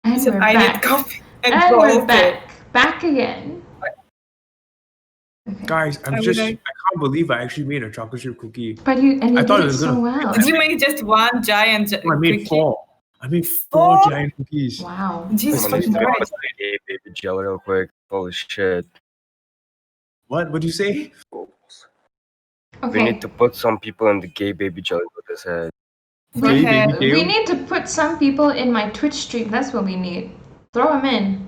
And we're I need back. coffee and And we're bolted. back again. Okay. Guys, I would can't believe I actually made a chocolate chip cookie. But you I thought did it it was so gonna well. Did you make just one giant I made cookie? 4. I made 4 4? giant cookies. Wow. Jesus Someone fucking needs to Christ. put the gay baby gel real quick. Holy shit. What? What'd you say? Okay. We need to put some people in the gay baby jelly with his head. Gay baby We tail? need to put some people in my Twitch stream. That's what we need. Throw them in.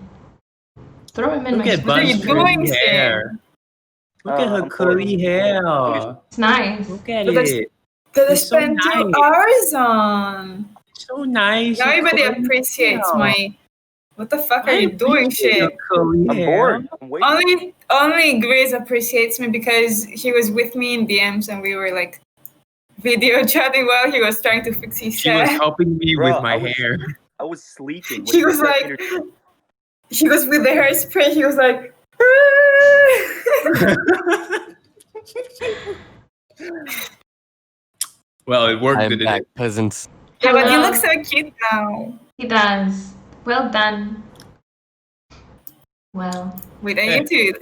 Throw them in Look my at stream. What are you Bun's doing, curly hair. Look at her I'm curly hair. It's nice. Look at But it. That I It's so spent 2 nice. hours on. So nice. Now your everybody curly appreciates hair. my. What the fuck are I you doing, appreciate your shit? curly I'm hair. bored. I'm waiting. Only Grace appreciates me because he was with me in DMs and we were like video chatting while he was trying to fix his She was hair. helping me Bro, with my I was- hair. I was sleeping. He was like, he was with the hairspray. He was like, Well, it worked, I'm didn't back, it? peasants. yeah, but you Hello. look so cute now. He does. Well done. Well, Wait, I need to.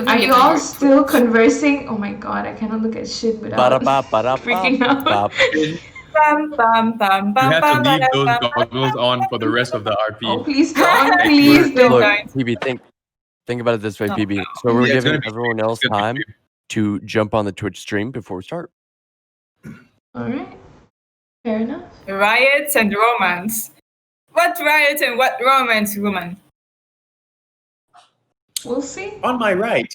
are you all still conversing? Oh my god, I cannot look at shit without freaking out. Bam, bam, bam, You bam, have bam, to leave bam, those bam, goggles on for the rest of the RP. Oh, please don't. Please Look, Look, don't. PB, think about it this way, No. PB. So we're Yeah, it's giving gonna be everyone great. else It's gonna time be great. to jump on the Twitch stream before we start. Alright. Fair enough. Riots and romance. What riots and what romance, woman? We'll see. On my right,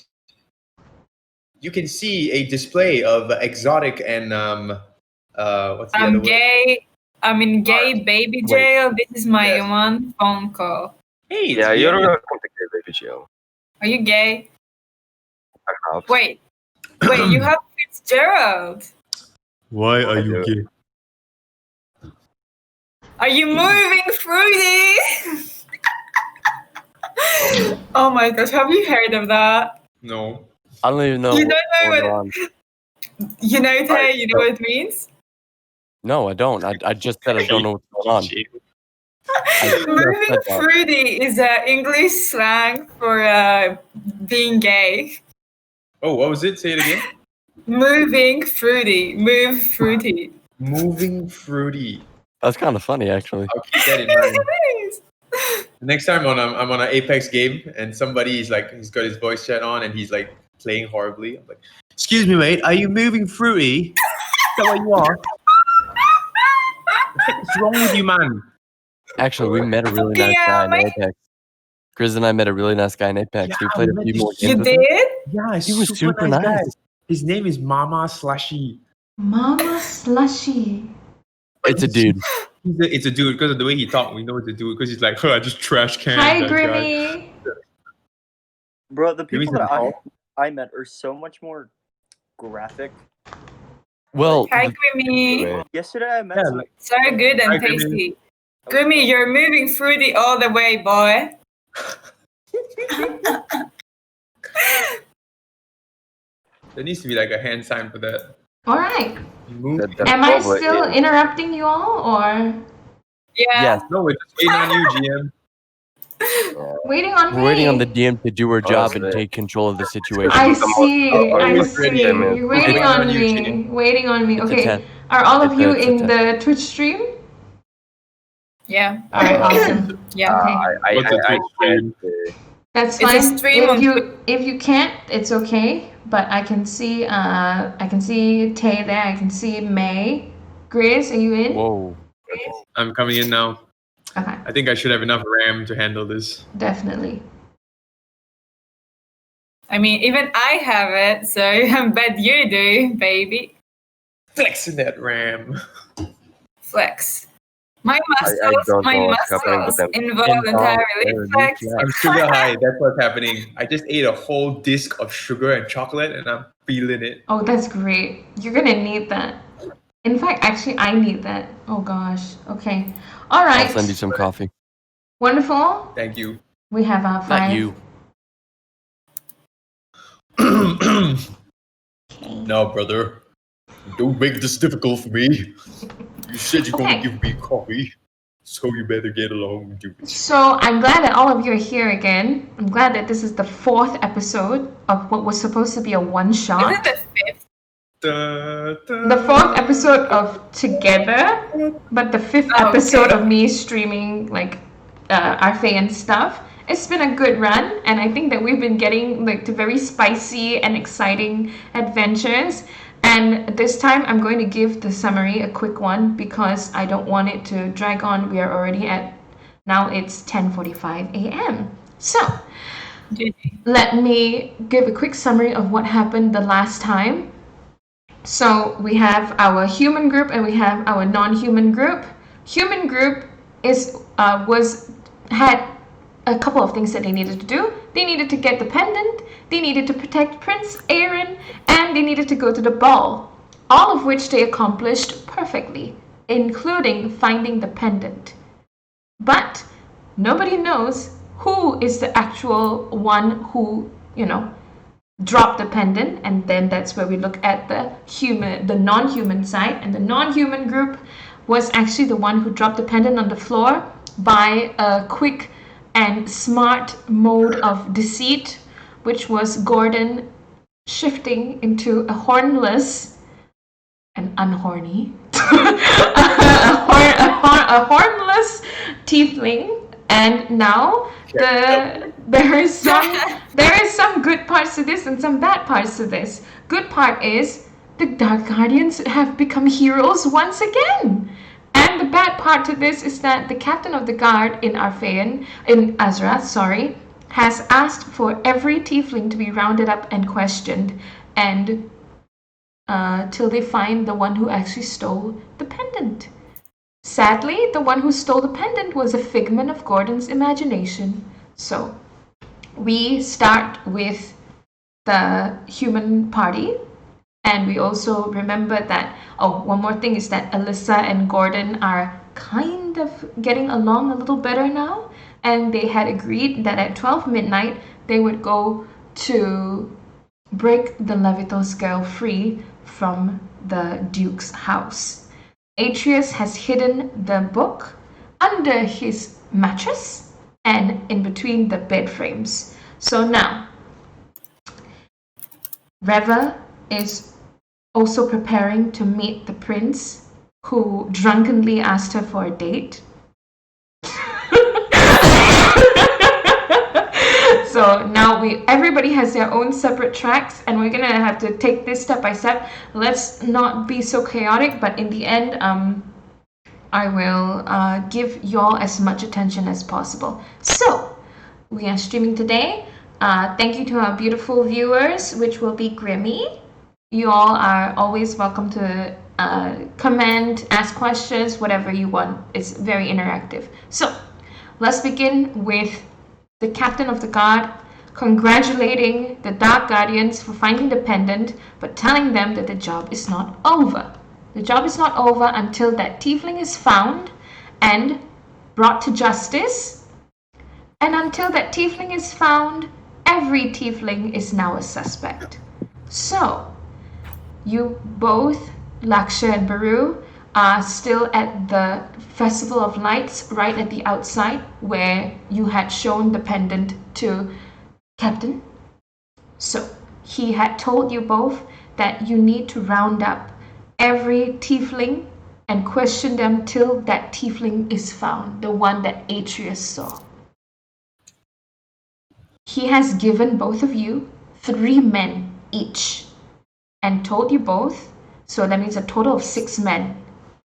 you can see a display of exotic and what's the other I'm word? gay. I'm in gay baby Wait. jail. This is my Yes. one phone call. Hey, it's Yeah, you're Ian. gonna come to gay baby jail. Are you gay? Perhaps. Wait, you have Fitzgerald. Why are you gay? Are you moving, Fruity? Oh my gosh, have you heard of that? No. I don't even know You what's don't know going what- on. You know, Tay, you know what it means? No, I don't. I just said I don't know what's going on. Moving said that. fruity is English slang for being gay. Oh, what was it? Say it again. Moving fruity. Move fruity. Moving fruity. That's kind of funny, actually. I'll keep that in mind. Next time I'm on an Apex game and somebody is like, he's got his voice chat on and he's like playing horribly. I'm like, excuse me, mate, are you moving fruity? Is that what you are? What's wrong with you, man? Actually, we met a really nice guy in Apex. Chris and I met a really nice guy in Apex. Yeah, we played I a few met more this- games You with him. did? Yeah, He was super nice. guy. His name is Mama Slushy. Mama Slushy. It's a dude. It's a dude because of the way he talked. We know it's a dude because he's like, oh, I just trash can. Hi, that guy." Grimmy. Bro, the Give me people that some I met are so much more graphic. Well, Hi, Grimmy. Yesterday I met Yeah, some, like, So good and Hi, Grimmy. tasty. Grimmy, you're moving fruity all the way, boy. there needs to be like a hand sign for that. Alright. Move. That's Am I probably still it. interrupting you all or Yeah. yes, No, we're just waiting on you, GM. waiting on me? we're waiting on the DM to do her job and it. take control of the situation. I see. I always see. ready, man. You're waiting Waiting on on you, me. Jane. Waiting on me. It's a Okay. 10. Are all of It's you a in 10. the Twitch stream? Yeah. Alright, awesome. Yeah. Okay. What's a Twitch stream? That's It's a fine. stream If on you can't, it's okay. But I can see Tay there. I can see May. Grace, are you in? Whoa. I'm coming in now. Okay, I think I should have enough RAM to handle this. definitely. I mean, even I have it, so I bet you do, baby. Flexing that RAM. Flex. My I don't know what's happening with muscles them. involuntarily flex. I'm sugar high. That's what's happening. I just ate a whole disc of sugar and chocolate, and I'm feeling it. Oh, that's great. You're gonna need that. In fact, actually, I need that. Oh gosh. Okay. All right. I'll send you some coffee. Wonderful. Thank you. We have our Not five. you. Okay. No, brother. Don't make this difficult for me. You said you're Okay. gonna give me coffee. So you better get along with it. So I'm glad that all of you are here again. I'm glad that this is the 4th episode of what was supposed to be a one Isn't shot. the fifth? The 4th episode of Together, but the 5th Oh, episode okay. of me streaming like Arphaen stuff. It's been a good run, and I think that we've been getting like to very spicy and exciting adventures. And this time I'm going to give the summary a quick one because I don't want it to drag on. We are already at now it's 10:45 a.m. So let me give a quick summary of what happened the last time. So we have our human group and we have our non-human group. Human group had a couple of things that they needed to do. They needed to get the pendant, they needed to protect Prince Aaron, and they needed to go to the ball. All of which they accomplished perfectly, including finding the pendant. But nobody knows who is the actual one who, drop the pendant, and then that's where we look at the non-human side, and the non-human group was actually the one who dropped the pendant on the floor by a quick and smart mode of deceit, which was Gordon shifting into a hornless and unhorny a hornless tiefling, and now there is some good parts to this and some bad parts to this. Good part is the Dark Guardians have become heroes once again. And the bad part to this is that the captain of the guard in Azrath, has asked for every tiefling to be rounded up and questioned, and till they find the one who actually stole the pendant. Sadly, the one who stole the pendant was a figment of Gordon's imagination. So, we start with the human party, and we also remember that, one more thing is that Alyssa and Gordon are kind of getting along a little better now, and they had agreed that at 12 midnight they would go to break the Levitos girl free from the Duke's house. Atreus has hidden the book under his mattress and in between the bed frames. So now, Reva is also preparing to meet the prince who drunkenly asked her for a date. So now everybody has their own separate tracks, and we're gonna have to take this step by step. Let's not be so chaotic, but in the end, I will give y'all as much attention as possible. So we are streaming today. Thank you to our beautiful viewers, which will be Grimmy. You all are always welcome to comment, ask questions, whatever you want. It's very interactive. So let's begin with the captain of the guard congratulating the Dark Guardians for finding the pendant, but telling them that the job is not over. The job is not over until that tiefling is found and brought to justice. And until that tiefling is found, every tiefling is now a suspect. So, you both, Laksha and Baru, are still at the Festival of Lights right at the outside where you had shown the pendant to Captain. So he had told you both that you need to round up every tiefling and question them till that tiefling is found, the one that Atreus saw. He has given both of you 3 men each and told you both, so that means a total of 6 men.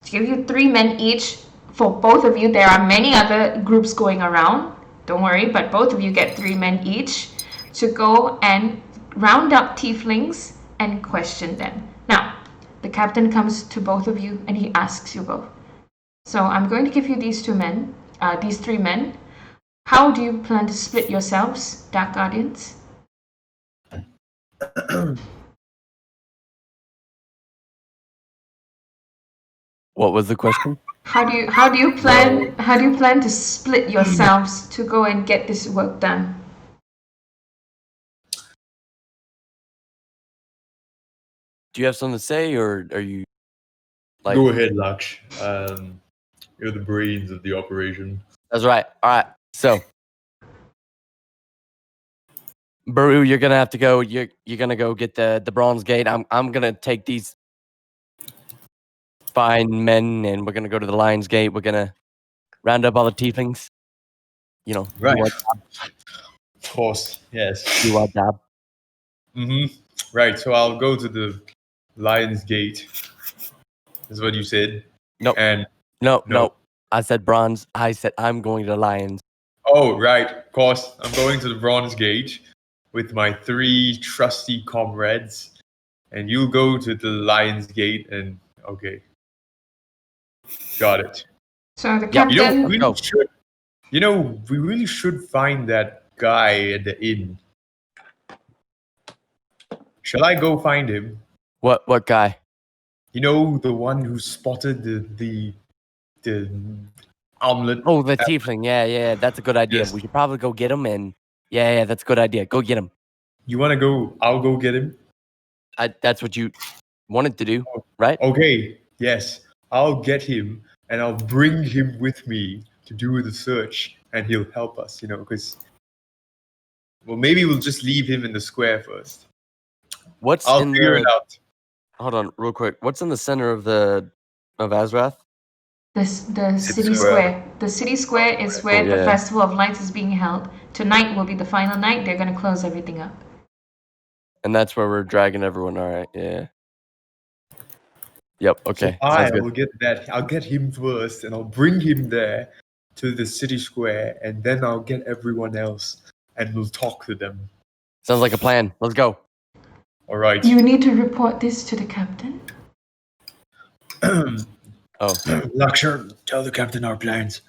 To give you 3 men each for both of you. There are many other groups going around, don't worry, but both of you get 3 men each to go and round up tieflings and question them. Now, the captain comes to both of you and he asks you both. So I'm going to give you these 3 men. How do you plan to split yourselves, Dark Guardians? What was the question? How do you plan to split yourselves to go and get this work done? Do you have something to say, or are you like? Go ahead, Laksh. You're the brains of the operation. That's right. All right. So, Baru, you're gonna have to go. You're gonna go get the bronze gate. I'm gonna take these fine men, and we're gonna go to the Lion's Gate. We're gonna round up all the tieflings. You know, Right. do our, Of course. Yes. do our job. Right. So I'll go to the Lion's Gate. Is what you said. No. And No. I said bronze. I said I'm going to the Lions. oh, right. Of course, I'm going to the Bronze Gate with my 3 trusty comrades, and you go to the Lion's Gate. And okay, got it. So the Yeah, captain. We really should find that guy at the inn. Shall I go find him? What guy? You know, the one who spotted the omelet. Oh, the tiefling. Yeah. That's a good idea. Yes. We should probably go get him. And yeah, that's a good idea. Go get him. You want to go? I'll go get him. That's what you wanted to do, right? Okay, yes. I'll get him and I'll bring him with me to do the search, and he'll help us, because maybe we'll just leave him in the square first. What's I'll in figure the? it out. Hold on, real quick. What's in the center of Azrath? The city square. The city square is where the yeah. Festival of Lights is being held. Tonight will be the final night. They're going to close everything up. And that's where we're dragging everyone. All right, yeah. Yep. Okay. So Sounds good. will get that. I'll get him first, and I'll bring him there to the city square, and then I'll get everyone else, and we'll talk to them. Sounds like a plan. Let's go. All right. You need to report this to the captain. Oh, Lakshar, tell the captain our plans.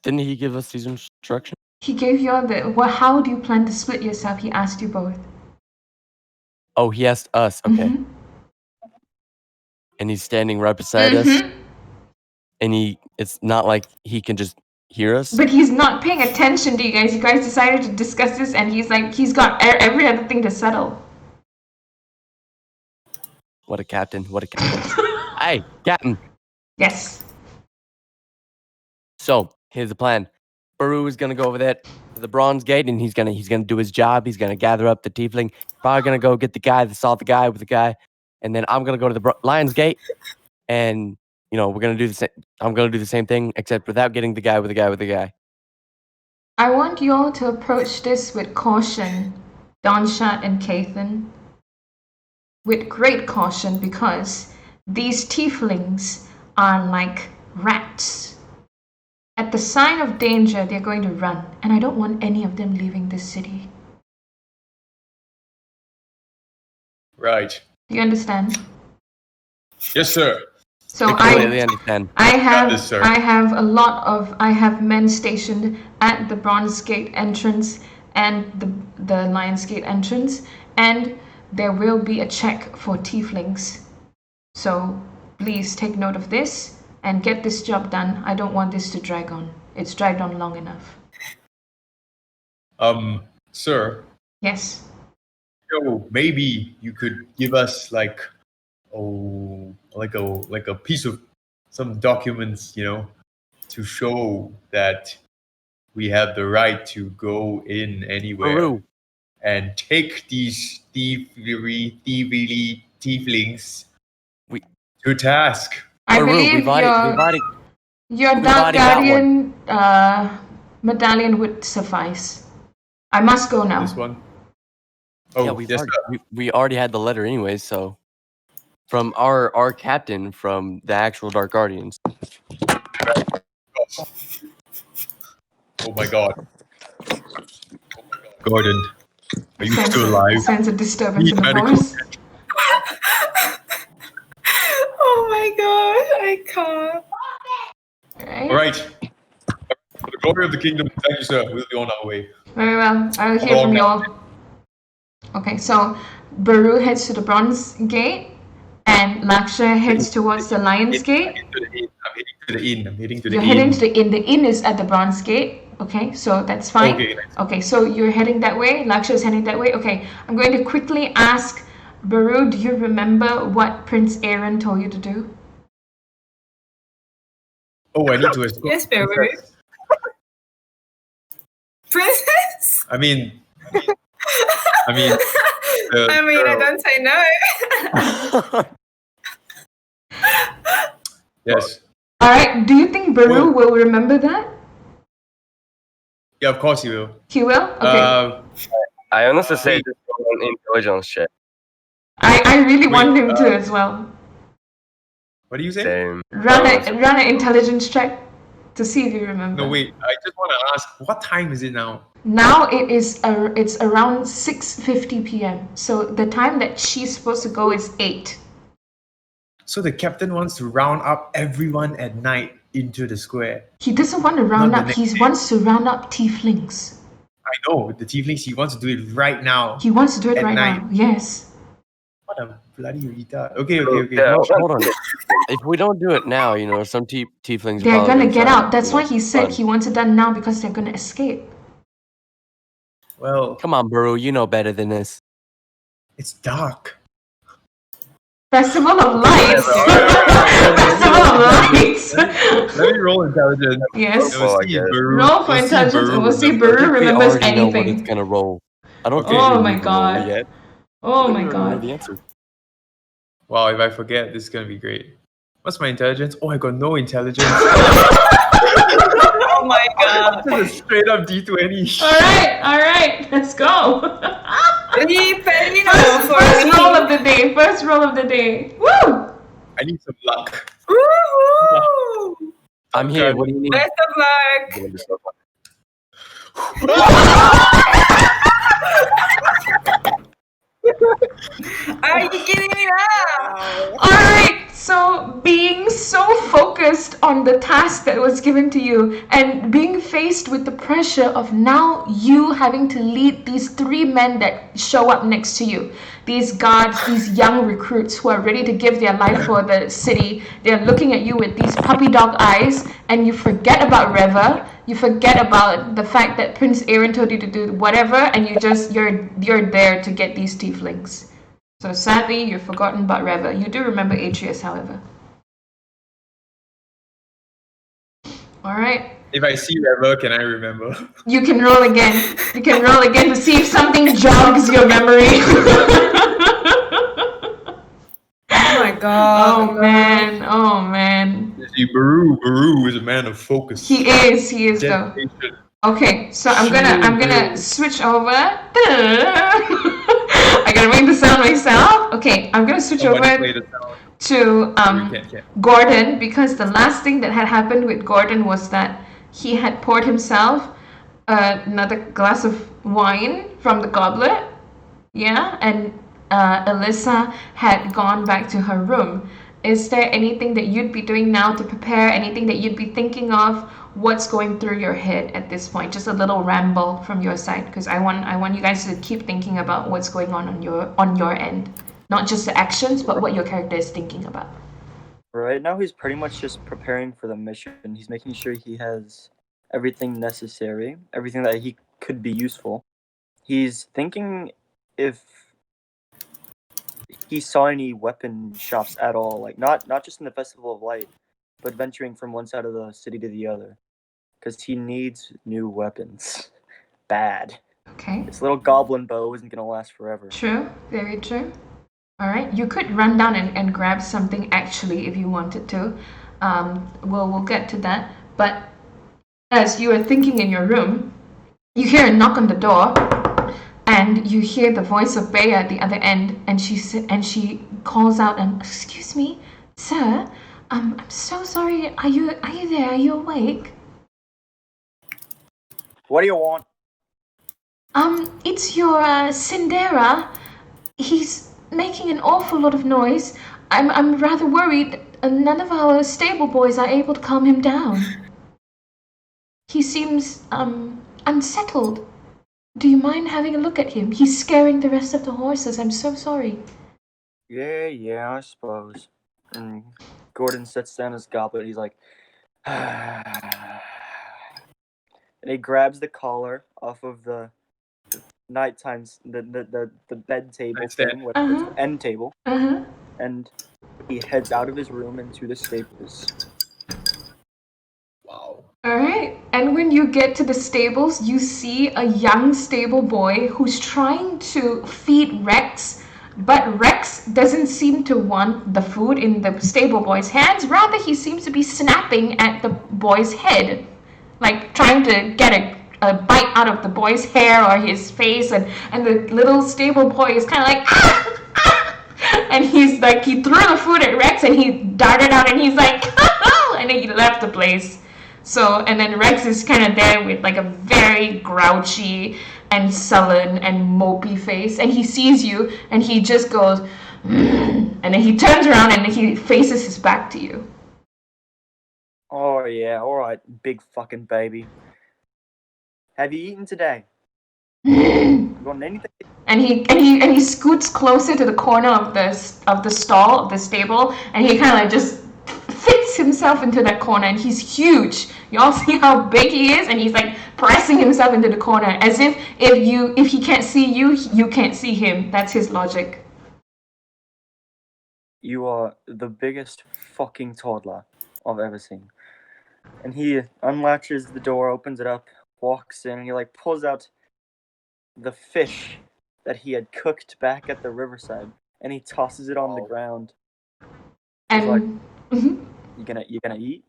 didn't he give us these instructions? He gave you all the. Well, how do you plan to split yourself? He asked you both. Oh, he asked us. Okay. Mhm. And he's standing right beside us. And it's not like he can just hear us. But he's not paying attention to you guys. You guys decided to discuss this, and he's got every other thing to settle. What a captain. Hey, captain. Yes. So here's the plan. Baru is gonna go over there to the Bronze Gate, and he's gonna do his job. He's gonna gather up the tiefling. Probably gonna go get the guy that saw the guy with the guy, and then I'm gonna go to the Lion's Gate, and we're gonna do the same. I'm gonna do the same thing, except without getting the guy with the guy with the guy. I want you all to approach this with caution, Donshat and Kathan. With great caution, because these tieflings are like rats. At the sign of danger, they're going to run, and I don't want any of them leaving this city. Right. Do you understand? Yes, sir. So I completely understand. I have men stationed at the Bronze Gate entrance and the Lion's Gate entrance, and there will be a check for tieflings. So please take note of this and get this job done. I don't want this to drag on. It's dragged on long enough. Sir. Yes. Maybe you could give us like a piece of some documents, to show that we have the right to go in anywhere Baru. and take these tieflings to task. I Baru, believe your Dark Guardian medallion would suffice. I must go now. This one? Oh, Yeah, we already had the letter anyways, so from our captain from the actual Dark Guardians. Oh my god. Gordon, are you still alive? Sense a disturbance in the medical voice. Oh my god, I can't. All right. For the glory of the kingdom, thank you, sir. We'll be on our way. Very well. I will hear from you all. Okay, so Baru heads to the Bronze Gate, and Lakshya heads towards the Lion's Gate. I'm heading to the inn. You're heading to the inn. The inn is at the Bronze Gate. Okay, so that's fine. Okay, so you're heading that way. Lakshya is heading that way. Okay, I'm going to quickly ask Baru, do you remember what Prince Aaron told you to do? Oh, I need to escort. Yes, baby. Princess? I mean, I mean, I don't say no. yes. All right. Do you think Baru Well- will remember that? Yeah, of course you will. He will. Okay. I honestly say Wait. just roll an intelligence check. I really wait, want him to as well. What do you say? Same. Run an intelligence check to see if you remember. No, wait. I just want to ask, what time is it now? Now it's around 6:50 p.m. So the time that she's supposed to go is 8. So the captain wants to round up everyone at night into the square. He doesn't want to round Not up. the He next day. wants to round up tieflings. I know, the tieflings, he wants to do it right now. He wants to do it At right night. now. Yes. What a bloody retard. Okay. Yeah. No, hold on. If we don't do it now, some tieflings. They're probably gonna get try to, out. That's why he said run. he wants it done now because they're gonna escape. Well, Come on, Baru. You know better than this. it's dark. Festival of Lights. Alright. Festival of Lights. Let me roll intelligence. Yes. We'll I see guess. if Baru- Roll for we'll see if intelligence Baru and we'll see if remembers. Baru We remembers already know what it's anything. gonna roll. I don't Okay. think Oh we my need to roll God. it yet. Oh I my think we already know god. the answer. Wow, if I forget, this is gonna be great. What's my intelligence? Oh, I got no intelligence. Oh my god. Just a straight up D20. Alright, let's go. Rippellino First for roll me. of the day. First roll of the day. Woo! I need some luck. Woohoo! I'm here. What do you need? Best of luck. Gonna be so fun. Are you kidding me now? Alright, so being so focused on the task that was given to you and being faced with the pressure of now you having to lead these 3 men that show up next to you, these guards, these young recruits who are ready to give their life for the city, they're looking at you with these puppy dog eyes, and you forget about Reva, you forget about the fact that Prince Aaron told you to do whatever, and you're there to get these tieflings. So sadly, you've forgotten about Reva. You do remember Atreus, however. Alright. If I see Reva, can I remember? You can roll again. You can roll again to see if something jogs your memory. Oh my god. Oh man. See, Baru is a man of focus. He is though. Dedication. Okay, so I'm gonna switch over. I gotta make the sound myself. Okay, I'm gonna switch Somebody over play the sound. to Can't. Gordon, because the last thing that had happened with Gordon was that he had poured himself another glass of wine from the goblet. Yeah, and Alyssa had gone back to her room. Is there anything that you'd be doing now to prepare? Anything that you'd be thinking of? What's going through your head at this point? Just a little ramble from your side, because I want you guys to keep thinking about what's going on your end, not just the actions, but what your character is thinking about. Right now, he's pretty much just preparing for the mission. He's making sure he has everything necessary, everything that he could be useful. He's thinking if he saw any weapon shops at all, like not just in the Festival of Light, but venturing from one side of the city to the other, because he needs new weapons. Bad. Okay. This little goblin bow isn't gonna last forever. True. Very true. All right. You could run down and grab something actually if you wanted to. We'll get to that. But as you are thinking in your room, you hear a knock on the door, and you hear the voice of Bea at the other end, and she calls out, "Excuse me, sir. I'm so sorry. Are you there? Are you awake?" What do you want? It's your Cinderella. He's making an awful lot of noise. I'm rather worried. None of our stable boys are able to calm him down. He seems unsettled. Do you mind having a look at him? He's scaring the rest of the horses. I'm so sorry. Yeah, I suppose. And Gordon sets down his goblet. He's like, and he grabs the collar off of the nighttime, the bed table Nightstand. thing, Uh-huh. end table, Uh-huh. and he heads out of his room into the stables. then when you get to the stables, you see a young stable boy who's trying to feed Rex, but Rex doesn't seem to want the food in the stable boy's hands. Rather, he seems to be snapping at the boy's head, like trying to get a bite out of the boy's hair or his face, and the little stable boy is kind of like, ah, ah! And he's like, he threw the food at Rex and he darted out and he's like, and then he left the place. So, and then Rex is kind of there with like a very grouchy and sullen and mopey face, and he sees you and he just goes, and then he turns around and he faces his back to you. Oh yeah, all right, big fucking baby. Have you eaten today? You got anything? And he scoots closer to the corner of the stall of the stable, and he kind of like just fits himself into that corner, and he's huge. You all see how big he is, and he's like pressing himself into the corner as if he can't see you, you can't see him. That's his logic. You are the biggest fucking toddler I've ever seen. And he unlatches the door, opens it up, walks in, and he like pulls out the fish that he had cooked back at the riverside, and he tosses it on the ground. He's like, And You gonna eat?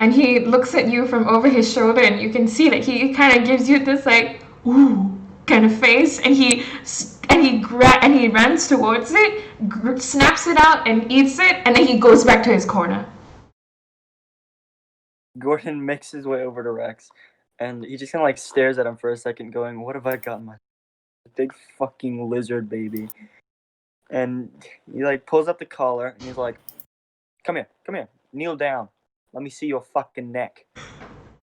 and he looks at you from over his shoulder, and you can see that he kind of gives you this like ooh kind of face, and he runs towards it, snaps it out and eats it, and then he goes back to his corner. Gordon makes his way over to Rex, and he just kind of like stares at him for a second, going, "What have I got in my big fucking lizard baby?" And he like pulls up the collar, and he's like, come here, kneel down. Let me see your fucking neck,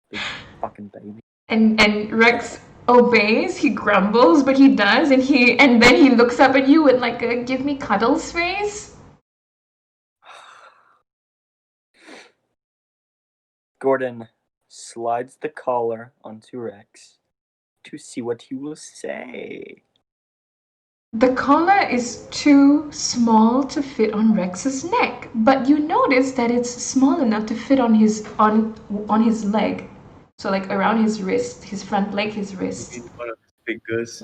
big fucking baby." And Rex obeys. He grumbles, but he does, and then he looks up at you with like a "give me cuddles" face. Gordon slides the collar onto Rex to see what he will say. The collar is too small to fit on Rex's neck, but you notice that it's small enough to fit on his leg. So like around his wrist, his front leg, his wrist. One of his fingers.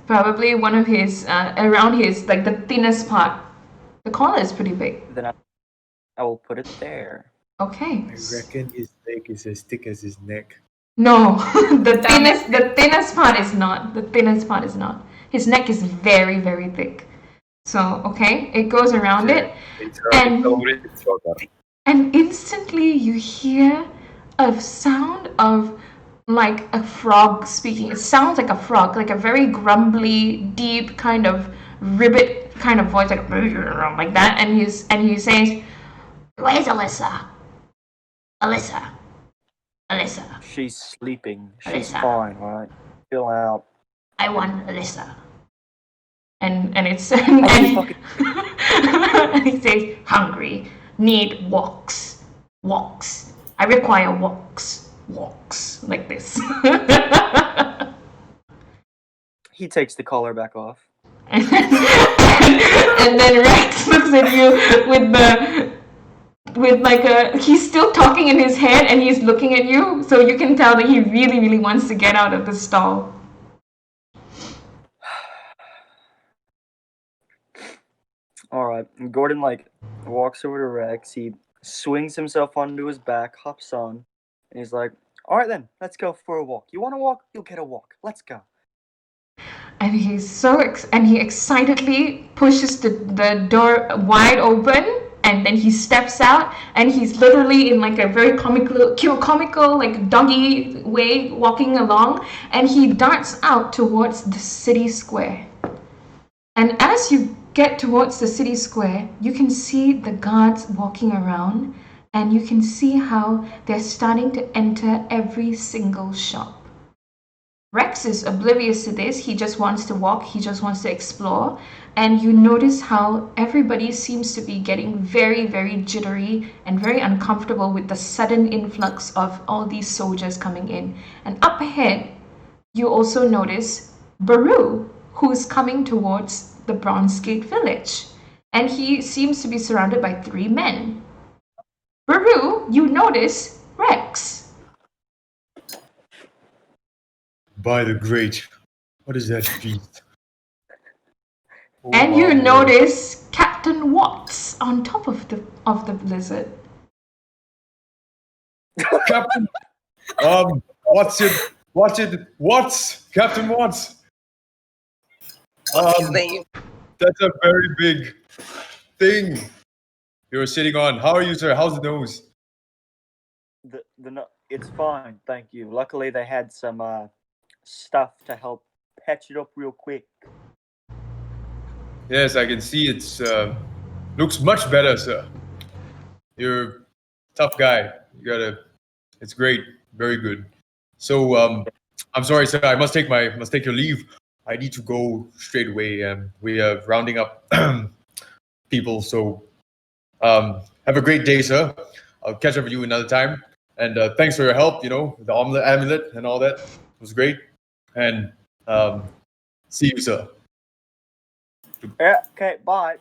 Probably one of his, around his, like the thinnest part. The collar is pretty big. Then I will put it there. Okay. I reckon his leg is as thick as his neck. No, the thinnest part is not. The thinnest part is not. His neck is very, very thick. So, okay, it goes around it. And instantly you hear a sound of like a frog speaking. It sounds like a frog, like a very grumbly, deep kind of ribbit kind of voice, like that. And he says, "Where's Alyssa? Alyssa. She's sleeping. She's Alyssa. fine, right? Chill out." I want Alyssa." And it's Oh, and, fucking- and he says, "Hungry, need walks. I require walks, like this." He takes the collar back off. and then Rex looks at you with like he's still talking in his head, and he's looking at you, so you can tell that he really, really wants to get out of the stall. All right. And Gordon like walks over to Rex. He swings himself onto his back, hops on, and he's like, "All right then, let's go for a walk. You want to walk? You'll get a walk. Let's go." And he's he excitedly pushes the door wide open, and then he steps out, and he's literally in like a very comical like doggy way walking along, and he darts out towards the city square. And as you get towards the city square, you can see the guards walking around, and you can see how they're starting to enter every single shop. Rex is oblivious to this. He just wants to walk, he just wants to explore, and you notice how everybody seems to be getting very, very jittery and very uncomfortable with the sudden influx of all these soldiers coming in. And up ahead, you also notice Baru, who's coming towards the Bronze Gate village, and he seems to be surrounded by 3 men. Baru, you notice Rex. by the great. What is that beast? Oh, And my you word. notice Captain Watts on top of the lizard. Captain. Watts, Captain Watts. That's a very big thing you're sitting on. How are you, sir? How's the nose? It's fine, thank you. Luckily, they had some stuff to help patch it up real quick. Yes, I can see it's looks much better, sir. You're a tough guy. It's great, very good. So I'm sorry, sir. I must take your leave. I need to go straight away. We are rounding up people. So have a great day, sir. I'll catch up with you another time. And thanks for your help. The amulet and all that was great. And see you, sir. Yeah. Okay. Bye.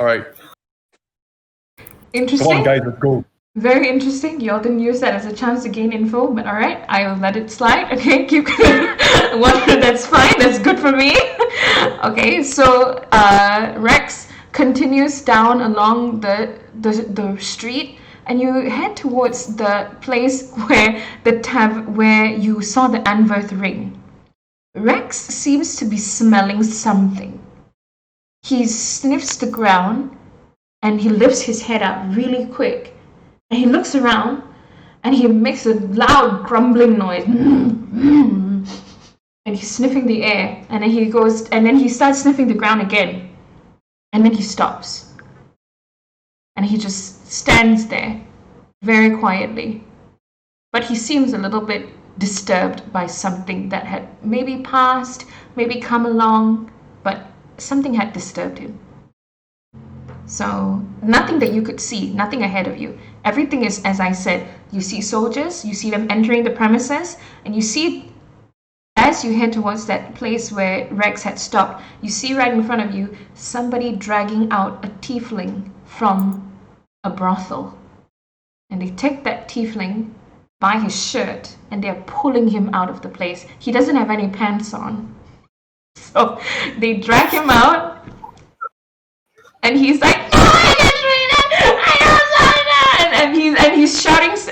All right. Interesting. Come on, guys. Let's go. Very interesting. Y'all didn't use that as a chance to gain info, but alright, I will let it slide. Okay, keep going. That's fine. That's good for me. Okay, so Rex continues down along the street, and you head towards the place where where you saw the Anverth ring. Rex seems to be smelling something. He sniffs the ground, and he lifts his head up really quick. And he looks around and he makes a loud grumbling noise. And he's sniffing the air. And then he starts sniffing the ground again. And then he stops. And he just stands there very quietly. But he seems a little bit disturbed by something that had maybe passed, maybe come along, but something had disturbed him. So nothing that you could see, nothing ahead of you. Everything is, as I said, you see soldiers, you see them entering the premises, and you see, as you head towards that place where Rex had stopped, you see right in front of you somebody dragging out a tiefling from a brothel. And they take that tiefling by his shirt and they're pulling him out of the place. He doesn't have any pants on. So they drag him out. And he's like,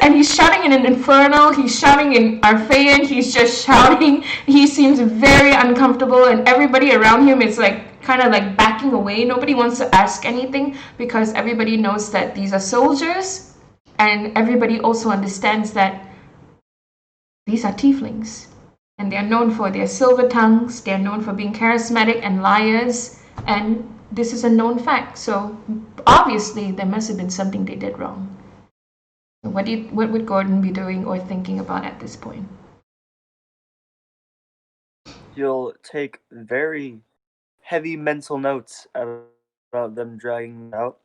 and he's shouting in an infernal. He's shouting in Arphaen. He's just shouting. He seems very uncomfortable, and everybody around him is like kind of like backing away. Nobody wants to ask anything because everybody knows that these are soldiers, and everybody also understands that these are tieflings, and they are known for their silver tongues. They are known for being charismatic and liars, and this is a known fact, so obviously there must have been something they did wrong. So what would Gordon be doing or thinking about at this point? You'll take very heavy mental notes about them dragging him out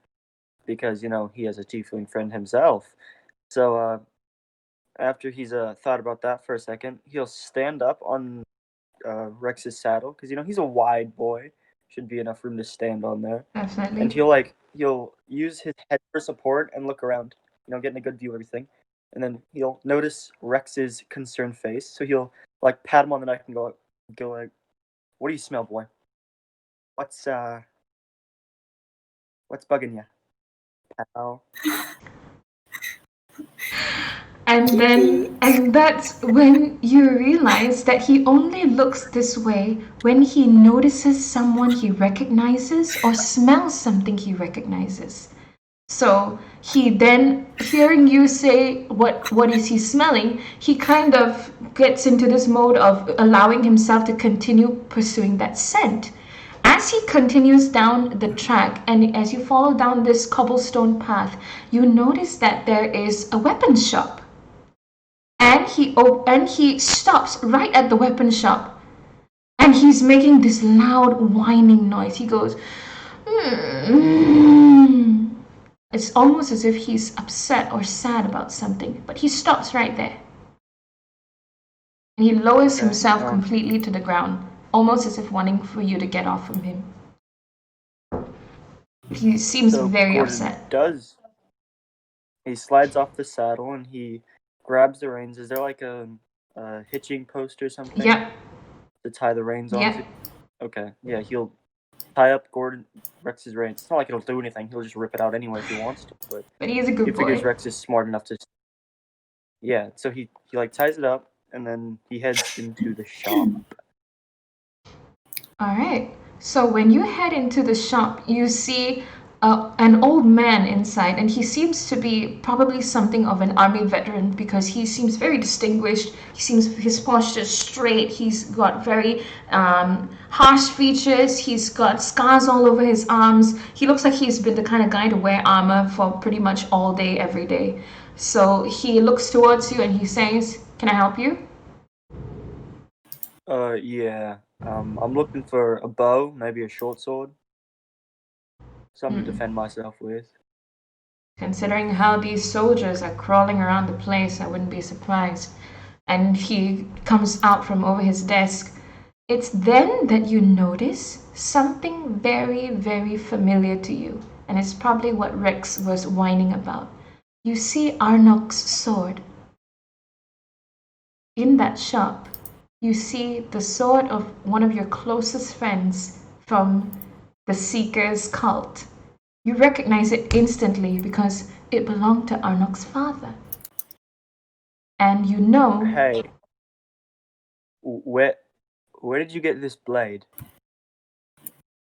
because, he has a tiefling friend himself. So after he's thought about that for a second, he'll stand up on Rex's saddle because, he's a wide boy. Should be enough room to stand on there. Definitely. And he'll use his head for support and look around, getting a good view of everything. And then he'll notice Rex's concerned face. So he'll pat him on the neck and go like, "What do you smell, boy? What's bugging you, pal?" And that's when you realize that he only looks this way when he notices someone he recognizes or smells something he recognizes. So he then, hearing you say what is he smelling, he kind of gets into this mode of allowing himself to continue pursuing that scent. As he continues down the track and as you follow down this cobblestone path, you notice that there is a weapons shop. And he stops right at the weapon shop, and he's making this loud whining noise. He goes, It's almost as if he's upset or sad about something, but he stops right there. And he lowers himself completely to the ground, almost as if wanting for you to get off from him. He seems very Gordon upset. He slides off the saddle and he grabs the reins. Is there like a hitching post or something Yep. to tie the reins Yep. onto? Okay, yeah, he'll tie up Gordon Rex's reins. It's not like it'll do anything. He'll just rip it out anyway if he wants to. But But he's a he good figures boy. Rex is smart enough to. Yeah, so he like ties it up and then he heads into the shop. All right. So when you head into the shop, you see an old man inside, and he seems to be probably something of an army veteran because he seems very distinguished. His posture is straight. He's got very harsh features. He's got scars all over his arms. He looks like he's been the kind of guy to wear armor for pretty much all day, every day. So he looks towards you and he says, "Can I help you?" Yeah. I'm looking for a bow, maybe a short sword. Something to defend myself with. Considering how these soldiers are crawling around the place, I wouldn't be surprised. And he comes out from over his desk. It's then that you notice something very, very familiar to you. And it's probably what Rex was whining about. You see Arnok's sword. In that shop, you see the sword of one of your closest friends from the Seeker's cult. You recognize it instantly because it belonged to Arnok's father. And you know... Hey, where did you get this blade?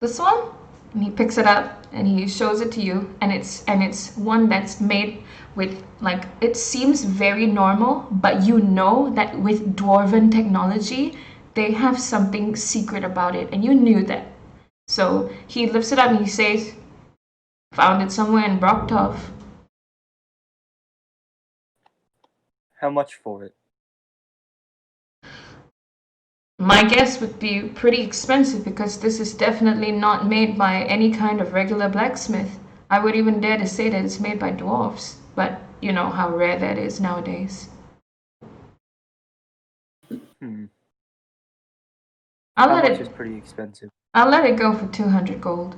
This one? And he picks it up and he shows it to you, and it's one that's made with, like, it seems very normal, but you know that with dwarven technology they have something secret about it, and you knew that. So he lifts it up and he says, "Found it somewhere in Broktov." How much for it? My guess would be pretty expensive because this is definitely not made by any kind of regular blacksmith. I would even dare to say that it's made by dwarves, but you know how rare that is nowadays. How much is pretty expensive? I'll let it go for 200 gold.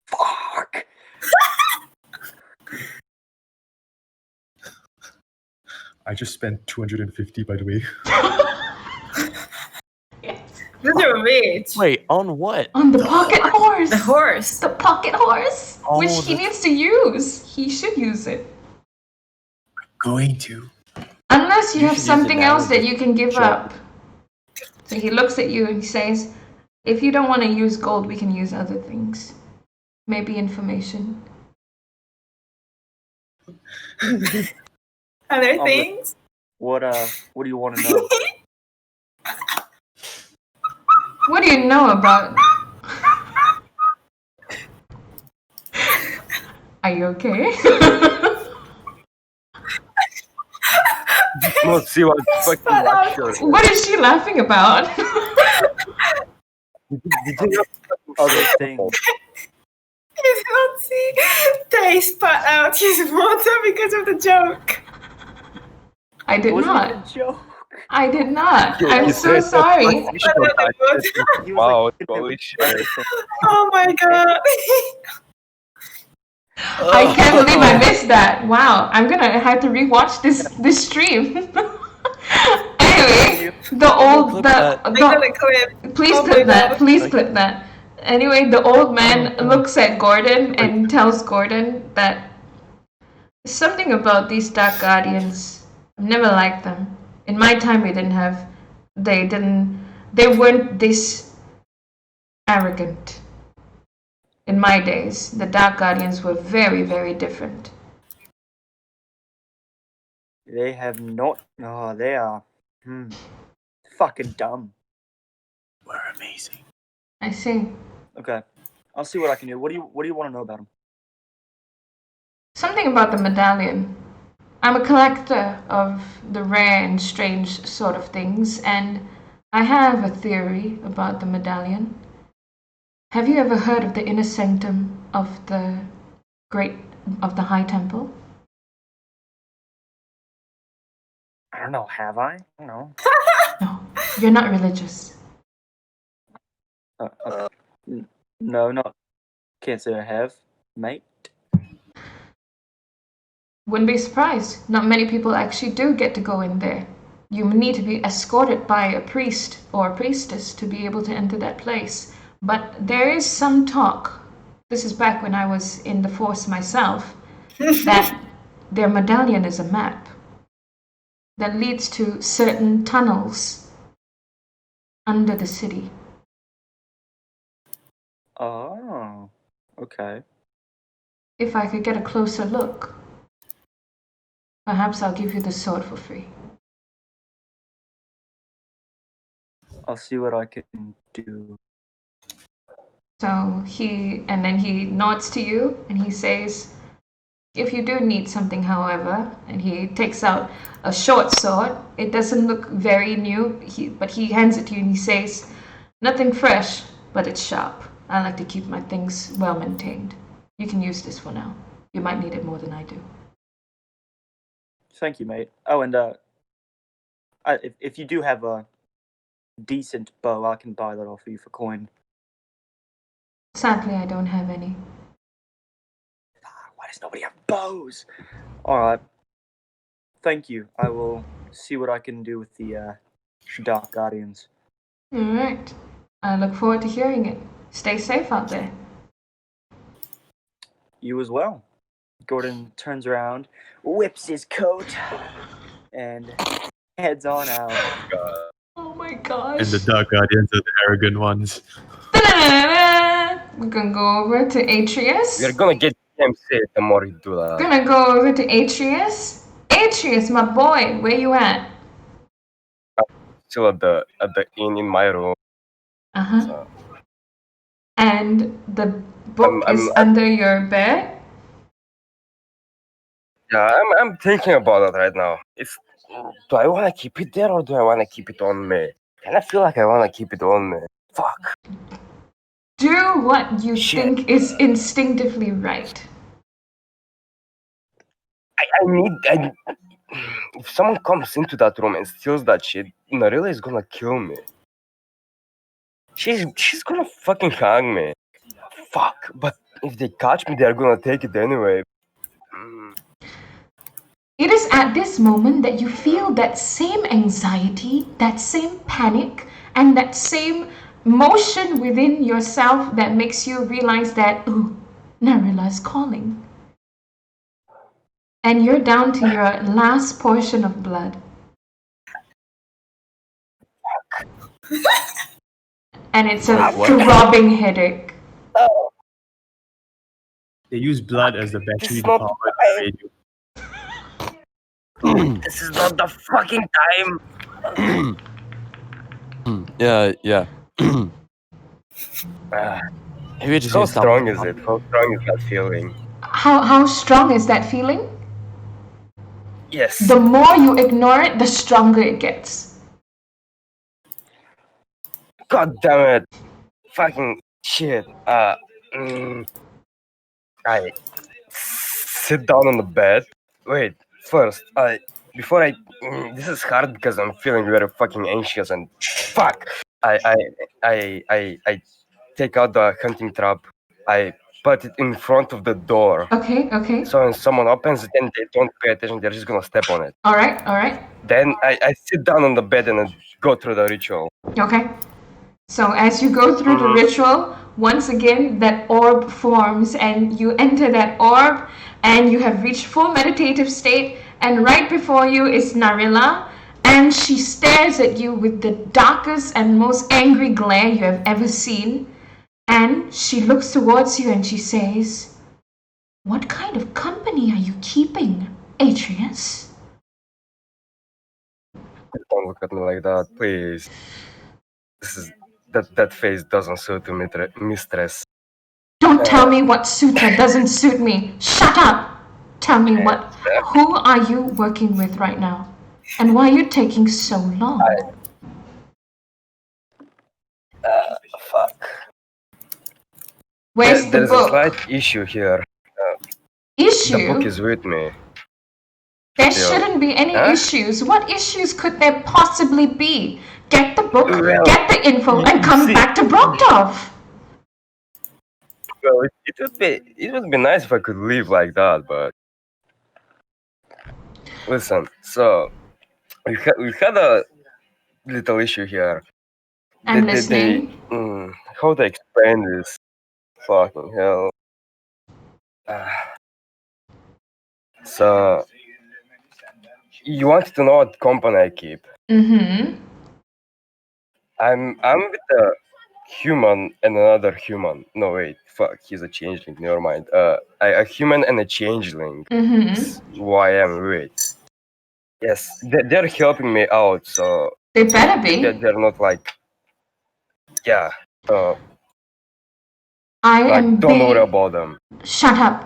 Fuck! I just spent 250, by the way. Those are rich. Wait, on what? On the pocket horse! The horse. The pocket horse! Oh, which he needs to use. He should use it. Going to. Unless you You have should use it something now else and that just you can give show it. up. So he looks at you and he says, "If you don't want to use gold, we can use other things. Maybe information." Other things? What do you want to know? What do you know about... Are you okay? Let's see what fucking Spot watch out. show it. What is she laughing about? Did you know Other things. You don't see they spat out his water because of the joke. I did Wasn't not. even a joke. I did not. Yeah, I'm you so said sorry. You should go back to this. He was Wow, like, holy shit. Oh my god. I can't believe I missed that. Wow, I'm gonna have to rewatch this stream. Anyway, the old clip the, that. I got a the clip. please Oh my clip that. God. Please Okay. clip that. Anyway, the old man looks at Gordon and tells Gordon that something about these Dark Guardians. I've never liked them. In my time, they weren't this arrogant. In my days, the Dark Guardians were very, very different. They have not. Oh, they are. Fucking dumb. We're amazing. I see. Okay, I'll see what I can do. What do you want to know about them? Something about the medallion. I'm a collector of the rare and strange sort of things, and I have a theory about the medallion. Have you ever heard of the inner sanctum of the High Temple? I don't know. Have I? I don't know. No, you're not religious. No, not. Can't say I have, mate. Wouldn't be surprised. Not many people actually do get to go in there. You need to be escorted by a priest or a priestess to be able to enter that place. But there is some talk, this is back when I was in the Force myself, that their medallion is a map that leads to certain tunnels under the city. Oh, okay. If I could get a closer look, perhaps I'll give you the sword for free. I'll see what I can do. So and then he nods to you and he says, if you do need something, however, and he takes out a short sword, it doesn't look very new, but he hands it to you and he says, nothing fresh, but it's sharp. I like to keep my things well maintained. You can use this for now. You might need it more than I do. Thank you, mate. Oh, and if you do have a decent bow, I can buy that off of you for coin. Sadly, I don't have any. Why does nobody have bows? All right. Thank you. I will see what I can do with the Dark Guardians. All right. I look forward to hearing it. Stay safe out there. You as well. Gordon turns around, whips his coat, and heads on out. Oh my gosh. And the Dark Guardians are the arrogant ones. We're gonna go over to Atreus. You're gonna get MC the more you do that. Gonna go over to Atreus. Atreus, my boy, where you at? Still at the inn in my room. Uh-huh. So, And the book is I'm- under your bed? yeah, I'm thinking about it right now. Do I want to keep it there or do I want to keep it on me? And I feel like I want to keep it on me. Fuck. Do what you Shit. think is instinctively right. If someone comes into that room and steals that shit, Narilla is gonna kill me. She's gonna fucking hang me. Fuck. But if they catch me, they're gonna take it anyway. It is at this moment that you feel that same anxiety, that same panic, and that same motion within yourself that makes you realize that, ooh, Narilla is calling. And you're down to your last portion of blood. And it's a throbbing headache. They use blood as the battery This to is power not- the radio. This is not the fucking time. Yeah. Maybe just How need to stop. strong is it? How strong is that feeling? How strong is that feeling? Yes. The more you ignore it, the stronger it gets. God damn it. Fucking shit. I sit down on the bed. Wait, first, this is hard because I'm feeling very fucking anxious and fuck. I take out the hunting trap. I put it in front of the door. Okay. So when someone opens it and they don't pay attention, they're just gonna step on it. All right. Then I sit down on the bed and I go through the ritual. Okay. So as you go through the ritual, once again that orb forms and you enter that orb and you have reached full meditative state, and right before you is Narilla, and she stares at you with the darkest and most angry glare you have ever seen, and she looks towards you and she says, "What kind of company are you keeping, Atreus?" Don't look at me like that, please. That face doesn't suit me, mistress. Don't tell me what suits or doesn't suit me. Shut up. Tell me who are you working with right now? And why are you taking so long? Fuck. Where's the There's a book? slight issue here. Issue? The book is with me. There still. shouldn't be any Huh? issues. What issues could there possibly be? Get the book, Well, get the info, and come see- back to Brockdorf. Well, it would be nice if I could leave like that, but listen. So we had a little issue here. I'm They- listening. how to explain this? Fucking hell. Ah. So you wanted to know what company I keep? Mm-hmm. I'm with a human and another human. No wait, fuck, he's a changeling. Never mind. A human and a changeling. Mm-hmm. That's why I'm with. Yes, they're helping me out. So They better be. they're not like, yeah. I Like, am don't worry being. about them. Shut up.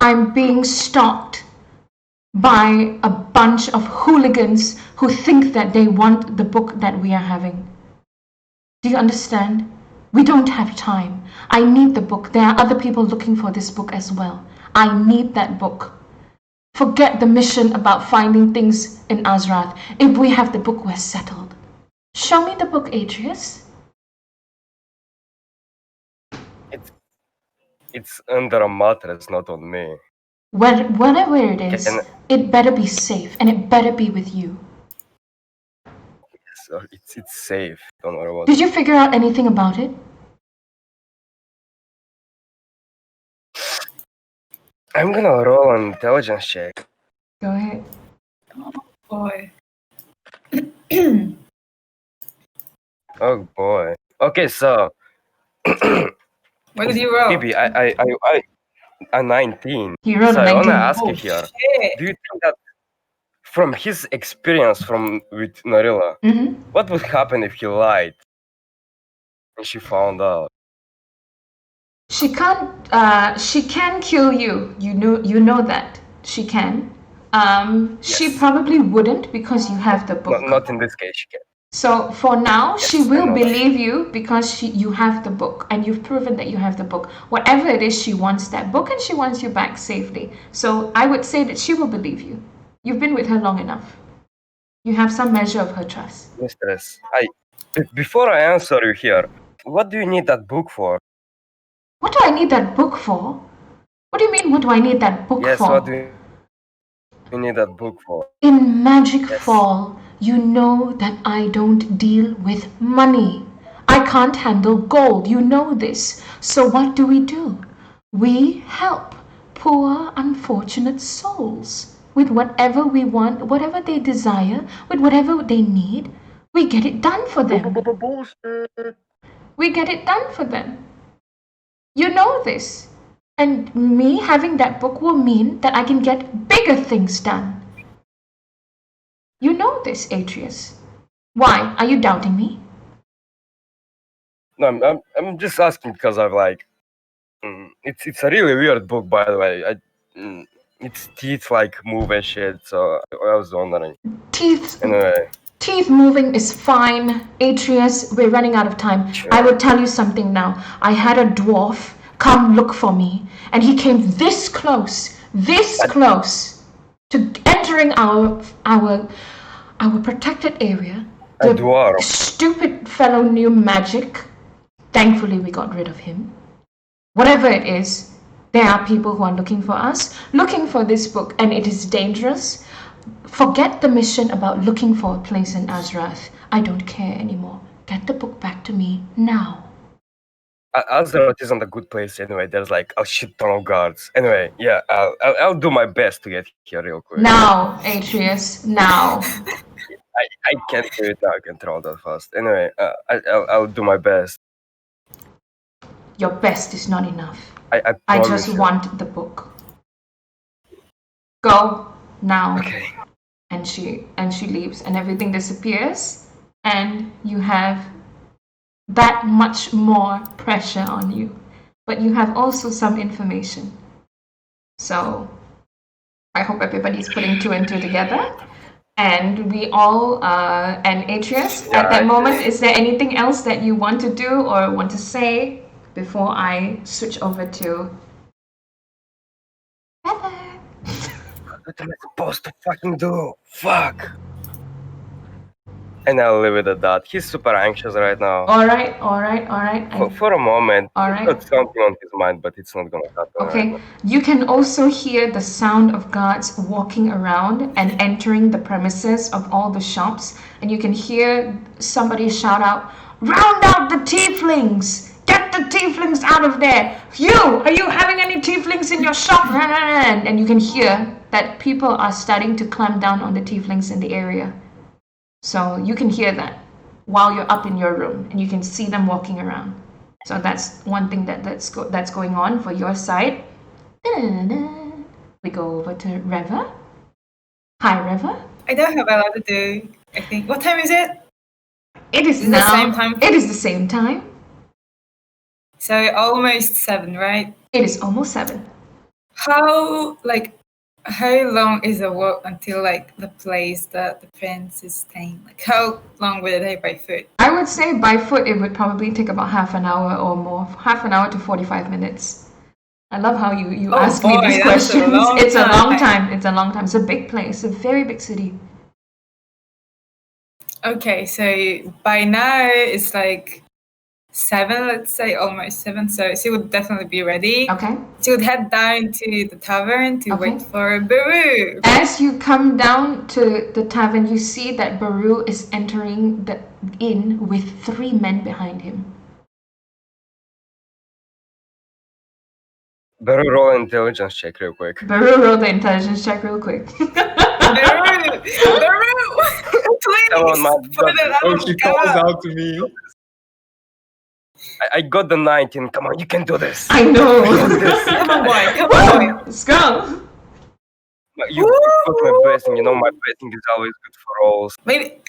I'm being stalked by a bunch of hooligans who think that they want the book that we are having. Do you understand? We don't have time. I need the book. There are other people looking for this book as well. I need that book. Forget the mission about finding things in Azrath. If we have the book, we're settled. Show me the book, Atreus. It's under a mattress, not on me. Whatever it is, Can- it better be safe and it better be with you. So it's safe. Don't worry about Did it. you figure out anything about it? I'm gonna roll an intelligence check. Go ahead. Boy. Oh boy. Okay, so What did you roll? Bibi, I a 19. He rolled So a I wanna 19. ask you Oh, here. shit. Do you think that from his experience with Narilla, Mm-hmm. what would happen if he lied and she found out? She can't. She can kill you. You know that she can. She Yes. probably wouldn't because you have the book. Not in this case, she can. So for now, Yes, she I will know that. believe you because you have the book and you've proven that you have the book. Whatever it is, she wants that book and she wants you back safely. So I would say that she will believe you. You've been with her long enough. You have some measure of her trust. Mistress, before I answer you here, what do you need that book for? What do I need that book for? What do you mean, what do I need that book Yes, for? what do you need that book for? In Magic Yes. Fall, you know that I don't deal with money. I can't handle gold, you know this. So what do? We help poor, unfortunate souls with whatever we want, whatever they desire, with whatever they need. We get it done for them. Bullshit. We get it done for them. You know this. And me having that book will mean that I can get bigger things done. You know this, Atreus. Why? Are you doubting me? No, I'm just asking because I've like, it's a really weird book, by the way. Its teeth like move and shit, so I was wondering. Teeth Anyway, Teeth moving is fine. Atreus, we're running out of time. Sure. I will tell you something now. I had a dwarf come look for me, and he came this close to entering our protected area. A The dwarf. stupid fellow knew magic. Thankfully, we got rid of him. Whatever it is, there are people who are looking for us, looking for this book, and it is dangerous. Forget the mission about looking for a place in Azrath. I don't care anymore. Get the book back to me now. Azeroth isn't a good place anyway. There's like a shit ton of guards. Anyway, yeah, I'll do my best to get here real quick. Now, Atreus, now. I can't do it now. I can throw that fast. Anyway, I'll do my best. Your best is not enough. I I promise just you. want the book. Go now. Okay. And she leaves and everything disappears and you have that much more pressure on you. But you have also some information. So I hope everybody's putting two and two together. And we all, and Atreus, at that moment, is there anything else that you want to do or want to say before I switch over to Heather? What am I supposed to fucking do? Fuck. And I'll leave it at that. He's super anxious right now. All right. For a moment, All he's right. got something on his mind, but it's not gonna happen right Okay, now. you can also hear the sound of guards walking around and entering the premises of all the shops, and you can hear somebody shout out, "Round out the tieflings! Get the tieflings out of there! Are you having any tieflings in your shop?" And you can hear that people are starting to clamp down on the tieflings in the area. So you can hear that while you're up in your room, and you can see them walking around. So that's one thing that's going on for your side. We go over to Reva. Hi, Reva. I don't have a lot to do, I think. What time is it? It is Is it now. the same time? It is the same time. So almost 7, right? It is almost 7. How long is the walk until the place that the prince is staying? Like how long will it take by foot? I would say by foot it would probably take about half an hour or more. Half an hour to 45 minutes. I love how you ask me these questions. It's a long time. It's a long time. It's a big place. A very big city. Okay, so by now it's like 7, let's say almost 7. So she would definitely be ready. Okay. She would head down to the tavern to Okay. wait for Baru. As you come down to the tavern, you see that Baru is entering the inn with 3 men behind him. Better roll an intelligence check real quick. Baru, roll the intelligence check real quick. Baru! Please! Come on, man. put it Oh, out, she come calls on. out to me. I got the 19. Come on, you can do this. I know. Come on, boy. Come on, boy. Let's go. You got my best, and you know my betting is always good for rolls. Maybe.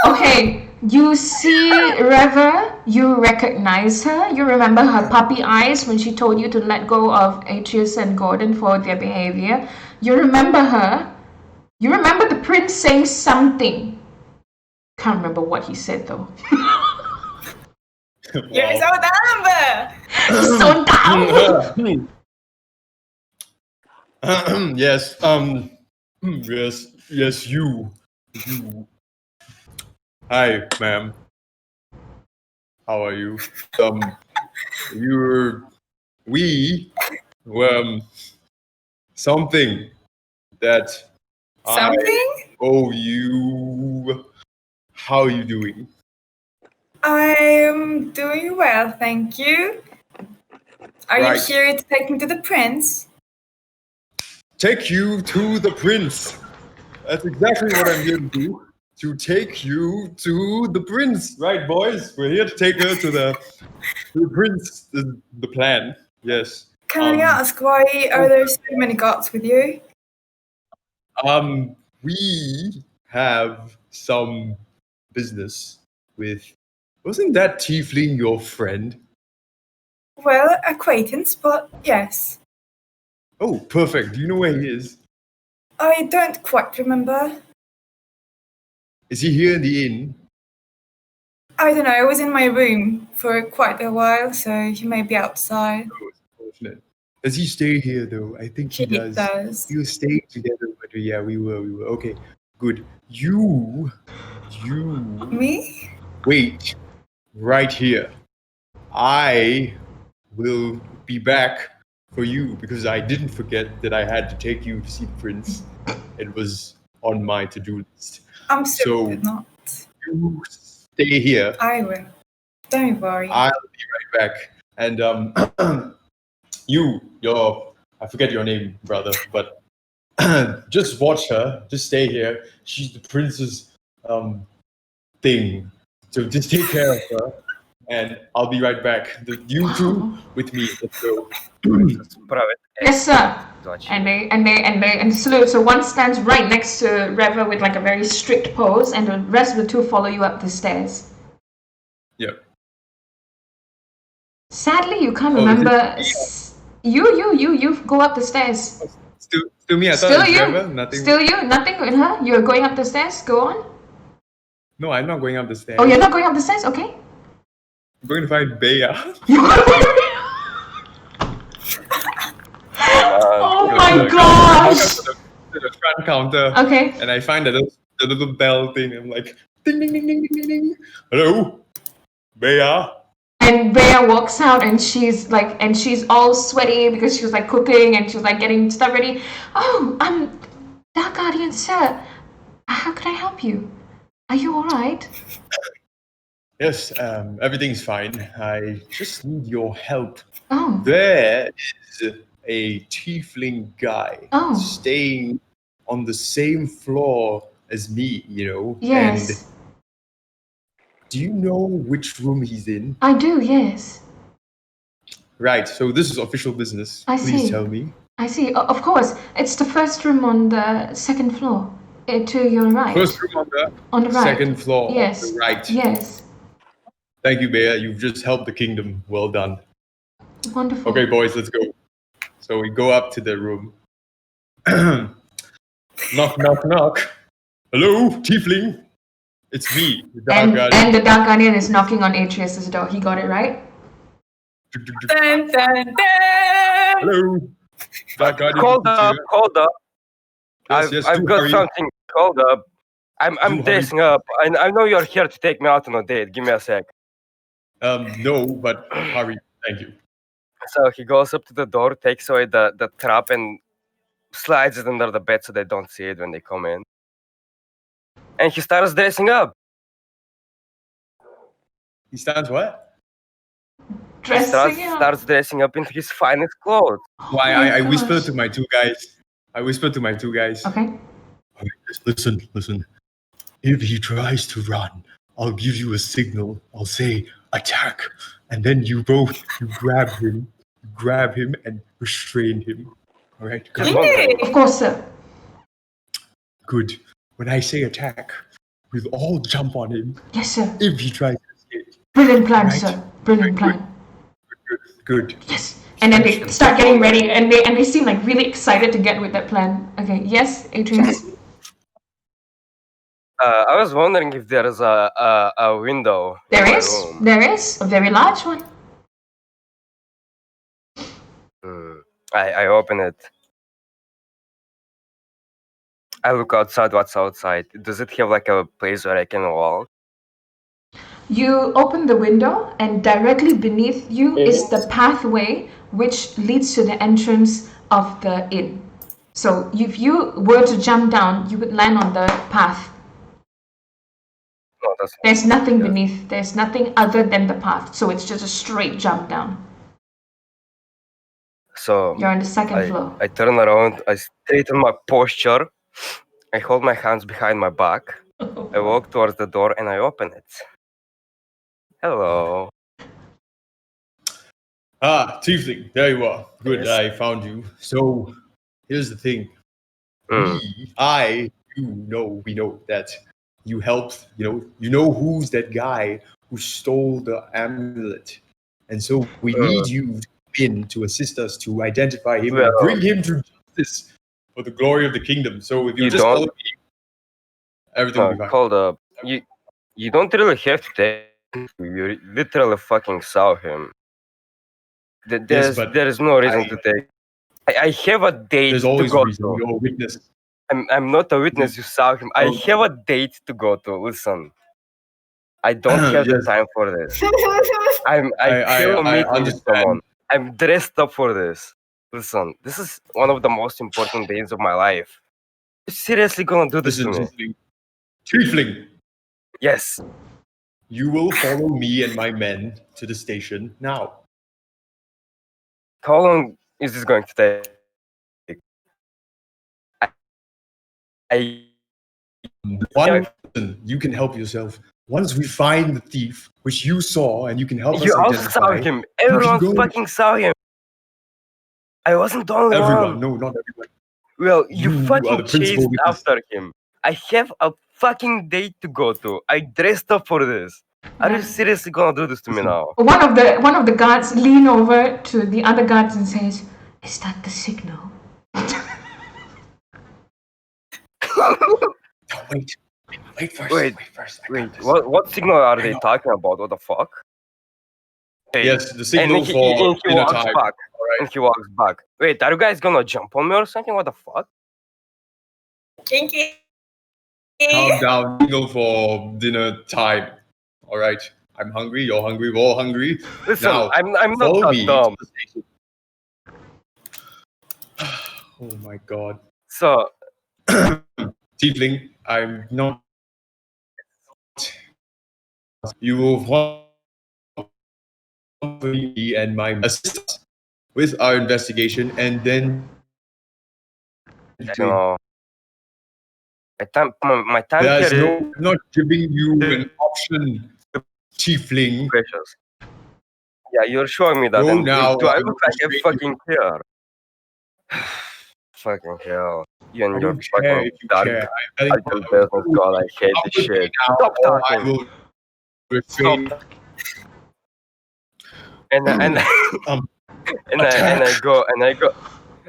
Okay, you see Reva, you recognize her. You remember her puppy eyes when she told you to let go of Atreus and Gordon for their behavior. You remember her. You remember the prince saying something. Can't remember what he said though. You're so dumb! So dumb. Yes. Yes. You. Hi, ma'am. How are you? Something that Something? I owe you. How are you doing? I'm doing well, thank you. Are you Right. here to take me to the prince? Take you to the prince. That's exactly what I'm here to do. To take you to the prince, right, boys? We're here to take her to the prince. The plan, yes. Can I ask why are there so many gods with you? We have some business with. Wasn't that tiefling your friend? Well, acquaintance, but yes. Oh, perfect. Do you know where he is? I don't quite remember. Is he here in the inn? I don't know, I was in my room for quite a while, so he may be outside. Oh, it's unfortunate. Does he stay here though? I think he does. does. We were staying together, but yeah, we were. Okay, good. You Me? wait right here. I will be back for you because I didn't forget that I had to take you to see the prince. It was on my to-do list. I'm still So- not. You stay here. I will. Don't worry. I'll be right back. And I forget your name, brother, but just watch her. Just stay here. She's the prince's thing. So just take care of her, and I'll be right back. You two with me. Let's go. Private. Yes, sir. Gotcha. And they salute. So one stands right next to Reva with like a very strict pose, and the rest of the two follow you up the stairs. Yep. Sadly, you can't Oh, is it remember. me? You go up the stairs. Still me. I thought Still it was you. Trevor. Nothing. Still you. Nothing with her. You're going up the stairs. Go on. No, I'm not going up the stairs. Oh, you're not going up the stairs. Okay. I'm going to find Bea. Oh my gosh! front counter. Okay. And I find the little bell thing. I'm like, ding, ding, ding, ding, ding, ding, ding. Hello, Bea. And Bea walks out and she's all sweaty because she was like cooking and she was like getting stuff ready. Oh, Dark Guardian, sir. How could I help you? Are you alright? Yes, everything's fine. I just need your help. Oh. There is a tiefling guy Oh. staying on the same floor as me, Yes. And do you know which room he's in? I do, yes. Right, so this is official business. I Please see. tell me. I see. Of course. It's the first room on the second floor. To your right. First room on the right. Second floor Yes. on the right. Yes. Thank you, Bea. You've just helped the kingdom. Well done. Wonderful. Okay, boys, let's go. So we go up to the room. Knock, knock, knock. Hello, tiefling. It's me, the Dark Guardian. And the Dark Guardian is knocking on Atreus's door. He got it right? Dun, dun, dun. Hello. Dark Guardian. Hold up. Yes, I've do got hurry. something. Hold up. I'm hurry. dressing up. I know you're here to take me out on a date. Give me a sec. No, but hurry. Thank you. So he goes up to the door, takes away the trap, and slides it under the bed so they don't see it when they come in. And he starts dressing up. He stands what? Starts dressing up in his finest clothes. Why? Oh my I whispered gosh. to my two guys. Okay. Listen. If he tries to run, I'll give you a signal. I'll say attack, and then you grab him, and restrain him. All right. Good. Yay. Of course, sir. Good. When I say attack, we'll all jump on him. Yes, sir. If he tries to escape. Brilliant plan, Right. sir. Brilliant plan. Good. Yes. And then they start getting ready and they seem like really excited to get with that plan. Okay. Yes, Atreus. I was wondering if there is a window in There my is. room. There is. A very large one. I open it. I look outside. What's outside? Does it have like a place where I can walk? You open the window, and directly beneath you is the pathway which leads to the entrance of the inn. So if you were to jump down, you would land on the path. No, that's There's nothing beneath. There's nothing other than the path. So it's just a straight jump down. so. You're on the second floor. I turn around. I straighten my posture. I hold my hands behind my back. I walk towards the door and I open it. Hello. Tiefling, there you are. Good, Yes. I found you. So, here's the thing. Hmm. We know that you helped, you know who's that guy who stole the amulet. And so we need you to assist us to identify him and Well- bring him to justice for the glory of the kingdom. So if you You just don't- follow me, everything will be fine. Hold up. You don't really have to take. You literally fucking saw him. but There is no reason to take. I have a date There's to always go a reason. to. You're a witness. I'm not a witness. You saw him. I Oh. have a date to go to. Listen. I don't have the Yes. time for this. I I feel meeting with understand. someone. I'm dressed up for this. Listen, this is one of the most important days of my life. You seriously gonna do this Listen, to me? Tiefling, Yes. you will follow me and my men to the station now. How long is this going to take? I Listen, you can help yourself. Once we find the thief, which you saw, and you can help you us also saw identify. him. Everyone go- fucking saw him. I wasn't the only Everyone, one. no, not everyone. Well, you You are fucking the principal chased witness. after him. I have a fucking date to go to. I dressed up for this. Are you seriously gonna do this to me Listen. now? One of the guards lean over to the other guards and says, "Is that the signal?" No, wait first. Wait, Wait first. I got Wait, this. what signal are they know. talking about? What the fuck? Hey, Yes, the signal and he, for and he dinner walks time. back. Alright. And he walks back. Wait, are you guys gonna jump on me or something? What the fuck? Kinky. Calm down. We go for dinner time. All right. I'm hungry. You're hungry. We're all hungry. Listen, Now, I'm not follow that me. dumb. To the station. Oh my god. So, Tiefling, I'm not. You will me and my assist with our investigation, and then you know, my time there's here no. I'm not giving you an option, Tiefling. is precious. Yeah, you're showing me that. Go And now. do I I look will like a restrain fucking care? Fucking hell. You I and your don't care fucking if you dark care. I'm dark telling business, God, I hate Come this with me shit. now, Stop or I talking. will restrain. Stop. And and Um, and I go.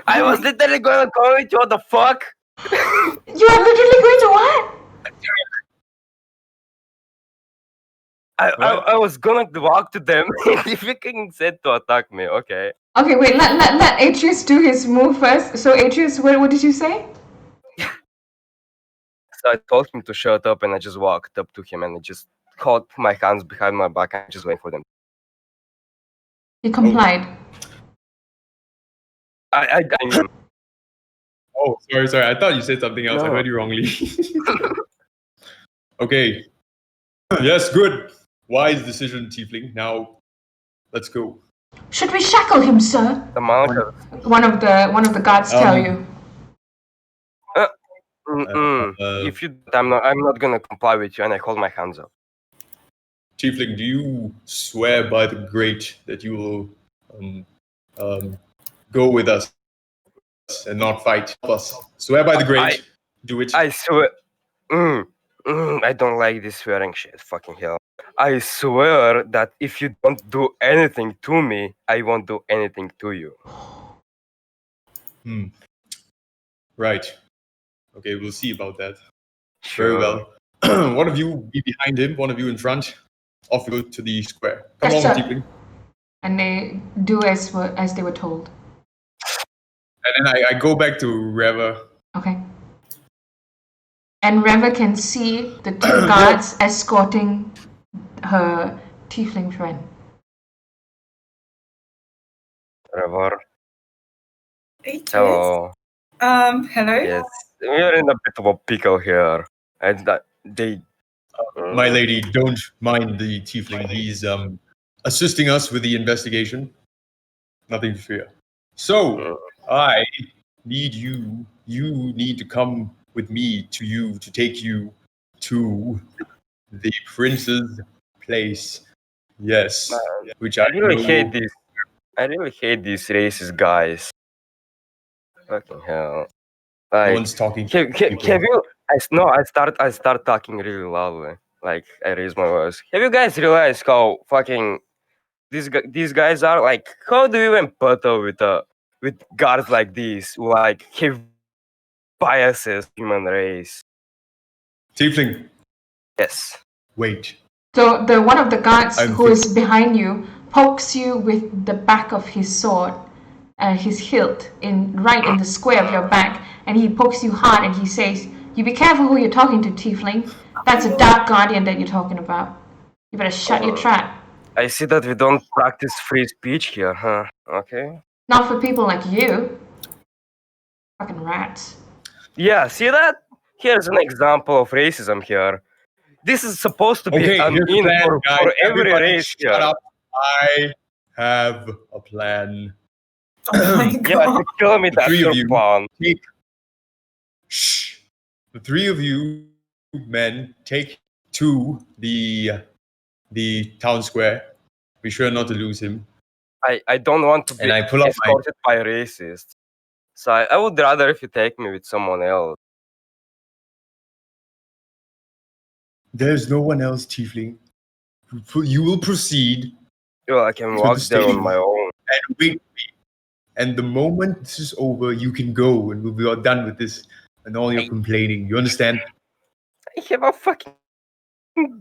I was literally gonna call it. What the fuck? You are literally going to what? What? I was gonna walk to them. If you fucking said to attack me, okay. Okay, wait. Let Atreus do his move first. So Atreus, what did you say? So I told him to shut up, and I just walked up to him, and I just caught my hands behind my back, and just wait for them. He complied. I Oh, sorry. I thought you said something else. I No. heard you wrongly. Okay. Yes, good. Wise decision, Tiefling. Now, let's go. Should we shackle him, sir? the monitor. One of the guards tell you. If you, I'm not gonna comply with you, and I hold my hands up. Tiefling, do you swear by the great that you will go with us and not fight us? Swear by the great. Do it. I swear. I don't like this swearing shit. Fucking hell. I swear that if you don't do anything to me, I won't do anything to you. Right. Okay, we'll see about that. Sure. Very well. One of you be behind him, one of you in front. Off you go to the square. Come Yes, on, sir. Tiefling. And they do as they were told. And then I go back to Reva. Okay. And Reva can see the two guards escorting her tiefling friend. Trevor. Atreus? Hello. Hello? Yes. We're in a bit of a pickle here. And that they. My lady, don't mind the tiefling. He's assisting us with the investigation. Nothing to fear. So, I need you. You need to come with me to take you to the prince's place. Yes, which I really know- hate this. I really hate these racist guys. Fucking hell. No Like, one's talking. have you? I start talking really loudly. Like I raise my voice. Have you guys realized how fucking these guys are? Like, how do you even put up with guards like these who like have biases human race? Tiefling, Yes. wait. So the one of the guards I'm who is behind you pokes you with the back of his sword, his hilt, right in the square of your back, and he pokes you hard and he says, "You be careful who you're talking to, tiefling. That's a dark guardian that you're talking about. You better shut your trap. I see that we don't practice free speech here, huh? Okay. Not for people like you. Fucking rats." Yeah, see that? Here's an example of racism here. This is supposed to be Okay, an here's the in plan, for guys. every Everybody race shut here. up. I have a plan. Oh my Yeah, god. to kill me, The that's three of your you. plan. Shh. The three of you men take to the town square. Be sure not to lose him. I don't want to be And I pull out my. escorted by racists. So I would rather if you take me with someone else. There's no one else, Tiefling. You will proceed Yo, I can To walk the there on stadium. my own. and wait. And the moment this is over, you can go and we'll be all done with this and all your complaining. You understand? I have a fucking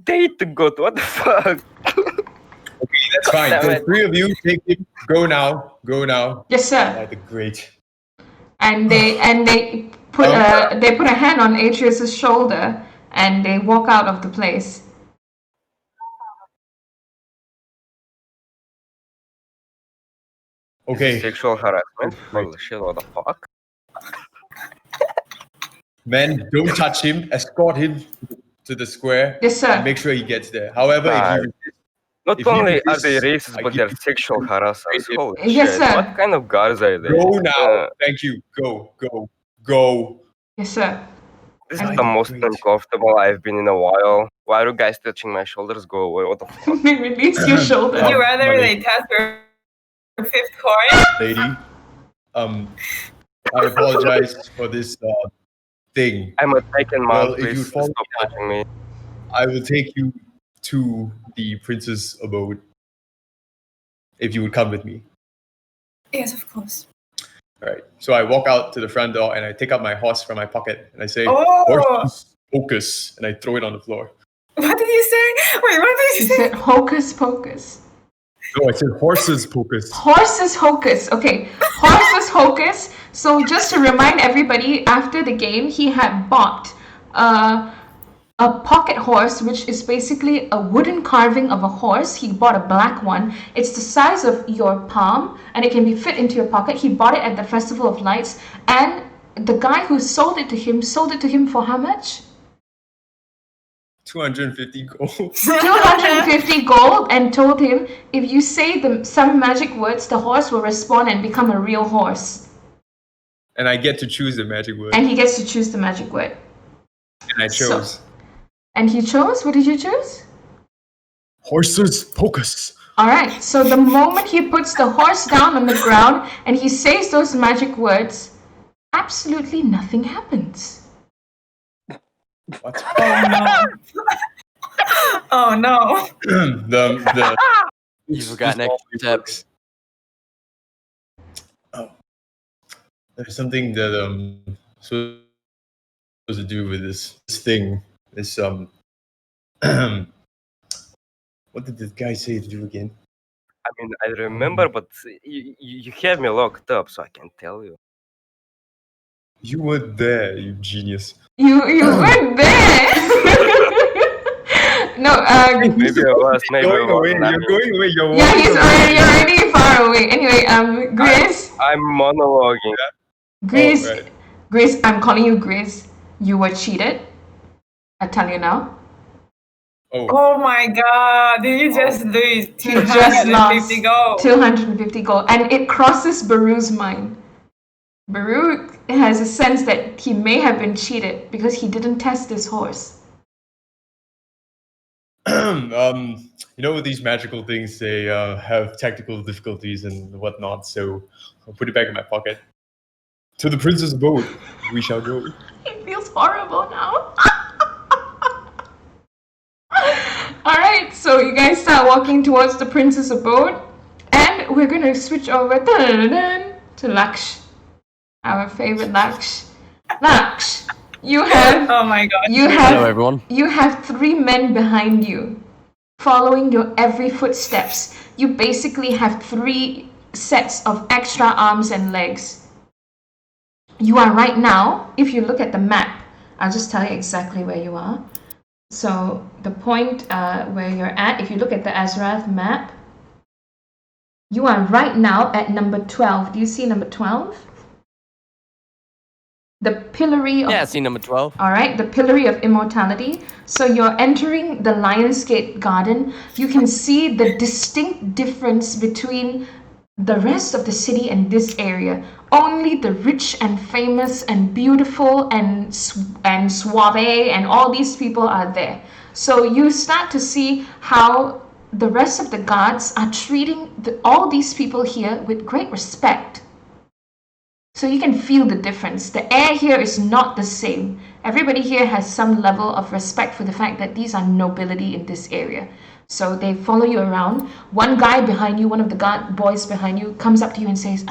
date to go to. What the fuck? Okay, that's fine. Damn So it. three of you take him. Go now. Go now. Yes, sir. By the great. And they put a hand on Atreus's shoulder and they walk out of the place. Okay, Sexual harassment. Holy shit! What the fuck? men, don't touch him. Escort him to the square. Yes, sir. And make sure he gets there. However, if he Not If you only are they resist, racist, I but give they're you sexual harassers. Holy Yes, shit! sir. What kind of guards are they? go now. Thank you. Go. Yes, sir. This And- is the most Great. uncomfortable I've been in a while. Why are you guys touching my shoulders? Go away! What the fuck? Release your shoulder. Would you rather Money. they test your fifth horse? Lady. I apologize for this thing. I'm a taken man. Well, if you Please follow stop touching me. I will take you to the prince's abode. If you would come with me. Yes, of course. All right. So I walk out to the front door and I take out my horse from my pocket and I say, Oh! "Horse focus," and I throw it on the floor. What did you say? Wait, what did He you say? said hocus pocus. No, I said horses focus. Horses hocus. Okay, horses hocus. So just to remind everybody, after the game, he had bought a pocket horse, which is basically a wooden carving of a horse. He bought a black one. It's the size of your palm, and it can be fit into your pocket. He bought it at the Festival of Lights, and the guy who sold it to him for how much? 250 gold. 250 gold, and told him if you say some magic words, the horse will respond and become a real horse. And I get to choose the magic word. And he gets to choose the magic word. And I chose And he chose, what did you choose? horses focus. All right, so the moment he puts the horse down on the ground and he says those magic words, absolutely nothing happens. What? Oh no. the You forgot an extra step. Oh. There's something that supposed to do with this thing. This what did this guy say to do again? I mean, I remember, but you have me locked up, so I can't tell you. You were there, you genius. You weren't there. No, Maybe I was. Maybe I Going away. wasn't. I You're mean, going away. You're yeah, walking he's away. already far away. Anyway, Grace, I'm monologuing. Grace, right. Grace, I'm calling you Grace. You were cheated. I tell you now. Oh, Oh my god. Did you just lose You just lost 250 gold? 250 gold, and it crosses Baru's mind. Baru has a sense that he may have been cheated because he didn't test this horse. you know, with these magical things, they have technical difficulties and whatnot. So I'll put it back in my pocket. To the prince's abode, we shall go. It feels horrible now. Alright, so you guys start walking towards the prince's abode, and we're gonna switch over to Laksh. Our favorite Laksh. Laksh, you have Oh my god. Hello, everyone. you have 3 men behind you, following your every footsteps. You basically have 3 sets of extra arms and legs. You are right now, if you look at the map, I'll just tell you exactly where you are. So the point where you're at, if you look at the Azrath map, you are right now at number 12. Do you see number 12? The pillory of... Yeah, I see number 12. All right, the pillory of immortality. So you're entering the Lionsgate Garden. You can see the distinct difference between the rest of the city and this area. Only the rich and famous and beautiful and suave and all these people are there. So you start to see how the rest of the guards are treating all these people here with great respect. So you can feel the difference. The air here is not the same. Everybody here has some level of respect for the fact that these are nobility in this area. So they follow you around. One guy behind you, one of the guard boys behind you, comes up to you and says,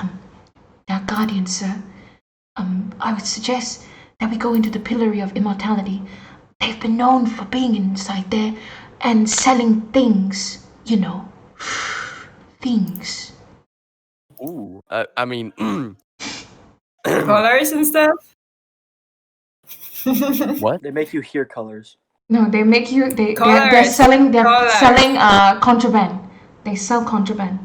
"They're guardians, sir. I would suggest that we go into the pillory of immortality. They've been known for being inside there and selling things, you know, things." Ooh. I mean, Colors and stuff? What? They make you hear colors. No, they make you. They're Colors. selling. They're Colors. selling contraband. They sell contraband.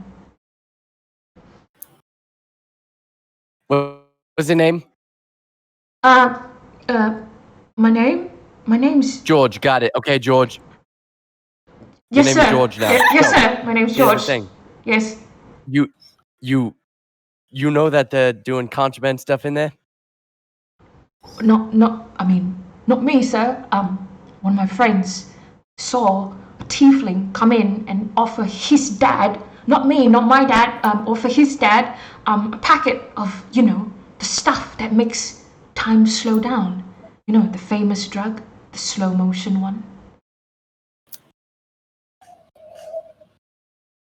What's the name? Uh, my name's George. Got it. Okay, George. Yes, Your sir. name is George now. Yes, So, sir. My name's here's the George. thing. Yes. You know that they're doing contraband stuff in there? I mean, not me, sir. One of my friends saw a tiefling come in and offer his dad, not me, not my dad, offer his dad, a packet of, the stuff that makes time slow down. The famous drug, the slow motion one.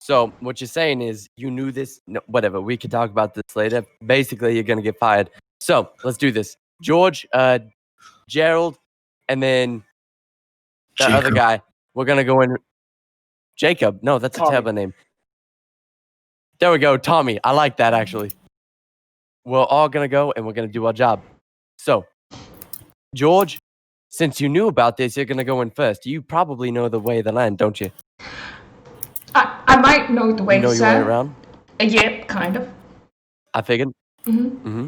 So what you're saying is you knew this. No, whatever. We could talk about this later. Basically, you're gonna get fired. So let's do this. George, Gerald, and then the other Jacob. guy. We're gonna go in. Jacob. No, that's Tommy. a terrible name. There we go, Tommy. I like that actually. We're all gonna go and we're gonna do our job. So, George, since you knew about this, you're gonna go in first. You probably know the way of the land, don't you? I might know the way, You know sir. your way around. Yeah, kind of. I figured. Mm-hmm.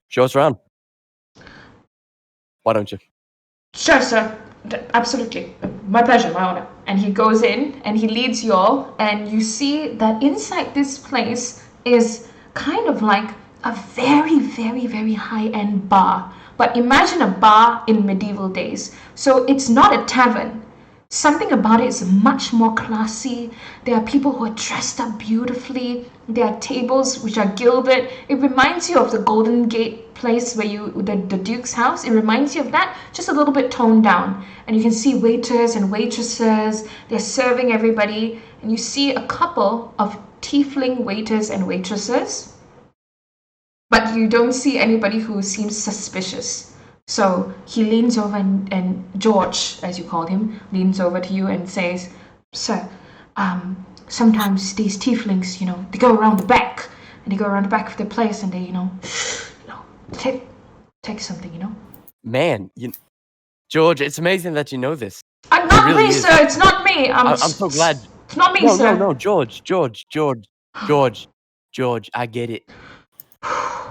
Show us around. Why don't you? Sure, sir. Absolutely. My pleasure, my honor. And he goes in and he leads you all, and you see that inside this place is kind of like a very, very, very high-end bar. But imagine a bar in medieval days. So it's not a tavern. Something about it is much more classy. There are people who are dressed up beautifully. There are tables which are gilded. It reminds you of the Golden Gate place where the Duke's house. It reminds you of that, just a little bit toned down. And you can see waiters and waitresses. They're serving everybody. And you see a couple of tiefling waiters and waitresses. But you don't see anybody who seems suspicious. So he leans over and George, as you called him, leans over to you and says, "Sir, sometimes these tieflings, they go around the back, and they go around the back of the place, and they, take something, Man, George, it's amazing that you know this. Not really me, is. sir. It's not me. I'm so glad. It's not me, No, sir. no, George, I get it.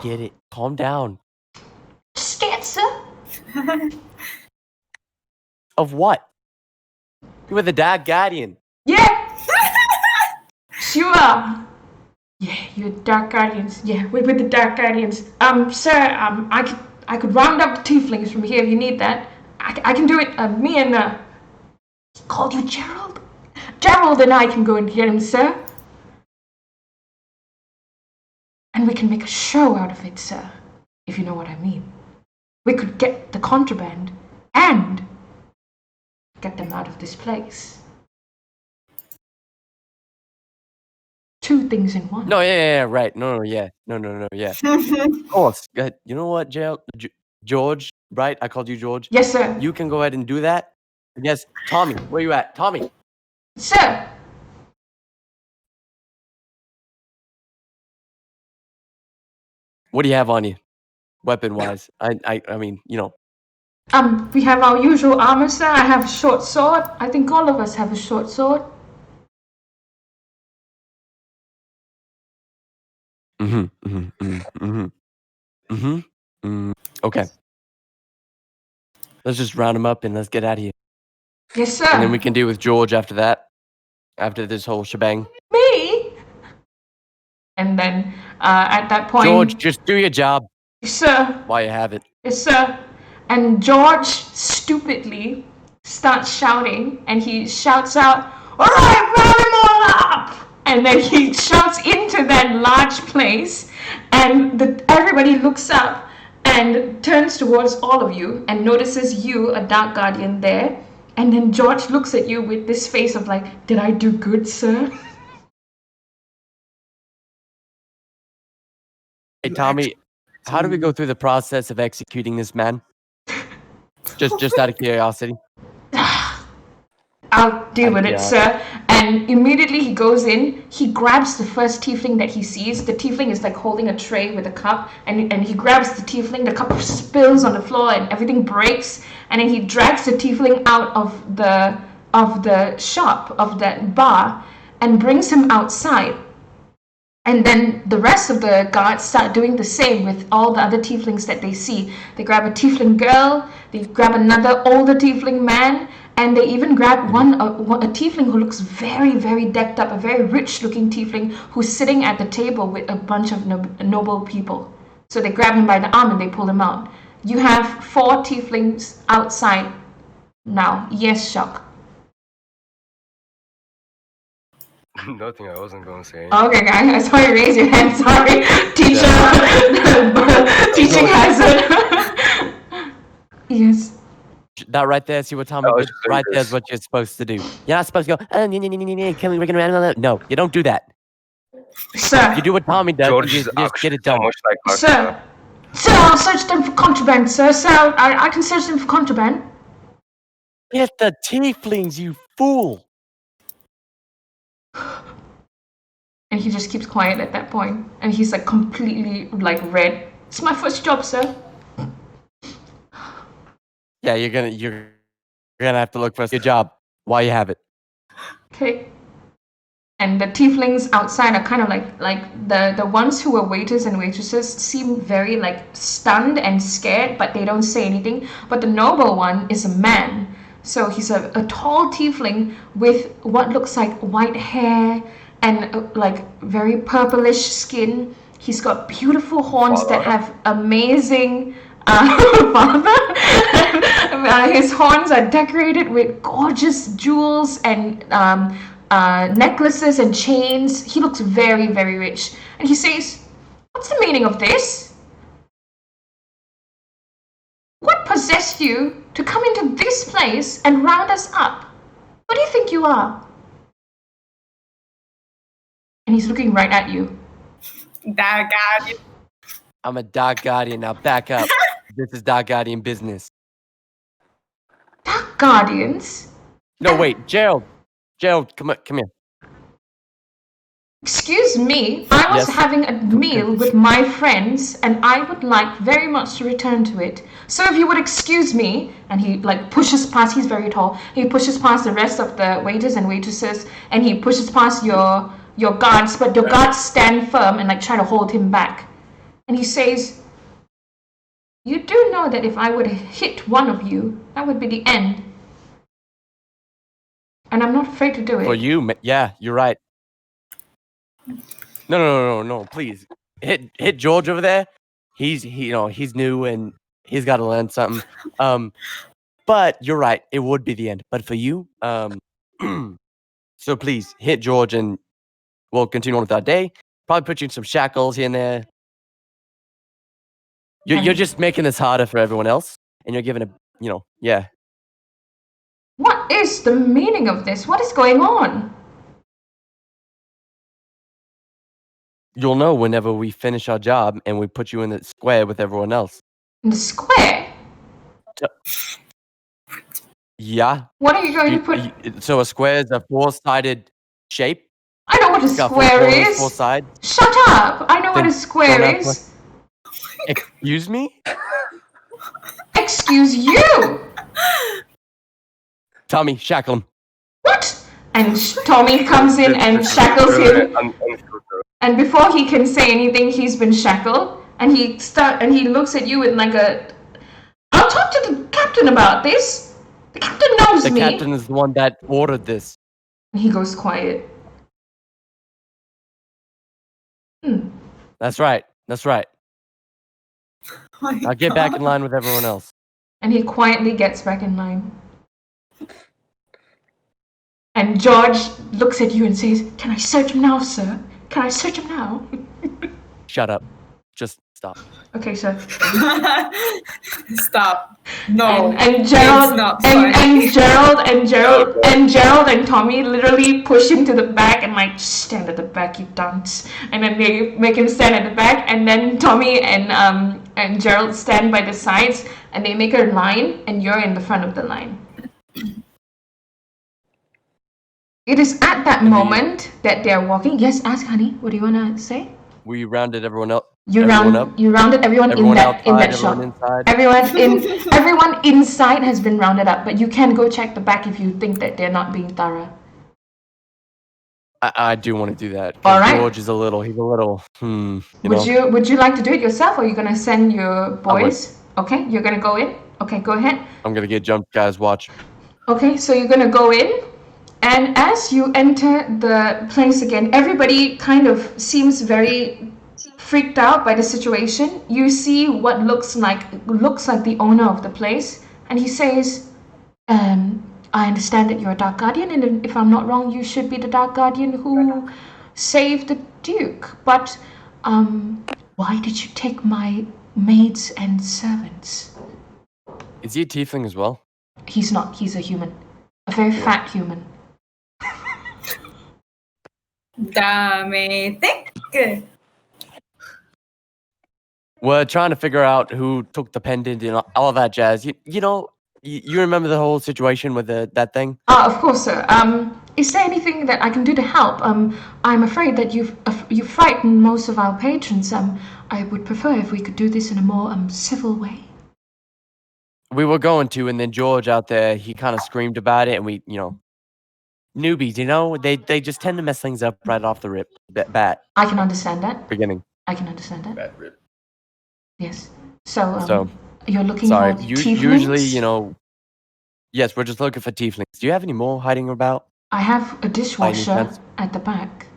Get it. Calm down. Scared, sir? Of what? You were the Dark Guardian. Yeah. Sure. Yeah, you're Dark Guardians. Yeah, we're the Dark Guardians. Sir, I could round up the tieflings from here if you need that. I can do it. Me and he called you Gerald. Gerald and I can go and get him, sir. And we can make a show out of it, sir. If you know what I mean. We could get the contraband and get them out of this place. Two things in one. No, yeah, right. No, yeah. No, yeah. Of course. Go ahead. You know what, George, right? I called you George. Yes, sir. You can go ahead and do that. Yes, Tommy, where you at? Tommy. Sir. What do you have on you? Weapon-wise. I mean, We have our usual armor, sir. I have a short sword. I think all of us have a short sword. Okay. Let's just round him up and let's get out of here. Yes, sir. And then we can deal with George after that. After this whole shebang. Me? And then at that point... George, just do your job. Yes, sir. While you have it. Yes, sir. And George stupidly starts shouting, and he shouts out, "All right, round them all up!" And then he shouts into that large place, and everybody looks up and turns towards all of you and notices you, a Dark Guardian, there. And then George looks at you with this face of like, "Did I do good, sir?" Hey, Tommy, how do we go through the process of executing this man? Just out of curiosity. I'll deal with it, Yeah. sir. And immediately he goes in, he grabs the first tiefling that he sees. The tiefling is like holding a tray with a cup, and he grabs the tiefling, the cup spills on the floor and everything breaks, and then he drags the tiefling out of the shop, of that bar, and brings him outside. And then the rest of the guards start doing the same with all the other tieflings that they see. They grab a tiefling girl, they grab another older tiefling man, and they even grab a tiefling who looks very, very decked up, a very rich-looking tiefling who's sitting at the table with a bunch of noble people. So they grab him by the arm and they pull him out. You have 4 tieflings outside now. Yes, Shock. Nothing. I wasn't going to say. Okay, guys, I saw you raise your hand. Sorry, teacher. Teaching hazard. Yes. That right there, see what Tommy did? Right there is what you're supposed to do. You're not supposed to go, Kelly, we're going around. No, you don't do that. Sir. You do what Tommy does, George you is just get it done. so much like Sir. Sir, I'll search them for contraband, sir. Sir, I can search them for contraband. Get the tieflings, you fool. And he just keeps quiet at that point. And he's like completely like red. It's my first job, sir. Yeah, you're gonna have to look for a job while you have it. Okay. And the tieflings outside are kind of like the ones who were waiters and waitresses seem very like stunned and scared, but they don't say anything. But the noble one is a man. So he's a tall tiefling with what looks like white hair and like very purplish skin. He's got beautiful horns that have amazing father. His horns are decorated with gorgeous jewels and necklaces and chains. He looks very, very rich. And he says, "What's the meaning of this? What possessed you to come into this place and round us up? What do you think you are?" And he's looking right at you. Dark Guardian. I'm a Dark Guardian. Now back up. This is Dark Guardian business. Dark Guardians? No, wait, Gerald. Gerald, come here. Excuse me, I was Yes. having a meal with my friends and I would like very much to return to it. So if you would excuse me, and he like pushes past, he's very tall, he pushes past the rest of the waiters and waitresses and he pushes past your guards, but your guards stand firm and like try to hold him back. And he says, "You do know that if I would hit one of you, that would be the end. And I'm not afraid to do it." For you, yeah, you're right. No, please. Hit George over there. He's new and he's got to learn something. But you're right, it would be the end. But for you, so please hit George and we'll continue on with our day. Probably put you in some shackles here and there. You're just making this harder for everyone else, and you're giving yeah. What is the meaning of this? What is going on? You'll know whenever we finish our job and we put you in the square with everyone else. In the square? Yeah. What are you going to put? So a square is a 4-sided shape. I know what a It's got 4 square corners, is. 4 sides. Shut up! I know what Then a square don't have is. Excuse me? Excuse you! Tommy, shackle him. What? And Tommy comes in and shackles him. And before he can say anything, he's been shackled. And he looks at you with like a, "I'll talk to the captain about this. The captain knows The me." captain is the one that ordered this. And he goes quiet. That's right. Oh my Now get back God. in line with everyone else. And he quietly gets back in line. And George looks at you and says, "Can I search him now, sir? Can I search him now?" Shut up. Just stop. Okay, sir. Stop. No. And Gerald it's not and funny. Gerald and Tommy literally push him to the back and like, "Stand at the back, you dunce." And then they make him stand at the back, and then Tommy and Gerald stand by the sides and they make a line and you're in the front of the line. It is at that And moment that they're walking. Yes, ask honey. What do you wanna say? We rounded everyone up. You up. rounded everyone in outside, that everyone shop. inside. Everyone inside has been rounded up, but you can go check the back if you think that they're not being thorough. I do want to do that. All right. George is a little. He's a little. Would you like to do it yourself, or are you gonna send your boys? Okay, you're gonna go in. Okay, go ahead. I'm gonna get jumped, guys. Watch. Okay, so you're gonna go in, and as you enter the place again, everybody kind of seems very freaked out by the situation. You see what looks like the owner of the place, and he says, I understand that you're a Dark Guardian, and if I'm not wrong, you should be the Dark Guardian who saved the Duke. But why did you take my maids and servants? Is he a tiefling as well? He's not. He's a human. A very fat human. Dame think. We're trying to figure out who took the pendant and all that jazz. You remember the whole situation with that thing? Of course, sir. Is there anything that I can do to help? I'm afraid that you've frightened most of our patrons. I would prefer if we could do this in a more civil way. We were going to, and then George out there, he kind of screamed about it, and we, newbies, they just tend to mess things up right off the rip. Bat. I can understand that. Beginning. I can understand that. Bad rip. Yes. So you're looking for tieflings? Usually, yes, we're just looking for tieflings. Do you have any more hiding about? I have a dishwasher sense? at the back.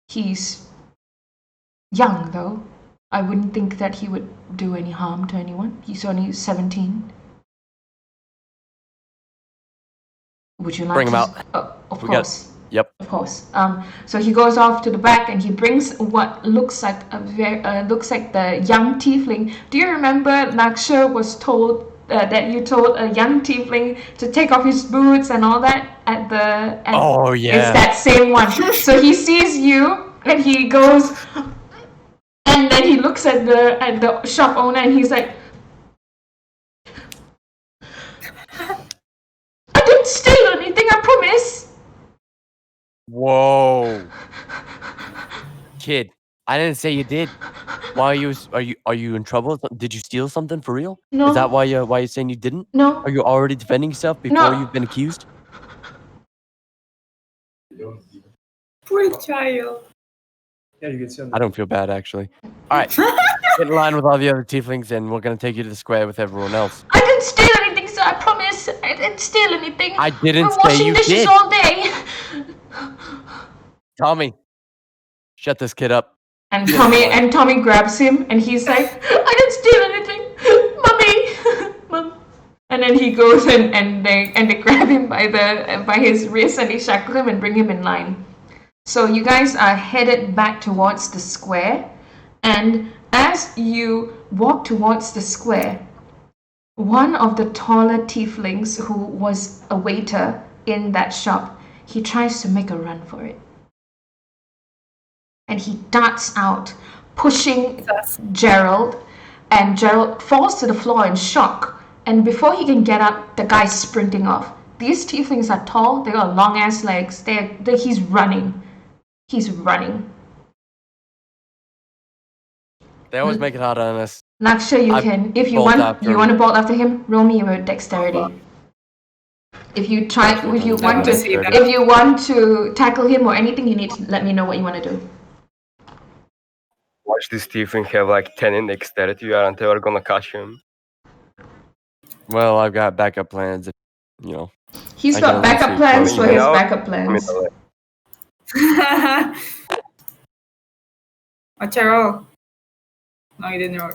He's young, though. I wouldn't think that he would do any harm to anyone. He's only 17. Would you like Bring him to... out. Of We course. Yep. Of course. So he goes off to the back and he brings what looks like the young tiefling. Do you remember Naksha was told that you told a young tiefling to take off his boots and all that Oh yeah. It's that same one. So he sees you and he goes, and then he looks at the shop owner and he's like, I didn't steal anything, I promise. Whoa. Kid, I didn't say you did. Why are you in trouble? Did you steal something for real? No. Is that why you're saying you didn't? No. Are you already defending yourself before No. you've been accused? Poor child. Yeah, you get some. I don't feel bad actually. All right, get in line with all the other tieflings, and we're gonna take you to the square with everyone else. I didn't steal anything, sir. I promise. I didn't steal anything. I didn't We're say washing you dishes did. all day. Tommy, shut this kid up. And Tommy grabs him and he's like, I didn't steal anything, mommy, mom. And then he goes and they grab him by his wrist and they shackle him and bring him in line. So you guys are headed back towards the square, and as you walk towards the square, one of the taller tieflings who was a waiter in that shop, he tries to make a run for it. And he darts out, pushing Gerald, and Gerald falls to the floor in shock. And before he can get up, the guy's sprinting off. These tieflings are tall, they got long ass legs, he's running. He's running. They always make it hard on us. Naksha, you I can, if you bolt want, after you him. want to bolt after him, roll me your dexterity. If you want to tackle him or anything, you need to let me know what you want to do. Watch this tiefling have like 10 in dexterity. You aren't ever gonna catch him. Well, I've got backup plans. He's I got can backup see plans Tommy. for his No. backup plans. What's your roll? No, you didn't roll.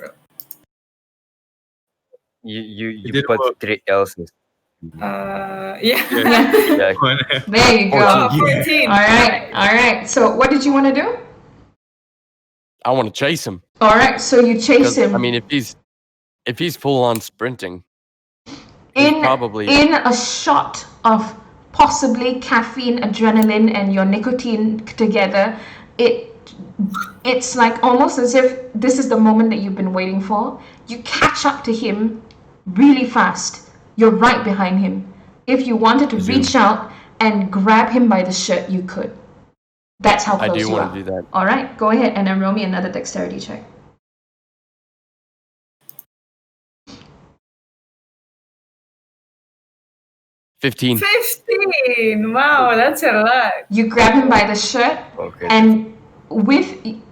You didn't put work. 3 L's. Yeah. Yeah. There you go. Oh, 14. 14. All right. So what did you want to do? I want to chase him. All right, so you chase 'Cause, him. I mean, if he's full on sprinting, in probably- in a shot of possibly caffeine, adrenaline, and your nicotine together, it's like almost as if this is the moment that you've been waiting for. You catch up to him really fast. You're right behind him. If you wanted to reach out and grab him by the shirt, you could. That's how I close do you want are. to do that. All right, go ahead and then roll me another dexterity check. 15. 15. Wow, that's a lot. You grab him by the shirt, Okay. and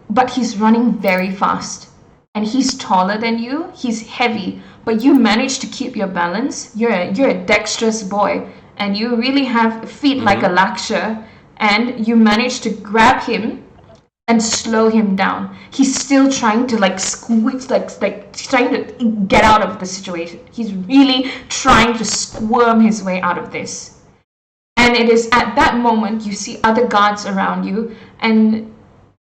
but he's running very fast, and he's taller than you. He's heavy, but you manage to keep your balance. You're a dexterous boy, and you really have feet like a laksha, and you manage to grab him and slow him down. He's still trying to like squeeze, like trying to get out of the situation. He's really trying to squirm his way out of this. And it is at that moment you see other guards around you, and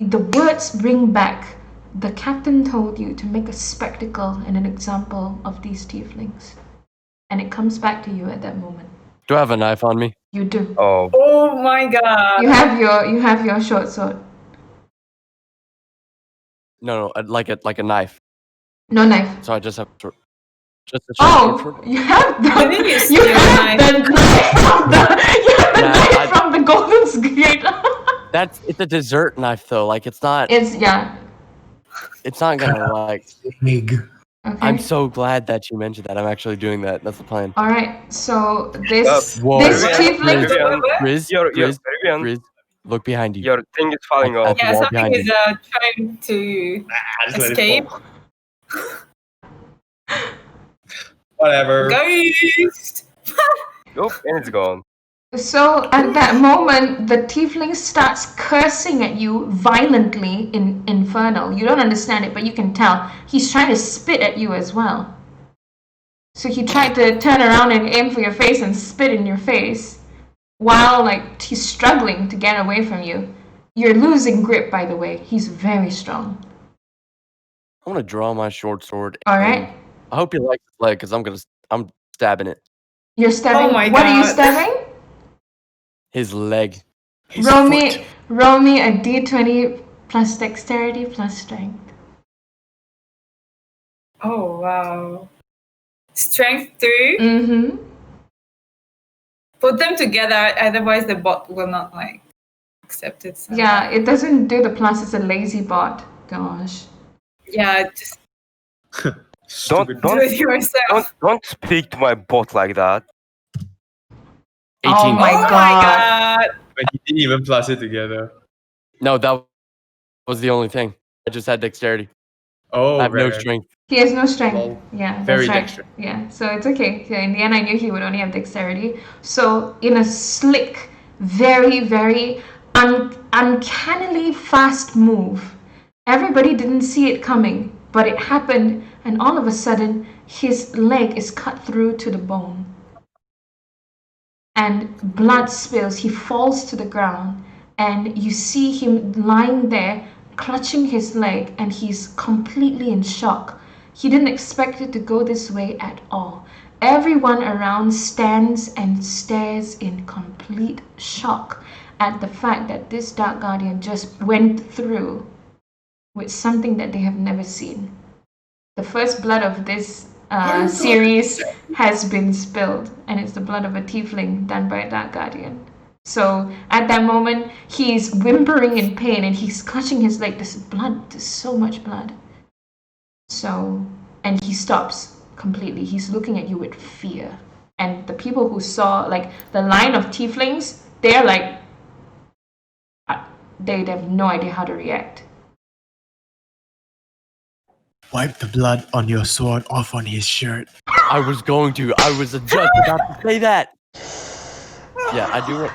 the words bring back, the captain told you to make a spectacle and an example of these tieflings. And it comes back to you at that moment. Do I have a knife on me? You do. Oh, Oh my god. You have your short sword. No, like a knife. No knife. So I just have just a short sword. Oh, you have the Didn't you you steal a have knife? the knife from the Golden Gate. It's a dessert knife though. Like it's not It's gonna like. Big. okay. I'm so glad that you mentioned that. I'm actually doing that. That's the plan. All right. So this Whoa. this Vivian, tiefling. Vivian, Grizz, your Grizz, look behind you. your thing is falling At off. the Yeah, wall something behind is you. trying to Just let it escape. fall. Whatever. Ghost. Nope, and it's gone. So at that moment, the tiefling starts cursing at you violently in Infernal. You don't understand it, but you can tell he's trying to spit at you as well. So he tried to turn around and aim for your face and spit in your face, while like he's struggling to get away from you. You're losing grip, by the way. He's very strong. I want to draw my short sword. All and right, I hope you like this leg because I'm stabbing it. you're stabbing. Oh my What are you God. stabbing? His leg. Roll me a d20 plus dexterity plus strength. Oh wow. Strength 2. Mm-hmm. Put them together, otherwise the bot will not like accept it. So. Yeah, it doesn't do the plus. It's a lazy bot. Gosh. Yeah, just Stupid. do it yourself. Don't speak to my bot like that. 18. Oh my Oh god. But he didn't even plus it together. No, that was the only thing. I just had dexterity. Oh, I have no right. strength. He has no strength. Lol. Yeah, that's Very right. dexterous. Yeah, so it's okay. Yeah, in the end, I knew he would only have dexterity. So in a slick, very, very uncannily fast move, everybody didn't see it coming, but it happened, and all of a sudden, his leg is cut through to the bone. And blood spills. He falls to the ground, and you see him lying there, clutching his leg, and he's completely in shock. He didn't expect it to go this way at all. Everyone around stands and stares in complete shock at the fact that this Dark Guardian just went through with something that they have never seen. The first blood of this series has been spilled, and it's the blood of a tiefling done by a Dark Guardian. So at that moment, he's whimpering in pain, and he's clutching his leg. There's blood. There's so much blood. So, and he stops completely. He's looking at you with fear. And the people who saw, like, the line of tieflings, they're like, they have no idea how to react. Wipe the blood on your sword off on his shirt. I was going to. I was just about to say that. Yeah,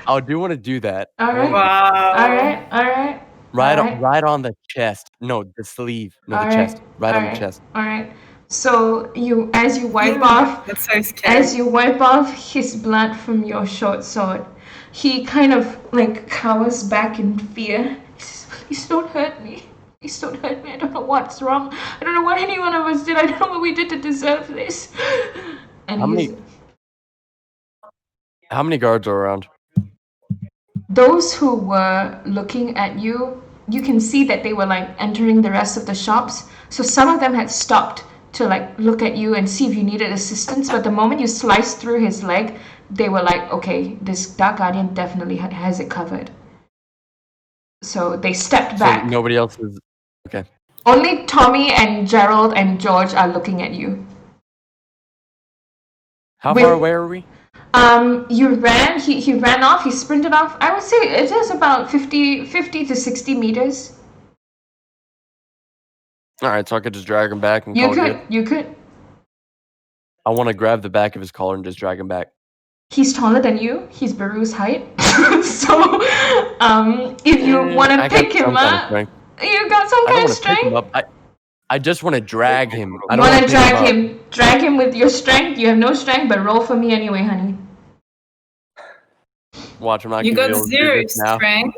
I do want to do that. All right. Wow. All right. All right. Right on the chest. No, the sleeve. No, the All chest. right, Right on all the chest. All right. So as you wipe Yeah, off, That's so scary. as you wipe off his blood from your short sword, he kind of like cowers back in fear. He says, "Please don't hurt me. Please don't hurt me. I don't know what's wrong. I don't know what any one of us did. I don't know what we did to deserve this." And How many guards are around? those who were looking at you, you can see that they were like entering the rest of the shops. So some of them had stopped to like look at you and see if you needed assistance. But the moment you sliced through his leg, they were like, okay, this Dark Guardian definitely has it covered. So they stepped back. So nobody else is okay. Only Tommy and Gerald and George are looking at you. How far away are we? You ran. He ran off. He sprinted off. I would say it is about 50 to 60 meters. All right, so I could just drag him back and You call it good. You could. I want to grab the back of his collar and just drag him back. He's taller than you. He's Baru's height. So, if you want to pick him up, you got some kind of strength. I just want to drag him. I You don't want to drag him. him. Drag him with your strength. You have no strength, but roll for me anyway, honey. Watch him. You got 0 strength.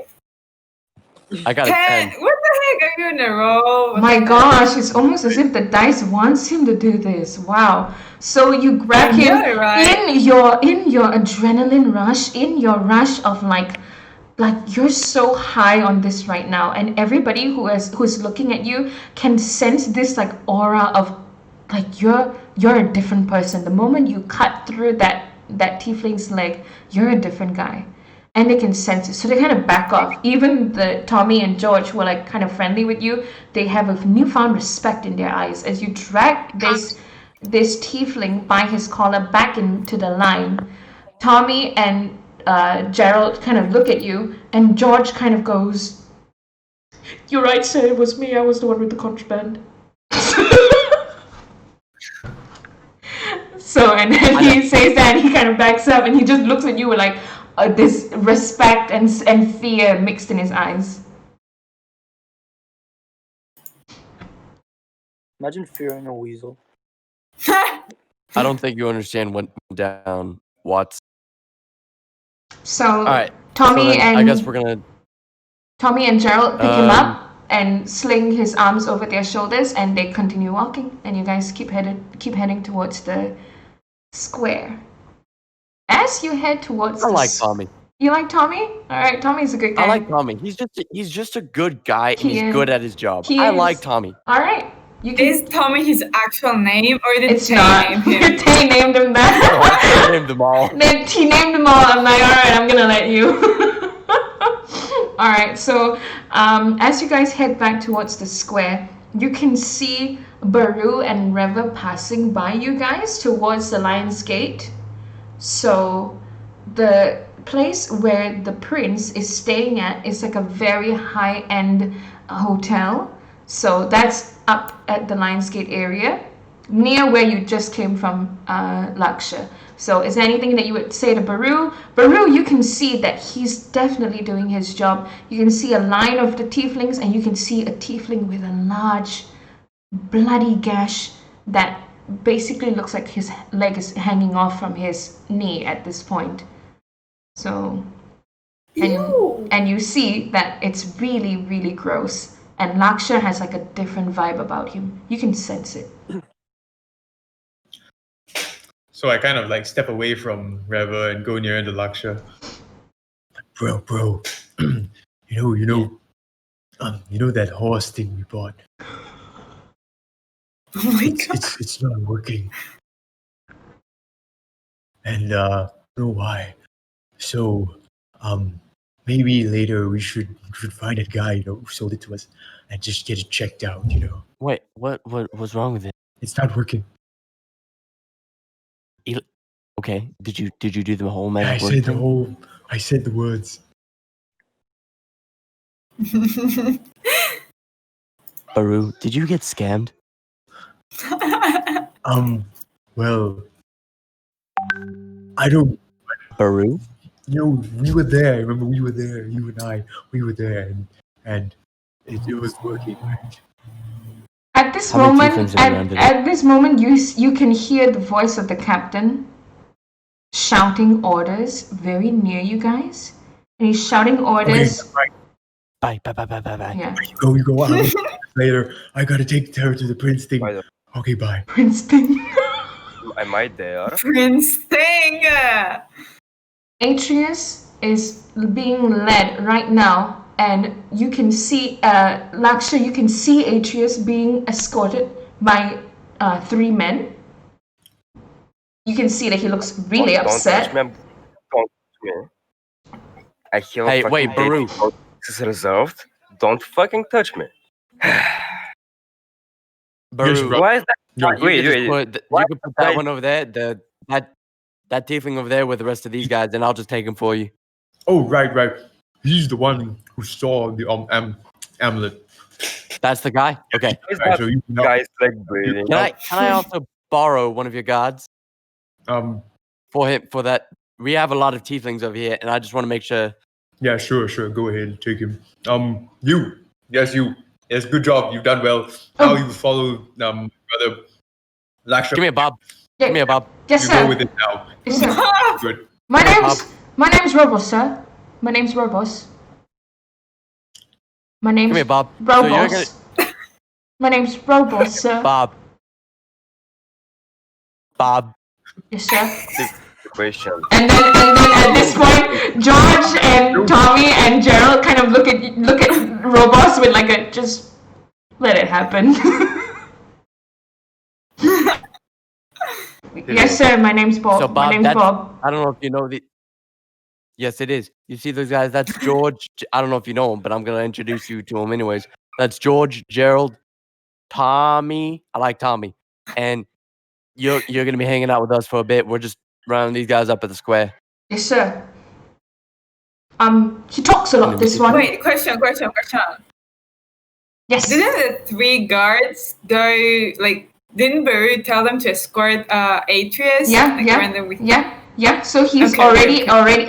I got a 10. What the heck are you gonna roll? My gosh, it's almost as if the dice wants him to do this. Wow. So you grab him in your adrenaline rush, in your rush of like you're so high on this right now, and everybody who's looking at you can sense this like aura of like you're a different person. The moment you cut through that tiefling's leg, you're a different guy. And they can sense it, so they kind of back off. Even the Tommy and George, who are like kind of friendly with you, they have a newfound respect in their eyes as you drag this tiefling by his collar back into the line. Tommy and Gerald kind of look at you, and George kind of goes, "You're right, sir. It was me. I was the one with the contraband." So, and then he says that, and he kind of backs up, and he just looks at you with like this respect and fear mixed in his eyes. Imagine fearing a weasel. I don't think you understand what went down, Watts. So, all right. Tommy and I guess we're gonna. Tommy and Gerald pick him up and sling his arms over their shoulders, and they continue walking. And you guys keep heading towards the square. As you head towards, I like Tommy. You like Tommy? All right, Tommy's a good guy. I like Tommy. He's just a good guy, and he's good at his job. I like Tommy. All right. Is Tommy his actual name, or did It's Tay not. name him? Tay named him that. He named them all. He named them all. I'm like, all right, I'm gonna let you. All right. So, as you guys head back towards the square, you can see Baru and Reva passing by you guys towards the Lion's Gate. So, the place where the prince is staying at is like a very high-end hotel. So that's up at the Lionsgate area, near where you just came from, Laksha. So is there anything that you would say to Baru? Baru, you can see that he's definitely doing his job. You can see a line of the tieflings, and you can see a tiefling with a large bloody gash that basically looks like his leg is hanging off from his knee at this point. So, and you see that it's really, really gross. And Laksha has like a different vibe about him. You can sense it. So I kind of like step away from Reva and go near to Laksha. Bro, you know that horse thing we bought. Oh my god! It's not working, and I don't know why. So, maybe later we should find a guy, who sold it to us, and just get it checked out, Wait, what was wrong with it? It's not working. Okay, did you do the whole magic I word I said the words. Baru, did you get scammed? Well, I don't. Baru? We were there. Remember, we were there. You and I, we were there, and it was working. Right? At this moment, you can hear the voice of the captain shouting orders very near you guys, and he's shouting orders. Okay, bye. Yeah. You go. I'll later. I gotta take her to the prince thing. Okay, bye. Prince thing. Am I there? Prince thing. Atreus is being led right now, and you can see Laksha. You can see Atreus being escorted by 3 men. You can see that he looks really Don't touch upset. me. Don't touch me. I heal Hey, fucking wait, Baru. This is reserved. Don't fucking touch me. Baru, Right. Why is that? Yo, you Wait, could just wait. put Why you could put guys- that one over there, that tiefling over there with the rest of these guys, and I'll just take him for you. oh, right. He's the one who saw the amulet. That's the guy. Okay. Is Right, that so you can help. guy's like bleeding? Can I also borrow one of your guards for him for that? We have a lot of tieflings over here, and I just want to make sure. Yeah, sure. Go ahead and take him. You. Yes, good job. You've done well. Now you follow brother Laksha. Give me a bob. Yeah. Give me a bob. Yes, You sir. go with it now. Yes, sir. Good. My Bob. name's Robos, sir. My name's Robos. My name's Give me a bob. So you're Robos. My name's Robos, sir. Bob. Bob. Yes, sir. Question. And then at this point, George and Tommy and Gerald kind of look at Robos with like a just let it happen. Yes, sir. My name's Bob. So My Bob, name's Bob. I don't know if you know the. Yes, it is. You see those guys? That's George. I don't know if you know him, but I'm gonna introduce you to him anyways. That's George, Gerald, Tommy. I like Tommy, and you're gonna be hanging out with us for a bit. We're just rounding these guys up at the square. Yes, sir. He talks a lot. This one. Wait, question. Yes. Didn't the 3 guards go like? Didn't Baru tell them to escort Atreus? Yeah, like, yeah, randomly? yeah. So he's Okay,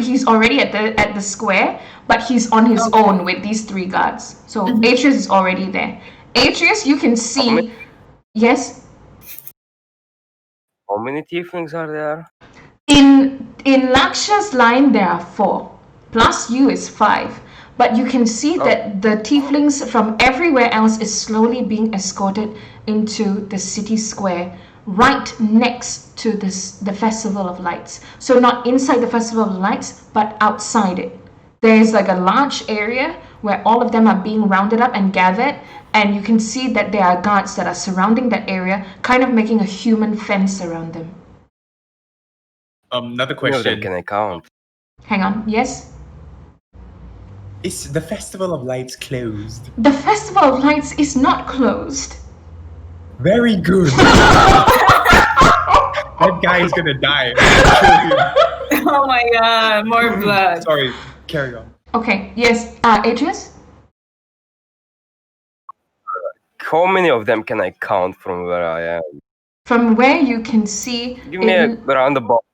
he's already at the square, but he's on his own with these 3 guards. So Atreus is already there. Atreus, you can see. Yes. How many tieflings are there? In Laksha's line, there are 4. Plus you is 5. But you can see that the tieflings from everywhere else is slowly being escorted into the city square, right next to the Festival of Lights. So not inside the Festival of Lights, but outside it. There's like a large area where all of them are being rounded up and gathered, and you can see that there are guards that are surrounding that area, kind of making a human fence around them. Another How many of them question. can I count? Hang on, yes? Is the Festival of Lights closed? The Festival of Lights is not closed. Very good. That guy is gonna die. Oh my god, more blood. Sorry, carry on. Okay, yes, Atreus? How many of them can I count from where I am? From where you can see, Give me a roundabout.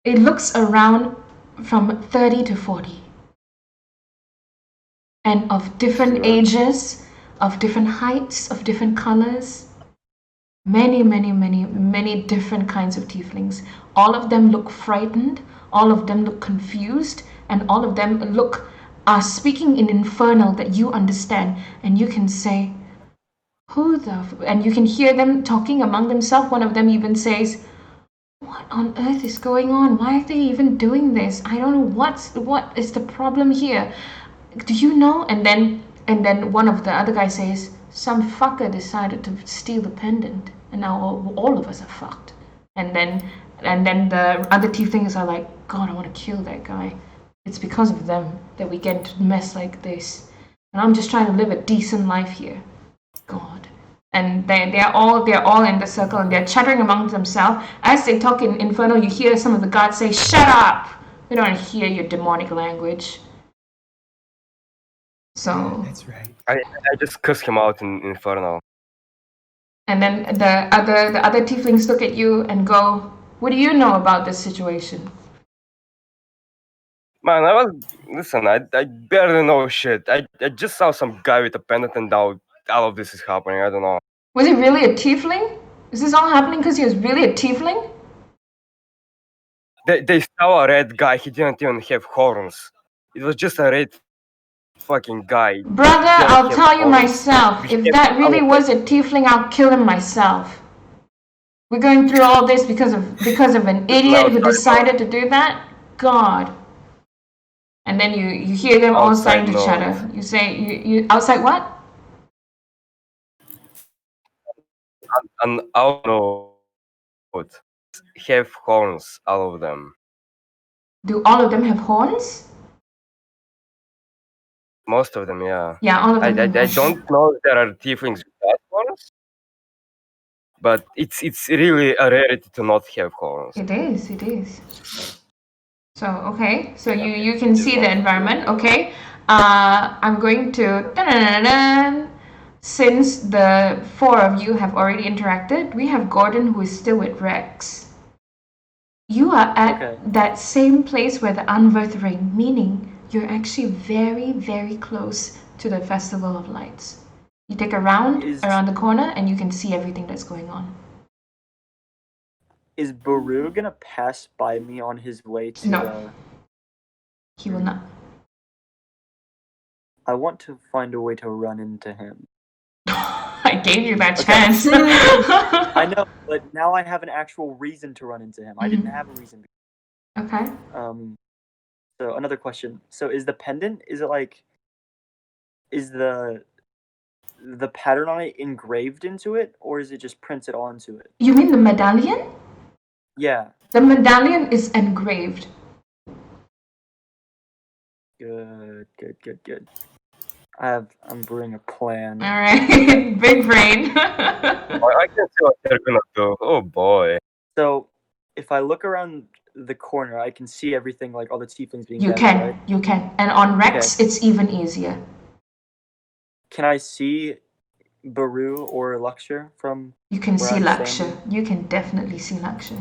it looks around from 30 to 40. And of different Sure. ages, of different heights, of different colors. Many different kinds of tieflings. All of them look frightened, all of them look confused, and all of them are speaking in infernal that you understand, and you can say, and you can hear them talking among themselves. One of them even says, what on earth is going on? Why are they even doing this? I don't know what is the problem here. Do you know? And then one of the other guys says, some fucker decided to steal the pendant, and now all of us are fucked. And then the other tieflings are like, God, I want to kill that guy. It's because of them that we get into a mess like this. And I'm just trying to live a decent life here. God. And they're all in the circle, and they're chattering among themselves. As they talk in Infernal, you hear some of the guards say, shut up! We don't hear your demonic language. So, That's right. I just cuss him out in Infernal. and then the other tieflings look at you and go, what do you know about this situation? Man, I barely know shit. I just saw some guy with a pendant, and now all of this is happening. I don't know. Was he really a tiefling? Is this all happening because he was really a tiefling? They saw a red guy. He didn't even have horns. It was just a red fucking guy. Brother, Yeah, I'll yeah, tell you oh, myself. If yeah, that really oh, was a tiefling, I'll kill him myself. We're going through all this because of an idiot who decided to do that? God. And then you hear them all starting to Outside chatter. You say, you outside what? And I don't know what. have horns, all of them. Do all of them have horns? Most of them, yeah. Yeah, all of I them have horns. don't know if there are tieflings without horns, but it's really a rarity to not have horns. It is. So, okay. So you can see the environment, okay? I'm going to... dun-dun-dun-dun. Since the 4 of you have already interacted, we have Gordon who is still with Rex. You are at that same place where the Unveiled Ring, meaning you're actually very, very close to the Festival of Lights. You take a round around the corner and you can see everything that's going on. Is Baru gonna pass by me on his way to? No. He will not. I want to find a way to run into him. I gave you that chance. I know, but now I have an actual reason to run into him. I didn't have a reason. Okay. So another question. So is the pendant? Is it like? Is the pattern on it engraved into it, or is it just printed onto it? You mean the medallion? Yeah. The medallion is engraved. Good. I'm brewing a plan. All right, big brain. I can see what they're gonna do. Oh boy. So if I look around the corner, I can see everything, like all the tieflings being gathered, right? You can. And on Rex, it's even easier. Can I see Baru or Luxor from? You can see Luxor. You can definitely see Luxor.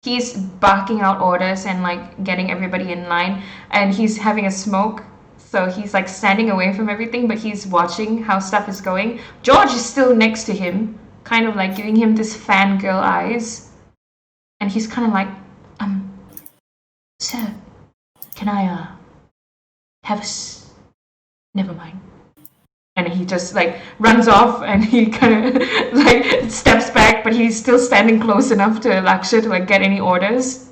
He's barking out orders and like getting everybody in line, and he's having a smoke. So he's like standing away from everything, but he's watching how stuff is going. George is still next to him, kind of like giving him this fangirl eyes. And he's kind of like, sir, can I have a never mind. And he just like runs off and he kind of like steps back, but he's still standing close enough to Luxor to like get any orders.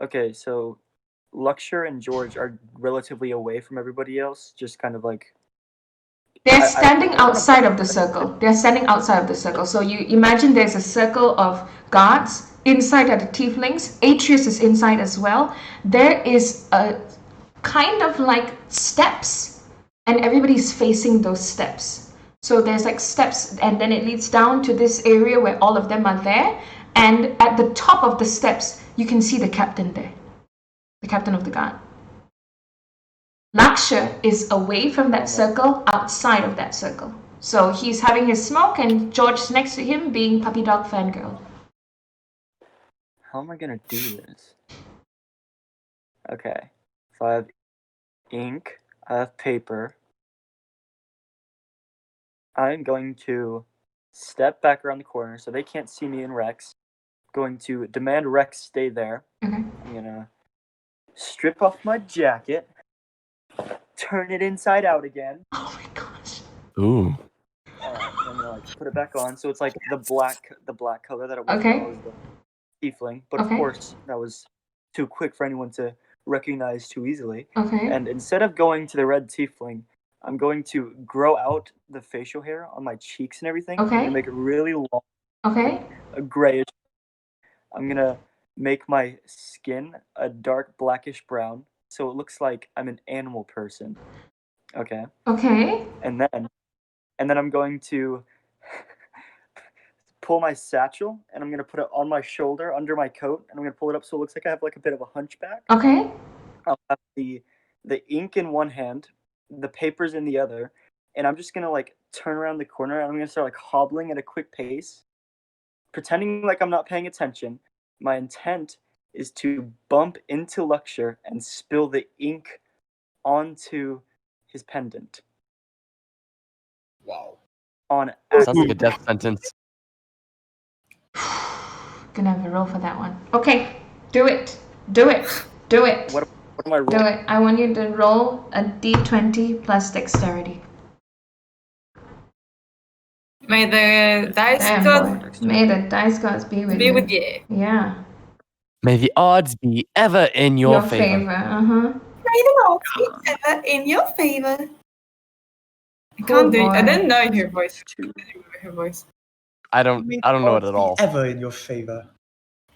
Okay, so Luxor and George are relatively away from everybody else, just kind of like... They're standing outside of the circle. They're standing outside of the circle. So you imagine there's a circle of guards. Inside are the tieflings. Atreus is inside as well. There is a kind of like steps, and everybody's facing those steps. So there's like steps, and then it leads down to this area where all of them are there. And at the top of the steps, you can see the captain there. The captain of the guard. Luxor is away from that circle, outside of that circle. So he's having his smoke, and George's next to him being puppy dog fangirl. How am I gonna do this? Okay. So I have ink, I have paper. I'm going to step back around the corner so they can't see me and Rex. Going to demand Rex stay there. Okay. I'm gonna strip off my jacket, turn it inside out again. Oh my gosh. Ooh. I'm gonna like put it back on, so it's like the black color that it was when I was the tiefling. But of course, that was too quick for anyone to recognize too easily. Okay. And instead of going to the red tiefling, I'm going to grow out the facial hair on my cheeks and everything. Okay. I'm gonna make it really long. Okay. A grayish. I'm gonna make my skin a dark blackish brown, so it looks like I'm an animal person. Okay. Okay. And then I'm going to pull my satchel and I'm gonna put it on my shoulder under my coat, and I'm gonna pull it up so it looks like I have like a bit of a hunchback. Okay. I'll have the ink in one hand, the papers in the other, and I'm just gonna like turn around the corner and I'm gonna start like hobbling at a quick pace, pretending like I'm not paying attention. My intent is to bump into Luxor and spill the ink onto his pendant. Wow. On Sounds like a death sentence. Gonna have a roll for that one. Okay. Do it. Do it. Do it. What am I rolling? Do it. I want you to roll a d20 plus dexterity. May the dice Damn, god boy. May the dice gods be with be you. with you. Yeah. May the odds be ever in your favor. Uh-huh. May the odds be ever in your favor. I can't do it. I boy. didn't know her voice. Her voice. I don't know it at all. Ever in your favor.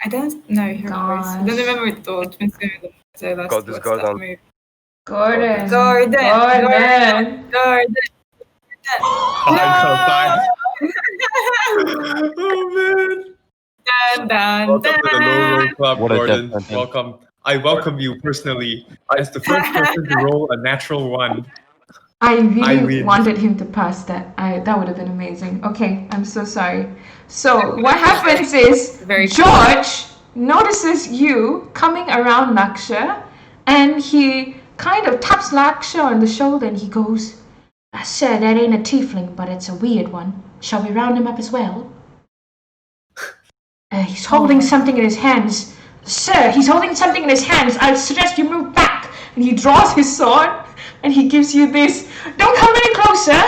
I don't know her voice. I don't Gosh. remember it all. It's been so long since I last God, this watched goes that on. movie. Gordon. Gordon. Gordon. Fine. No! Oh man. Dun, dun, Welcome to the Low Roll dun. Club, What a Gordon. death sentence. Welcome. I welcome you personally as the first person to roll a natural one. I really win. wanted him to pass that. That would have been amazing. Okay, I'm so sorry. So what happens is Very George notices you coming around Laksha, and he kind of taps Laksha on the shoulder, and he goes, "Sir, that ain't a tiefling, but it's a weird one. Shall we round him up as well?" He's holding something in his hands. Sir, he's holding something in his hands. I suggest you move back. And he draws his sword, and he gives you this, "Don't come any closer."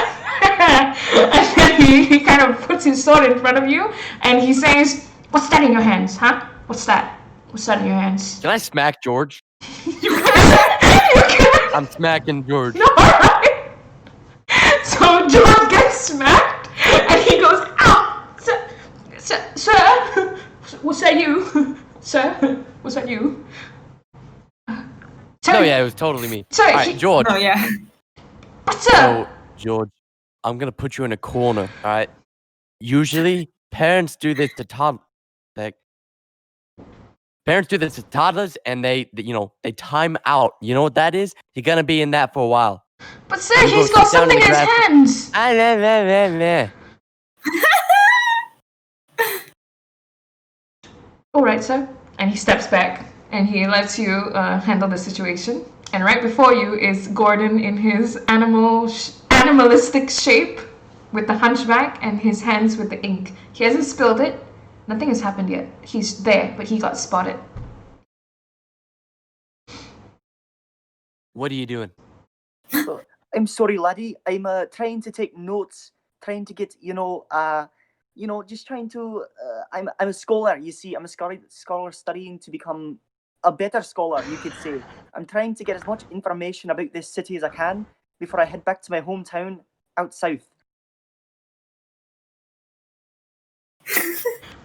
And then he kind of puts his sword in front of you, and he says, "What's that in your hands, huh? What's that? What's that in your hands?" Can I smack George? You can. I'm smacking George. Alright. So George gets smacked, and he goes, "Ow! Sir, was that you? Sir, was that you?" No, yeah, it was totally me. Sorry, All right, George. Oh, yeah. But So, sir, George, I'm gonna put you in a corner. All right. Usually, parents do this to toddlers. Parents do this to toddlers, and they time out. You know what that is? You're gonna be in that for a while. but sir, You go he's got sit down in something the in his grass. hands. Ah, meh, meh. All right, sir. And he steps back, and he lets you handle the situation. And right before you is Gordon in his animalistic shape, with the hunchback and his hands with the ink. He hasn't spilled it. Nothing has happened yet. He's there, but he got spotted. What are you doing? I'm sorry, laddie. I'm trying to take notes, trying to get just trying to. I'm a scholar. You see, I'm a scholar studying to become a better scholar. You could say. I'm trying to get as much information about this city as I can before I head back to my hometown out south.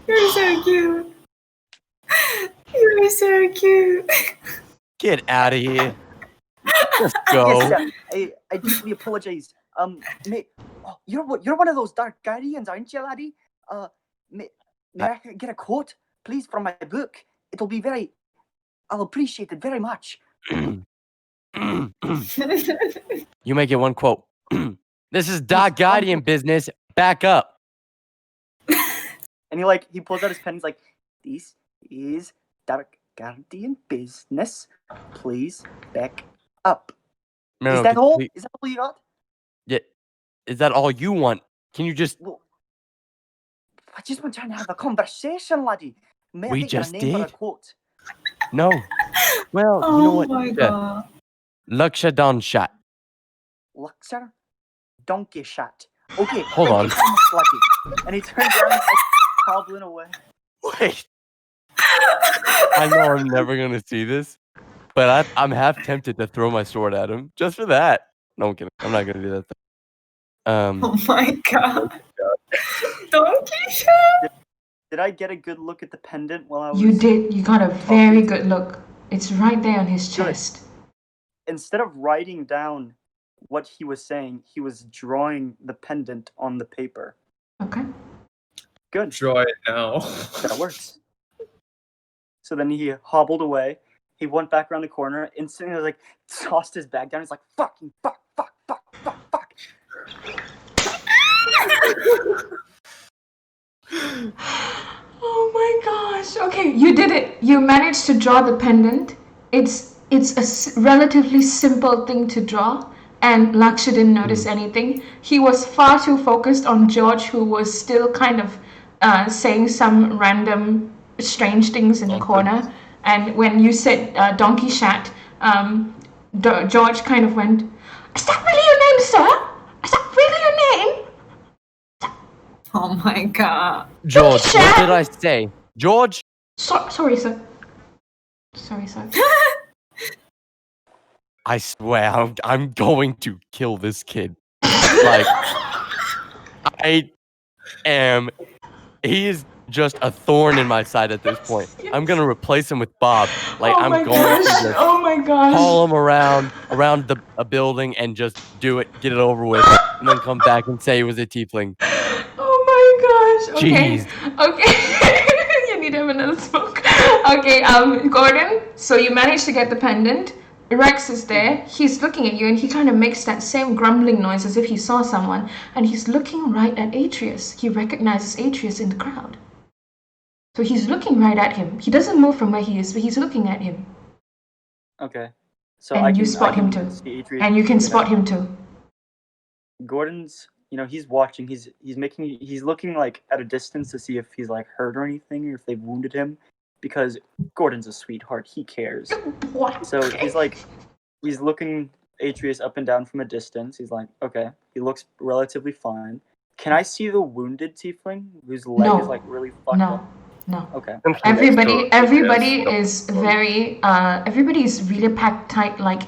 You're so cute. You're so cute. Get out of here. Just go. Yes, sir. I deeply apologise. Mate, you're one of those dark guardians, aren't you, laddie? May I get a quote, please, from my book? I'll appreciate it very much. You may get one quote. This is Dark Guardian business. Back up. And he pulls out his pen. He's like, "This is Dark Guardian business. Please back up." No, Is that all? complete- Is that all you got? Yeah. Is that all you want? Can you just? Well, I just want trying to have a conversation, laddie. May We I take your just name for a did. quote? No. Well, you know Oh what? my god. Laksha Don shot. Luxor? Donkey shat. Okay, Hold thank on. you so much, laddie. And he turns around and hobbling away. Wait. I know I'm never gonna see this, but I'm half tempted to throw my sword at him just for that. No, I'm kidding. I'm not gonna do that. Oh my god. Donkey shot. Did I get a good look at the pendant while I was... You did. You got a very good look. It's right there on his Good. chest. Instead of writing down what he was saying, he was drawing the pendant on the paper. Okay. Good. Draw it now. That works. So then he hobbled away. He went back around the corner, instantly like tossed his bag down. He's like, fucking fuck. Oh my gosh. Okay, you did it. You managed to draw the pendant. It's a relatively simple thing to draw, and Laksha didn't notice anything. He was far too focused on George, who was still kind of saying some random strange things in the corner. And when you said donkey shat, George kind of went, "Is that really your name, sir? Is that really your name?" Oh my god. George, what did I say? George? Sorry, sir. Sorry, sir. I swear, I'm going to kill this kid. Like, he is just a thorn in my side at this point. I'm gonna replace him with Bob. Like Oh I'm my going to gosh! just Oh my gosh! haul him around a building and just do it, get it over with, and then come back and say it was a tiefling. Oh my gosh! Okay, Jeez. okay. You need to have another smoke. Okay, Gordon. So you managed to get the pendant. Rex is there. He's looking at you, and he kind of makes that same grumbling noise as if he saw someone. And he's looking right at Atreus. He recognizes Atreus in the crowd. So he's looking right at him. He doesn't move from where he is, but he's looking at him. Okay. So And you spot him too. see Adrian And you can get spot out. him too. Gordon's, he's watching. He's looking like at a distance to see if he's like hurt or anything, or if they've wounded him, because Gordon's a sweetheart. He cares. What? So he's looking Atreus up and down from a distance. He's like, okay, he looks relatively fine. Can I see the wounded tiefling whose leg is like really fucked up? No. Okay. Everybody is very everybody is really packed tight, like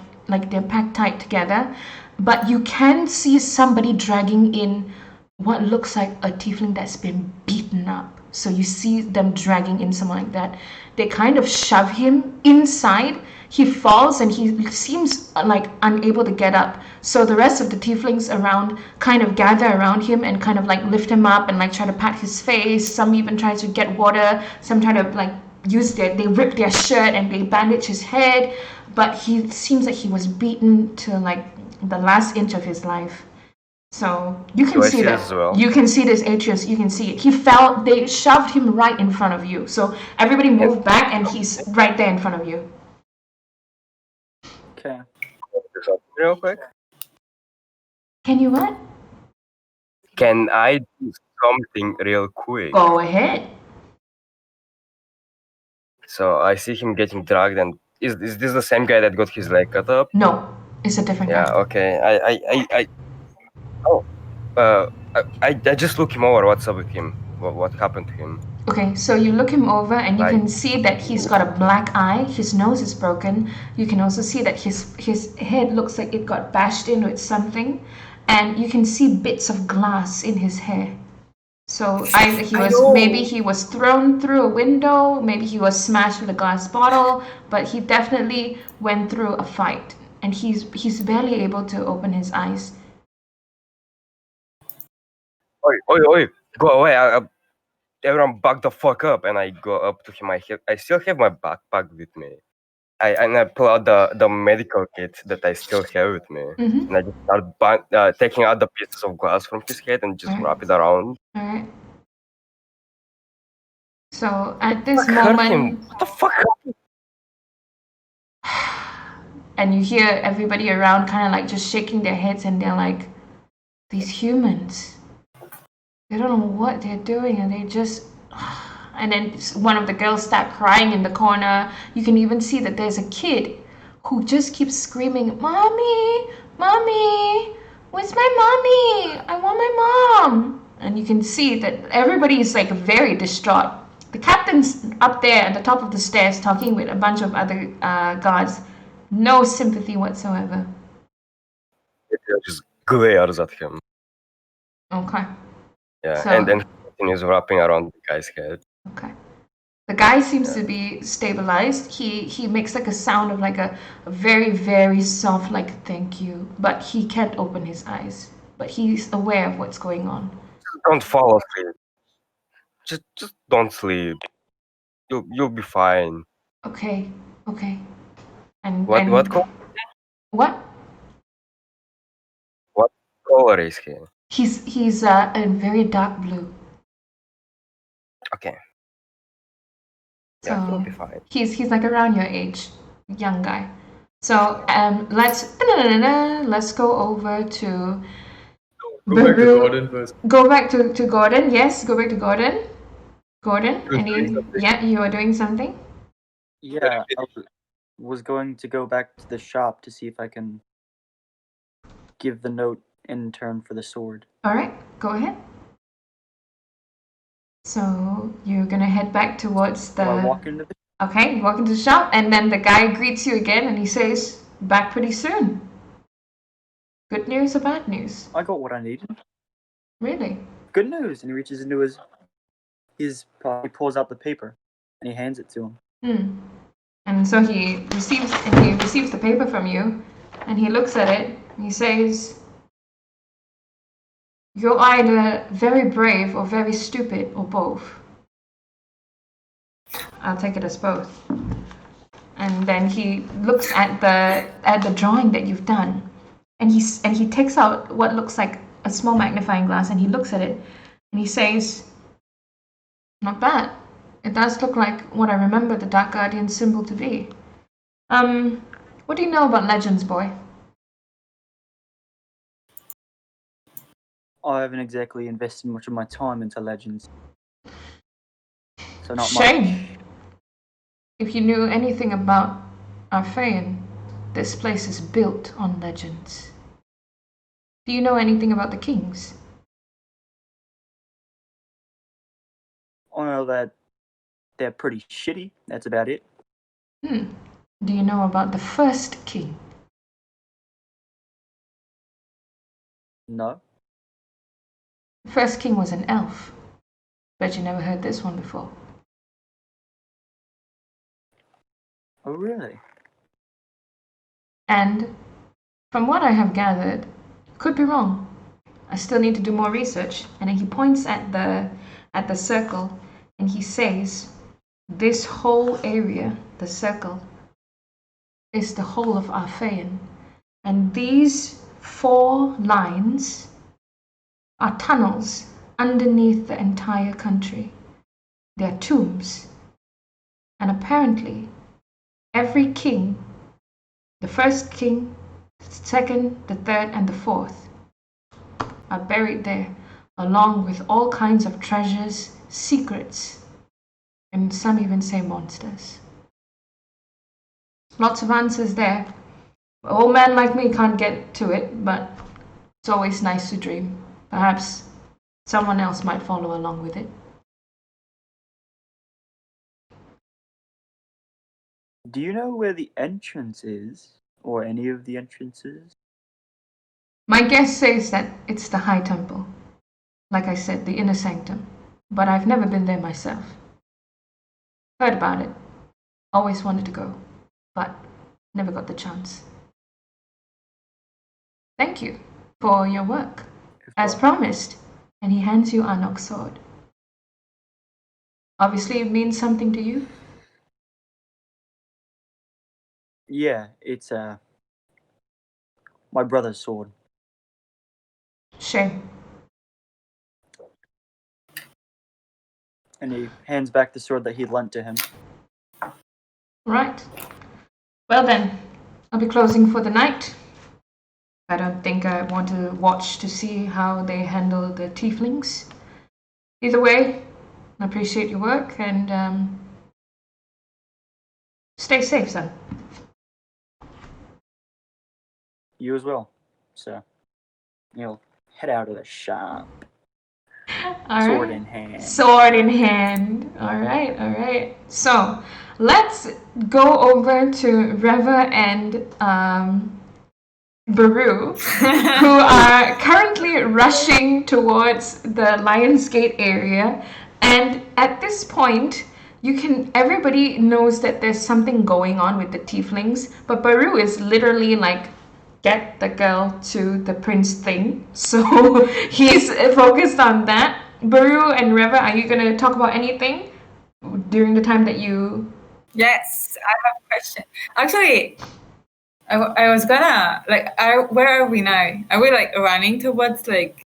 they're packed tight together, but you can see somebody dragging in what looks like a tiefling that's been beaten up. So you see them dragging in someone like that. They kind of shove him inside. He falls and he seems like unable to get up. So the rest of the tieflings around kind of gather around him and kind of like lift him up and like try to pat his face. Some even try to get water. Some try to like they rip their shirt and they bandage his head. But he seems like he was beaten to like the last inch of his life. So you can see that. As well? You can see this Atreus. You can see it. He fell. They shoved him right in front of you. So everybody moved back, and he's right there in front of you. Okay. Real quick. Can you what? Can I do something real quick? Go ahead. So I see him getting dragged, and is this the same guy that got his leg cut up? No, it's a different Yeah. guy. Okay. I just look him over. What's up with him? What happened to him? Okay, so you look him over and you Right. can see that he's got a black eye. His nose is broken. You can also see that his head looks like it got bashed in with something, and you can see bits of glass in his hair. So either maybe he was thrown through a window, maybe he was smashed with a glass bottle, but he definitely went through a fight, and he's barely able to open his eyes. Oi! Go away! Everyone back the fuck up, and I go up to him. I still have my backpack with me. I pull out the medical kit that I still have with me, Mm-hmm. and I just start taking out the pieces of glass from his head and just wrap it around. All right. So at this What hurt him? moment, What the fuck happened? and you hear everybody around kind of like just shaking their heads, and they're like, these humans, they don't know what they're doing, and they just and then one of the girls start crying in the corner. You can even see that there's a kid who just keeps screaming, mommy, where's my mommy? I want my mom. And you can see that everybody is like very distraught. The captain's up there at the top of the stairs talking with a bunch of other guards. No sympathy whatsoever. It just glares at him. Okay. Yeah, So- and then he continues wrapping around the guy's head. Okay. The guy seems to be stabilized. He makes like a sound of like a very, very soft like thank you, but he can't open his eyes. But he's aware of what's going on. Don't fall asleep. Just don't sleep. You'll be fine. Okay. And What color? What? What color is he? He's a very dark blue. Okay. Yeah, he'll So be fine. he's like around your age, young guy. So let's go over to Go back to Baru. Gordon first. Go back to Gordon. Yes, go back to Gordon. Gordon, He was doing something. yeah, you are doing something. Yeah, I was going to go back to the shop to see if I can give the note in turn for the sword. All right, go ahead. So you're gonna head back towards the. So I walk into the Okay, you walk into the shop, and then the guy greets you again, and he says, "Back pretty soon." Good news or bad news? I got what I needed. Really? Good news. And he reaches into his He pulls out the paper and he hands it to him. Hmm. And so he receives the paper from you, and he looks at it. And he says, "You're either very brave or very stupid, or both." I'll take it as both. And then he looks at the drawing that you've done, and he takes out what looks like a small magnifying glass, and he looks at it, and he says, "Not bad. It does look like what I remember the Dark Guardian symbol to be. What do you know about legends, boy?" I haven't exactly invested much of my time into legends. So not much. Shame. If you knew anything about Arphaen, this place is built on legends. Do you know anything about the kings? I know that they're pretty shitty. That's about it. Do you know about the first king? No. The first king was an elf. Bet you never heard this one before. Oh, really? And from what I have gathered, could be wrong. I still need to do more research. And then he points at the circle, and he says, "This whole area, the circle, is the whole of Arphaen. And these 4 lines are tunnels underneath the entire country. They're tombs. And apparently, every king, the first king, the second, the third, and the fourth, are buried there, along with all kinds of treasures, secrets, and some even say monsters. Lots of answers there. An old man like me can't get to it, but it's always nice to dream. Perhaps someone else might follow along with it." Do you know where the entrance is? Or any of the entrances? My guess says that it's the High Temple. Like I said, the inner sanctum. But I've never been there myself. Heard about it. Always wanted to go. But never got the chance. Thank you for your work. As promised. And he hands you Anok's sword. Obviously it means something to you. Yeah, it's my brother's sword. Shame. And he hands back the sword that he lent to him. Right. Well then, I'll be closing for the night. I don't think I want to watch to see how they handle the tieflings. Either way, I appreciate your work, and stay safe, son. You as well. So, head out of the shop. Sword in hand. Sword in hand. All right. So, let's go over to Reva and Baru, who are currently rushing towards the Lion's Gate area. And at this point, everybody knows that there's something going on with the tieflings, but Baru is literally like, get the girl to the prince thing. So he's focused on that. Baru and Reva, are you going to talk about anything during the time that you... Yes, I have a question. Actually, I was gonna, where are we now? Are we, running towards,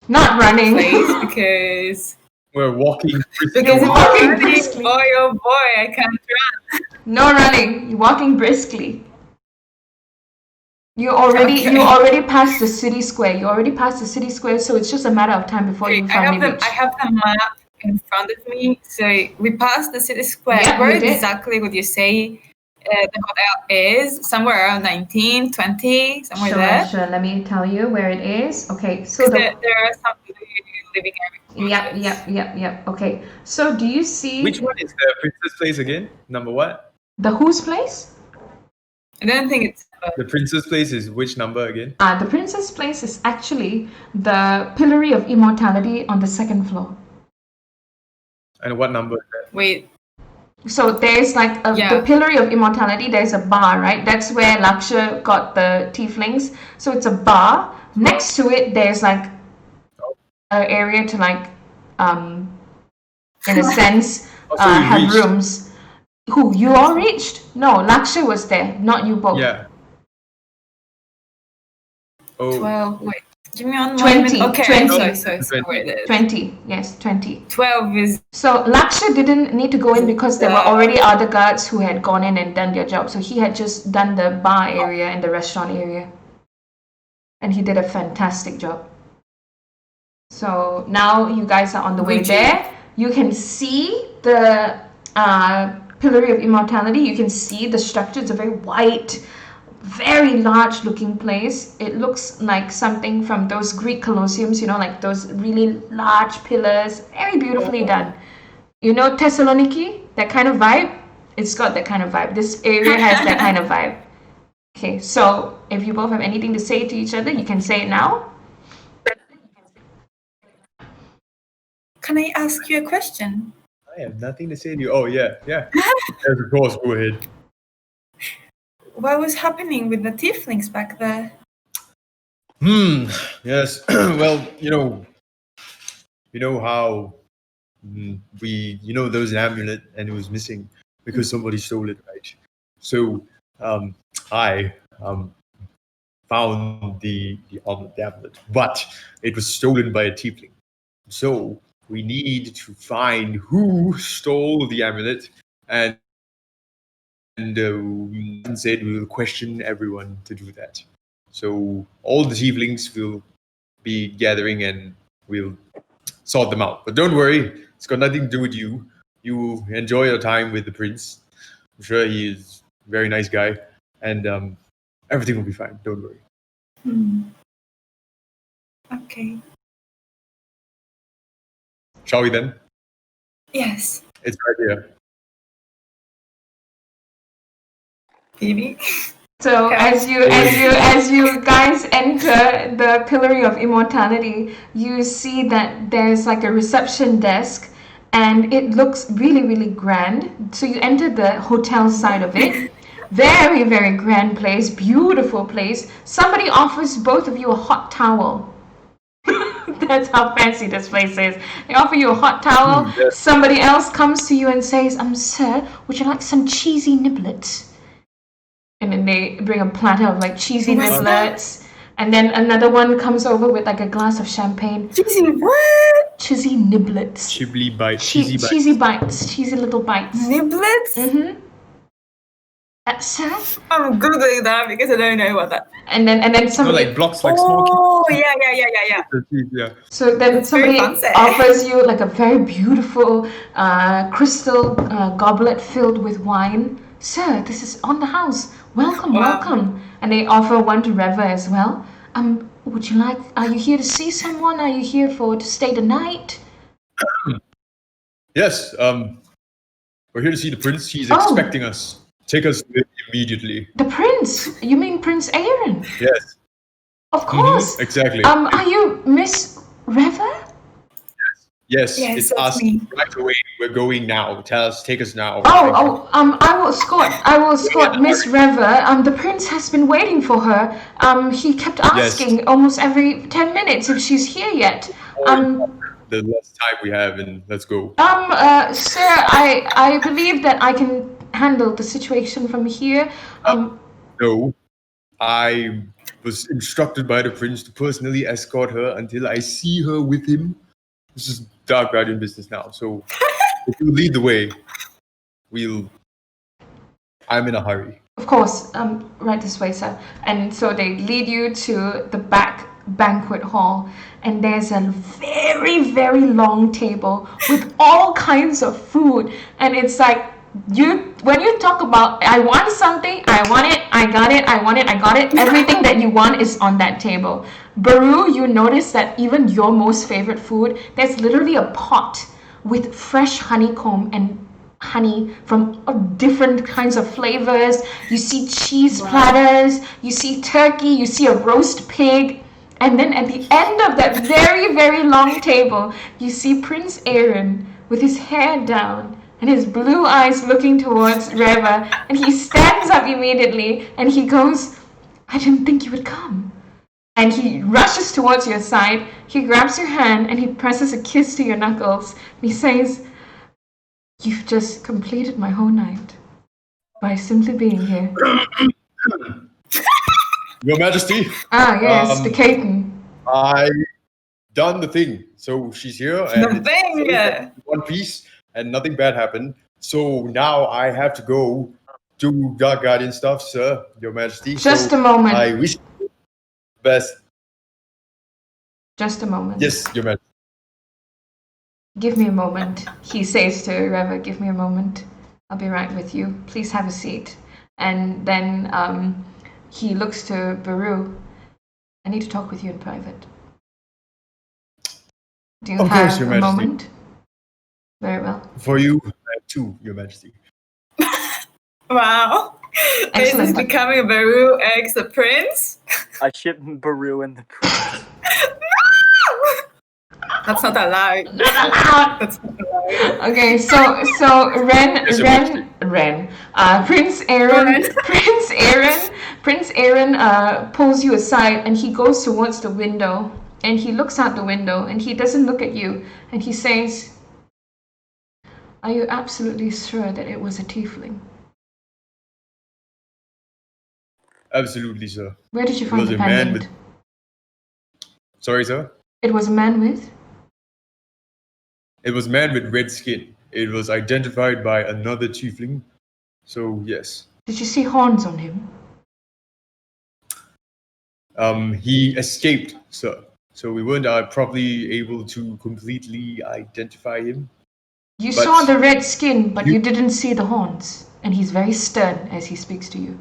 Not running. place? Because We're walking. if I'm Walking running, briskly. oh boy, I can't run. No running. You're walking briskly. You already passed the city square. So it's just a matter of time before you finally reach. I have the map in front of me. So we passed the city square. Yeah, Where we did. exactly would you say the hotel is? Somewhere around 19, 20, somewhere there? Sure. Let me tell you where it is. Okay, so There are some living areas. Yep. Okay, so do you see Which one is the princess place again? Number what? the whose place? I don't think it's. The princess place is which number again? The princess place is actually the pillory of immortality on the 2nd floor. And what number is that? Wait. So there's like the Yeah. Pillory of Immortality. There's a bar, right? That's where Laksha got the tieflings. So it's a bar. Next to it, there's like an area to like, in a sense, Oh, so we have reached. rooms. Who, you all reached? No, Laksha was there, not you both. Yeah. Oh, 12. Wait. Give me one 20, moment. Okay. 20. Sorry. 20. 20, yes, 20. 12 is. So Laksha didn't need to go in because there were Yeah. already other guards who had gone in and done their job. So he had just done the bar area and the restaurant area. And he did a fantastic job. So now you guys are on the way Which there. You can see the Pillory of Immortality. You can see the structure. It's a very white, very large looking place. It looks like something from those Greek Colosseums, you know, like those really large pillars. Very beautifully done. You know Thessaloniki? That kind of vibe? It's got that kind of vibe. This area has that kind of vibe. Okay, so if you both have anything to say to each other, you can say it now. Can I ask you a question? I have nothing to say to you. Oh, yeah. Yes, of course. Go ahead. What was happening with the tieflings back there? Yes. Well, you know how there was an amulet and it was missing because somebody stole it, right? So I found the amulet, but it was stolen by a tiefling. So we need to find who stole the amulet, and said we will question everyone to do that. So all the tieflings will be gathering and we'll sort them out. But don't worry, it's got nothing to do with you. You enjoy your time with the prince. I'm sure he is a very nice guy, and everything will be fine. Don't worry. Okay. Shall we then? Yes. It's right here. Phoebe? So Okay. as you guys enter the Pillory of Immortality, you see that there's like a reception desk, and it looks really, really grand. So you enter the hotel side of it. Very, very grand place, beautiful place. Somebody offers both of you a hot towel. That's how fancy this place is. They offer you a hot towel. Yes. Somebody else comes to you and says, sir, would you like some cheesy niblets? And then they bring a platter of like cheesy What's that? niblets. And then another one comes over with like a glass of champagne. Cheesy what? Cheesy niblets. Chibli bite. Cheesy bites. Cheesy little bites. Niblets? Mm-hmm. Sir? I'm googling that because I don't know what that. And then No, somebody like blocks, like smoking. Oh yeah. Yeah. So then That's very somebody fancy. offers you like a very beautiful crystal goblet filled with wine. Sir, this is on the house. Welcome, Wow. welcome. And they offer one to Reva as well. Would you like? Are you here to see someone? Are you here to stay the night? Yes. We're here to see the prince. He's Oh. expecting us. Take us to him immediately. The prince? You mean Prince Aaron? Yes. Of course. Exactly. Are you Miss Reva? Yes, Yes, it's that's us me. right away. We're going now. Take us now. I will escort Miss Reva. The prince has been waiting for her. He kept asking almost every 10 minutes if she's here yet. The less time we have, and let's go. Sir, I believe that I can handle the situation from here. No, I was instructed by the prince to personally escort her until I see her with him. This is Dark Guardian business now. So if you lead the way, I'm in a hurry. Of course, right this way, sir. And so they lead you to the back banquet hall, and there's a very, very long table with all kinds of food. And it's like, when you talk about, I want something, I want it, I got it, I want it, I got it, everything that you want is on that table. Baru, you notice that even your most favorite food, there's literally a pot with fresh honeycomb and honey from different kinds of flavors. You see cheese platters, you see turkey, you see a roast pig. And then at the end of that very, very long table, you see Prince Aaron with his hair down and his blue eyes looking towards Reva, and he stands up immediately and he goes, I didn't think you would come. And he rushes towards your side, he grabs your hand and he presses a kiss to your knuckles. And he says, you've just completed my whole night by simply being here. Your Majesty. Ah, yes, the Caton. I done the thing. So she's here and The thing! it's one piece and nothing bad happened. So now I have to go do Dark Guardian stuff, sir, Your Majesty. Just So a moment. I wish you the best. Just a moment. Yes, Your Majesty. Give me a moment, he says to Reva, give me a moment. I'll be right with you. Please have a seat. And then he looks to Baru. I need to talk with you in private. Do you Of have course, Your a Majesty. moment? Very well. For you, I have two, Your Majesty. Wow. Is Excellent. this becoming a Baru X the prince? I ship Baru and the prince. That's not allowed. Not allowed. That's not allowed. Okay, so Yes, Your Majesty. Prince Aaron pulls you aside and he goes towards the window and he looks out the window and he doesn't look at you and he says, are you absolutely sure that it was a tiefling? Absolutely, sir. Where did you It find was the a man pendant? Sorry, sir? It was a man with? It was a man with red skin. It was identified by another tiefling. So, yes. Did you see horns on him? He escaped, sir. So we weren't probably able to completely identify him. You But saw the red skin, but you- you didn't see the horns. And he's very stern as he speaks to you.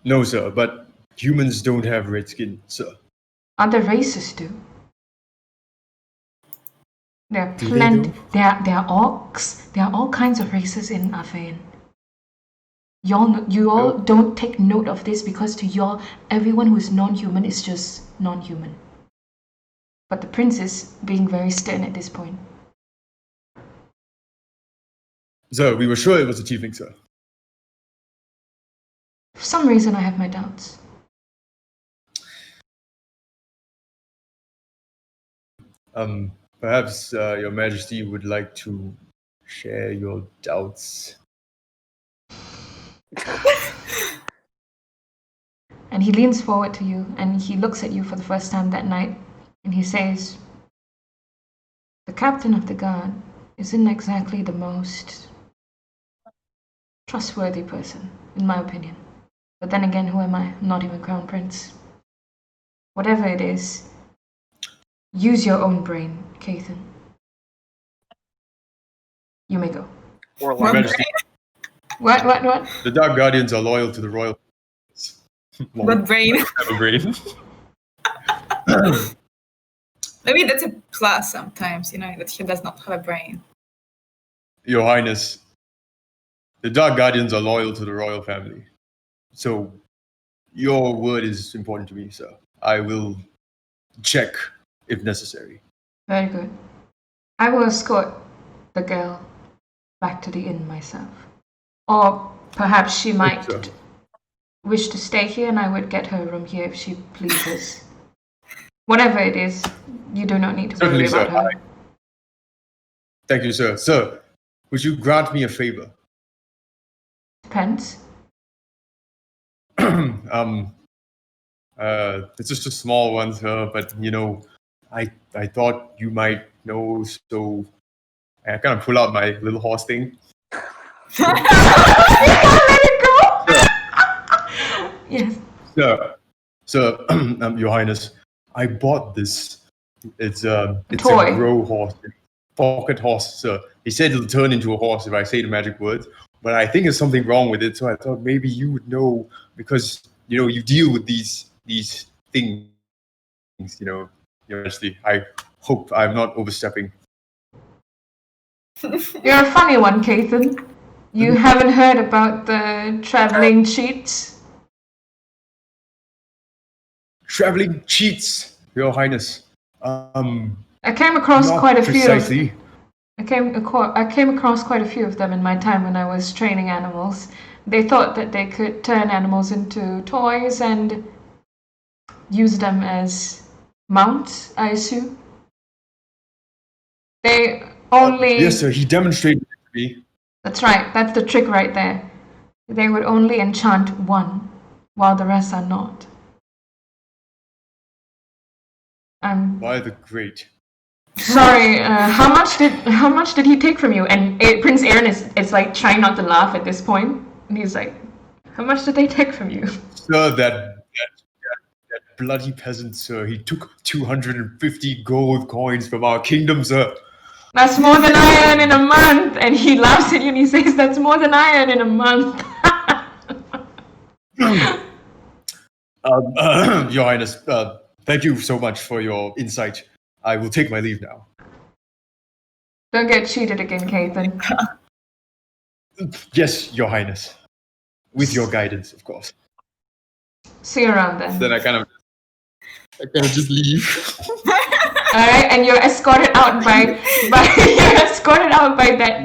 No, sir, but humans don't have red skin, sir. Other races do. There are Do they plenty. though? There are orcs. There are all kinds of races in Arphaen. You all Oh. don't take note of this because to y'all, everyone who is non-human is just non-human. But the prince is being very stern at this point. Sir, we were sure it was a tiefling, sir. For some reason, I have my doubts. Perhaps Your Majesty would like to share your doubts. And he leans forward to you and he looks at you for the first time that night and he says, the captain of the guard isn't exactly the most trustworthy person, in my opinion. But then again, who am I? I'm not even crown prince. Whatever it is, use your own brain, Cathan. You may go. Or Your like, Majesty, What? the Dark Guardians are loyal to the royal. But brain. Have a brain. Maybe that's a plus sometimes, that he does not have a brain. Your Highness, the Dark Guardians are loyal to the royal family. So, your word is important to me, sir. I will check if necessary. Very good. I will escort the girl back to the inn myself. Or perhaps she might sir. wish to stay here and I would get her a room here if she pleases. Whatever it is, you do not need to worry Certainly, about sir. her. Thank you, sir. Sir, would you grant me a favor? Depends. It's just a small one, sir, but I thought you might know, so I kind of pull out my little horse thing. Let it go! Yes. Sir, Your Highness, I bought this. It's a toy. grow horse, pocket horse, sir. He said it'll turn into a horse if I say the magic words, but I think there's something wrong with it, so I thought maybe you would know because you deal with these things, Your Majesty. I hope I'm not overstepping. You're a funny one, Cathan. You haven't heard about the traveling cheats? Traveling cheats, Your Highness. I came across Not quite a few. precisely. I came across quite a few of them in my time when I was training animals. They thought that they could turn animals into toys and use them as mounts, I assume. They only... Yes, sir. He demonstrated it to me. That's right, that's the trick right there. They would only enchant one, while the rest are not. I'm By the great. sorry, how much did he take from you? And Prince Aaron is like trying not to laugh at this point. And he's like, how much did they take from you? Sir, that bloody peasant, sir. He took 250 gold coins from our kingdom, sir. That's more than I earn in a month. And he laughs at you and he says, that's more than I earn in a month. Your Highness, thank you so much for your insight. I will take my leave now. Don't get cheated again, Cathan. Yes, Your Highness. With your guidance, of course. See you around then. Then I kind of just leave. All right, and you're escorted out by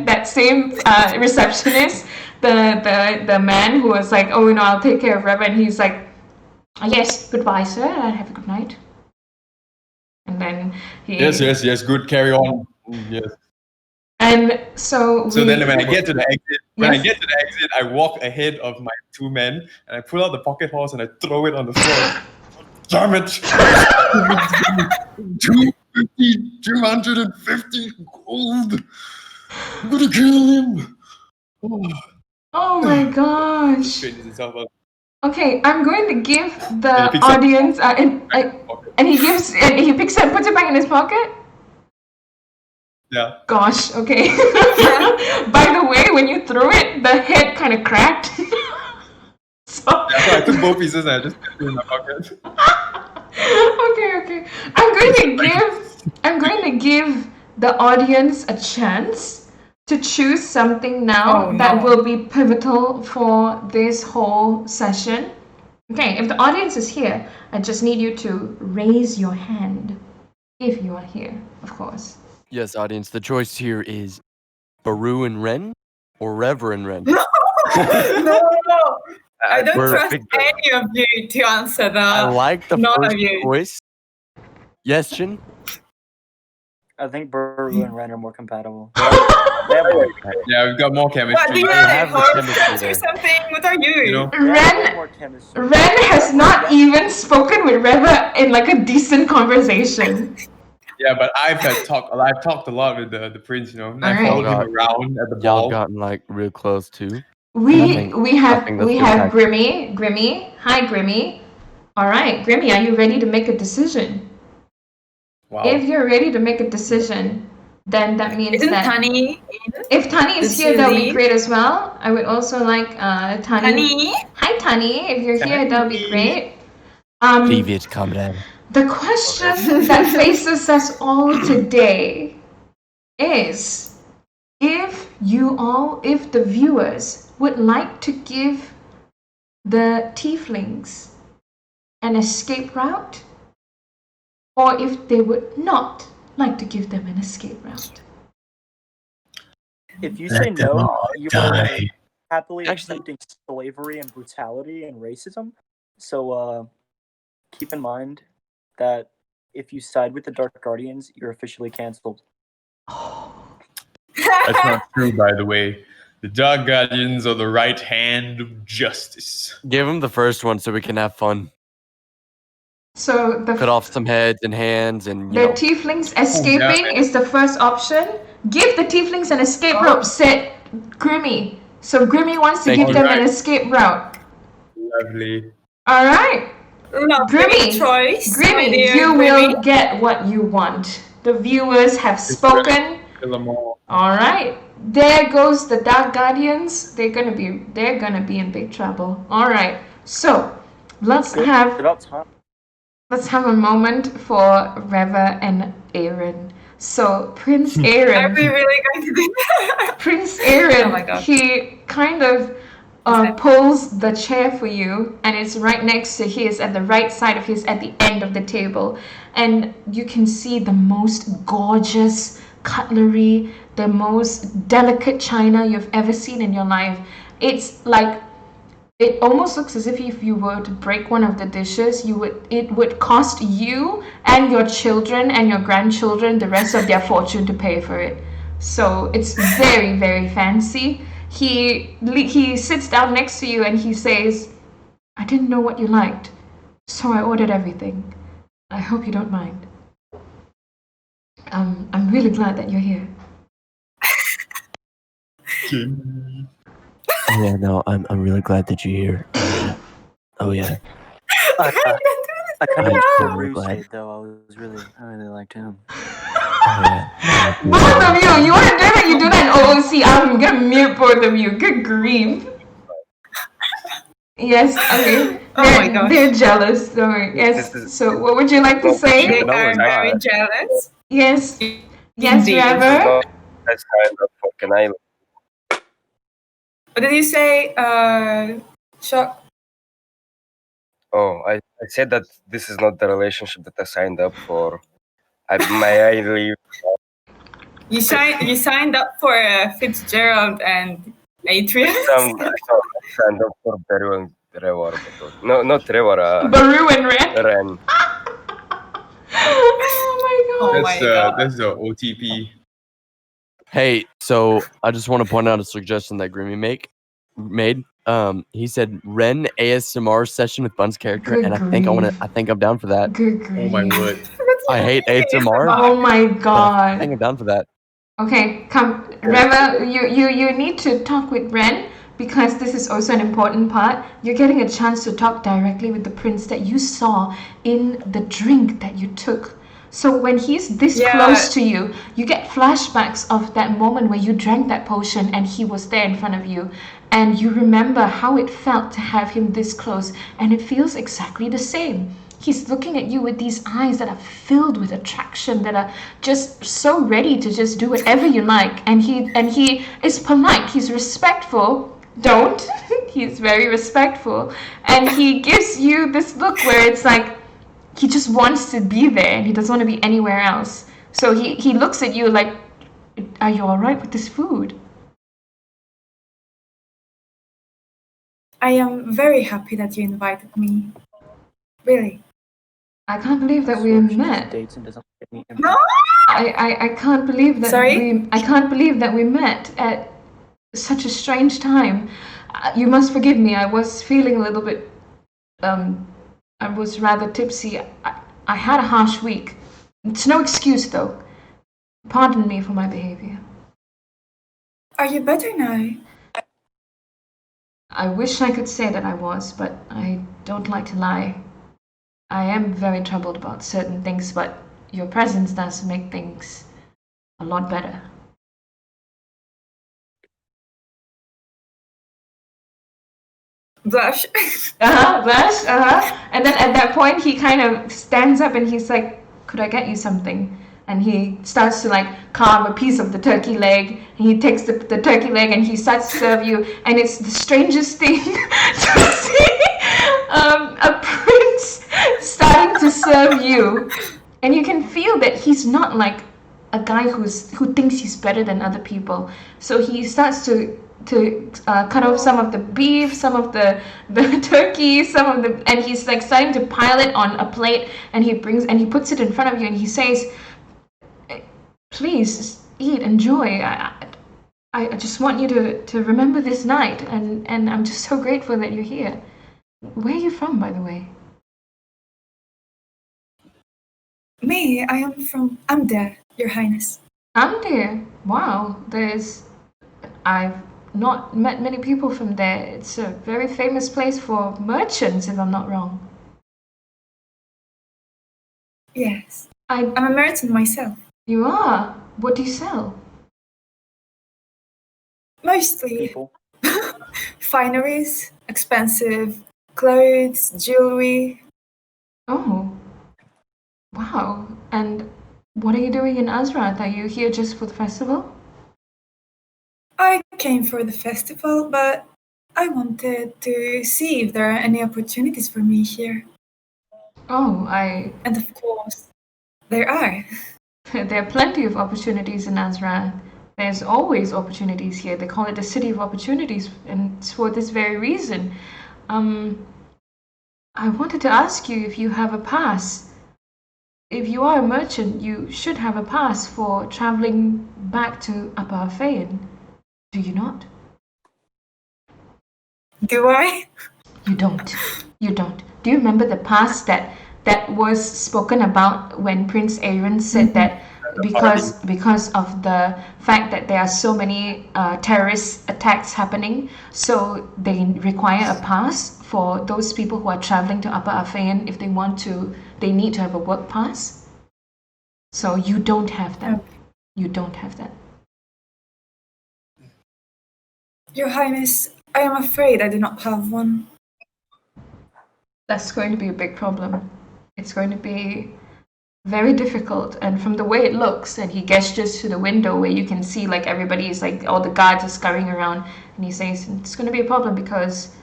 that same receptionist, the man who was like, oh, I'll take care of Reva, and he's like, yes, goodbye, sir. Have a good night. And then he... Yes, good, carry on. Yes. And so then when I get to the exit, I walk ahead of my two men, and I pull out the pocket horse and I throw it on the floor. Damn it! 250 gold! I'm gonna kill him! Oh my gosh. Okay, I'm going to give the audience and he picks it and puts it back in his pocket? Yeah. Gosh, okay. By the way, when you threw it, the head kind of cracked. So I took both pieces and I just put it in my pocket. Okay. I'm going to give the audience a chance to choose something now that will be pivotal for this whole session. Okay, if the audience is here, I just need you to raise your hand if you are here, of course. Yes, audience, the choice here is Baru and Ren or Reverend Ren. No. I don't trust any of you to answer that. I like the first choice. Yes, Jin? I think Baru and Ren are more compatible. Yeah, we've got more chemistry. What, do you have chemistry or something? What are you? Ren has not even spoken with Reva in like a decent conversation. Yeah, but I've talked a lot with the prince, I followed him around at the ball. Y'all gotten like real close too. We have Grimmy. Hi, Grimmy. All right, Grimmy, are you ready to make a decision? Wow. If you're ready to make a decision, then that means Isn't Tani? If Tani is here, that would be great as well. I would also like Tani. Hi, Tani. If you're here, that would be great. David, come down. The question that faces us all today is if the viewers would like to give the tieflings an escape route, or if they would not like to give them an escape route. If you say no, you are happily accepting slavery and brutality and racism. So keep in mind that if you side with the Dark Guardians, you're officially cancelled. That's not true, by the way. The Dark Guardians are the right hand of justice. Give them the first one so we can have fun. So cut off some heads and hands and the tieflings escaping is the first option. Give the tieflings an escape route, said Grimmy. So Grimmy wants to give them an escape route. Lovely. All right. Grimmy, you will get what you want. The viewers have spoken. All right. There goes the Dark Guardians. They're gonna be in big trouble. All right. So let's have a moment for Reva and Aaron. So Prince Aaron. Are we really going to do that? Prince Aaron. Oh my God. He kind of pulls the chair for you, and it's right next to his, at the right side of his, at the end of the table. And you can see the most gorgeous cutlery, the most delicate china you've ever seen in your life. It's like, it almost looks as if you were to break one of the dishes, it would cost you and your children and your grandchildren the rest of their fortune to pay for it. So it's very, very fancy. He sits down next to you and he says, "I didn't know what you liked, so I ordered everything. I hope you don't mind. I'm really glad that you're here." Oh yeah, no, I'm really glad that you're here. Oh yeah. I kind of I'm enjoyed totally Bruce glad. Wade, though. I really liked him. Oh yeah. Both of you want to do that? You do that in OOC. I'm gonna mute both of you. Good grief. Yes, okay. Oh my gosh. They're jealous. Sorry. Yes. So, what would you like to They say? No, are we're very not. jealous. Yes. Yes, Indeed. Trevor. No, that's kind of fucking island. What did you say, Shock? Oh, I said that this is not the relationship that I signed up for. May I leave? You signed up for Fitzgerald and Adrian. I signed up for Beru and Trevor. No, not Trevor. Baru and Ren. Ren. Oh my god. my God. That's the OTP. Hey, so I just want to point out a suggestion that Grimmy made. He said Ren ASMR session with Bun's character, Good and I think grief. I think I'm down for that. Good Oh my grief. word. I hate ASMR. Oh my but I god. think I'm down for that. Okay, come, Reva, you need to talk with Ren, because this is also an important part. You're getting a chance to talk directly with the prince that you saw in the drink that you took. So when he's this Yeah. close to you, you get flashbacks of that moment where you drank that potion and he was there in front of you. And you remember how it felt to have him this close, and it feels exactly the same. He's looking at you with these eyes that are filled with attraction, that are just so ready to just do whatever you like. And he is polite. He's respectful. Don't. He's very respectful. And he gives you this look where it's like he just wants to be there and he doesn't want to be anywhere else. So he looks at you like, "Are you all right with this food?" I am very happy that you invited me. Really. I can't believe that we Swear she just met. dates and doesn't get any No. I can't believe that Sorry? I can't believe that we met at such a strange time. You must forgive me. I was feeling a little bit I was rather tipsy. I had a harsh week. It's no excuse though. Pardon me for my behavior. Are you better now? I wish I could say that I was, but I don't like to lie. I am very troubled about certain things, but your presence does make things a lot better. Blush. Blush, And then at that point, he kind of stands up and he's like, "Could I get you something?" And he starts to like carve a piece of the turkey leg. And he takes the turkey leg and he starts to serve you. And it's the strangest thing to see a prince starting to serve you. And you can feel that he's not like a guy who thinks he's better than other people. So he starts to cut off some of the beef, some of the turkey, and he's like starting to pile it on a plate, and he puts it in front of you, and he says, "Please just eat, enjoy. I just want you to remember this night, and I'm just so grateful that you're here." Where are you from, by the way? Me, I'm there, Your Highness. I'm there. Wow, I've not met many people from there. It's a very famous place for merchants, if I'm not wrong. Yes. I'm a merchant myself. You are? What do you sell? Mostly people. fineries, expensive clothes, jewelry. Oh, wow. And what are you doing in Azrath? Are you here just for the festival? I came for the festival, but I wanted to see if there are any opportunities for me here. Oh, And of course, there are. there are plenty of opportunities in Azra. There's always opportunities here. They call it the city of opportunities, and it's for this very reason. I wanted to ask you if you have a pass. If you are a merchant, you should have a pass for traveling back to Upper Arphaen. Do you not? Do I? You don't. You don't. Do you remember the pass that was spoken about when Prince Aaron said that because of the fact that there are so many terrorist attacks happening, so they require a pass for those people who are traveling to Upper Arphaen if they want to. They need to have a work pass. So you don't have that. Okay. You don't have that. Your Highness, I am afraid I do not have one. That's going to be a big problem. It's going to be very difficult, and from the way it looks, and he gestures to the window where you can see like everybody is like all the guards are scurrying around, and he says it's going to be a problem because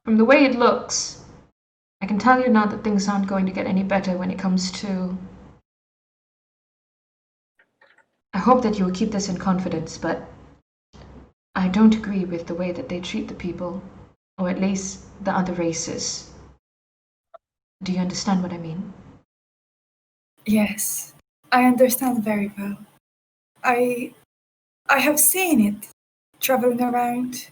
from the way it looks, I can tell you now that things aren't going to get any better when it comes to. I hope that you will keep this in confidence, but I don't agree with the way that they treat the people, or at least the other races. Do you understand what I mean? Yes, I understand very well. I have seen it traveling around.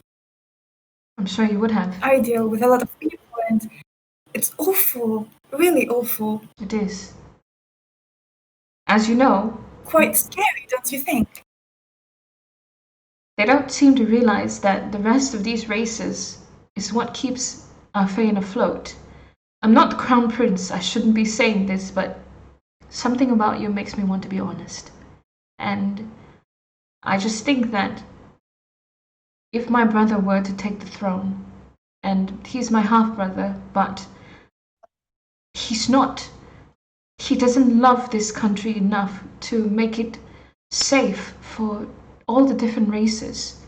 I'm sure you would have. I deal with a lot of people and it's awful, really awful. It is. As you know, Quite scary, don't you think? they don't seem to realize that the rest of these races is what keeps Arphaen afloat. I'm not the crown prince, I shouldn't be saying this, but something about you makes me want to be honest. And I just think that if my brother were to take the throne, and he's my half-brother, but he doesn't love this country enough to make it safe for all the different races.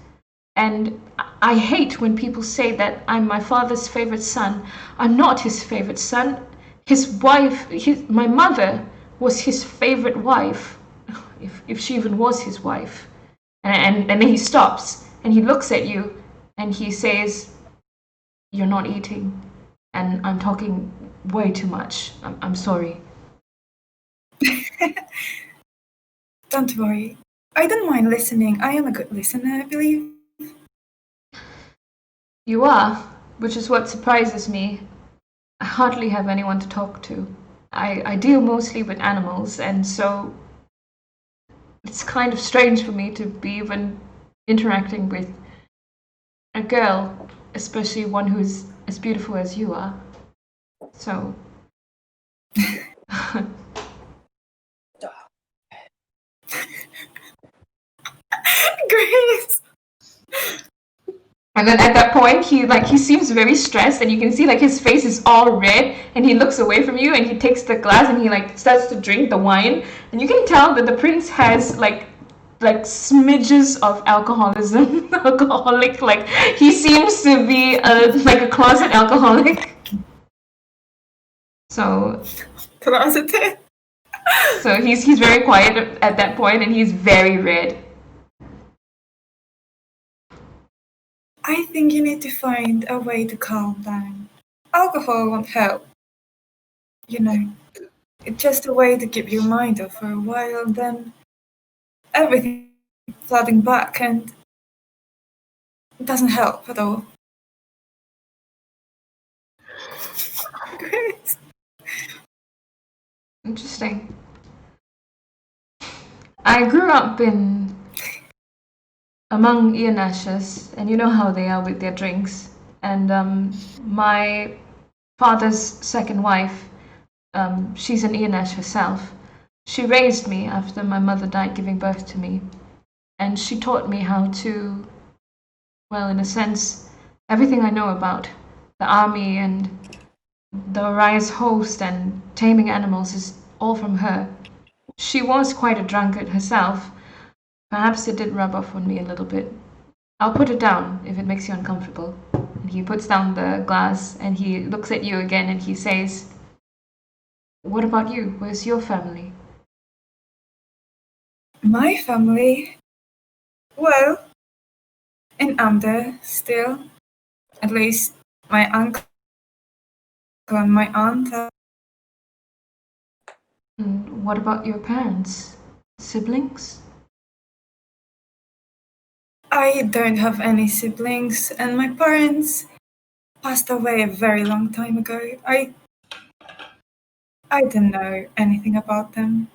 And I hate when people say that I'm my father's favorite son. I'm not his favorite son. His wife, my mother, was his favorite wife, if she even was his wife. And then he stops and he looks at you and he says, "You're not eating." And I'm talking way too much. I'm sorry. Don't worry. I don't mind listening. I am a good listener, I believe. You are, which is what surprises me. I hardly have anyone to talk to. I deal mostly with animals, and so it's kind of strange for me to be even interacting with a girl, especially one who's as beautiful as you are. So. Grace! And then at that point, he seems very stressed, and you can see like his face is all red, and he looks away from you, and he takes the glass and he like starts to drink the wine, and you can tell that the prince has like smidges of alcoholism, alcoholic. Like he seems to be like a closet alcoholic. So Closeted. So he's very quiet at that point, and he's very red. I think you need to find a way to calm down. Alcohol won't help. You know, it's just a way to keep your mind off for a while, then everything flooding back, and it doesn't help at all. Grace. Interesting. I grew up among Ianashas, and you know how they are with their drinks. And my father's second wife, she's an Ianash herself. She raised me after my mother died giving birth to me. And she taught me how to, well, in a sense, everything I know about the army and the Orias host and taming animals is all from her. She was quite a drunkard herself. Perhaps it did rub off on me a little bit. I'll put it down if it makes you uncomfortable. And he puts down the glass and he looks at you again and he says, "What about you? Where's your family?" My family? Well, in Amde still. At least my uncle and my aunt. And what about your parents? Siblings? I don't have any siblings, and my parents passed away a very long time ago. I don't know anything about them.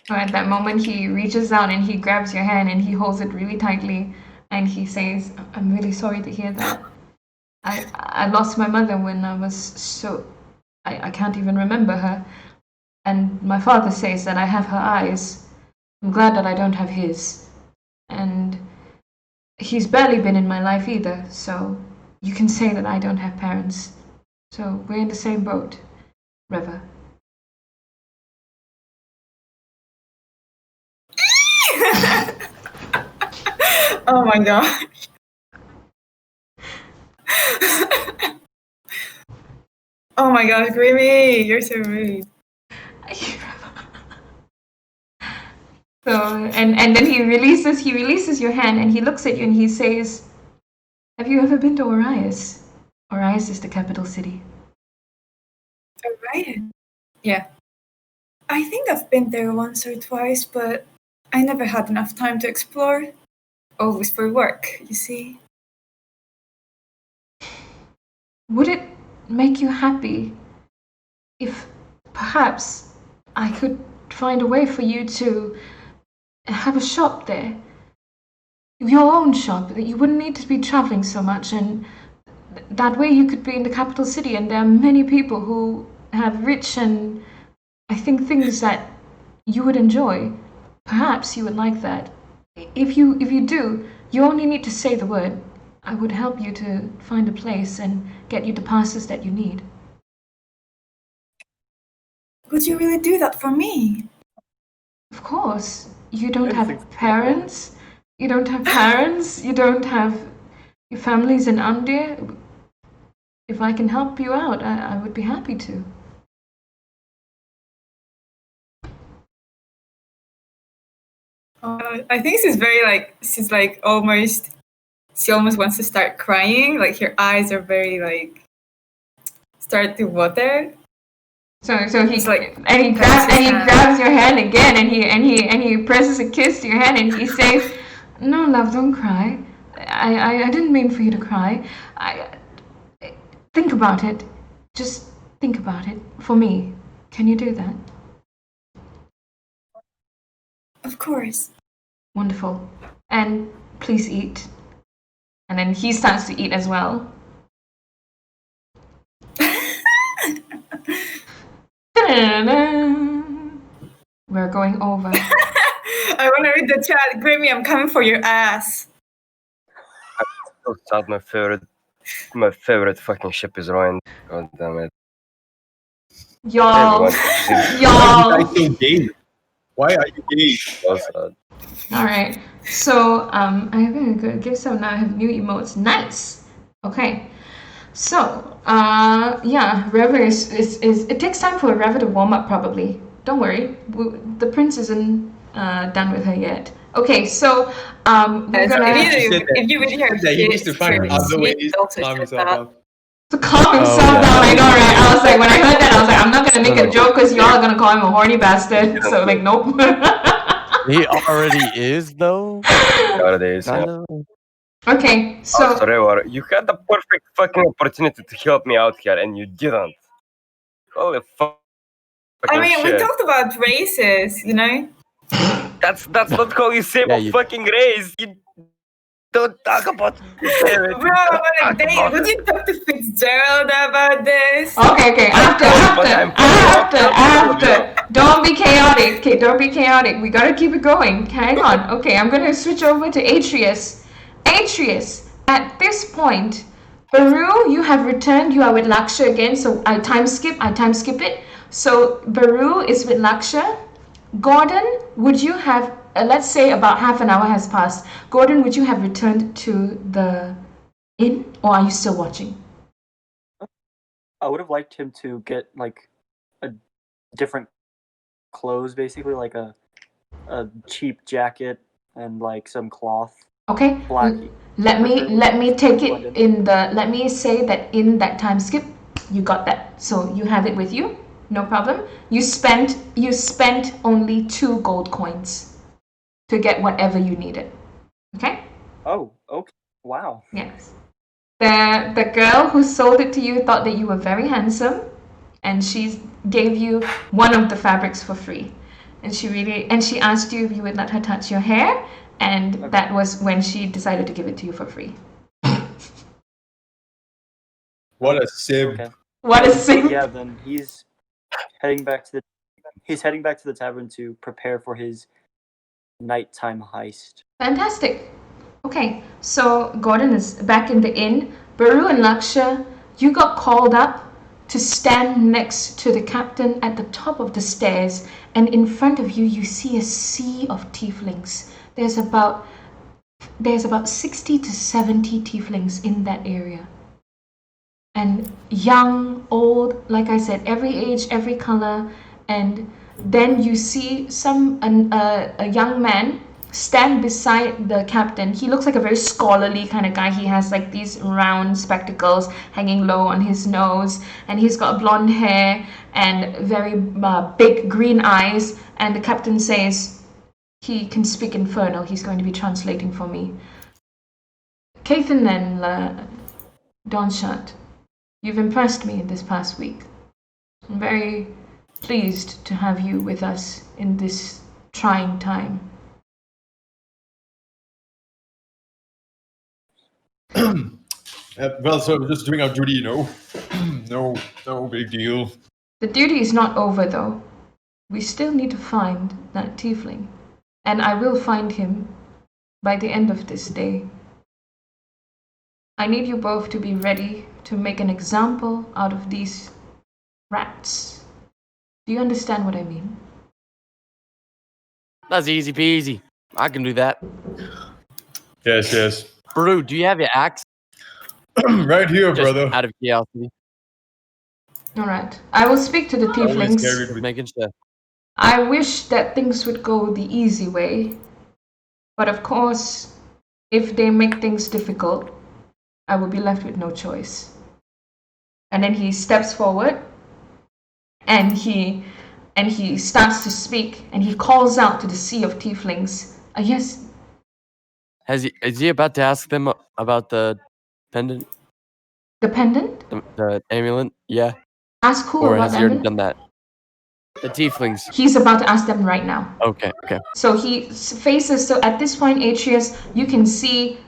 So at that moment, he reaches out and he grabs your hand and he holds it really tightly and he says, "I'm really sorry to hear that. I lost my mother when I was I can't even remember her. And my father says that I have her eyes. I'm glad that I don't have his. And he's barely been in my life either, so you can say that I don't have parents. So we're in the same boat, Reva." Oh my god. Oh my gosh, Grimmy, you're so rude. So and then he releases your hand and he looks at you and he says, "Have you ever been to Orias? Orias is the capital city." Alright. Yeah. I think I've been there once or twice, but I never had enough time to explore. Always for work, you see. Would it make you happy if perhaps I could find a way for you to have a shop there? Your own shop, that you wouldn't need to be traveling so much, and that way you could be in the capital city, and there are many people who have rich and I think things that you would enjoy. Perhaps you would like that. If you do, you only need to say the word. I would help you to find a place and get you the passes that you need. Would you really do that for me? Of course. You don't have parents. You don't have parents. You don't have your family's in India. If I can help you out, I would be happy to. I think she almost wants to start crying. Like her eyes are very start to water. So he grabs your hand again and he presses a kiss to your hand and he says, "No, love, don't cry. I didn't mean for you to cry. Think about it. Just think about it for me. Can you do that?" Of course. Wonderful. And please eat. And then he starts to eat as well. We're going over. I want to read the chat. Grimmy, I'm coming for your ass. So sad. My favorite fucking ship is ruined. God damn it. Y'all. Why are you gay? Why are you gay? So sad. Alright. So I'm gonna give some now. I have new emotes. Nice. Okay. So yeah, Reva is it takes time for Reva to warm up probably. Don't worry. The prince isn't done with her yet. Okay, so we're gonna if you really hear he needs to find other ways to calm himself up. to calm himself down. I know, right? I was like, when I heard that, I was like, I'm not gonna make a joke because y'all are gonna call him a horny bastard. So like, nope. He already is, though. Nowadays, Kind yeah. of. Okay, so Trevor, you had the perfect fucking opportunity to help me out here, and you didn't. Holy fuck! I mean, shit. we talked about races, you know. That's not how you say Yeah, a fucking race. You don't talk about. Bro, would you talk to Fitzgerald about this? okay. After. Don't be chaotic. Okay, don't be chaotic. We gotta keep it going. Hang on. Okay, I'm gonna switch over to Atreus. Atreus, at this point, Baru, you have returned. You are with Laksha again. So I time skip it. So Baru is with Laksha. Gordon, would you have? Let's say about half an hour has passed. Gordon, would you have returned to the in, or are you still watching? I would have liked him to get like a different clothes, basically like a cheap jacket and like some cloth. Okay. Black. Let me preferably, take to blend it in the. Let me say that in that time skip, you got that. So you have it with you, no problem. You spent only 2 gold coins to get whatever you needed. Okay. Oh, okay. Wow. Yes. The girl who sold it to you thought that you were very handsome, and she gave you one of the fabrics for free. And she asked you if you would let her touch your hair, and Okay. that was when she decided to give it to you for free. What a sim. Okay. What a simp. Yeah, then he's heading back to the tavern to prepare for his nighttime heist. Fantastic. Okay, so Gordon is back in the inn. Baru and Laksha, you got called up to stand next to the captain at the top of the stairs, and in front of you, you see a sea of tieflings. There's about 60 to 70 tieflings in that area. And young, old, like I said, every age, every color. And then you see a young man stand beside the captain. He looks like a very scholarly kind of guy. He has like these round spectacles hanging low on his nose, and he's got blonde hair and very big green eyes. And the captain says he can speak Infernal. He's going to be translating for me. Kathan and Donshot, you've impressed me in this past week. I'm very pleased to have you with us in this trying time. Well, so we're just doing our duty, no big deal. The duty is not over, though. We still need to find that tiefling, and I will find him by the end of this day. I need you both to be ready to make an example out of these rats. Do you understand what I mean? That's easy peasy. I can do that. Yes. Baru, do you have your axe? Right here, Just brother. out of curiosity. All right. I will speak to the Always tieflings. carried with Making sure. I wish that things would go the easy way. But of course, if they make things difficult, I will be left with no choice. And then he steps forward and he starts to speak, and he calls out to the sea of tieflings. Yes. Is he about to ask them about the pendant? The pendant? The amulet? Yeah. Ask who Or about has the he already amulet? done that? The tieflings. He's about to ask them right now. Okay. So he faces. So at this point, Atreus, you can see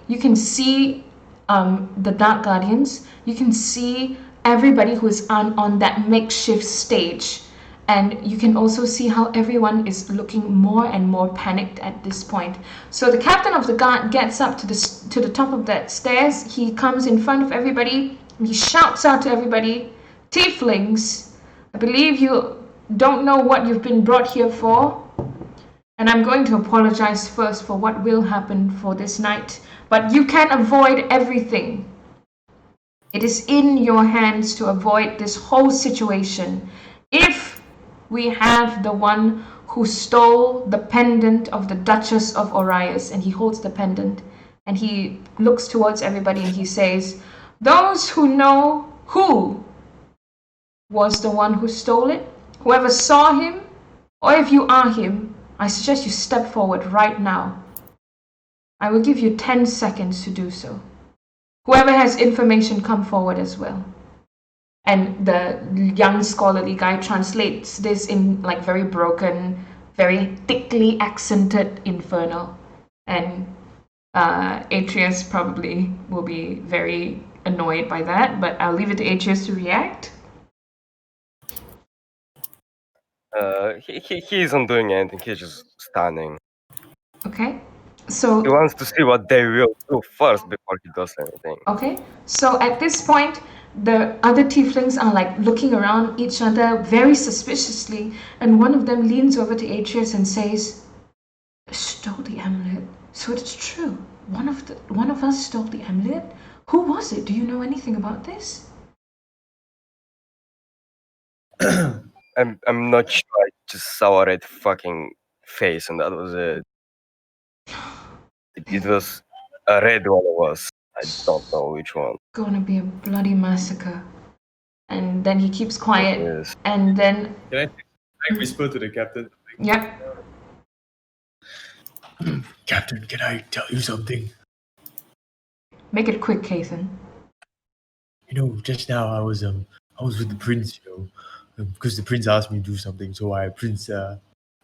the Dark Guardians. You can see everybody who is on that makeshift stage, and you can also see how everyone is looking more and more panicked at this point. So the captain of the guard gets up to the top of the stairs. He comes in front of everybody. And he shouts out to everybody, "Tieflings, I believe you don't know what you've been brought here for. And I'm going to apologize first for what will happen for this night. But you can't avoid everything. It is in your hands to avoid this whole situation. If we have the one who stole the pendant of the Duchess of Orias," and he holds the pendant, and he looks towards everybody and he says, "Those who know who was the one who stole it, whoever saw him, or if you are him, I suggest you step forward right now. I will give you 10 seconds to do so. Whoever has information, come forward as well." And the young scholarly guy translates this in like very broken, very thickly accented Infernal. And Atreus probably will be very annoyed by that, but I'll leave it to Atreus to react. He isn't doing anything. He's just standing. Okay. So He wants to see what they will do first before he does anything. Okay, so at this point, the other tieflings are like looking around each other very suspiciously, and one of them leans over to Atreus and says, "Stole the amulet. So it's true. One of us stole the amulet. Who was it? Do you know anything about this? I'm not sure. I just saw a red fucking face, and that was it. It was a red one. It was. I don't know which one. Gonna be a bloody massacre. And then he keeps quiet. Yes. And then, Can I whisper to the captain? yep. Captain, can I tell you something? Make it quick, Kathan. You know, just now I was with the prince, because the prince asked me to do something. So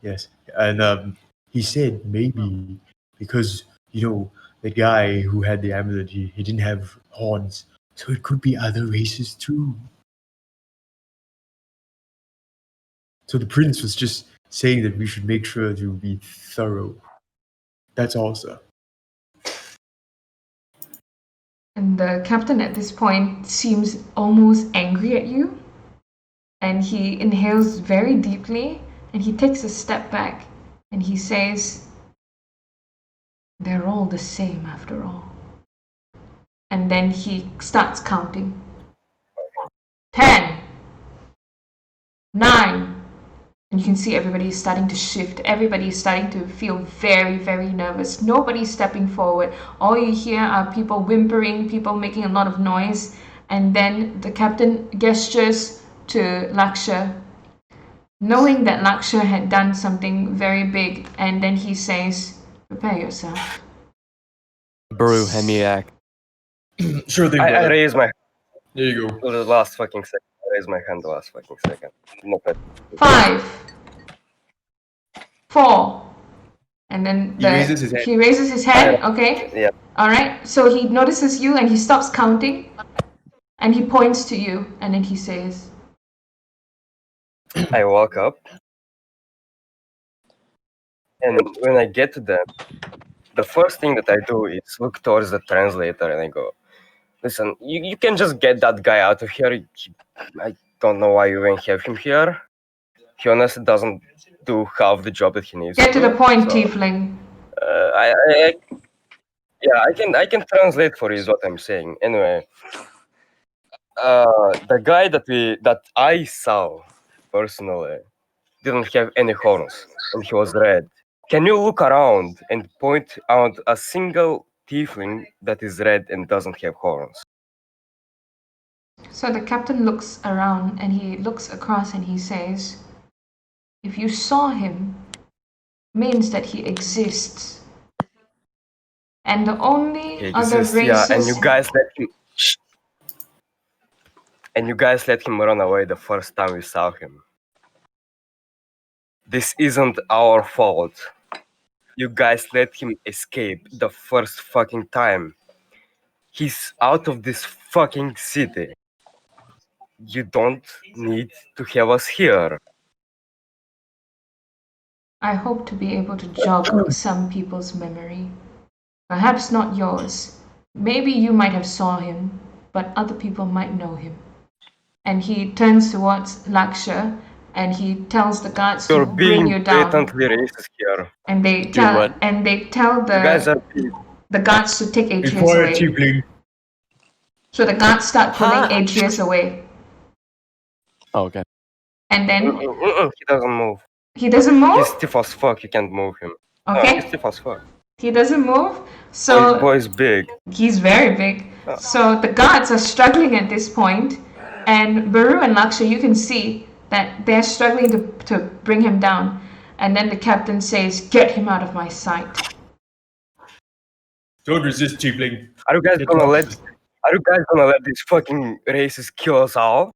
yes, and he said maybe because the guy who had the amulet, he didn't have horns, so it could be other races too. So the prince was just saying that we should make sure to be thorough. That's all, sir. And the captain at this point seems almost angry at you. And he inhales very deeply and he takes a step back and he says, "They're all the same after all." And then he starts counting. 10, 9. And you can see everybody's starting to shift. Everybody's starting to feel very, very nervous. Nobody's stepping forward. All you hear are people whimpering, people making a lot of noise. And then the captain gestures to Laksha, knowing that Laksha had done something very big. And then he says, "Prepare yourself." Baru, hand me a axe. Sure thing, I brother. raised my There you go. the last fucking second. I raised my hand the last fucking second. Not that. 5, 4. And then He raises his hand. he raises his hand, okay? Yeah. Alright, so he notices you and he stops counting and he points to you and then he says, I walk up, and when I get to them, the first thing that I do is look towards the translator and I go, "Listen, you can just get that guy out of here. I don't know why you even have him here. He honestly doesn't do half the job that he needs "Get to do." the point, So, tiefling." I can translate for you is what I'm saying. Anyway, the guy that I saw personally didn't have any horns, and he was red. Can you look around and point out a single tiefling that is red and doesn't have horns? So the captain looks around and he looks across and he says, "If you saw him, means that he exists. And the only He other exists, races..." yeah, and you guys let him. Shh. And you guys let him run away the first time we saw him. This isn't our fault. You guys let him escape the first fucking time. He's out of this fucking city. You don't need to have us here. I hope to be able to jog some people's memory. Perhaps not yours. Maybe you might have saw him, but other people might know him. And he turns towards Laksha and he tells the guards You're to bring you being down. blatantly racist here. And they Dude, tell what? You guys are the guards to take Atreus Quiet, away. tiefling. So the guards start pulling Huh? Atreus away. Oh, okay. And then He doesn't move. he doesn't move. He's stiff as fuck. You can't move him. No, Okay. he's stiff as fuck. He doesn't move. Boy, So boy's big. he's very big. Oh. So the guards are struggling at this point, and Baru and Laksha, you can see that they're struggling to bring him down. And then the captain says, "Get him out of my sight." Don't resist, tiefling. Are you guys Get gonna lost. let these fucking racists kill us all?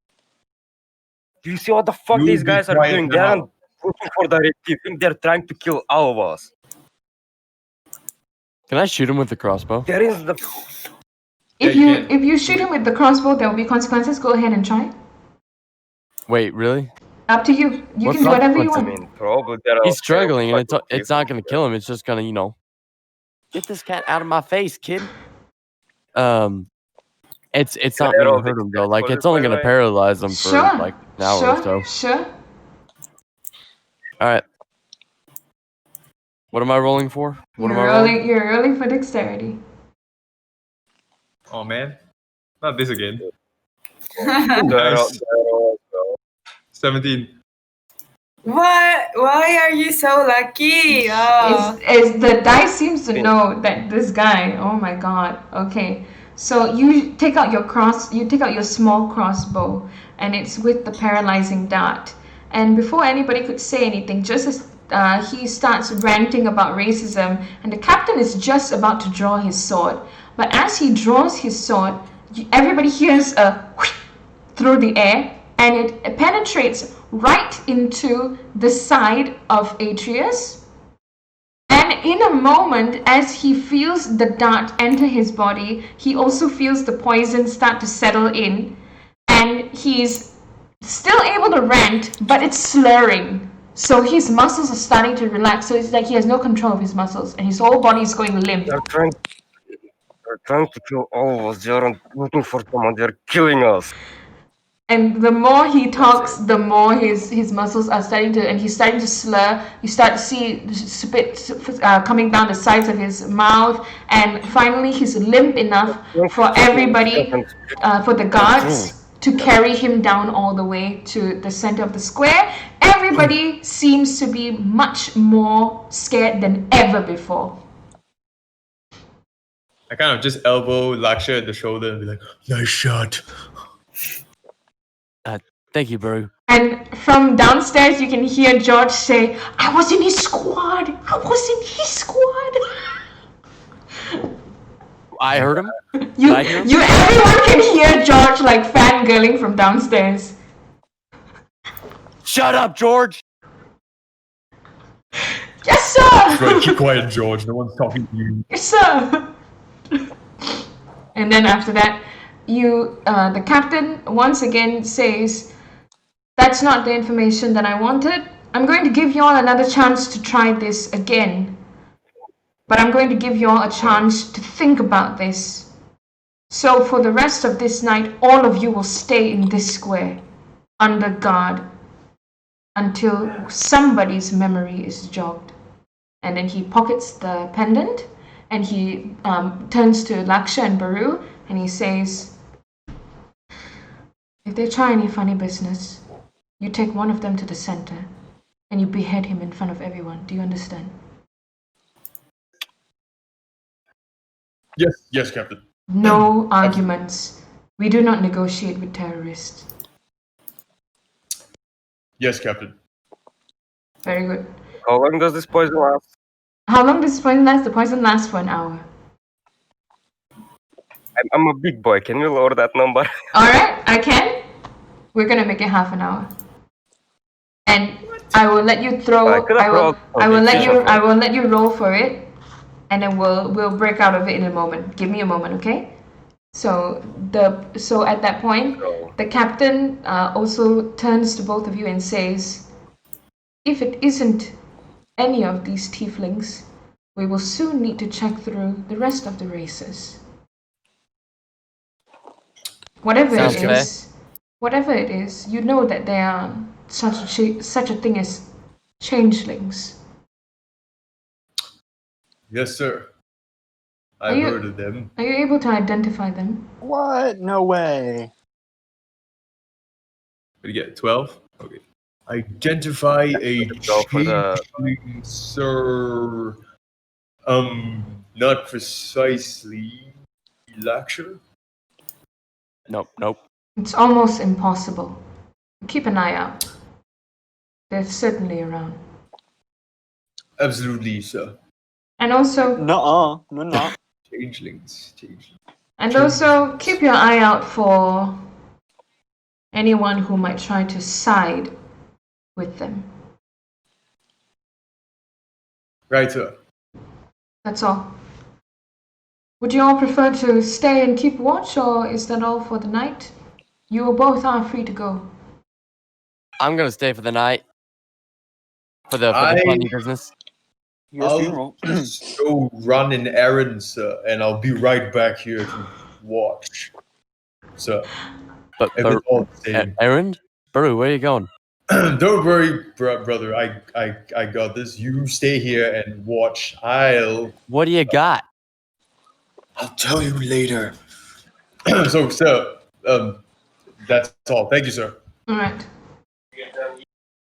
Do you see what the fuck You these be guys are quiet doing? now. They aren't looking for the red tiefling. They're trying to kill all of us. Can I shoot him with the crossbow? There is the If Yeah, you you can. if you shoot him with the crossbow, there will be consequences. Go ahead and try. Wait, really? Up to you. You What can do whatever you I want. mean, probably there are. He's struggling, and fucking it's not tieflings. going to kill him. It's just going to, get this cat out of my face, kid. It's not They're going all to hurt him though. big Like cats, it's only by the going to way. paralyze him for Sure. like an hour or so. Sure. All right. What am I rolling for? What am I You're rolling for dexterity. Oh man, not this again. Nice. 17. What? Why are you so lucky? Oh. Is the dice seems to know that this guy. Oh my god. Okay. So you take out your small crossbow, and it's with the paralyzing dart. And before anybody could say anything, just as he starts ranting about racism, and the captain is just about to draw his sword. But as he draws his sword, everybody hears a whoosh through the air, and it penetrates right into the side of Atreus. And in a moment, as he feels the dart enter his body, he also feels the poison start to settle in, and he's still able to rant, but it's slurring. So his muscles are starting to relax, so it's like he has no control of his muscles, and his whole body is going limp. They're trying to kill all of us. They aren't looking for someone. They're killing us. And the more he talks, the more his muscles are starting to, and he's starting to slur. You start to see spit coming down the sides of his mouth, and finally he's limp enough for everybody, for the guards to carry him down all the way to the center of the square. Everybody seems to be much more scared than ever before. I kind of just elbow Laksha in the shoulder and be like, "Nice shot." Thank you, Baru. And from downstairs, you can hear George say, "I was in his squad. I was in his squad." I heard him. Everyone can hear George like fangirling from downstairs. Shut up, George. Yes, sir. Right, keep quiet, George. No one's talking to you. Yes, sir. And then after that, the captain once again says, "That's not the information that I wanted. I'm going to give you all another chance to try this again. But I'm going to give you all a chance to think about this. So for the rest of this night, all of you will stay in this square, under guard, until somebody's memory is jogged." And then he pockets the pendant, and he turns to Laksha and Baru, and he says, "If they try any funny business, you take one of them to the center, and you behead him in front of everyone. Do you understand?" Yes, Captain. No arguments. We do not negotiate with terrorists. Yes, Captain. Very good. How long does this poison last? How long does this poison last? The poison lasts for an hour. I'm a big boy. Can you lower that number? Alright, I can. We're gonna make it half an hour. And I will let you throw I will let you roll for it, and then we'll break out of it in a moment. Give me a moment, okay? So at that point, the captain also turns to both of you and says, "If it isn't any of these tieflings, we will soon need to check through the rest of the races. Whatever it is, you know that there are such a thing as changelings." Yes, sir. I've heard of them. Are you able to identify them? What? No way. What do you get? 12? Okay. Identify a changeling, sir. Not precisely. Laksha? Nope. It's almost impossible. Keep an eye out. They're certainly around. Absolutely, sir. And also... No. Changelings. And also, keep your eye out for anyone who might try to side with them. Right, sir. That's all. Would you all prefer to stay and keep watch, or is that all for the night? You both are free to go. I'm gonna stay for the night. For the funny business. I'll just go run an errand, sir, and I'll be right back here to watch. Sir. But if it's all the same. Errand? Baru, where are you going? Don't worry, brother. I got this. You stay here and watch. What do you got? I'll tell you later. So, sir, that's all. Thank you, sir. All right.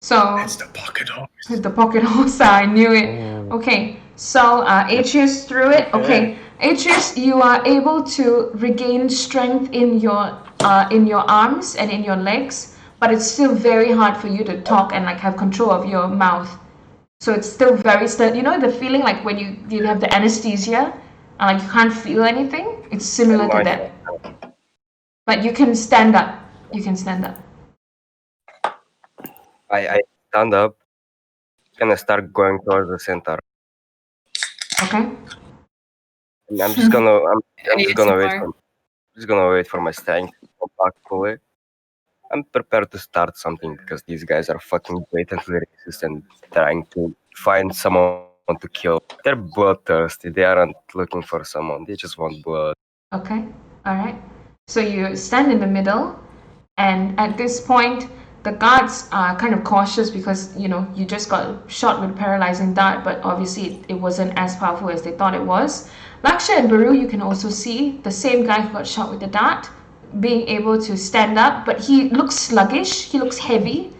So It's the pocket horse. with the pocket horse, I knew it. Oh. Okay, so Atreus threw it. Okay, Atreus, you are able to regain strength in your arms and in your legs, but it's still very hard for you to talk and like have control of your mouth. So it's still very you know the feeling like when you have the anesthesia and like you can't feel anything. It's similar to that. But you can stand up. You can stand up. I stand up and I start going towards the center. Okay. And I'm just gonna ASMR. wait for my strength to come back fully. I'm prepared to start something because these guys are fucking blatantly racist and trying to find someone to kill. They're bloodthirsty. They aren't looking for someone. They just want blood. Okay. All right. So you stand in the middle, and at this point, the guards are kind of cautious because you know you just got shot with a paralyzing dart, but obviously it wasn't as powerful as they thought it was. Laksha and Baru, you can also see the same guy who got shot with the dart being able to stand up, but he looks sluggish. He looks heavy,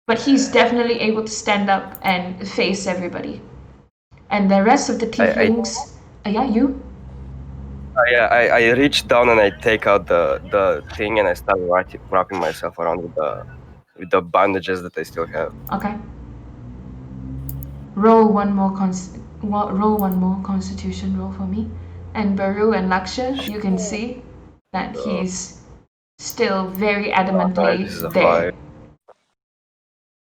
but he's definitely able to stand up and face everybody. And the rest of the tieflings, yeah, you. I reach down and I take out the thing and I start wrapping myself around with the bandages that I still have. Okay. Roll one more constitution roll for me. And Baru and Laksha, you can see that he's still very adamantly this is a there. 5.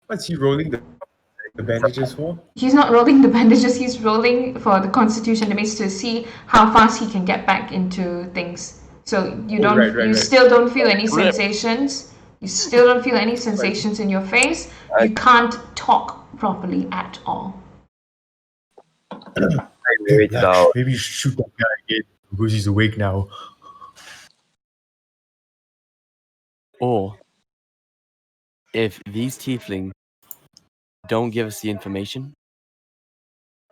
What's he rolling the bandages for? He's not rolling the bandages, he's rolling for the constitution limits to see how fast he can get back into things. So you still don't feel any sensations. You still don't feel any sensations in your face. You can't talk properly at all. Maybe you should shoot that guy again because he's awake now. Or if these tieflings don't give us the information,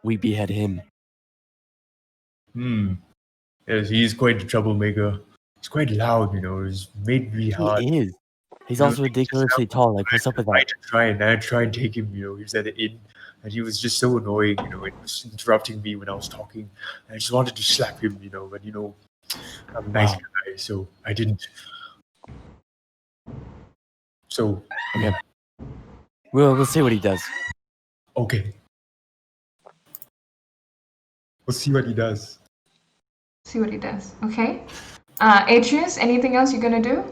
we behead him. Yes, he's quite a troublemaker. He's quite loud, you know. He's made me hard. He is. He's also ridiculously tall. Like, what's up with that? I try and take him, you know. He was at the inn, and he was just so annoying, you know. He was interrupting me when I was talking. And I just wanted to slap him, you know. But you know, I'm a nice guy, so I didn't. So Okay. We'll see what he does. okay, we'll see what he does. See what he does. Okay. Atreus, anything else you're gonna do?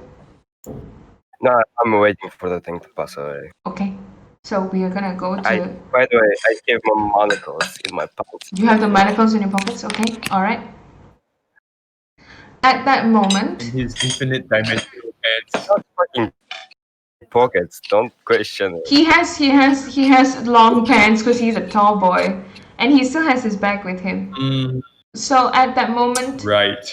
No, I'm waiting for the thing to pass away. Okay. So we are gonna go to. By the way, I keep my manacles in my pockets. You have the manacles in your pockets. Okay. All right. At that moment, In his infinite dimensional pants. Not fucking pockets. Don't question it. he has long pants because he's a tall boy, and he still has his bag with him. So at that moment, Right.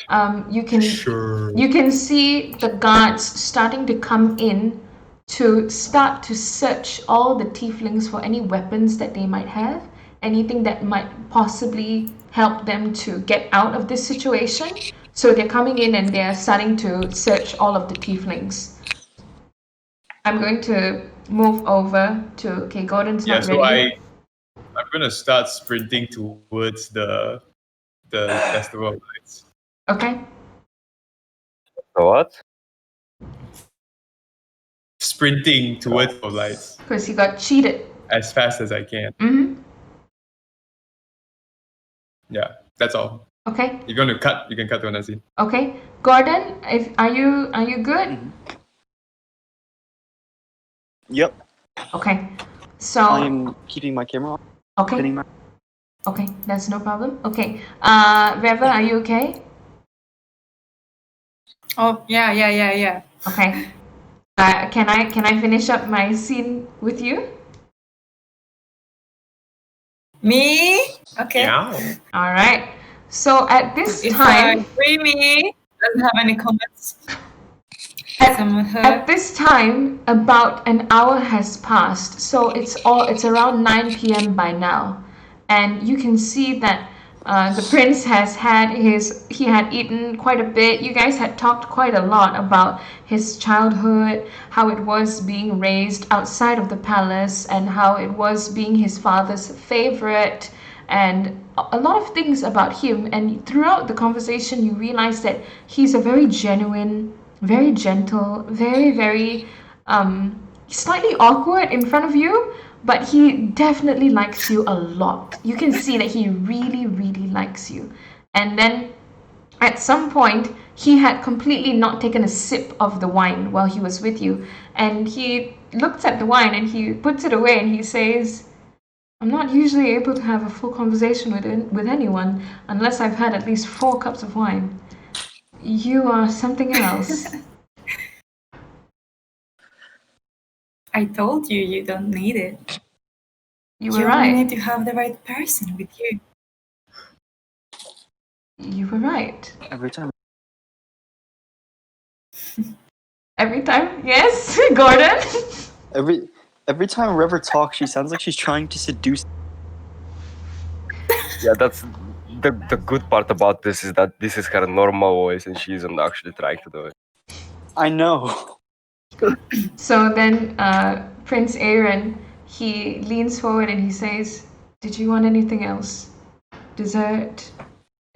you can Sure. you can see the guards starting to come in to start to search all the tieflings for any weapons that they might have, anything that might possibly help them to get out of this situation. So they're coming in and they're starting to search all of the tieflings. I'm going to move over to, okay, Gordon's Yeah, not so ready. I'm gonna start sprinting towards the festival of lights. Okay. What? Sprinting towards the lights Because he got cheated. as fast as I can. Mm-hmm. Yeah, that's all. Okay. You're gonna cut. You can cut to another scene. Okay. Gordon, are you good? Yep. Okay. So I'm keeping my camera on. okay. Spinning my- Okay, that's no problem. Okay. Reva, are you okay? Oh, yeah. Okay. Can I finish up my scene with you? Me? Okay. Yeah. All right. So at this If time, Creamy doesn't have any comments. Someone At heard. this time, about an hour has passed, so it's around 9 p.m. by now, and you can see that the prince he had eaten quite a bit. You guys had talked quite a lot about his childhood, how it was being raised outside of the palace, and how it was being his father's favorite, and a lot of things about him. And throughout the conversation, you realize that he's a very genuine, very gentle, very slightly awkward in front of you, but he definitely likes you a lot. You can see that he really likes you. And then at some point, he had completely not taken a sip of the wine while he was with you, and he looks at the wine and he puts it away and he says, I'm not usually able to have a full conversation with anyone unless I've had at least 4 cups of wine. You are something else. I told you you don't need it. You were You only right. need to have the right person with you. You were right. Every time. Every time? Yes, Gordon? Every time River talks, she sounds like she's trying to seduce. Yeah, that's the good part about this is that this is her normal voice and she isn't actually trying to do it. I know. So then Prince Aaron, he leans forward and he says, did you want anything else? Dessert?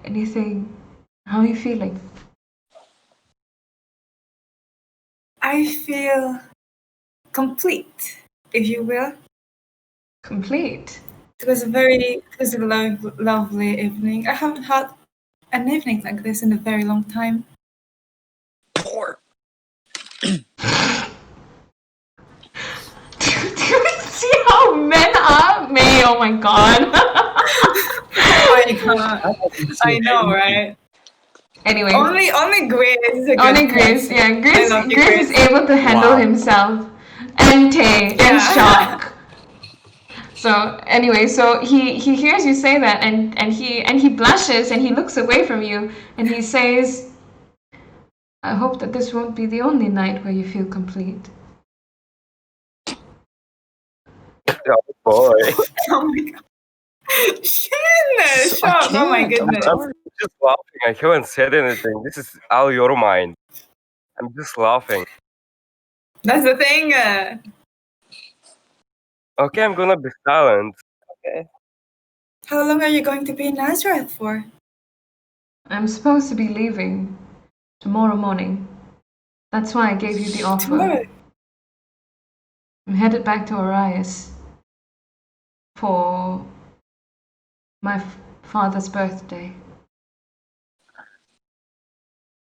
Anything? How are you feeling? I feel complete, if you will. Complete. It was a lovely evening. I haven't had an evening like this in a very long time. Poor. Do you see how men are? May, oh my god. I know, right? Anyway. Only Grace is a good Only Grace, person. yeah. Grace, I love you, Grace is able to handle Wow. himself. And Tay, and Yeah. shock. So anyway, so he hears you say that and he blushes and he looks away from you and he says, I hope that this won't be the only night where you feel complete. Oh boy. Oh my god. Shock. Oh my goodness. I'm just laughing. I haven't said anything. This is all your mind. I'm just laughing. That's the thing. Okay, I'm gonna be silent. Okay. How long are you going to be in Nazareth for? I'm supposed to be leaving tomorrow morning. That's why I gave you the offer. Tomorrow. I'm headed back to Arias for my father's birthday.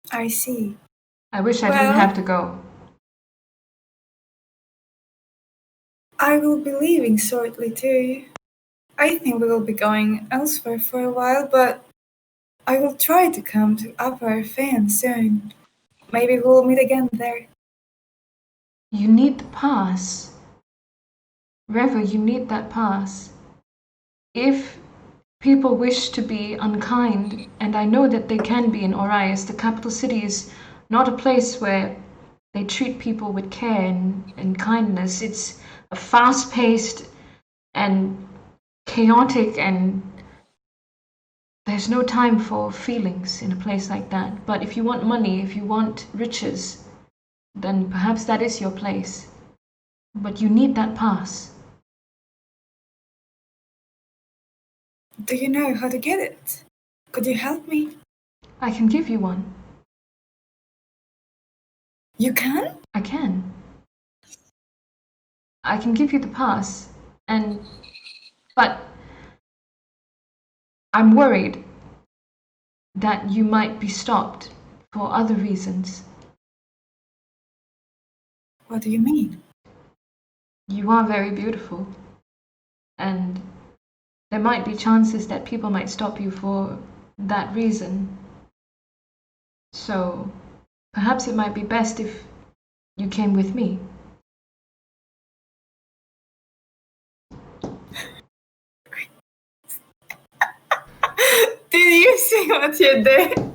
I see. I wish I didn't Well- have to go. I will be leaving shortly too. I think we will be going elsewhere for a while, but I will try to come to Arphaen soon. Maybe we'll meet again there. You need the pass. Rever, you need that pass. If people wish to be unkind, and I know that they can be in Orias, the capital city is not a place where they treat people with care and kindness. It's a fast-paced and chaotic, and there's no time for feelings in a place like that. But if you want money, if you want riches, then perhaps that is your place. But you need that pass. Do you know how to get it? Could you help me? I can give you one. You can? I can. I can give you the pass, but I'm worried that you might be stopped for other reasons. What do you mean? You are very beautiful, and there might be chances that people might stop you for that reason. So perhaps it might be best if you came with me. Did you see what you did?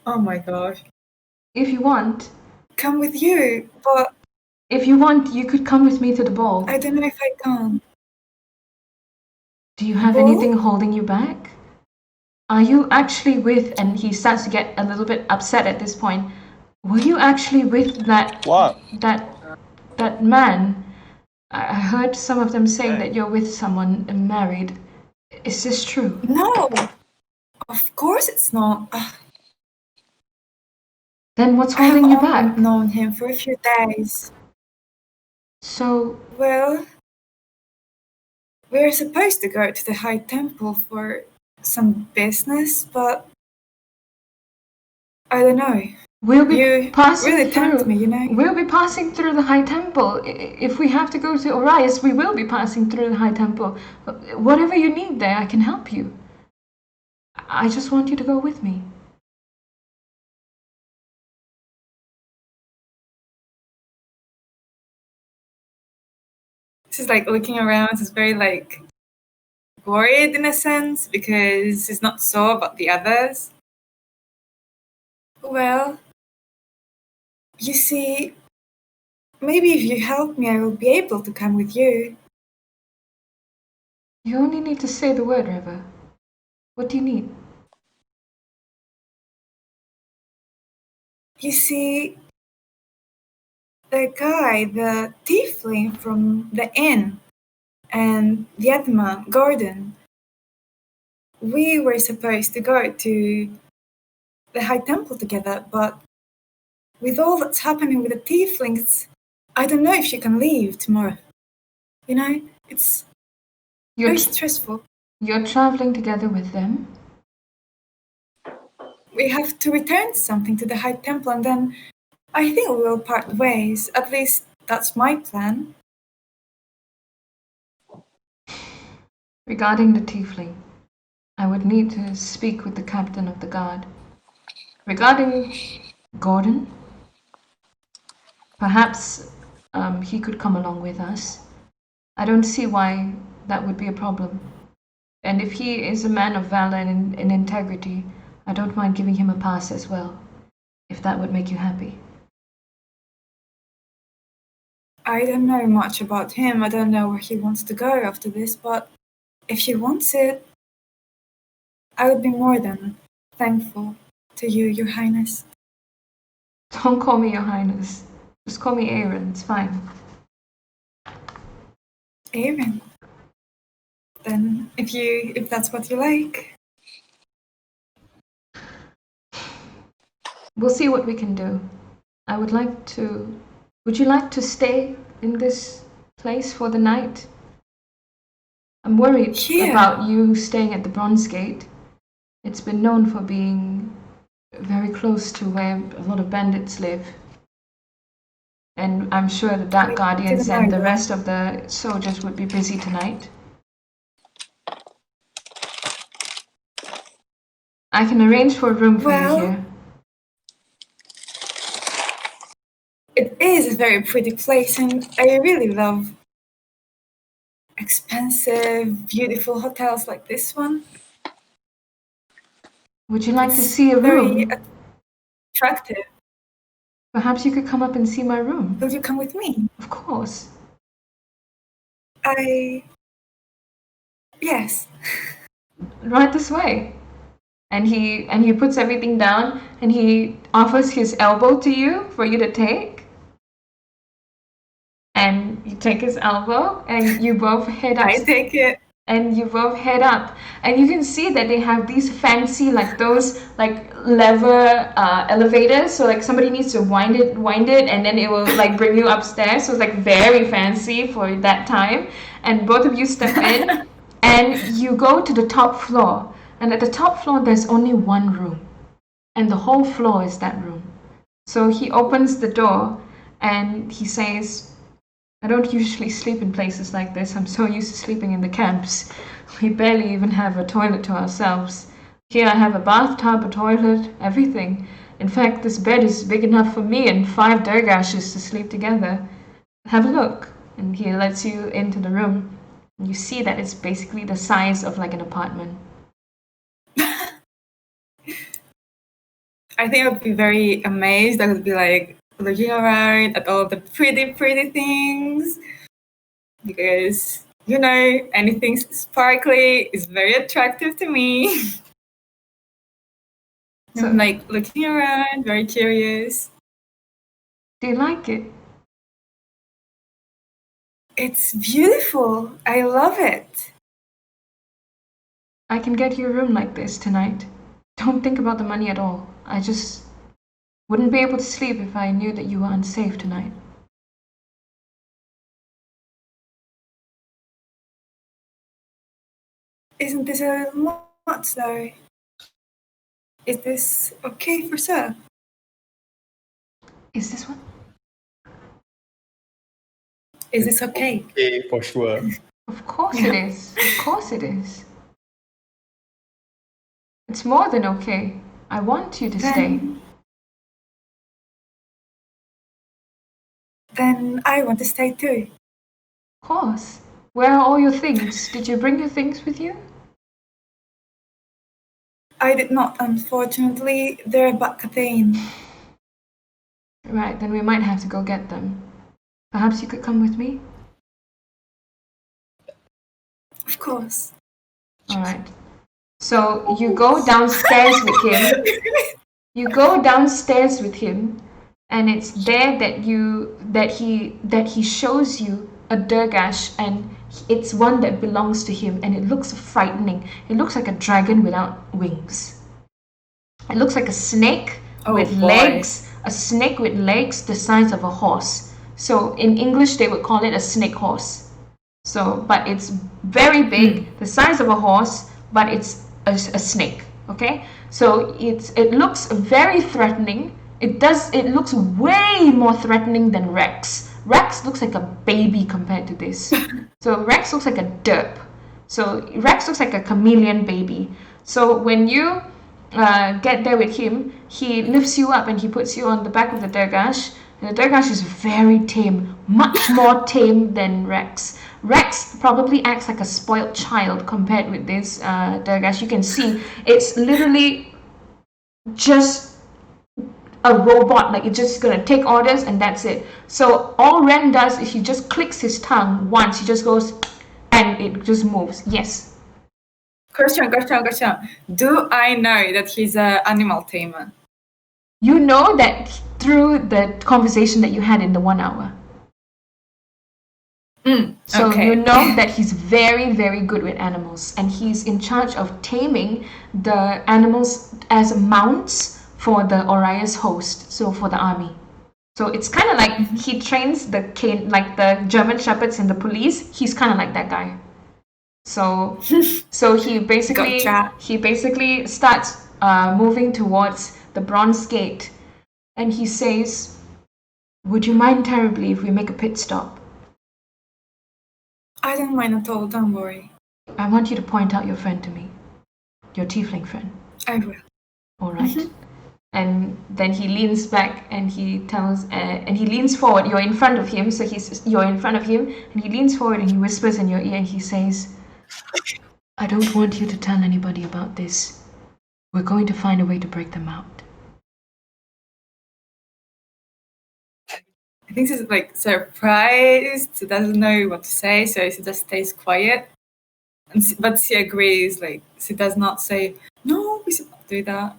Oh my gosh. If you want, come with you, but you could come with me to the ball. I don't know if I can. Do you have Ball? anything holding you back? Are you actually with, and he starts to get a little bit upset at this point, were you actually with that man? I heard some of them saying that you're with someone married. Is this true? No, of course it's not. Then what's I have holding you only back? known him for a few days. So, Well, we're supposed to go to the High Temple for some business, but I don't know. we'll be You passing really tempt through. me, you know? We'll be passing through the High Temple. If we have to go to Orias, we will be passing through the High Temple. Whatever you need there, I can help you. I just want you to go with me. She's like looking around. She's very like worried in a sense because she's not sure about the others. Well, you see, maybe if you help me, I will be able to come with you. You only need to say the word, River. What do you need? You see, the guy, the tiefling from the inn, and the other man, Gordon, we were supposed to go to the High Temple together, but with all that's happening with the tieflings, I don't know if she can leave tomorrow. You know, it's very stressful. You're traveling together with them? We have to return something to the High Temple, and then I think we will part ways. At least that's my plan. Regarding the tiefling, I would need to speak with the captain of the guard. Regarding Gordon, perhaps he could come along with us. I don't see why that would be a problem. And if he is a man of valor and integrity, I don't mind giving him a pass as well, if that would make you happy. I don't know much about him. I don't know where he wants to go after this, but if he wants it, I would be more than thankful to you, Your Highness. Don't call me Your Highness. Just call me Aaron, it's fine. Aaron. Then, if that's what you like. We'll see what we can do. Would you like to stay in this place for the night? I'm worried about you staying at the Bronze Gate. It's been known for being very close to where a lot of bandits live. And I'm sure the Dark Guardians and the rest of the soldiers would be busy tonight. I can arrange for a room for you here. It is a very pretty place, and I really love expensive, beautiful hotels like this one. Would you like to see a room? Very attractive. Perhaps you could come up and see my room. Will you come with me? Of course. Yes. Right this way. And he puts everything down and he offers his elbow to you for you to take. And you take his elbow and you both head up. I take it. And you both head up. And you can see that they have these fancy, like those like lever elevators. So like somebody needs to wind it, and then it will like bring you upstairs. So it's like very fancy for that time. And both of you step in and you go to the top floor. And at the top floor, there's only one room. And the whole floor is that room. So he opens the door and he says, I don't usually sleep in places like this. I'm so used to sleeping in the camps. We barely even have a toilet to ourselves. Here I have a bathtub, a toilet, everything. In fact, this bed is big enough for me and 5 dergashes to sleep together. Have a look. And he lets you into the room. And you see that it's basically the size of like an apartment. I think I would be very amazed. I would be like looking around at all the pretty, pretty things because, anything sparkly is very attractive to me. So, I'm like looking around, very curious. do you like it? It's beautiful. I love it. I can get you a room like this tonight. Don't think about the money at all. I just wouldn't be able to sleep if I knew that you were unsafe tonight. Isn't this a little much though? Is this okay for sir? Is this one? Is this okay? Okay, for sure. Of course it is. Of course it is. It's more than okay. I want you to stay. Then I want to stay too. Of course. Where are all your things? Did you bring your things with you? I did not, unfortunately. They're back Arphaen. Right, then we might have to go get them. Perhaps you could come with me? Of course. Alright. So you go downstairs with him. You go downstairs with him, and it's there that he shows you a Durgash, and it's one that belongs to him, and it looks frightening. It looks like a dragon without wings. It looks like a snake with legs. A snake with legs the size of a horse. So in English they would call it a snake horse. So, but it's very big, the size of a horse, but it's a snake. Okay, so it looks very threatening. It looks way more threatening than Rex. Rex looks like a baby compared to this. So Rex looks like a derp. So Rex looks like a chameleon baby. So when you get there with him, he lifts you up and he puts you on the back of the Durgash. And the Durgash is very tame, much more tame than Rex. Rex probably acts like a spoiled child compared with this Durgash. You can see it's literally just a robot, like it's just gonna take orders and that's it. So all Ren does is he just clicks his tongue once, he just goes and it just moves. Yes. Question. Do I know that he's an animal tamer? You know that through the conversation that you had in the 1 hour. So okay. you know that he's very, very good with animals, and he's in charge of taming the animals as mounts for the Orias host, so for the army. So it's kind of like he trains like the German shepherds in the police. He's kind of like that guy. So he basically starts moving towards the bronze gate, and he says, "Would you mind terribly if we make a pit stop? I don't mind at all, don't worry. I want you to point out your friend to me, your tiefling friend." I will. All right. And then he leans back and he tells, and he leans forward. You're in front of him, so you're in front of him, and he leans forward and he whispers in your ear and he says, "I don't want you to tell anybody about this. We're going to find a way to break them out." I think she's like surprised. She doesn't know what to say, so she just stays quiet. But she agrees. Like she does not say, "No, we should not do that."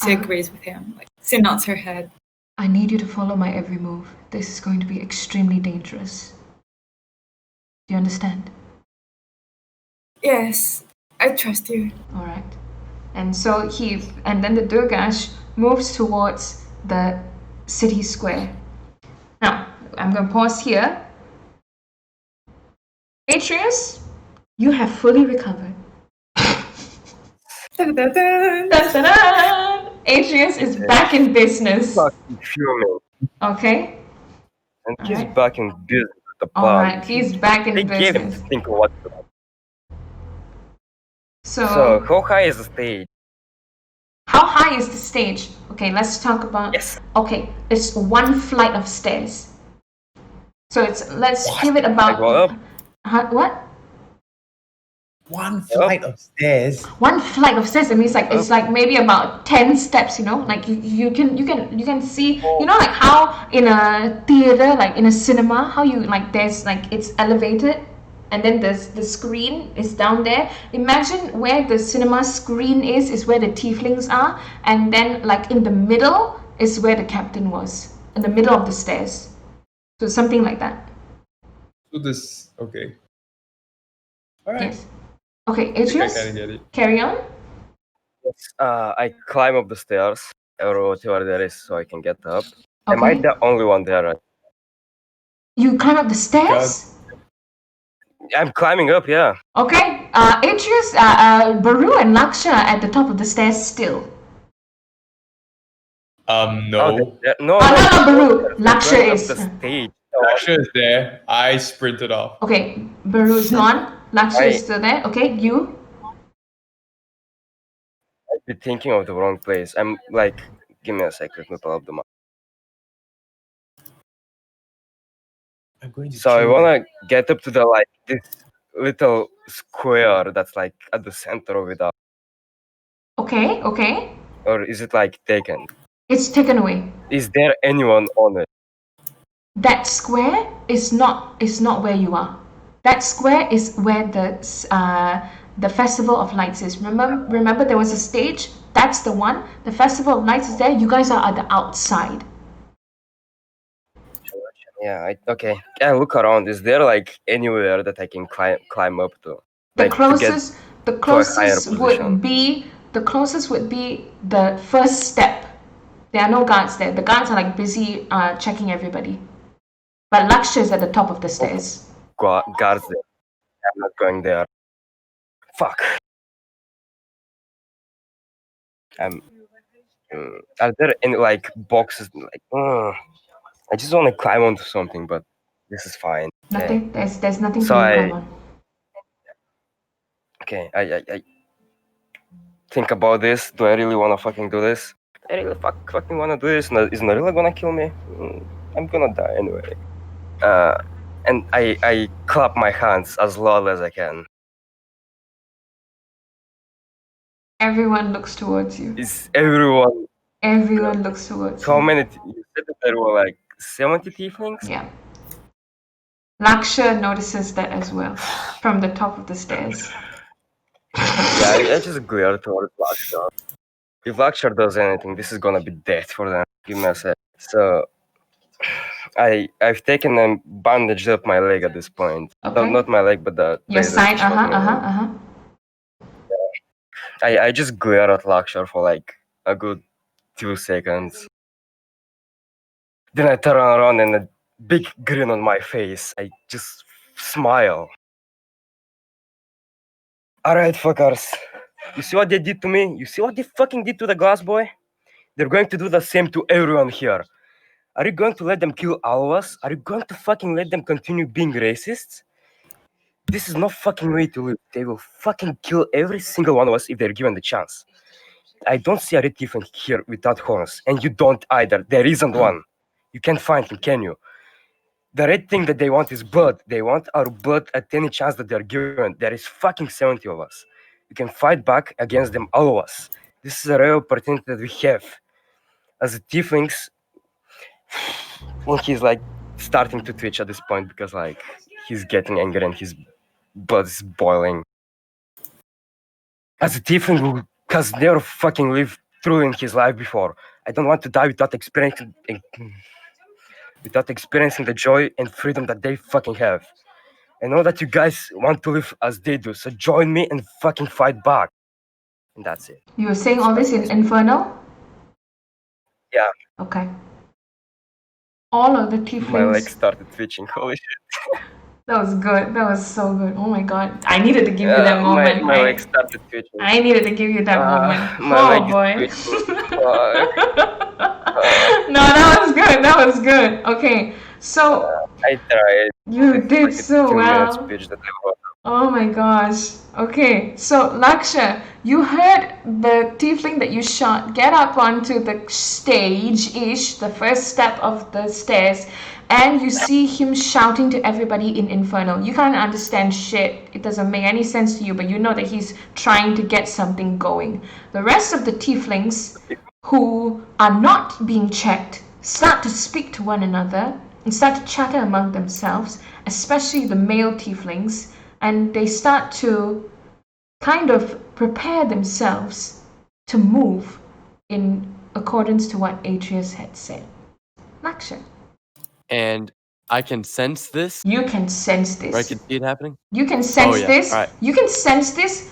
She agrees with him. Like she nods her head. "I need you to follow my every move. This is going to be extremely dangerous. Do you understand?" Yes, I trust you. All right. And so then the Durgash moves towards the city square. Now, I'm going to pause here. Atreus, you have fully recovered. Dun, dun, dun. Da-da-da! Atreus is back in business. Fucking fuming. Okay? And All he's right. back in business with the plan. Alright, he's back in They gave him to business. think of what to do. So, how high is the stage? how high is the stage? Okay, let's talk about. Yes. Okay, it's one flight of stairs. So let's give it I go about. up. What? One flight of stairs. One flight of stairs. I mean, it's like maybe about 10 steps. You know, like you can see. You know, like how in a theater, like in a cinema, how you like there's like it's elevated, and then there's the screen is down there. Imagine where the cinema screen is where the tieflings are, and then like in the middle is where the captain was, in the middle of the stairs. So something like that. So this okay. All right. Yes. Okay, I think I Atreus, kinda get it. carry on. I climb up the stairs or whatever there is so I can get up. Am I Okay. the only one there? You climb up the stairs? I'm climbing up, yeah. Okay. Atreus, Baru and Laksha are at the top of the stairs still. No. No, not Baru. they're Laksha going up is. the stage. Laksha is there. I sprinted off. Okay, Baru is gone. Laksha is still there. Okay, you. I'd be thinking of the wrong place. I'm like, give me a sec, let me pull up the map. I'm going to So I kill wanna get up to the like this little square that's like at the center of it, Okay, okay. or is it like taken? It's taken away. Is there anyone on it? That square is not where you are. That square is where the Festival of Lights is. Remember there was a stage. That's the one. The Festival of Lights is there. You guys are at the outside. Yeah, okay. Yeah, look around. Is there like anywhere that I can climb up to? The Like, to get closest position. would be the first step. There are no guards there. The guards are like busy checking everybody. But Laksha is at the top of the stairs. Guards there. I'm not going there. Fuck. Are there any like boxes? Like, I just want to climb onto something, but this is fine. Nothing. There's nothing So for you to climb on. Okay, I think about this. Do I really want to fucking do this? I really fucking want to do this. Is Narilla gonna kill me? I'm gonna die anyway. And I clap my hands as loud as I can. Everyone looks towards you. Is everyone? Everyone looks towards How you. many? You said that there were like 70 tieflings. Yeah. Laksha notices that as well from the top of the stairs. Yeah, I just glare towards Lakshar. If Lakshar does anything, this is gonna be death for them. Give me a sec. So, I've taken and bandaged up my leg at this point. Okay. No, not my leg, but the Your place that side. shot me. I just glare at Lakshar for like a good 2 seconds. Then I turn around and a big grin on my face. I just smile. Alright, fuckers. You see what they did to me? You see what they fucking did to the glass boy? They're going to do the same to everyone here. Are you going to let them kill all of us? Are you going to fucking let them continue being racists? This is no fucking way to live. They will fucking kill every single one of us if they're given the chance. I don't see a red tiefling here without horns, and you don't either. There isn't one. You can't find him, can you? The red thing that they want is blood. They want our blood at any chance that they're given. There is fucking 70 of us. You can fight back against them, all of us. This is a rare opportunity that we have. As a tieflings, when he's like starting to twitch at this point because like he's getting angry and his blood is boiling. As a tiefling who has never fucking lived through in his life before, I don't want to die without experiencing the joy and freedom that they fucking have. I know that you guys want to live as they do, so join me and fucking fight back. And that's it. You were saying all this in Infernal? Yeah. Okay. All of the My legs tieflings. started twitching. Holy shit. That was good. That was so good. Oh my god. I needed to give you that moment. My legs started twitching. I needed to give you that moment. My Oh leg boy. is twitching. No, that was good. That was good. Okay. So I tried. you did Like a so 2-minute well. speech that I wrote. Oh my gosh. Okay, so Laksha, you heard the tiefling that you shot get up onto the stage-ish, the first step of the stairs, and you see him shouting to everybody in Inferno. You can't understand shit. It doesn't make any sense to you, but you know that he's trying to get something going. The rest of the tieflings who are not being checked start to speak to one another and start to chatter among themselves, especially the male tieflings, and they start to kind of prepare themselves to move in accordance to what Atreus had said. Laksha, And I can sense this. you can sense Or I can this. see it happening. You can sense yeah. this. All right. You can sense this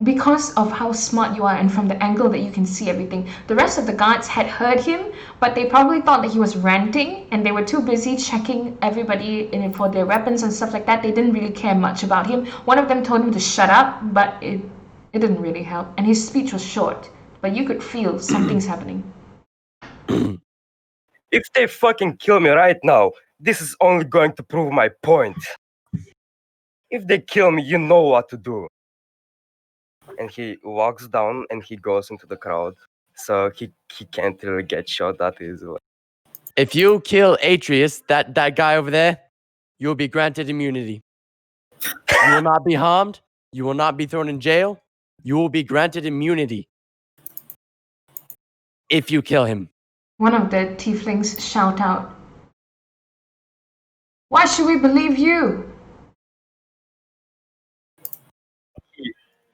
because of how smart you are and from the angle that you can see everything. The rest of the guards had heard him, but they probably thought that he was ranting and they were too busy checking everybody in for their weapons and stuff like that. They didn't really care much about him. One of them told him to shut up, but it didn't really help. And his speech was short, but you could feel something's happening. If they fucking kill me right now, this is only going to prove my point. If they kill me, you know what to do. And he walks down and he goes into the crowd. So he can't really get shot that easily. If you kill Atreus, that guy over there, you will be granted immunity. You will not be harmed. You will not be thrown in jail. You will be granted immunity if you kill him. One of the tieflings shout out, "Why should we believe you?"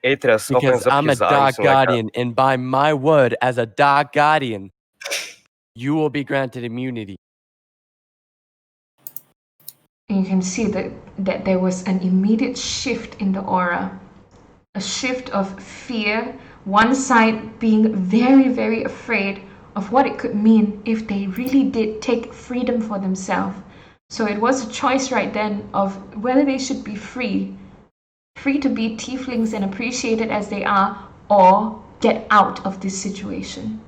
Atreus Because opens up I'm a his Dark arms and Guardian, and by my word as a Dark Guardian, you will be granted immunity. And you can see that there was an immediate shift in the aura. A shift of fear, one side being very, very afraid of what it could mean if they really did take freedom for themselves. So it was a choice right then of whether they should be free to be tieflings and appreciated as they are, or get out of this situation.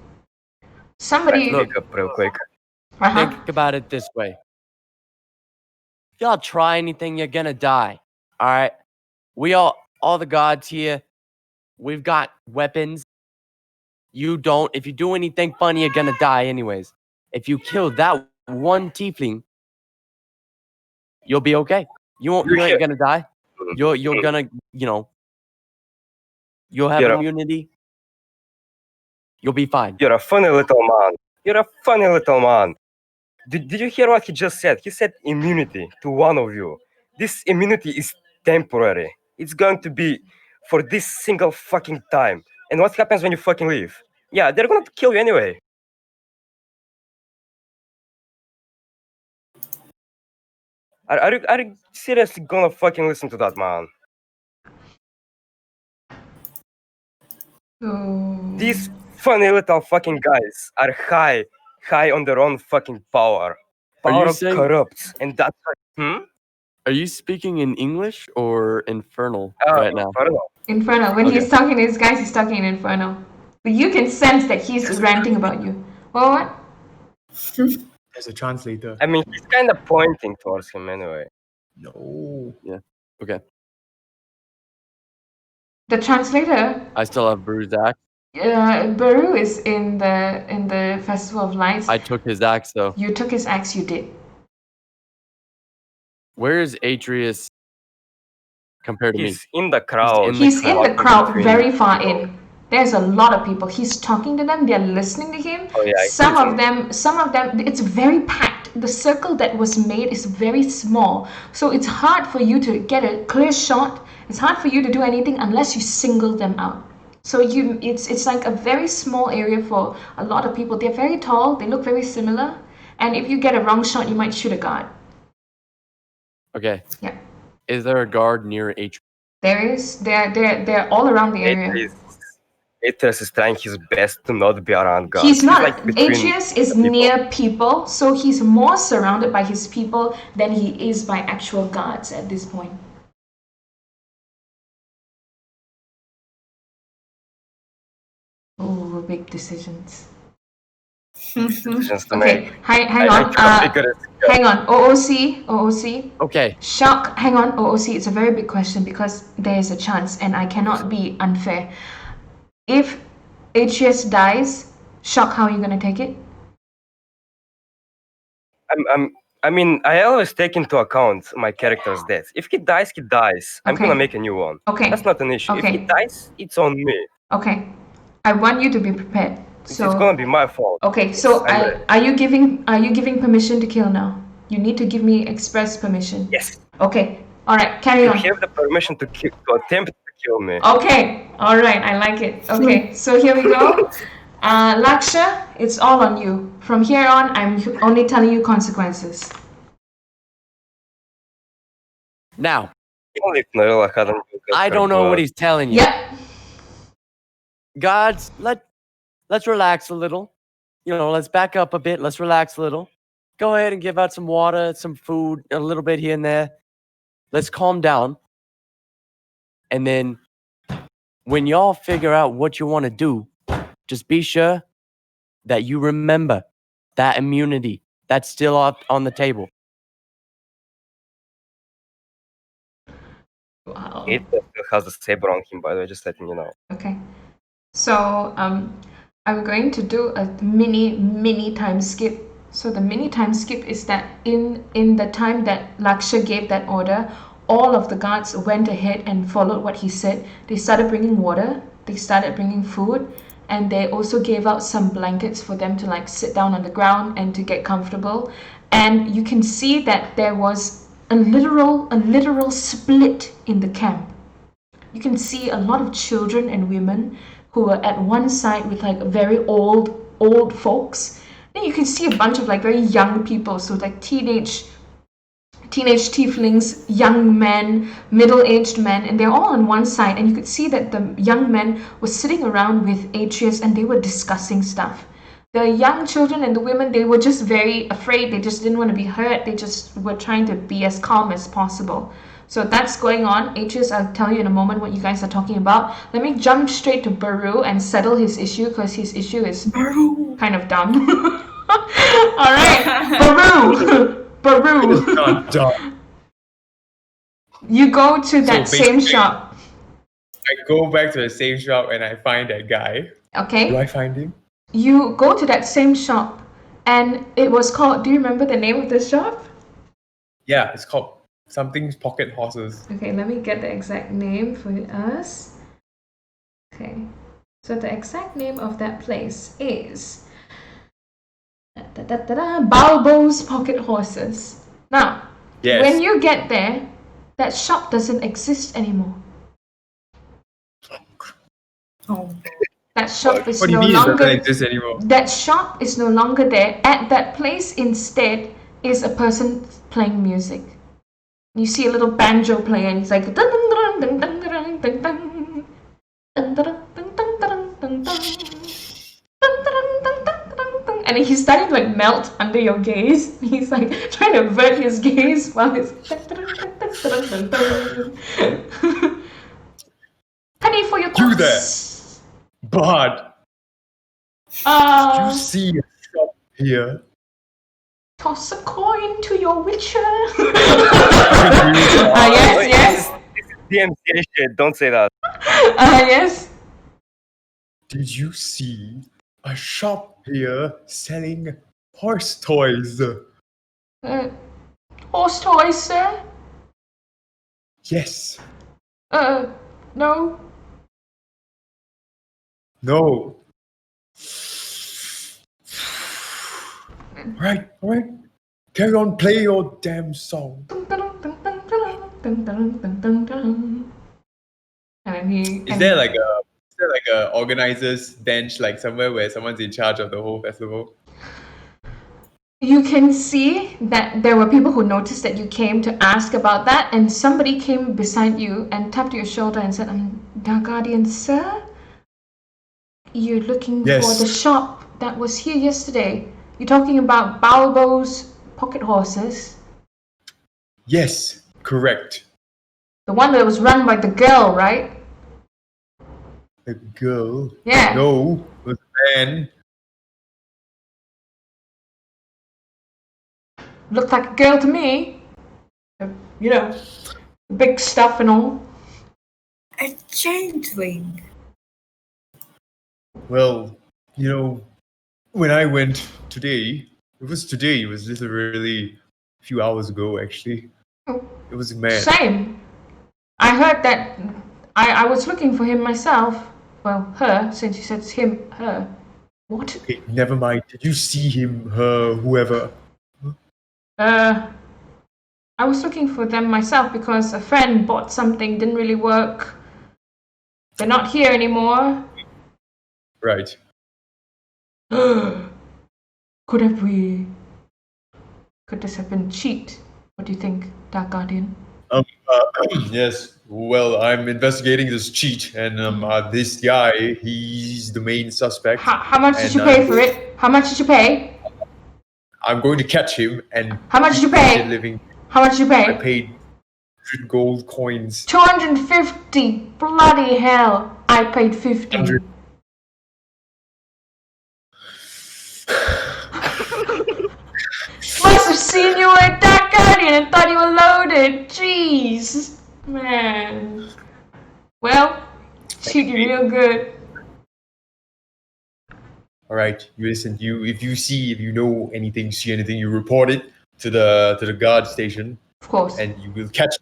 Somebody... look up real quick. Think about it this way. If y'all try anything, you're gonna die. All right? We all the gods here, we've got weapons. You don't. If you do anything funny, you're gonna die anyways. If you kill that one tiefling, you'll be okay. You ain't gonna die. You're gonna, you'll have immunity. You'll be fine. You're a funny little man. You're a funny little man. Did you hear what he just said? He said immunity to one of you. This immunity is temporary. It's going to be for this single fucking time. And what happens when you fucking leave? Yeah, they're gonna kill you anyway. Are you seriously gonna fucking listen to that man? These funny little fucking guys are high on their own fucking power. Power corrupts, and that's Are you speaking in English or Infernal right now? Inferno. When he's talking to his guys, he's talking in Inferno. But you can sense that he's ranting about you. What? There's a translator. I mean, he's kind of pointing towards him anyway. No. Yeah. Okay. The translator. I still have Baru's axe. Baru is in the Festival of Lights. I took his axe though. You took his axe. You did. Where is Atreus compared to me? He's in the crowd. He's in the crowd, very far in. There's a lot of people. He's talking to them. They're listening to him. Oh, yeah, some of them, it's very packed. The circle that was made is very small. So it's hard for you to get a clear shot. It's hard for you to do anything unless you single them out. So it's like a very small area for a lot of people. They're very tall. They look very similar. And if you get a wrong shot, you might shoot a guard. Okay. Yeah. Is there a guard near Atreus? There is. They're all around the area. Atreus is trying his best to not be around guards. He's not. Atreus is near people, so he's more surrounded by his people than he is by actual guards at this point. Oh, big decisions. decisions to Okay, make. hang I on. cannot figure it. Hang on. OOC. Okay. Shock. Hang on. OOC. It's a very big question because there is a chance, and I cannot be unfair. If HGS dies, Shock, how are you gonna take it? I mean, I always take into account my character's death. If he dies, he dies. I'm Okay. gonna make a new one. Okay. That's not an issue. If he Okay. dies, it's on me. Okay. I want you to be prepared. It's So gonna be my fault. okay. So I'm ready. are you giving permission to kill now? You need to give me express permission. Yes. Okay. All right. Carry You on. have the permission to attempt to kill me. Okay. All right. I like it. Okay. So here we go. Laksha, it's all on you. From here on, I'm only telling you consequences. Now, Only if Narilla hadn't used I her don't know what blood. he's telling you. Yep. Gods, let's relax a little. Let's back up a bit. Let's relax a little. Go ahead and give out some water, some food, a little bit here and there. Let's calm down. And then when y'all figure out what you want to do, just be sure that you remember that immunity that's still up on the table. Wow. It still has the saber on him, by the way, just letting you know. Okay. So I'm going to do a mini time skip. So the mini time skip is that in the time that Laksha gave that order, all of the guards went ahead and followed what he said. They started bringing water, they started bringing food, and they also gave out some blankets for them to like sit down on the ground and to get comfortable. And you can see that there was a literal split in the camp. You can see a lot of children and women who were at one side with like very old folks. Then you can see a bunch of like very young people, so like teenage tieflings, young men, middle-aged men, and they're all on one side. And you could see that the young men were sitting around with Atreus and they were discussing stuff. The young children and the women, they were just very afraid. They just didn't want to be hurt. They just were trying to be as calm as possible. So that's going on. Atreus, I'll tell you in a moment what you guys are talking about. Let me jump straight to Baru and settle his issue because his issue is kind of dumb. All right, Baru. Baru. Not done. You go to that same basically- shop. I go back to the same shop and I find that guy. Do Okay. I find him? You go to that same shop, and it was called. Do you remember the name of this shop? Yeah, it's called something's Pocket Horses. Okay, let me get the exact name for us. Okay, so the exact name of that place is Balbo's Pocket Horses. Now, Yes. when you get there, that shop doesn't exist anymore. Oh. That shop is What do you no mean it longer. doesn't exist anymore? That shop is no longer there. At that place instead is a person playing music. You see a little banjo player and it's like dun, dun, dun, dun, dun, dun, dun, dun, dun, dun, dun, dun, dun, dun, dun, dun. Dun, dun, dun, dun, dun, dun. And he's starting to like melt under your gaze. He's like trying to avert his gaze while he's penny for your You there. thoughts. But Uh, you see a shop here. toss a coin to your witcher. Wait, Yes. This is DMCA shit. Don't say that. Yes. Did you see a shop here selling horse toys? Horse toys, sir? Yes. No. No. Alright. Carry on, play your damn song. And he. Is there like a organizer's bench, like somewhere where someone's in charge of the whole festival? You can see that there were people who noticed that you came to ask about that, and somebody came beside you and tapped your shoulder and said, "The Guardian, sir? You're looking Yes. for the shop that was here yesterday. You're talking about Balbo's Pocket Horses, Yes, correct. the one that was run by the girl, right? The girl. Yeah. No, it was a man. looked like a girl to me. You know, big stuff and all. A changeling. Well, you know, when I went today, it was literally a few hours ago, actually. Oh, It was a man. same. I heard that. I was looking for him myself. Well, her, since you said it's him, her. What? Okay, never mind. Did you see him, her, whoever? I was looking for them myself because a friend bought something, didn't really work. They're not here anymore. Right. Could this have been cheat? What do you think, Dark Guardian? Yes. Well, I'm investigating this cheat, and this guy, he's the main suspect. How much did and, you pay for it? How much did you pay? I'm going to catch him, and How much did you pay? living. How much did you I pay? paid 100 gold coins. 250. Bloody hell! I paid 50. 100. Must have seen you were a Dark Guardian and thought you were loaded. Jeez, man. Well, treat you real good. All right, you listen. If you know anything, see anything, you report it to the guard station, Of course. and you will catch him.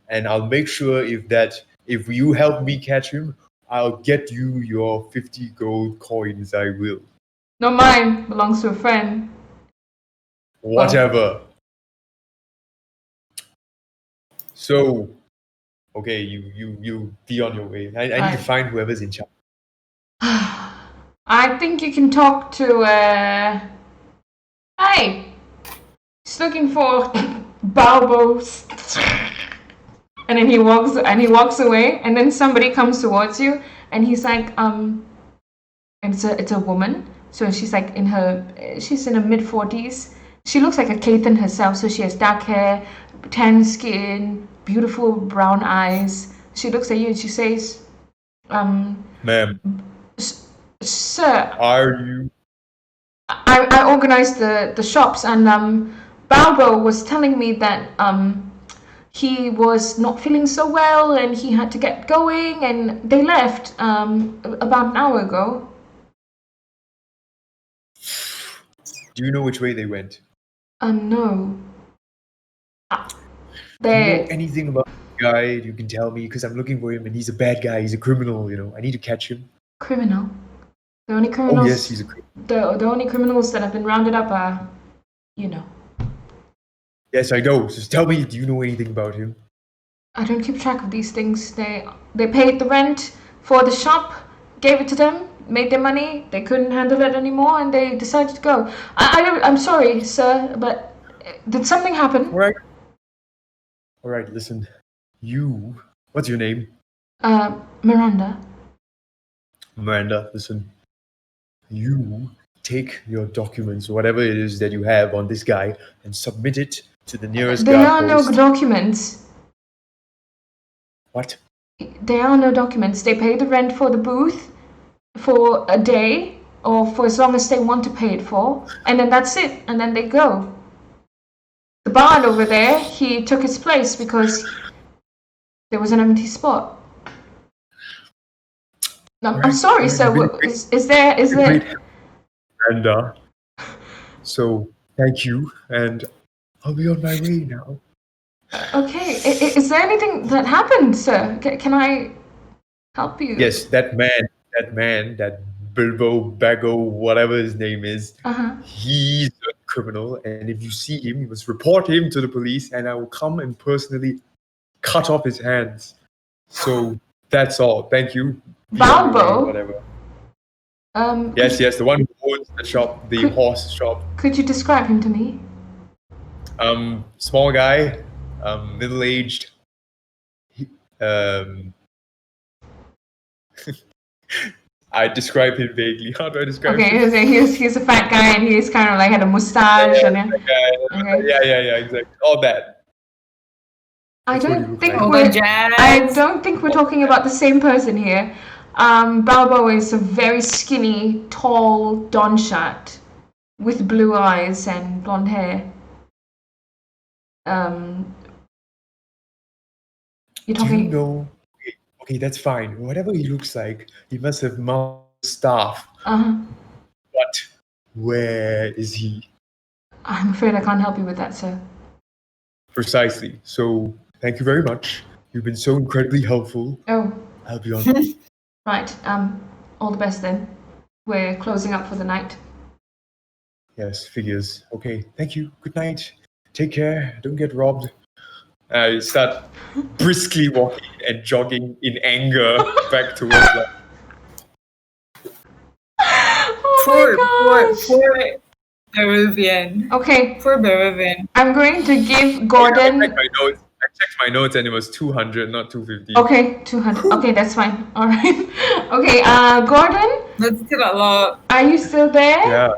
And I'll make sure if you help me catch him, I'll get you your 50 gold coins. I will. Not mine. Belongs to a friend. Whatever. So, okay, you be on your way. I need Right. to find whoever's in charge. I think you can talk to. Hey, he's looking for Balbos. And then he walks away, and then somebody comes towards you, and he's like, and it's a woman. So she's like she's in her mid-40s. She looks like a Kathan herself. So she has dark hair, tan skin, beautiful brown eyes. She looks at you and she says, Ma'am, "Sir, are you? I organized the shops, and Balbo was telling me that he was not feeling so well and he had to get going, and they left about an hour ago." Do you know which way they went? No. Do you know They anything about the guy? You can tell me, because I'm looking for him, and he's a bad guy. He's a criminal. I need to catch him. criminal. The only criminals. Oh yes, he's a criminal. The only criminals that have been rounded up are, you know. Yes, I know. Just tell me, do you know anything about him? I don't keep track of these things. They paid the rent for the shop, gave it to them, made their money. They couldn't handle it anymore, and they decided to go. I'm sorry, sir, but did something happen? All right. Listen, what's your name? Miranda. Miranda. Listen, you take your documents, whatever it is that you have on this guy, and submit it to the nearest There guard are no post. documents. What? There are no documents. They pay the rent for the booth for a day, or for as long as they want to pay it for, and then that's it, and then they go. The bard over there, he took his place because there was an empty spot. I'm Right, sorry, right, sir. really Is there? Miranda. So thank you, and I'll be on my way now. Okay. Is there anything that happened, sir? Can I help you? Yes, that man, that Bilbo Bago, whatever his name is, Uh-huh. he's a criminal, and if you see him, you must report him to the police, and I will come and personally cut off his hands. So that's all. Thank you. Be on your way, Balbo? whatever. Yes, the one who owns the shop, the horse shop. Could you describe him to me? Small guy, middle-aged. I describe him vaguely. How do I describe him? Okay, he's a fat guy, and he's kind of like had a mustache, and okay. Yeah, exactly. All that. I That's what don't you look think like. Oh, we're. Jazz. I don't think we're talking about the same person here. Balbo is a very skinny, tall Donshat with blue eyes and blonde hair. You're Do you talking. know? Okay, that's fine. Whatever he looks like, he must have multiple staff. But where is he? I'm afraid I can't help you with that, sir. Precisely. So, thank you very much. You've been so incredibly helpful. Oh, I'll be on. right. All the best then. We're closing up for the night. Yes, figures. Okay, thank you. Good night. Take care. Don't get robbed. I start briskly walking and jogging in anger back towards like, Poor Peruvian. Okay, Poor Peruvian. I'm going to give I checked Gordon. my notes. I checked my notes and it was 200, not 250. Okay, 200. Okay, that's fine. All right. Okay, Gordon, That's still a lot. are you still there? Yeah.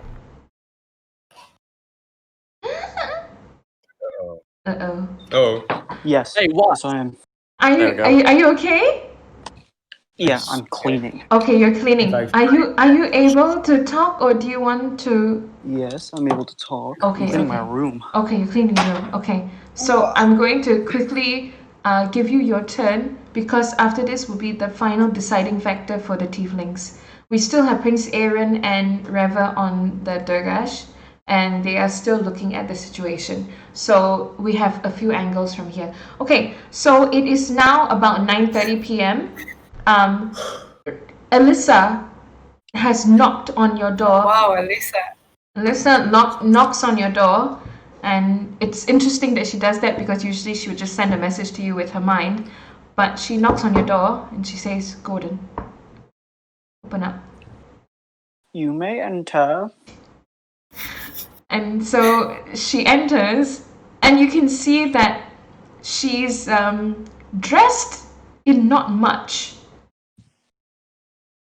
Uh-oh. Oh. Yes. Hey, what? Yes, I am. Are There you we go. are you okay? Yeah, I'm cleaning. Okay, you're cleaning. If Are you able to talk, or do you want to? Yes, I'm able to talk. Okay, I'm cleaning my okay. room. Okay, you're cleaning your room. Okay, so I'm going to quickly give you your turn, because after this will be the final deciding factor for the tieflings. We still have Prince Aaron and Reva on the Durgash, and they are still looking at the situation. So we have a few angles from here. Okay, so it is now about 9:30 p.m. Alyssa has knocked on your door. Wow, Alyssa. Alyssa knocks on your door, and it's interesting that she does that, because usually she would just send a message to you with her mind. But she knocks on your door and she says, "Gordon, open up." You may enter. And so she enters, and you can see that she's dressed in not much.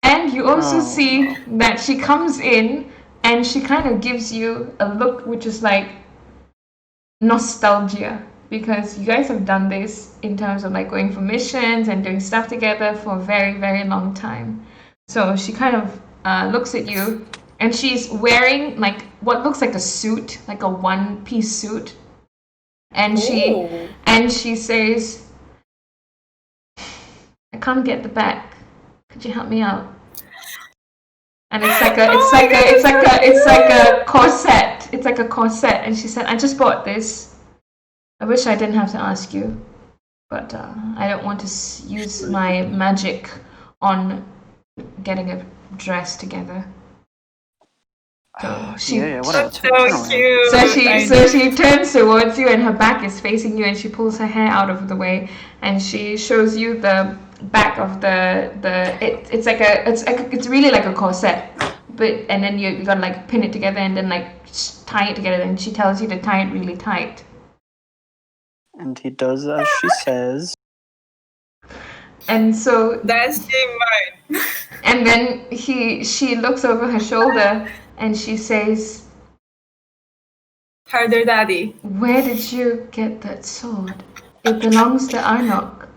And you also Oh, see that she comes in and she kind of gives you a look which is like nostalgia, because you guys have done this in terms of like going for missions and doing stuff together for a very, very long time. So she kind of looks at you, and she's wearing like what looks like a suit, like a one-piece suit. And she says, "I can't get the back. Could you help me out?" And it's like a corset. It's like a corset. And she said, "I just bought this. I wish I didn't have to ask you, but I don't want to use my magic on getting a dress together." So she, Yeah, whatever. That's Turn around. so cute. so she turns towards you, and her back is facing you, and she pulls her hair out of the way, and she shows you the back of it's really like a corset, but and then you gotta like pin it together and then like tie it together, and she tells you to tie it really tight. And he does as she says. And so That's mine. and then she looks over her shoulder and she says, Harder, daddy. "Where did you get that sword? It belongs to Arnok."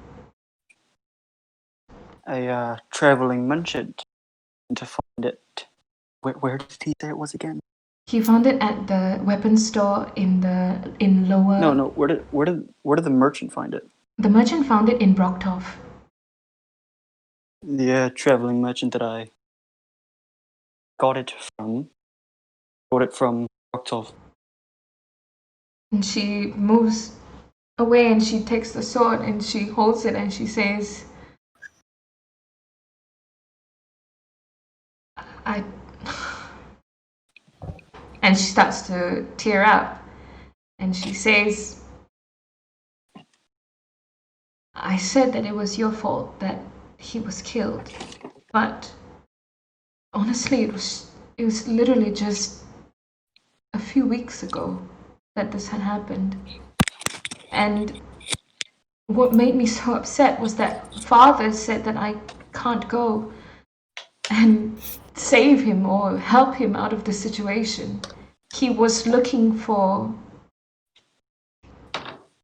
A traveling merchant to find it. Where did he say it was again? He found it at the weapons store in lower. No. Where did the merchant find it? The merchant found it in Broktov. The traveling merchant that I got it from. Got it from Broktov. And she moves away and she takes the sword and she holds it and she says, "I." And she starts to tear up and she says, "I said that it was your fault that he was killed, but honestly it was literally just a few weeks ago that this had happened. And what made me so upset was that Father said that I can't go and save him or help him out of the situation. He was looking for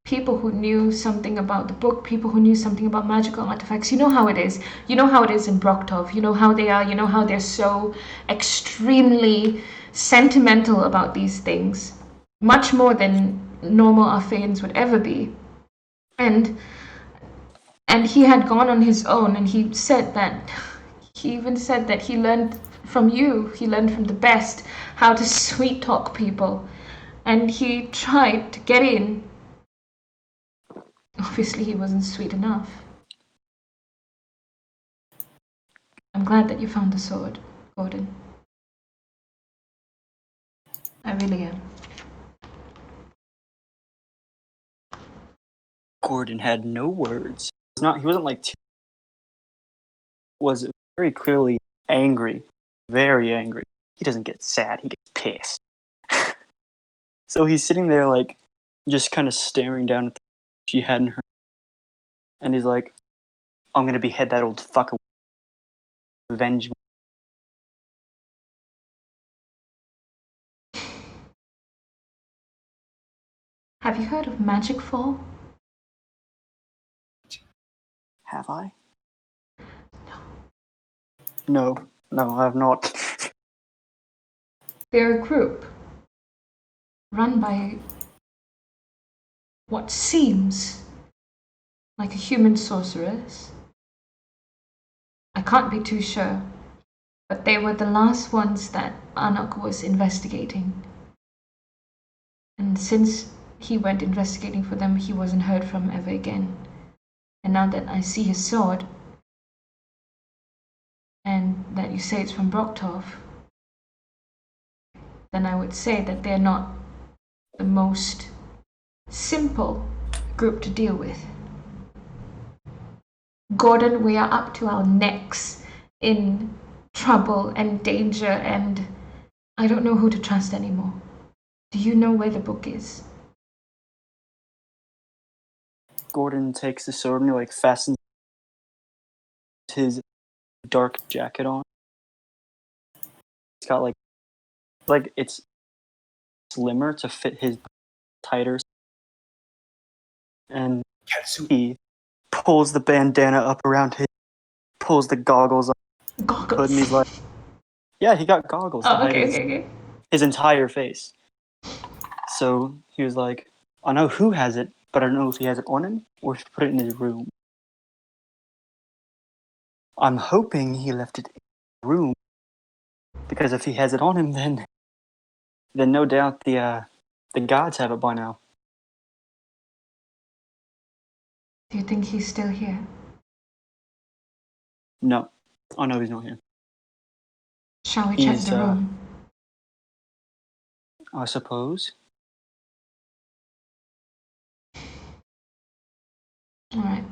people who knew something about the book, people who knew something about magical artifacts. You know how it is. You know how it is in Broktov. You know how they are. You know how they're so extremely sentimental about these things. Much more than normal Arphaeans would ever be. And he had gone on his own, and he even said that he learned from you, he learned from the best how to sweet talk people, and he tried to get in. Obviously he wasn't sweet enough. I'm glad that you found the sword, Gordon. I really am. Gordon had no words. He wasn't like was very clearly angry, very angry. He doesn't get sad, he gets pissed. So he's sitting there like just kind of staring down at the she hadn't heard, and he's like, I'm gonna behead that old fucker. Revenge me. Have you heard of Magic Fall? Have I? No, I have not. They're a group run by what seems like a human sorceress. I can't be too sure, but they were the last ones that Anak was investigating. And since he went investigating for them, he wasn't heard from ever again. And now that I see his sword, and that you say it's from Broktov, then I would say that they're not the most simple group to deal with. Gordon, we are up to our necks in trouble and danger, and I don't know who to trust anymore. Do you know where the book is? Gordon takes the sword and he like fastens his dark jacket on. It's got like it's slimmer to fit his tighter, and he pulls the bandana up around his, pulls the goggles up, Goggles. and he's like, yeah, he got goggles to hide his entire face. So he was like, I know who has it, but I don't know if he has it on him or if he put it in his room. I'm hoping he left it in his room, because if he has it on him, then no doubt the gods have it by now. Do you think he's still here? No. Oh no, he's not here. Shall we check the room? I suppose. Alright.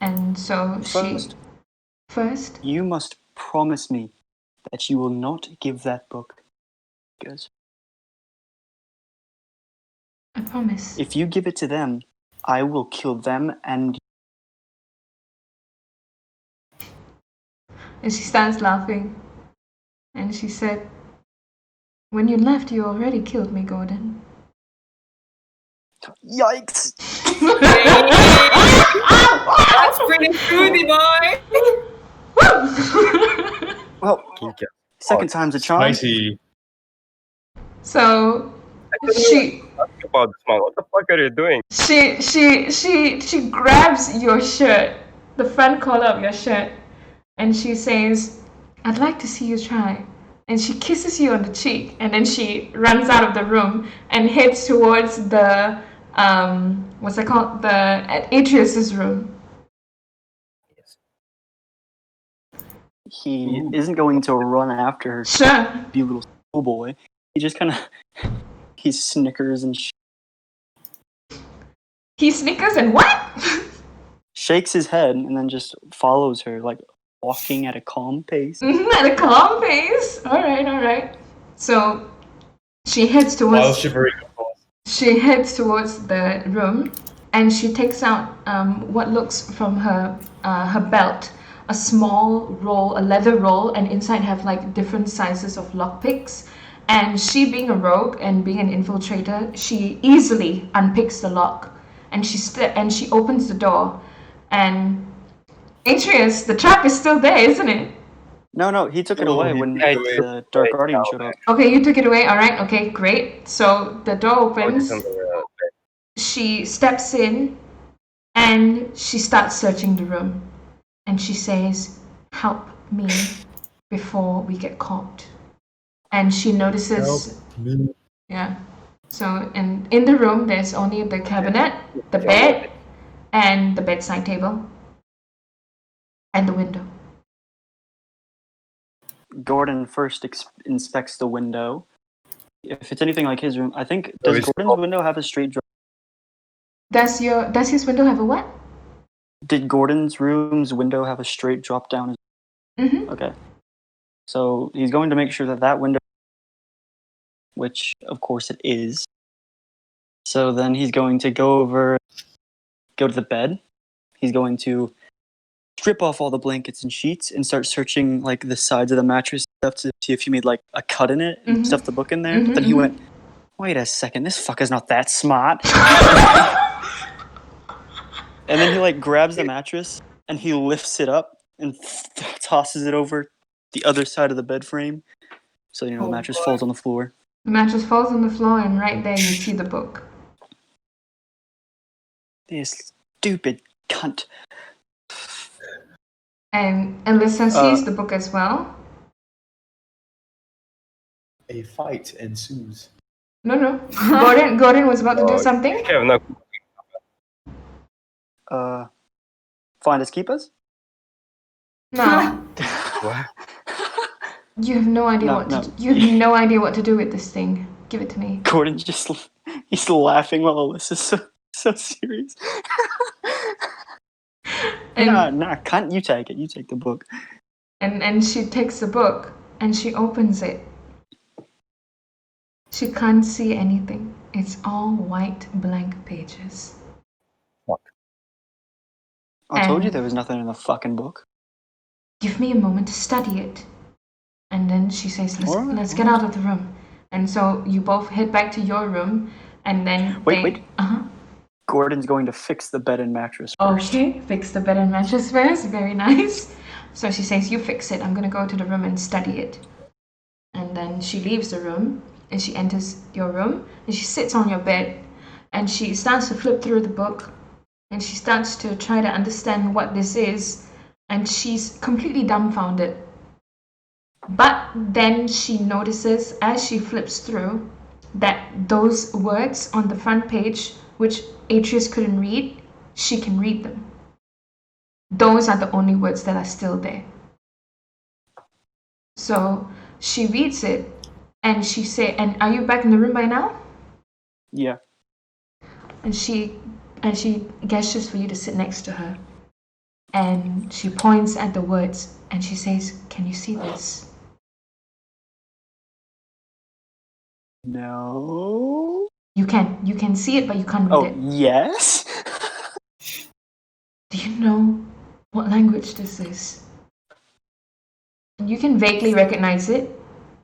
And so First? You must promise me that you will not give that book. Guys. I promise. If you give it to them, I will kill them and... And she stands laughing. And she said, when you left, you already killed me, Gordon. Yikes! That's pretty fruity, boy. Well, second time's a charm. Spicy. So she About this man, what the fuck are you doing? she grabs your shirt, the front collar of your shirt, and she says, I'd like to see you try. And she kisses you on the cheek, and then she runs out of the room and heads towards the what's it called? The Atreus's room. He isn't going to run after her. Sure. Be a little schoolboy. He just kind of he snickers and He snickers and what? shakes his head and then just follows her, like walking at a calm pace. At a calm pace. All right. So she heads While towards shivering. the room, and she takes out what looks from her belt a small roll, a leather roll, and inside have like different sizes of lockpicks. And she, being a rogue and being an infiltrator, she easily unpicks the lock, and she opens the door. And Atreus, the trap is still there, isn't it? No, he took it Oh, away he when took it away. the Dark Guardian showed up. Okay, you took it away. All right. Okay, great. So the door opens. She steps in and she starts searching the room. And she says, "Help me before we get caught." And she notices, yeah. So in the room, there's only the cabinet, the bed, and the bedside table, and the window. Gordon first inspects the window. If it's anything like his room, I think So does it's- Gordon's window have a straight drop? Does his window have a what? Did Gordon's room's window have a straight drop down? Mm-hmm. Okay. So he's going to make sure that that window, which of course it is. So then he's going to go to the bed. He's going to strip off all the blankets and sheets and start searching like the sides of the mattress stuff to see if he made like a cut in it and stuff the book in there. But then he went, wait a second, this fucker's not that smart. And then he like grabs the mattress and he lifts it up and tosses it over the other side of the bed frame. So, the mattress falls on the floor. The mattress falls on the floor, and right there you see the book. This stupid cunt. And Alyssa sees the book as well. A fight ensues. No. Gordon was about to do something. Finders keepers? No. What? You have no idea you have no idea what to do with this thing. Give it to me. Gordon he's laughing while Alyssa's so serious. Nah, cunt, you take it. You take the book. And she takes the book and she opens it. She can't see anything. It's all white blank pages. I told you there was nothing in the fucking book. Give me a moment to study it. And then she says, let's get out of the room. And so you both head back to your room, and then Wait. Gordon's going to fix the bed and mattress first. Okay, fix the bed and mattress first. Very nice. So she says, you fix it. I'm going to go to the room and study it. And then she leaves the room, and she enters your room, and she sits on your bed, and she starts to flip through the book, and she starts to try to understand what this is, and she's completely dumbfounded. But then she notices as she flips through that those words on the front page, which Atreus couldn't read, she can read them. Those are the only words that are still there. So she reads it and she said, and are you back in the room by now? Yeah. And she gestures for you to sit next to her. And she points at the words and she says, can you see this? No. You can see it, but you can't read it. Yes? Do you know what language this is? You can vaguely recognize it.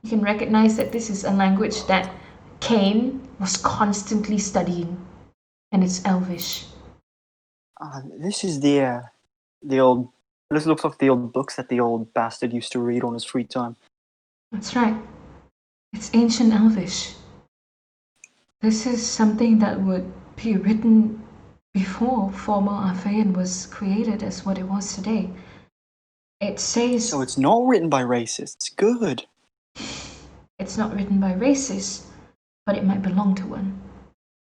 You can recognize that this is a language that Cain was constantly studying, and it's Elvish. This is the old. This looks like the old books that the old bastard used to read on his free time. That's right. It's ancient Elvish. This is something that would be written before former Arphaen was created as what it was today. It says... So it's not written by racists. Good. It's not written by racists, but it might belong to one.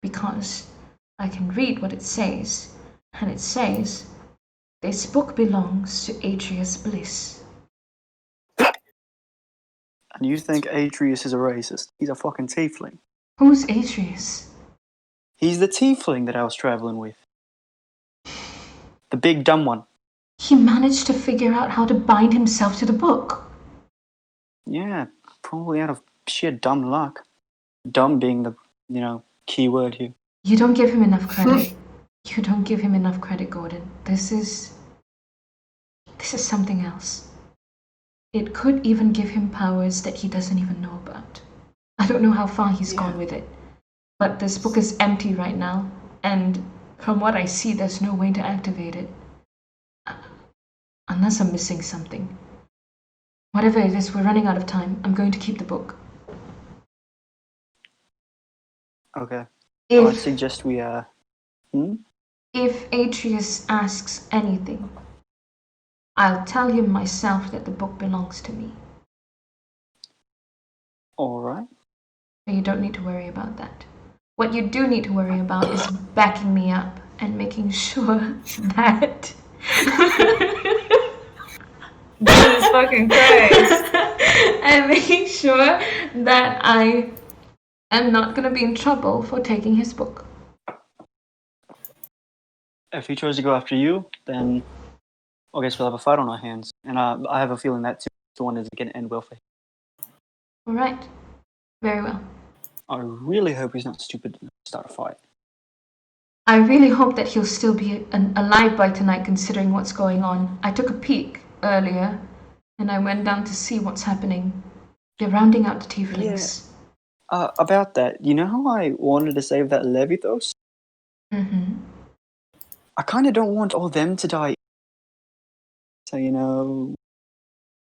Because I can read what it says, and it says, this book belongs to Atreus Bliss. And you think Atreus is a racist? He's a fucking tiefling. Who's Atreus? He's the tiefling that I was traveling with. The big dumb one. He managed to figure out how to bind himself to the book. Yeah, probably out of sheer dumb luck. Dumb being the, key word here. You don't give him enough credit. You don't give him enough credit, Gordon. This is something else. It could even give him powers that he doesn't even know about. I don't know how far he's gone with it. But this book is empty right now, and from what I see, there's no way to activate it. Unless I'm missing something. Whatever it is, we're running out of time. I'm going to keep the book. Okay. I If suggest we if Atreus asks anything, I'll tell him myself that the book belongs to me. Alright. So you don't need to worry about that. What you do need to worry about is backing me up and making sure that Jesus fucking Christ. and making sure that I am not going to be in trouble for taking his book. If he tries to go after you, then I guess we'll have a fight on our hands. And I have a feeling that the one isn't going to end well for him. All right. Very well. I really hope he's not stupid enough to start a fight. I really hope that he'll still be alive by tonight, considering what's going on. I took a peek earlier, and I went down to see what's happening. They're rounding out the tieflings. About that, you know how I wanted to save that Levithos? Mm-hmm. I kind of don't want all them to die. So, you know,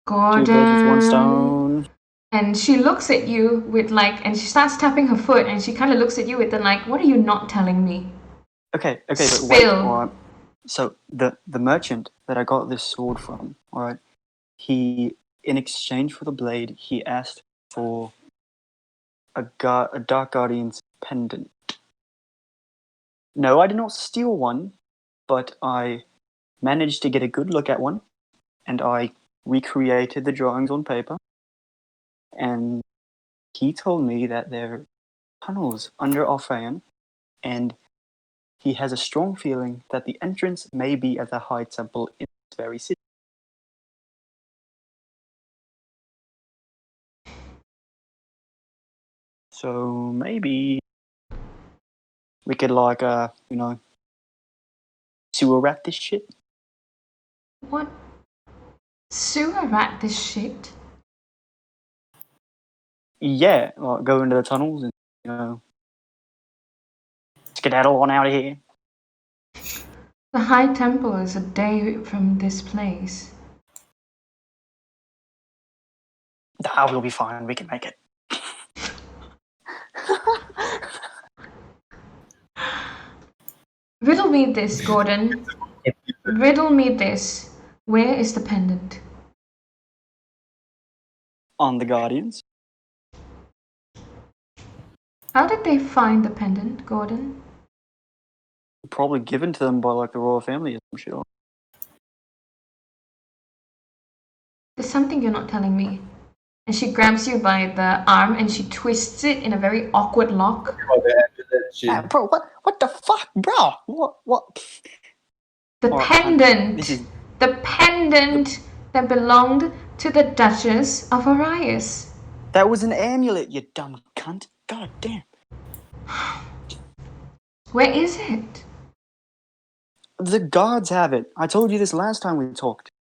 two birds with one Gordon. stone. And she looks at you with and she starts tapping her foot, and she kind of looks at you with what are you not telling me? Okay, but wait. Spill. All right. So the merchant that I got this sword from, all right, he, in exchange for the blade, he asked for a Dark Guardian's pendant. No, I did not steal one, but I managed to get a good look at one, and I recreated the drawings on paper. And he told me that there are tunnels under Arphaen, and he has a strong feeling that the entrance may be at the High Temple in this very city. So maybe we could sewer rat this shit. What? Sewer rat this shit? Yeah, go into the tunnels and skedaddle on out of here. The High Temple is a day from this place. We'll be fine. We can make it. Riddle me this, Gordon. Riddle me this. Where is the pendant? On the Guardians. How did they find the pendant, Gordon? Probably given to them by the royal family, I'm sure. There's something you're not telling me. And she grabs you by the arm and she twists it in a very awkward lock. Bro, what the fuck, bro? What? The pendant! This is the pendant that belonged to the Duchess of Arias. That was an amulet, you dumb cunt. God damn. Where is it? The guards have it. I told you this last time we talked.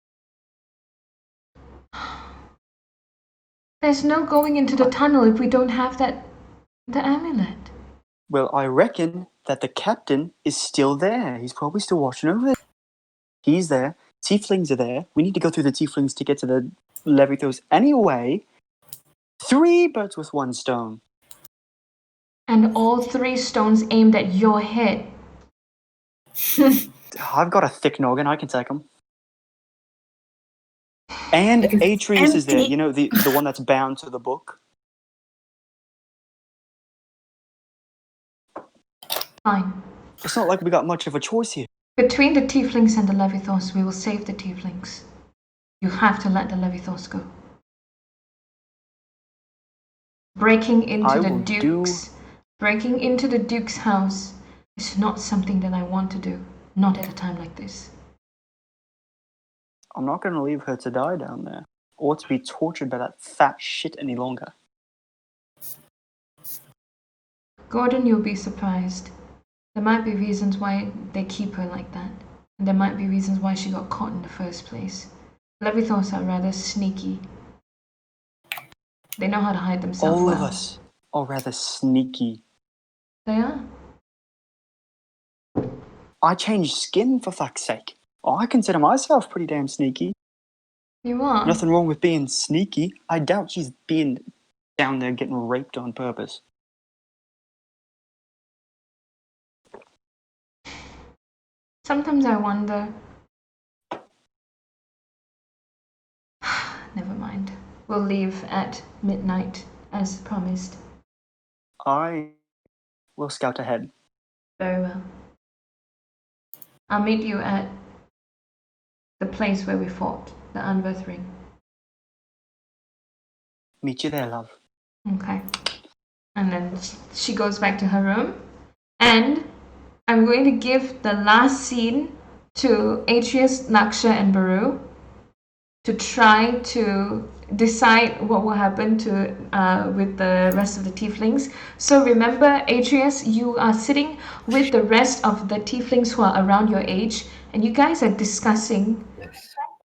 There's no going into the tunnel if we don't have the amulet. Well, I reckon that the captain is still there. He's probably still watching over there. He's there. Tieflings are there. We need to go through the Tieflings to get to the Levithos anyway. 3 birds with one stone. And all 3 stones aimed at your head. I've got a thick noggin. I can take them. And Atreus is there. You know, the one that's bound to the book. Fine. It's not like we got much of a choice here. Between the Tieflings and the Levithos, we will save the Tieflings. You have to let the Levithos go. Breaking into the Duke's house is not something that I want to do. Not at a time like this. I'm not going to leave her to die down there, or to be tortured by that fat shit any longer. Gordon, you'll be surprised. There might be reasons why they keep her like that. And there might be reasons why she got caught in the first place. Levithos are rather sneaky. They know how to hide themselves All well. of us are rather sneaky. They are. I changed skin, for fuck's sake. I consider myself pretty damn sneaky. You are. Nothing wrong with being sneaky. I doubt she's being down there getting raped on purpose. Sometimes I wonder. Never mind. We'll leave at midnight, as promised. I will scout ahead. Very well. I'll meet you at the place where we fought, the Unbirth Ring. Meet you there, love. Okay. And then she goes back to her room. And I'm going to give the last scene to Atreus, Naksha, and Baru to try to decide what will happen to with the rest of the tieflings. So remember, Atreus, you are sitting with the rest of the tieflings who are around your age, and you guys are discussing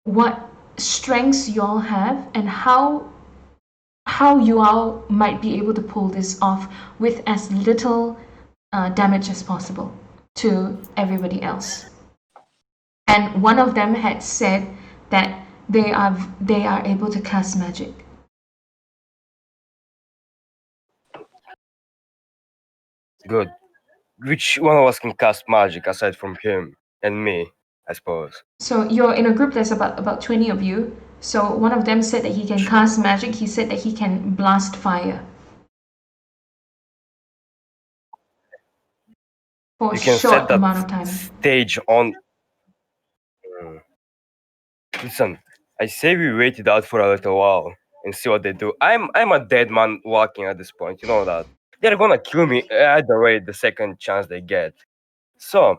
what strengths you all have and how you all might be able to pull this off with as little damage as possible to everybody else. And one of them had said that they are able to cast magic. Good. Which one of us can cast magic aside from him and me, I suppose? So you're in a group that's about 20 of you. So one of them said that he can cast magic. He said that he can blast fire. For a You can short set that amount of time. stage on. Listen, I say we wait it out for a little while and see what they do. I'm a dead man walking at this point. You know that. They're gonna kill me either way the second chance they get. So,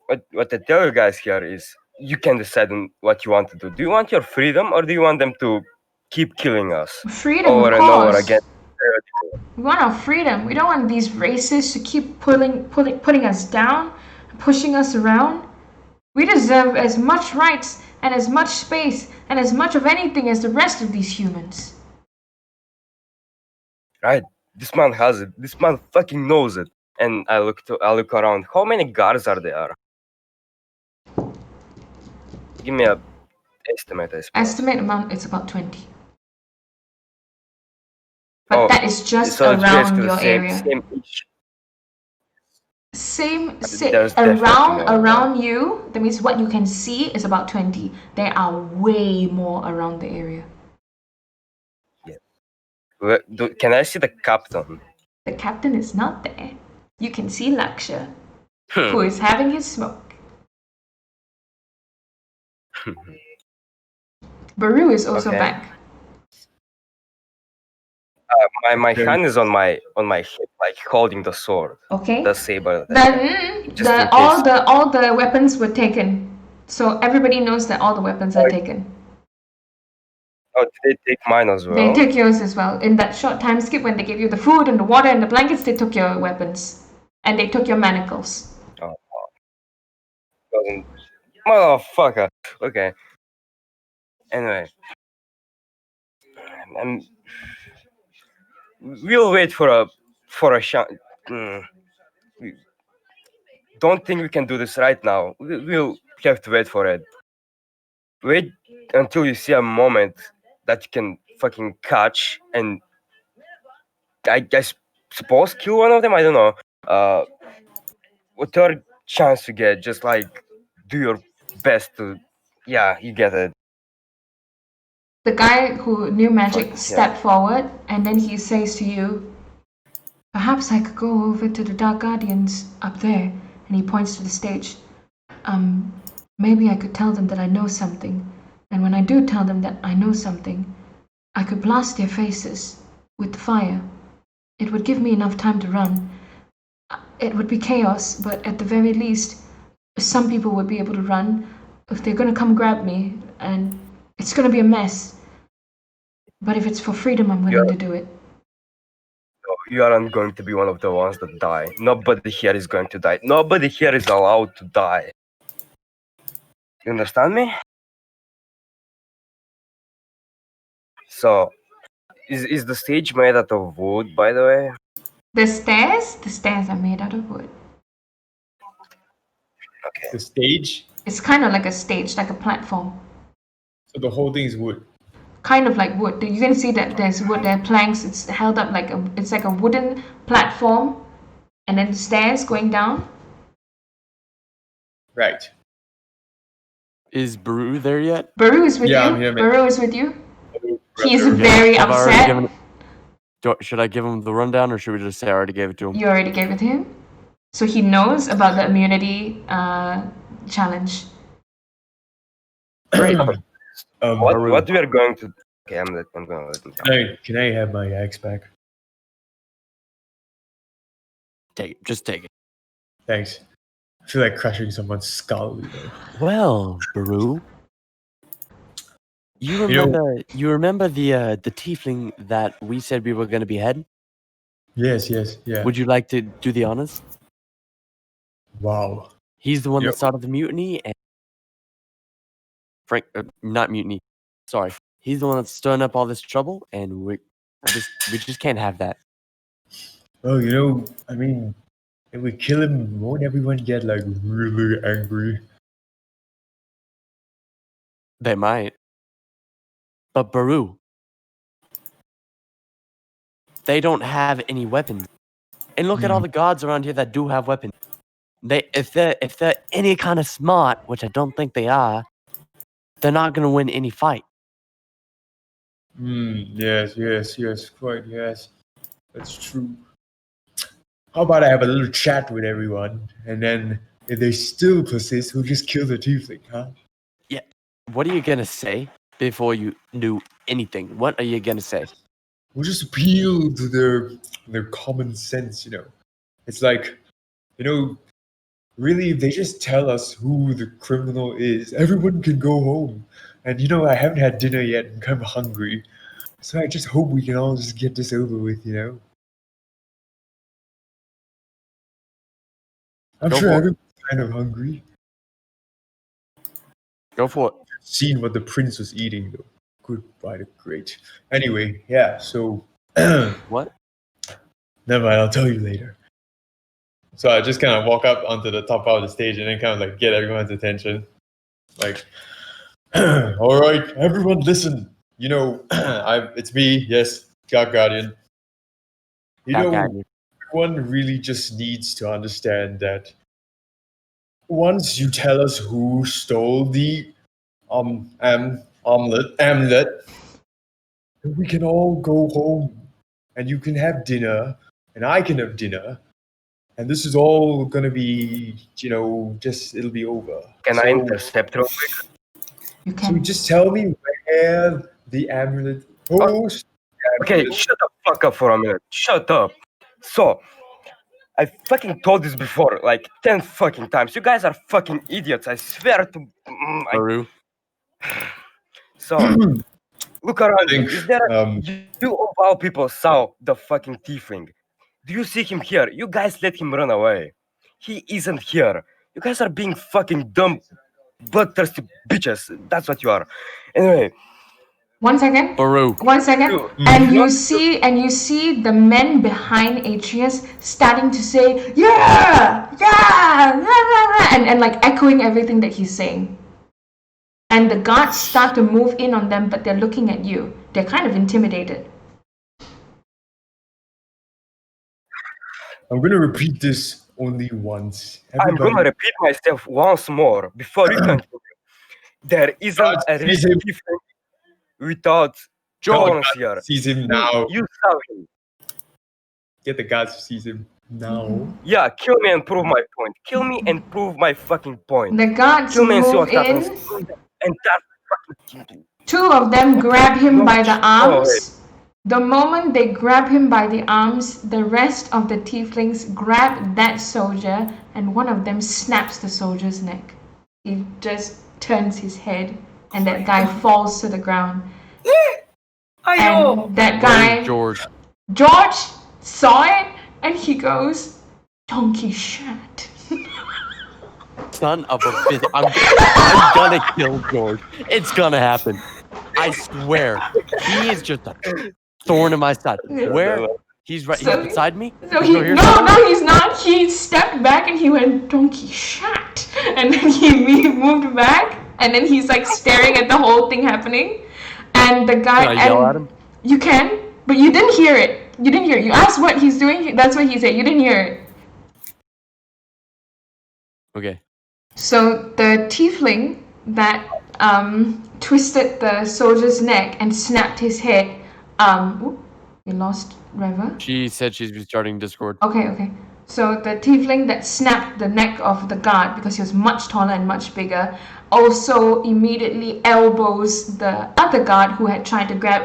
what I tell you guys here is, you can decide on what you want to do. Do you want your freedom, or do you want them to keep killing us Freedom, over of and over course. again? We want our freedom. We don't want these racists to keep putting us down, pushing us around. We deserve as much rights and as much space and as much of anything as the rest of these humans. Right? This man has it. This man fucking knows it. And I look around. How many guards are there? Give me a estimate, I suppose. Estimate amount is about 20. But that is just so it's around basically your area. Same each. There's definitely more, around you. That means what you can see is about 20. There are way more around the area. Can I see the captain? The captain is not there. You can see Laksha, who is having his smoke. Baru is also Okay. back. My hand is on my hip, like holding the sword. Okay. The saber. All the weapons were taken. So everybody knows that all the weapons are taken. Oh, did they take mine as well? They take yours as well. In that short time skip, when they gave you the food and the water and the blankets, they took your weapons. And they took your manacles. Oh. Motherfucker. Okay. Anyway. We'll wait for a shot. Don't think we can do this right now. We'll have to wait for it. Wait until you see a moment that you can fucking catch and I suppose kill one of them. I don't know. Whatever chance you get, just like do your best to. Yeah, you get it. The guy who knew magic stepped forward, and then he says to you, "Perhaps I could go over to the Dark Guardians up there," and he points to the stage. Maybe I could tell them that I know something, and when I do tell them that I know something, I could blast their faces with fire. It would give me enough time to run. It would be chaos, but at the very least, some people would be able to run. If they're going to come grab me, and it's going to be a mess. But if it's for freedom, I'm willing to do it. You aren't going to be one of the ones that die. Nobody here is going to die. Nobody here is allowed to die. You understand me? So, is the stage made out of wood, by the way? The stairs are made out of wood. Okay. The stage? It's kind of like a stage, like a platform. So the whole thing is wood. Kind of like wood. You can see that there's wood, there are planks. It's held up like it's like a wooden platform, and then stairs going down. Right. Is Baru there yet? Baru is with Yeah, you. I'm here, mate. Baru is with you. He's Brother. very Have I already upset. given- Should I give him the rundown, or should we just say I already gave it to him? You already gave it to him, so he knows about the immunity challenge. Great. What we are going to? Okay, I'm gonna let him talk. Can I have my axe back? Take it. Just take it. Thanks. I feel like crushing someone's skull. You know? Well, Baru, you remember the tiefling that we said we were going to behead? Yes, yeah. Would you like to do the honors? Wow. He's the one Yep. that started the mutiny, and not mutiny. Sorry, he's the one that's stirring up all this trouble, and we just can't have that. Well, I mean, if we kill him, won't everyone get like really angry? They might, but Baru, they don't have any weapons. And look at all the gods around here that do have weapons. If they're any kind of smart, which I don't think they are, they're not gonna win any fight. Yes, quite, yes. That's true. How about I have a little chat with everyone, and then if they still persist, we'll just kill the tiefling, huh? Yeah. What are you gonna say before you do anything? What are you gonna say? We'll just appeal to their common sense, It's like, really, if they just tell us who the criminal is, everyone can go home. And I haven't had dinner yet. I'm kind of hungry. So I just hope we can all just get this over with, I'm Go sure for it. everyone's kind of hungry. Go for it. Seen what the prince was eating, though. Goodbye to great. Anyway, yeah, so... What? Never mind, I'll tell you later. So I just kind of walk up onto the top part of the stage and then kind of like get everyone's attention. Like, all right, everyone listen. It's me, yes, God Guardian. Everyone really just needs to understand that once you tell us who stole the amulet, we can all go home and you can have dinner and I can have dinner. And this is all gonna be, it'll be over. Can I intercept real quick? You So can. just tell me where the amulet goes. Okay, shut the fuck up for a minute. Shut up. So, I fucking told this before, like 10 fucking times. You guys are fucking idiots. I swear to. Baru. So, look around you. think, Is there you of all people saw the fucking tiefling? Do you see him here? You guys let him run away. He isn't here. You guys are being fucking dumb, bloodthirsty bitches. That's what you are. Anyway. One second. Baru. 1 second. And you see the men behind Atreus starting to say, yeah, and like echoing everything that he's saying. And the guards start to move in on them, but they're looking at you. They're kind of intimidated. I'm gonna repeat this only once. I'm gonna repeat myself once more before you continue. There isn't a real tiefling without Jones here. Sees him now. You saw him. Get the guys to seize him now. Yeah, kill me and prove my point. Kill me and prove my fucking point. The guards Kill me and see move what happens. in. And that's fucking. Two of them grab him by the arms. The moment they grab him by the arms, the rest of the tieflings grab that soldier, and one of them snaps the soldier's neck. He just turns his head, and that guy falls to the ground. And that guy, George saw it, and he goes, donkey shit. Son of a bitch. I'm gonna kill George. It's gonna happen. I swear. He is just a thorn in my side. Where? He's right. He's beside me. No, he's not. He stepped back and he went donkey shit, and then he moved back, and then he's like staring at the whole thing happening. And the guy, Can I yell at him? You can, but you didn't hear it. You didn't hear it. You asked what he's doing. That's what he said. You didn't hear it. Okay. So the tiefling that twisted the soldier's neck and snapped his head. We lost Reva. She said she's restarting Discord. Okay. So the tiefling that snapped the neck of the guard because he was much taller and much bigger also immediately elbows the other guard who had tried to grab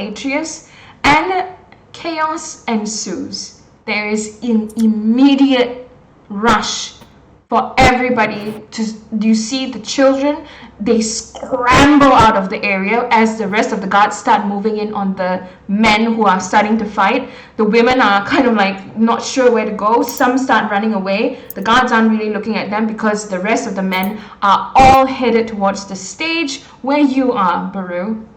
Atreus, and chaos ensues. There is an immediate rush for everybody to. You see the children, they scramble out of the area as the rest of the guards start moving in on the men who are starting to fight. The women are kind of like not sure where to go. Some start running away. The guards aren't really looking at them because the rest of the men are all headed towards the stage where you are, Baru.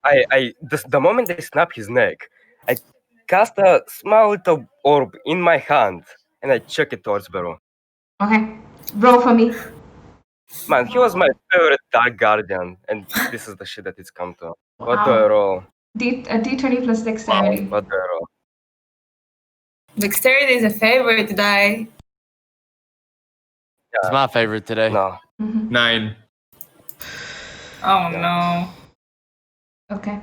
The moment they snap his neck, I cast a small little orb in my hand and I chuck it towards Baron. Okay, roll for me. Man, he was my favorite Dark Guardian, and this is the shit that it's come to. What do I roll? A D20 plus dexterity. What do I roll? Dexterity is a favorite die. It's my favorite today. No. 9. Oh no. Okay.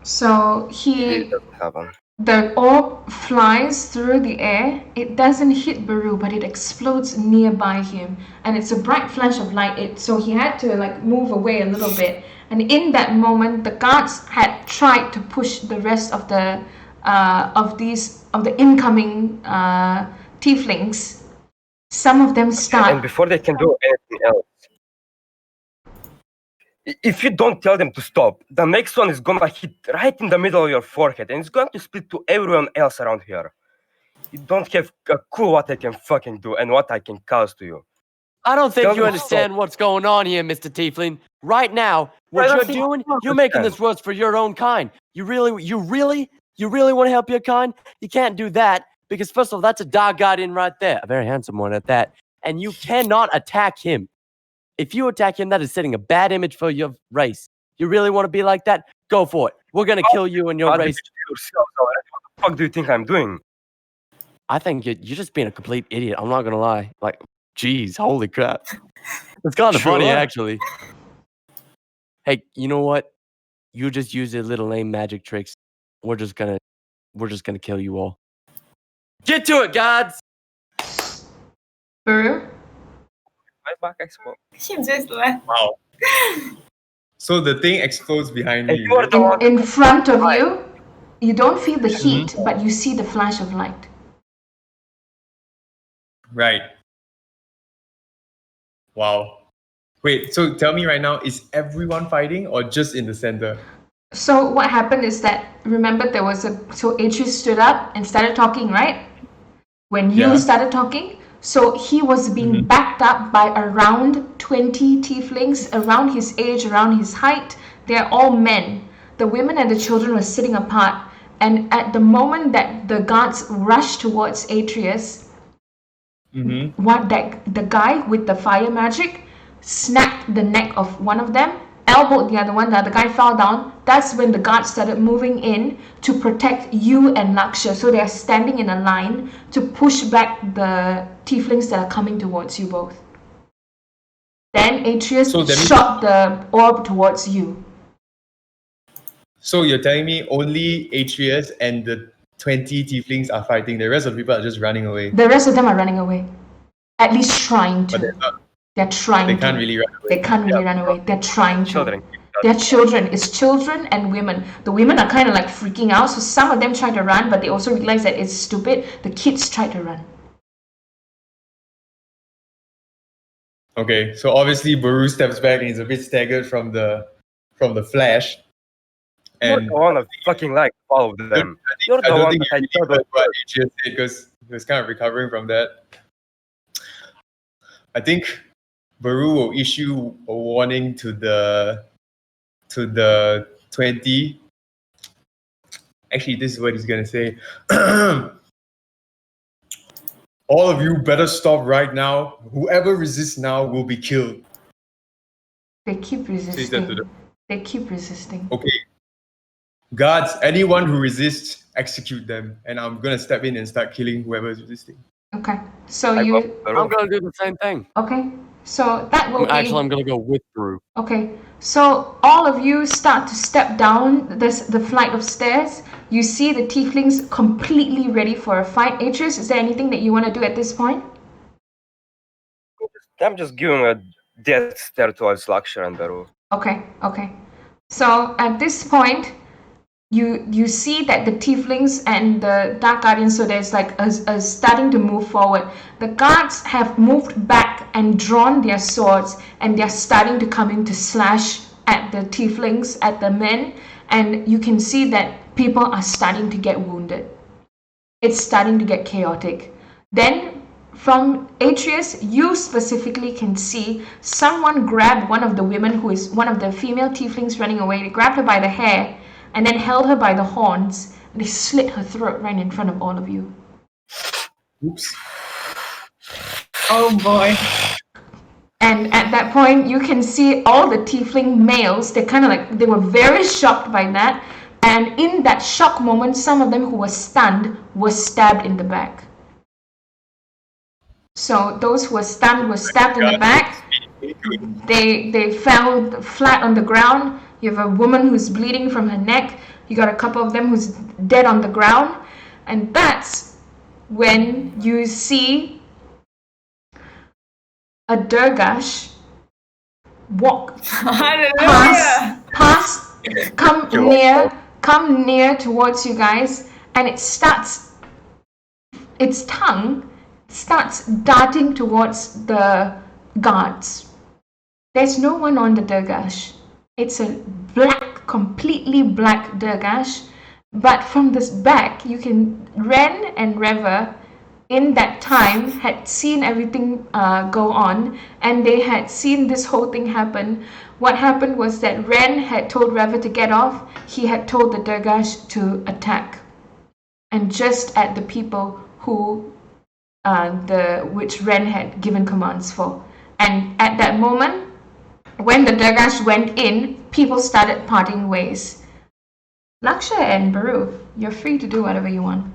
So It doesn't happen. the orb flies through the air. It doesn't hit Baru, but it explodes nearby him, and it's a bright flash of light. So he had to like move away a little bit. And in that moment, the guards had tried to push the rest of the incoming tieflings. Some of them start. And before they can do anything else, if you don't tell them to stop, the next one is gonna hit right in the middle of your forehead, and it's going to split to everyone else around here. You don't have a clue what I can fucking do and what I can cause to you. I don't think Tell you me understand what's going on here, Mr. Tiefling. Right now, what I don't you're think doing, you you're making understand. this worse for your own kind. You really want to help your kind? You can't do that because first of all, that's a dark guardian right there, a very handsome one at that, and you cannot attack him. If you attack him, that is setting a bad image for your race. You really want to be like that? Go for it. We're gonna kill you and your What race. the fuck do you think I'm doing? I think you're just being a complete idiot. I'm not gonna lie. Like, geez, holy crap. It's kind of funny, Sure. actually. Hey, you know what? You just use your little lame magic tricks. We're just gonna kill you all. Get to it, gods! Baru? My back explode. She just left. Wow. So the thing explodes behind And me. you are the one. In front of you, you don't feel the heat, but you see the flash of light. Right. Wow. Wait, so tell me right now, is everyone fighting or just in the center? So what happened is that, remember there was so Atreus stood up and started talking, right? When you Yeah. started talking, so he was being backed up by around 20 tieflings, around his age, around his height. They're all men. The women and the children were sitting apart. And at the moment that the guards rushed towards Atreus, the guy with the fire magic snapped the neck of one of them, elbowed the other one, the other guy fell down. That's when the guards started moving in to protect you and Laksha. So they're standing in a line to push back the tieflings that are coming towards you both. Then Atreus So that means- shot the orb towards you. So you're telling me only Atreus and the 20 tieflings are fighting, the rest of the people are just running away. The rest of them are running away. At least trying to. But they're not, They're trying they to. can't really run away. They can't really run away. They're trying to. Children. They're children. It's children and women. The women are kind of like freaking out. So some of them try to run, but they also realize that it's stupid. The kids try to run. Okay, so obviously Baru steps back and he's a bit staggered from the flash. You're And the one that fucking like all of them. You're I the don't one think that you I really heard what Atreus said because he was kind of recovering from that. I think Baru will issue a warning to the 20. Actually, this is what he's gonna say. All of you better stop right now. Whoever resists now will be killed. They keep Says that to resisting. the- They keep resisting. Okay. Guards, anyone who resists, execute them. And I'm gonna step in and start killing whoever is resisting. Okay. So I you go Peru. I'm gonna do the same thing. okay. So that will Actually, be I'm gonna go with Brew. okay. So all of you start to step down the flight of stairs. You see the tieflings completely ready for a fight. Atreus, is there anything that you want to do at this point? I'm just giving a death stare towards Lakshar and Peru. Okay, okay. So at this point, you see that the tieflings and the dark guardians, so there's like a starting to move forward. The guards have moved back and drawn their swords, and they're starting to come in to slash at the tieflings, at the men, and you can see that people are starting to get wounded. It's starting to get chaotic. Then from Atreus, you specifically can see someone grab one of the women who is one of the female tieflings running away. They grabbed her by the hair and then held her by the horns. And they slit her throat right in front of all of you. Oops. Oh boy. And at that point, you can see all the tiefling males. They were very shocked by that. And in that shock moment, some of them who were stunned were stabbed in the back. So those who were stunned were stabbed in the back. They fell flat on the ground. You have a woman who's bleeding from her neck. You got a couple of them who's dead on the ground. And that's when you see a Durgash walk come near towards you guys, and its tongue starts darting towards the guards. There's no one on the Durgash. It's a completely black Durgash, but from this back, you can Ren and Reva in that time had seen everything go on, and they had seen this whole thing happen. What happened was that Ren had told Reva to get off. He had told the Durgash to attack, and just at the people who which Ren had given commands for. And at that moment, when the Durgash went in, people started parting ways. Laksha and Baru, you're free to do whatever you want.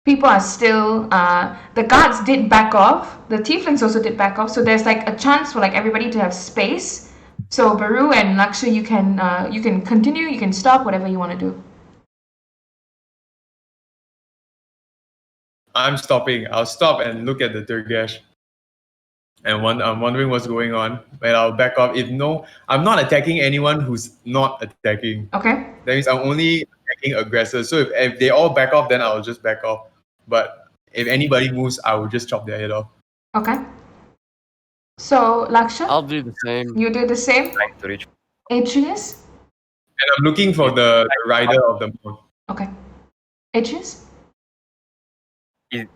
People are still, the guards did back off, the tieflings also did back off, so there's like a chance for like everybody to have space. So Baru and Laksha, you can continue, you can stop, whatever you want to do. I'm stopping. I'll stop and look at the Durgash. And I'm wondering what's going on. But I'll back off. If no, I'm not attacking anyone who's not attacking. Okay. That means I'm only attacking aggressors. So if they all back off, then I'll just back off. But if anybody moves, I will just chop their head off. Okay. So Laksha? I'll do the same. You do the same? Trying to reach. Atreus? And I'm looking for the rider of the mount. Okay. Atreus?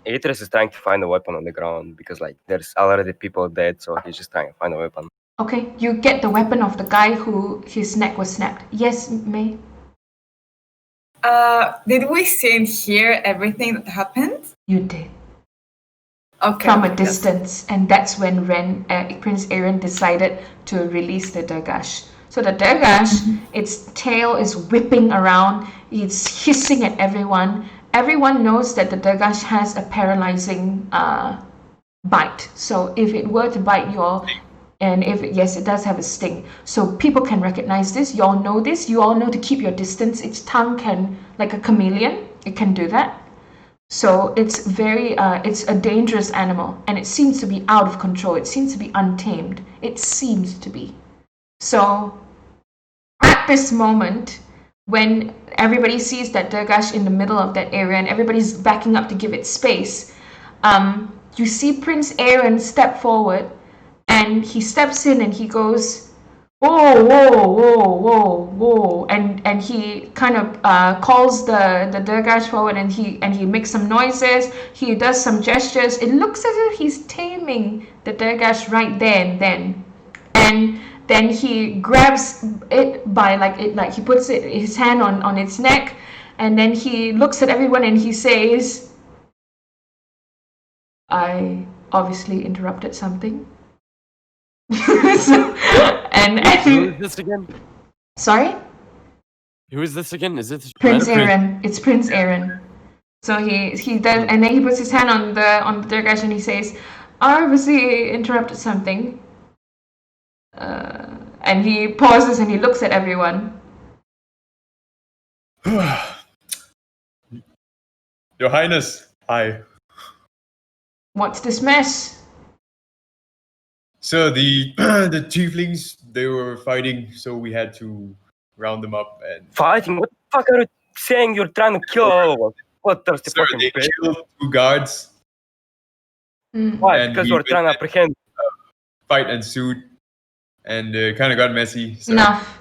Atreus is trying to find a weapon on the ground because like there's already people dead, so he's just trying to find a weapon. Okay, you get the weapon of the guy who his neck was snapped. Yes, May? Did we see and hear everything that happened? You did. Okay. From a distance, and that's when Prince Aaron decided to release the Durgash. So the Durgash, its tail is whipping around, it's hissing at everyone. Everyone knows that the Durgash has a paralyzing bite. So if it were to bite you all, and yes, it does have a sting. So people can recognize this. You all know this. You all know to keep your distance. Its tongue can, like a chameleon, it can do that. So it's it's a dangerous animal, and it seems to be out of control. It seems to be untamed. It seems to be. So at this moment, when everybody sees that Durgash in the middle of that area and everybody's backing up to give it space, you see Prince Aaron step forward, and he steps in and he goes, whoa, whoa, whoa, whoa, whoa, and he kind of calls the Durgash forward, and he makes some noises. He does some gestures. It looks as if he's taming the Durgash right there and then, and then he grabs it by he puts his hand on its neck, and then he looks at everyone and he says, I obviously interrupted something. So, and Who is this again? sorry, Who is this again? Is this Prince Ren? Aaron. It's Prince Aaron. So he does, and then he puts his hand on the Durgash and he says, "I obviously interrupted something." And he pauses and he looks at everyone. Your Highness, hi. What's this mess? So the the tieflings, they were fighting, so we had to round them up and Fighting? What the fuck are you saying? You're trying to kill all of us. What thirsty sir, fucking they bitch? killed 2 guards Why? and Because we you're trying to went apprehend. fight ensued and kind of got messy. So Enough.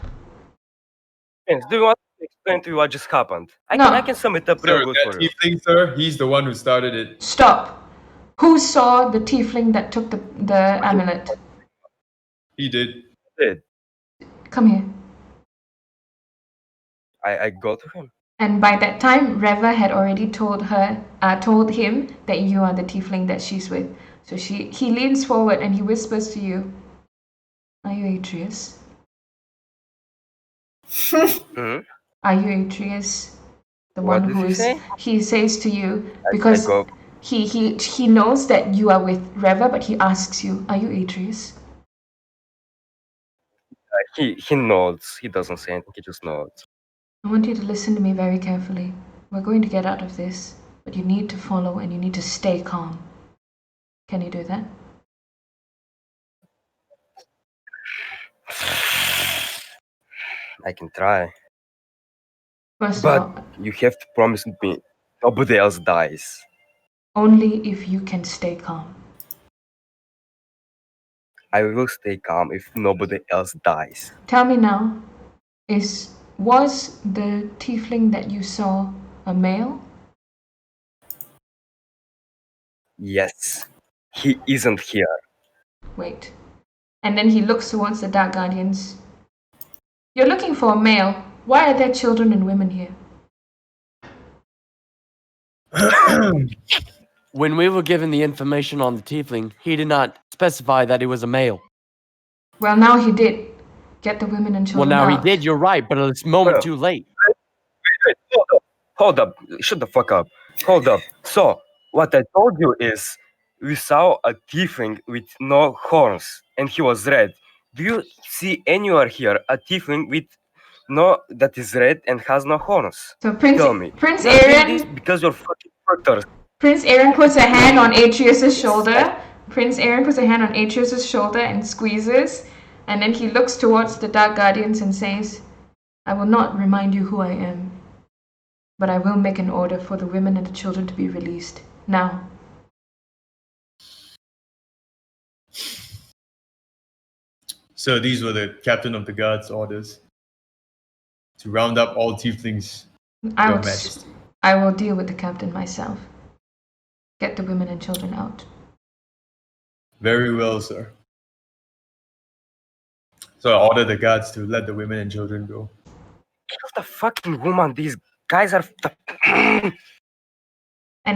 Prince, do you want to explain to you what just happened? I No. can sum it up real sir, good that for you. tiefling, sir, he's the one who started it. Stop. Who saw the tiefling that took the amulet? He did. Did Come here. I go to him? And by that time, Reva had already told him that you are the tiefling that she's with. So he leans forward and he whispers to you, "Are you Atreus? Hmm? Are you Atreus? The What one did who he is." say? He says to you I because go. he knows that you are with Reva, but he asks you, "Are you Atreus?" He nods. He doesn't say anything. He just nods. I want you to listen to me very carefully. We're going to get out of this, but you need to follow and you need to stay calm. Can you do that? I can try, First of but all, you have to promise me nobody else dies. only if you can stay calm. I will stay calm if nobody else dies. Tell me now, was the tiefling that you saw a male? Yes, he isn't here. Wait. And then he looks towards the Dark Guardians. You're looking for a male. Why are there children and women here? When we were given the information on the tiefling, he did not specify that he was a male. Well, now he did. Get the women and Well, children now out. he did. You're right, but it's a moment Well, too late. Wait, hold up. Shut the fuck up. Hold up. So, what I told you is we saw a tiefling with no horns and he was red. Do you see anywhere here a tiefling with no that is red and has no horns? So Prince Tell me. Prince You're doing this Aaron because you're fucking fuckers. Prince Aaron puts a hand on Atreus' shoulder. Prince Aaron puts a hand on Atreus' shoulder and squeezes, and then he looks towards the Dark Guardians and says, "I will not remind you who I am, but I will make an order for the women and the children to be released. Now." So these were the captain of the guard's orders to round up all tieflings, I Your will, Majesty. I will deal with the captain myself. Get the women and children out. Very well, sir. So I ordered the guards to let the women and children go. Kill the fucking woman. These guys are. And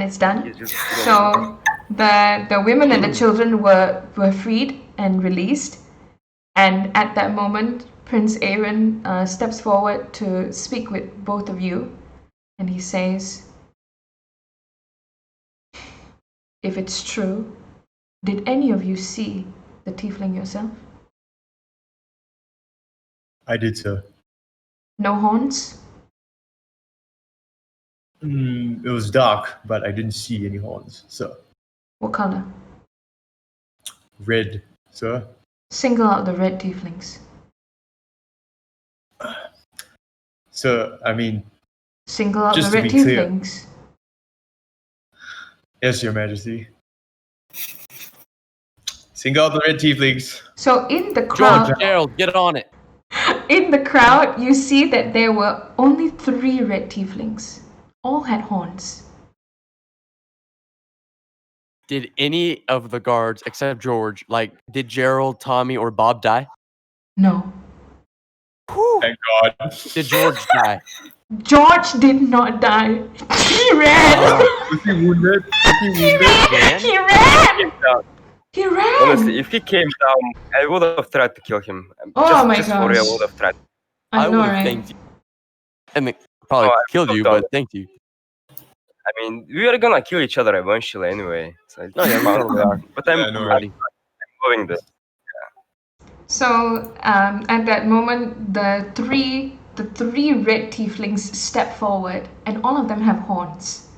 it's done. You just So the women and the children were freed and released. And at that moment, Prince Aaron steps forward to speak with both of you. And he says, "If it's true, did any of you see the tiefling yourself? I did, sir. No horns? It was dark, but I didn't see any horns, sir. What color? Red, sir. Single out the red tieflings. Sir, I mean, Single out Just the to red be clear. tieflings. yes, Your Majesty. Single out the red tieflings. So in the George, crowd, Gerald, get on it. in the crowd, you see that there were only 3 red tieflings. All had horns. Did any of the guards, except George, did Gerald, Tommy, or Bob die? No. Thank God. Did George die? George did not die. He ran. Was he wounded? Was he wounded? He ran. Came down. He ran. Honestly, if he came down, I would have tried to kill him. Oh my just for real, I gosh. would have tried. I know, would have right? thanked you. I mean, probably I killed you, would've but thanked you. I mean, we were gonna kill each other eventually anyway. So it's No, yeah, we fine. totally are. But I'm, Yeah, I know, I'm right? moving this. So at that moment, the three red tieflings step forward, and all of them have horns.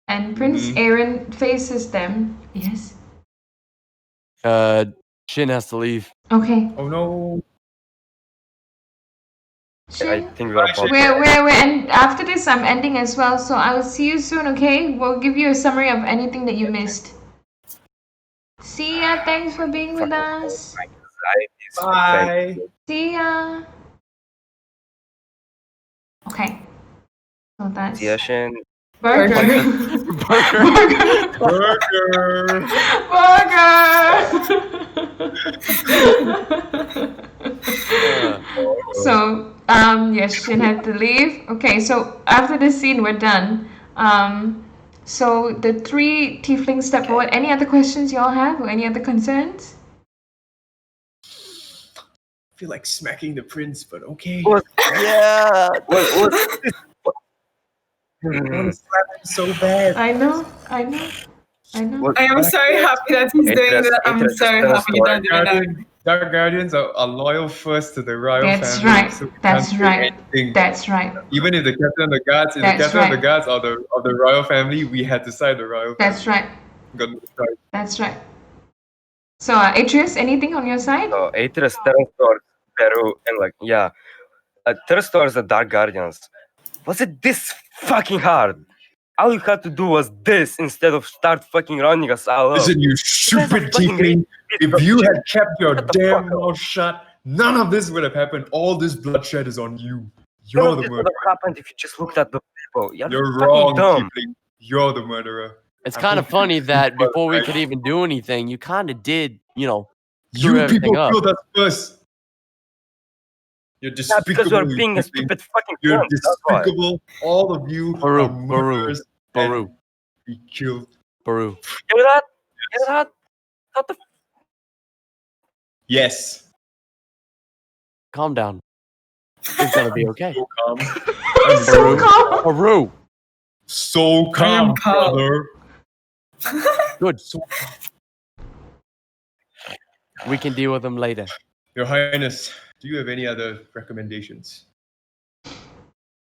And Prince Aaron faces them. Yes. Shin has to leave. Okay. Oh no. I Shin, think we're about we're and after this, I'm ending as well. So I will see you soon. Okay? We'll give you a summary of anything that you missed. See ya. Thanks for being with us. Bye. See ya. Okay. So that's See ya, Shin. burger. Burger. Burger. So yes, Shin had to leave. Okay, so after this scene we're done. So the three tieflings step forward. Any other questions y'all have or any other concerns? I feel like smacking the prince, but okay. What? Yeah. What? I want to slap him so bad. I know. What? I am so happy that he's doing that. I'm so happy you don't do that. Dark Guardians are loyal first to the royal That's family. right. So we That's can't say right. anything. That's right. Even if the captain of the guards, if That's the captain of right. the guards of the royal family, we had to side the royal family. That's right. Got no choice. That's right. So Atreus, anything on your side? So Aetherus turns towards Peru and like, yeah. Turns towards the Dark Guardians. Was it this fucking hard? All you had to do was this instead of start fucking running us all up. Listen, you stupid tiefling. If you had kept your damn mouth shut, none of this would have happened. All this bloodshed is on you. None You're of the this would murderer. have happened if you just looked at the people. You're You're fucking wrong, dumb. tiefling. You're the murderer. It's I kind of hope funny you that were before we right. could even do anything, you kind of did, screw You everything people up. killed us first. You're Yeah, despicable. because you're you being a tiefling. stupid fucking You're cunt. That's why. despicable. All of you Baru, are murderers. Baru. And be killed. Baru. Hear that? Hear that? What the Yes. Calm down. It's gonna be okay. So calm. So calm. Baru. So I am calm, calm. brother. Good. So calm. We can deal with them later. Your Highness, do you have any other recommendations?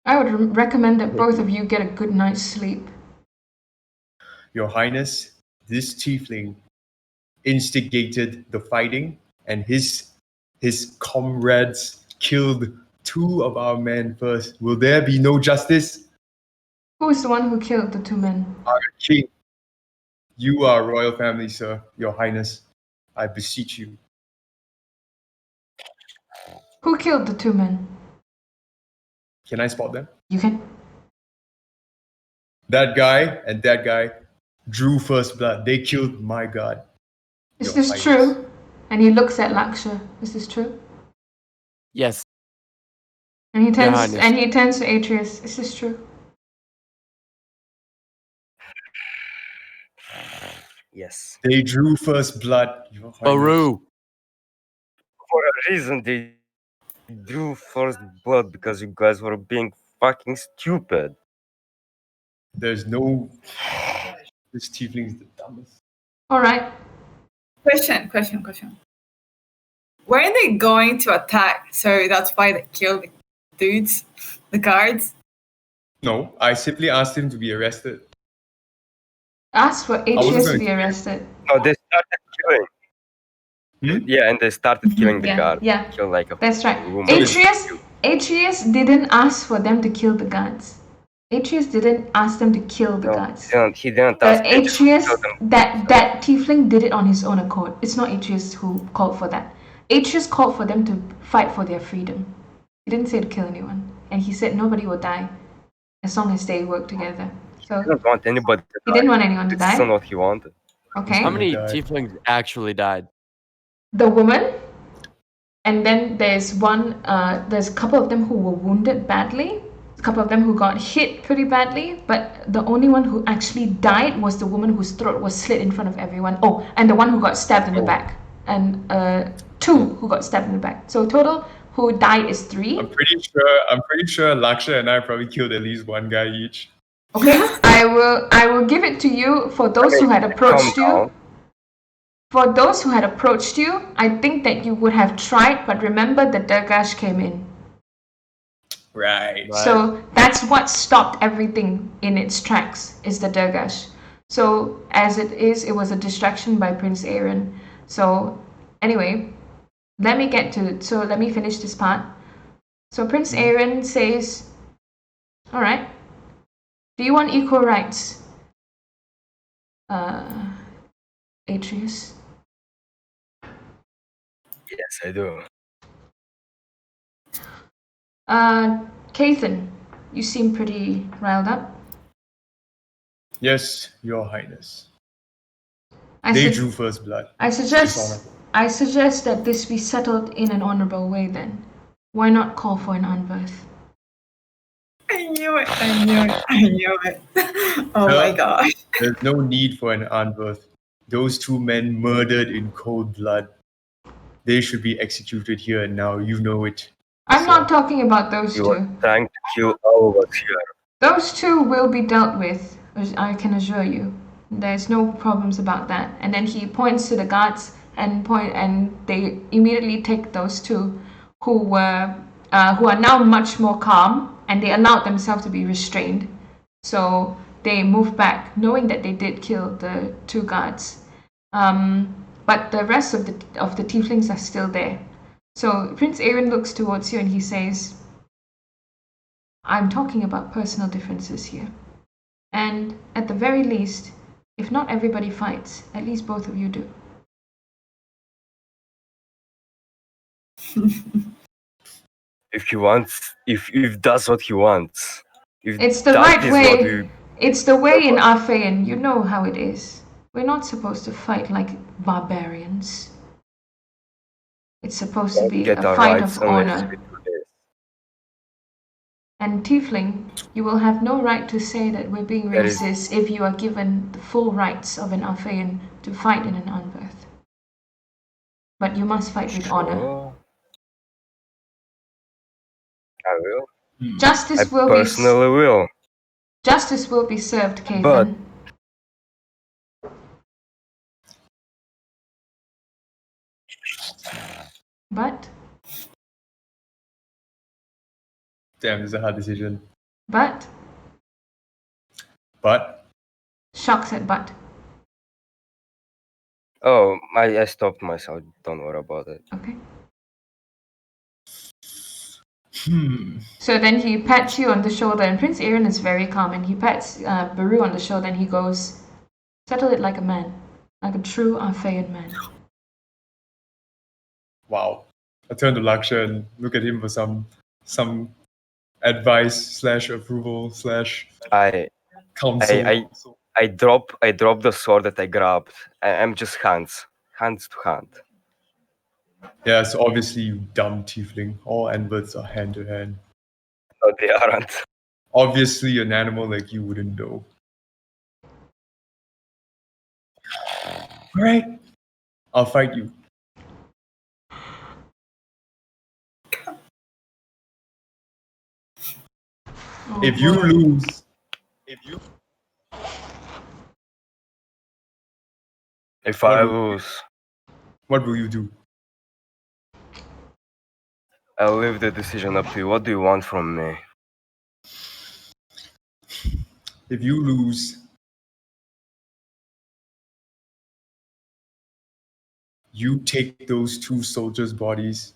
I would recommend that both of you get a good night's sleep. Your Highness, this tiefling instigated the fighting, and his comrades killed 2 of our men first. Will there be no justice? Who is the one who killed the 2 men? Our king, you are royal family, sir. Your Highness, I beseech you. Who killed the 2 men? Can I spot them? You can. That guy and that guy drew first blood. They killed my god. Is Your this Highness. true? And he looks at Laksha. Is this true? Yes. And he turns Highness. to Atreus. Is this true? Yes. They drew first blood. Your Highness. Baru. For a reason, they drew first blood because you guys were being fucking stupid. There's no. This tiefling's the dumbest. All right. Question. Weren't they going to attack? So that's why they killed the dudes, the guards. No, I simply asked him to be arrested. Ask for wasn't Atreus to going be arrested. No, they started killing. Yeah, and they started killing the Yeah, guard. yeah. Killed like a That's right. woman. Atreus didn't ask for them to kill the guards. Atreus didn't ask them to kill the No, guards. he didn't ask Atreus to Atreus, kill them. that tiefling did it on his own accord. It's not Atreus who called for that. Atreus called for them to fight for their freedom. He didn't say to kill anyone. And he said nobody will die as long as they work together. So He didn't want anybody to he die. didn't want anyone to It's die. not what he wanted. Okay. How many died. tieflings actually died? The woman, and then there's a couple of them who were wounded badly, a couple of them who got hit pretty badly, but the only one who actually died was the woman whose throat was slit in front of everyone. Oh, and the one who got stabbed in the back, and two who got stabbed in the back. So total who died is 3. I'm pretty sure Laksha and I probably killed at least one guy each. Okay, I will give it to you for those who had approached you. down. For those who had approached you, I think that you would have tried, but remember the Durgash came in. Right. So that's what stopped everything in its tracks, is the Durgash. So as it is, it was a distraction by Prince Aaron. So anyway, let me finish this part. So Prince Aaron says, all right, do you want equal rights, Atreus? Yes, I do. Cathan, you seem pretty riled up. Yes, Your Highness. I They su- drew first blood. I suggest that this be settled in an honorable way then. Why not call for an unbirth? I knew it. Oh my gosh. There's no need for an unbirth. Those 2 men murdered in cold blood. They should be executed here and now. You know it. I'm not talking about those You are two. trying to kill all of us here. Those two will be dealt with, I can assure you. There's no problems about that. And then he points to the guards and they immediately take those 2 who are now much more calm, and they allowed themselves to be restrained. So they move back, knowing that they did kill the 2 guards. But the rest of the tieflings are still there. So Prince Aaron looks towards you and he says, I'm talking about personal differences here. And at the very least, if not everybody fights, at least both of you do. If he wants, if that's what he wants. If It's the that right is way. what we- It's the way in Arphaen. You know how it is. We're not supposed to fight like barbarians. It's supposed to be get a our fight rights of unless honor. we do this. And Tiefling, you will have no right to say that we're being That is- racist if you are given the full rights of an Arphaen to fight in an unbirth. But you must fight with honor. Sure. I will. Justice I personally will. Justice will be served, Cathan. But- But Damn, this is a hard decision. but But Shock said but. Oh, I stopped myself. Don't worry about it. Okay. So then he pats you on the shoulder, and Prince Aaron is very calm, and he pats Baru on the shoulder, and he goes, settle it like a man, like a true Arphaen man. Wow. I turn to Laksha and look at him for some advice / approval / I counsel. I drop the sword that I grabbed. I'm just hands to hand. Yeah, so obviously you dumb tiefling. All Anverts are hand to hand. No, they aren't. Obviously an animal like you wouldn't know. Alright. I'll fight you. Oh, If you boy. lose, If I lose, what will you do? I'll leave the decision up to you. What do you want from me? If you lose, you take those 2 soldiers' bodies,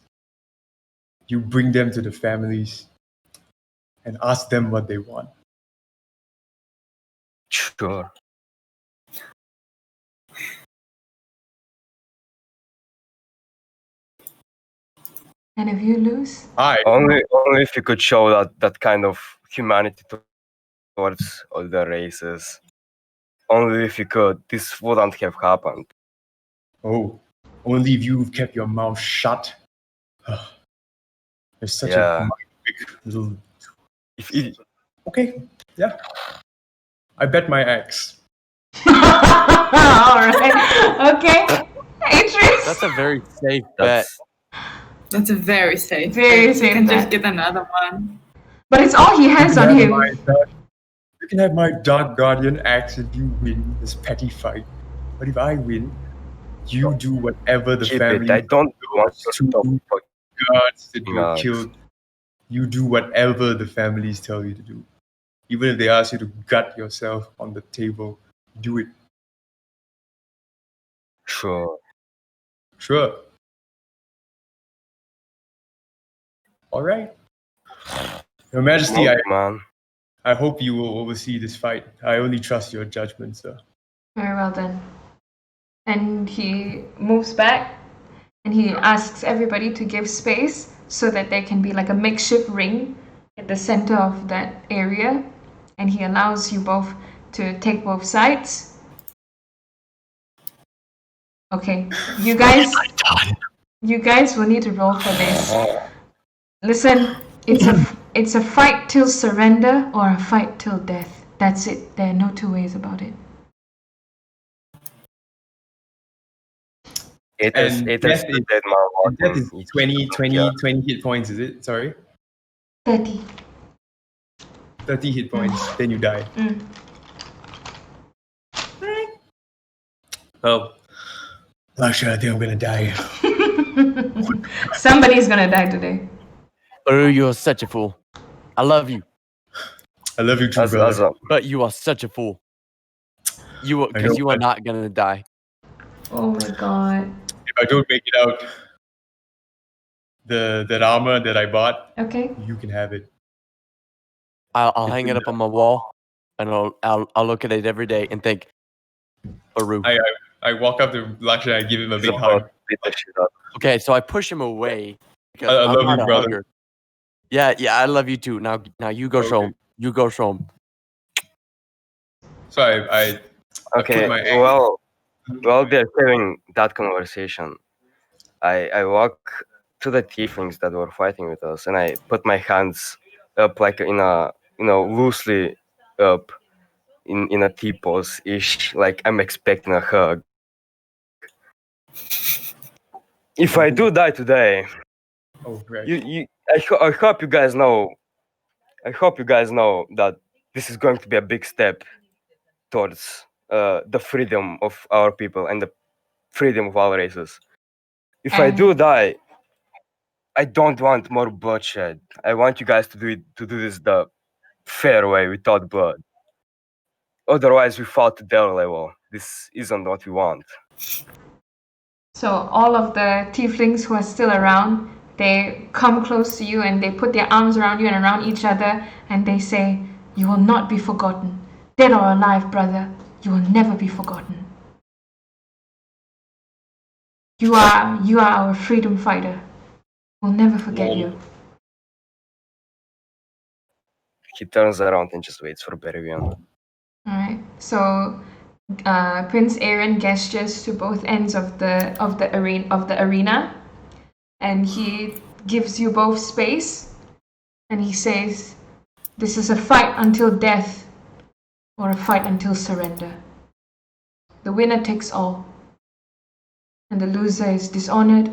you bring them to the families, and ask them what they want. Sure. And if you lose? Only if you could show that kind of humanity towards all the races. Only if you could. This wouldn't have happened. Oh, only if you've kept your mouth shut. You're such Yeah. a big little Okay, yeah. I bet my axe. All right. Okay. Atreus. That's a very safe bet. That's a very safe. Very bet. safe You can bet. just get another one. But it's all he has on him. You can have my Dark Guardian axe if you win this petty fight. But if I win, you do whatever the Keep family it. I don't want to two stop fucking guards that you us. killed. You do whatever the families tell you to do. Even if they ask you to gut yourself on the table, do it. Sure. Sure. All right. Your Majesty, Man. I hope you will oversee this fight. I only trust your judgment, sir. Very well then. And he moves back and he asks everybody to give space so that there can be like a makeshift ring at the center of that area. And he allows you both to take both sides. Okay, you guys will need to roll for this. Listen, it's a fight till surrender or a fight till death. That's it. There are no two ways about it. It is And the death is- dead man. That is walking. 20 hit points, is it? Sorry? 30. 30 hit points, then you die. Mm. Well, Lasha, I think I'm gonna die. Somebody's gonna die today. Oh, you're such a fool. I love you, I love you too, As brother. a but you are such a fool. Because you are but- not gonna die. Oh my god. If I don't make it out, that armor that I bought, Okay. you can have it. I'll hang it up on my wall, and I'll look at it every day and think, Baru. I walk up to Lasha, I give him a He's big about hug. to beat the shit up. Okay, so I push him away. Because I I'm love not you, a brother. hugger. Yeah, I love you too. Now you go show Okay. him. You go show him. So I Okay, put my axe- while they're having that conversation, I walk to the tieflings that were fighting with us, and I put my hands up like in a loosely up in a T-pose ish, like I'm expecting a hug. If I do die today, Oh, right. I hope you guys know. I hope you guys know that this is going to be a big step towards the freedom of our people and the freedom of our races. If I do die, I don't want more bloodshed. I want you guys to do this the fair way, without blood. Otherwise, we fall to their level. This isn't what we want. So all of the tieflings who are still around, they come close to you and they put their arms around you and around each other and they say, "You will not be forgotten. Dead or alive, brother, you will never be forgotten. You are our freedom fighter. We'll never forget you." He turns around and just waits for Berivian. Alright. So Prince Aaron gestures to both ends of the arena and he gives you both space and he says, "This is a fight until death or a fight until surrender. The winner takes all, and the loser is dishonored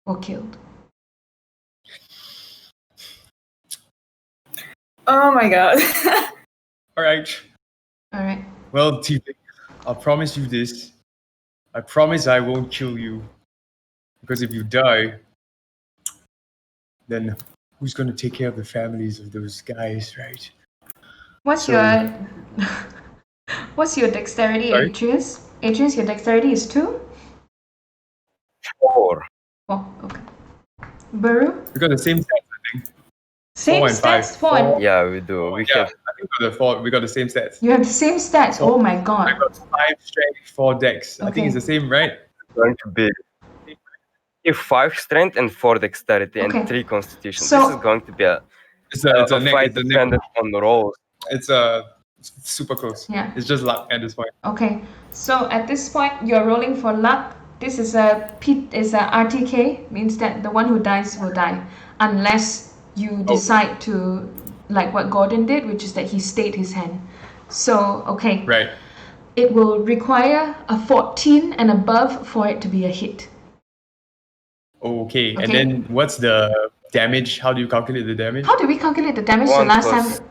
or killed." Oh my god. All right. Alright. Well, Tiefling, I'll promise you this. I promise I won't kill you. Because if you die, then who's going to take care of the families of those guys, right? What's So- your what's your dexterity, Sorry? Atreus? Atreus, your dexterity is 2? 4. Oh, okay. Baru? We got the same stats, I think. Same 4 and 5. stats, 4 and... Yeah, we do. We Yeah, have I think we got the same stats. You have the same stats. Oh my god. I got 5 strength, 4 dex. I Okay. think it's the same, right? going to be. If 5 strength and 4 dexterity Okay. and 3 constitution. So- This is going to be a It's a fight neck. dependent on the rolls. It's super close. Yeah. It's just luck at this point. Okay. So at this point, you're rolling for luck. This is a RTK, means that the one who dies will die, unless you decide to like what Gordon did, which is that he stayed his hand. So, okay. Right. It will require a 14 and above for it to be a hit. Okay. And Okay. then what's the damage? How do you calculate the damage? How do we calculate the damage the One last plus- time?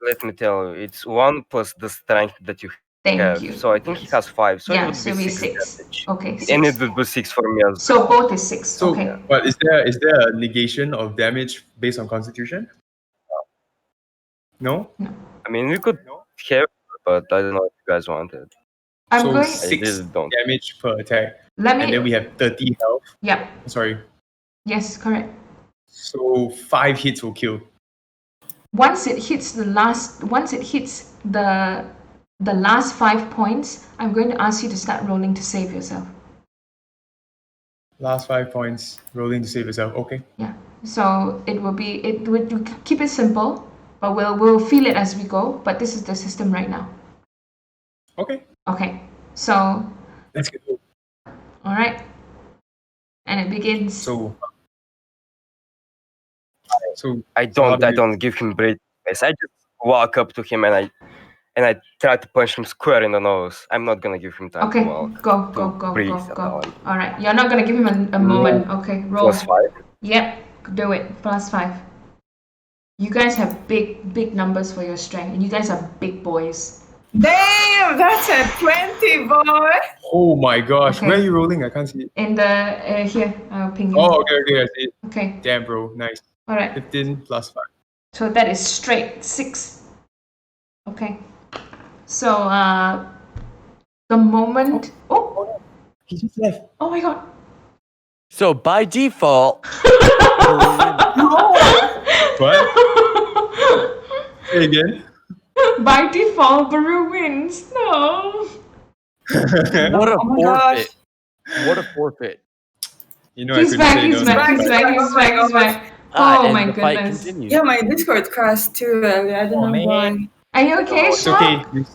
Let me tell you, it's 1 plus the strength that you Thank have. you. So I think he has 5. So it Yeah, would so be be 6 6. damage. Okay, And 6. it would be 6 for me as So both is 6. So, Okay. but is there a negation of damage based on Constitution? No. I mean, we could have, but I don't know if you guys want it. I'm So going. 6 really don't. damage per attack, Let me. and then we have 30 health. Yeah. Sorry. Yes, correct. So 5 hits will kill. Once it hits the last last 5 points, I'm going to ask you to start rolling to save yourself. Last 5 points, rolling to save yourself. Okay. Yeah. So it would keep it simple, but we'll feel it as we go. But this is the system right now. Okay. Okay. So Let's go. all right, and it begins. So I don't give him breathing space. I just walk up to him and I try to punch him square in the nose. I'm not gonna give him time Okay, to walk. go, breathe go, at go. all. All right, you're not gonna give him a moment. Okay, roll. +5. Yep, do it. +5. You guys have big numbers for your strength, and you guys are big boys. Damn, that's a 20, boy. oh my gosh, Okay. where are you rolling? I can't see it. In the here, I'll ping you. Oh, okay, I see it. Okay, Damn, bro, nice. all right. 15 plus 5. So that is straight 6. Okay. So the moment. Oh, He just left. oh my God. So by default, What? Say again. By default, Baru wins. No. what a Oh my gosh. forfeit! What a forfeit! You know, He's I back, couldn't say he's no. back, to he's that. back, he's back, he's back. Ah, Oh and my the fight goodness. continues. Yeah, my Discord crashed too earlier. I don't know man. why. Are you okay, It's Sean? okay. You-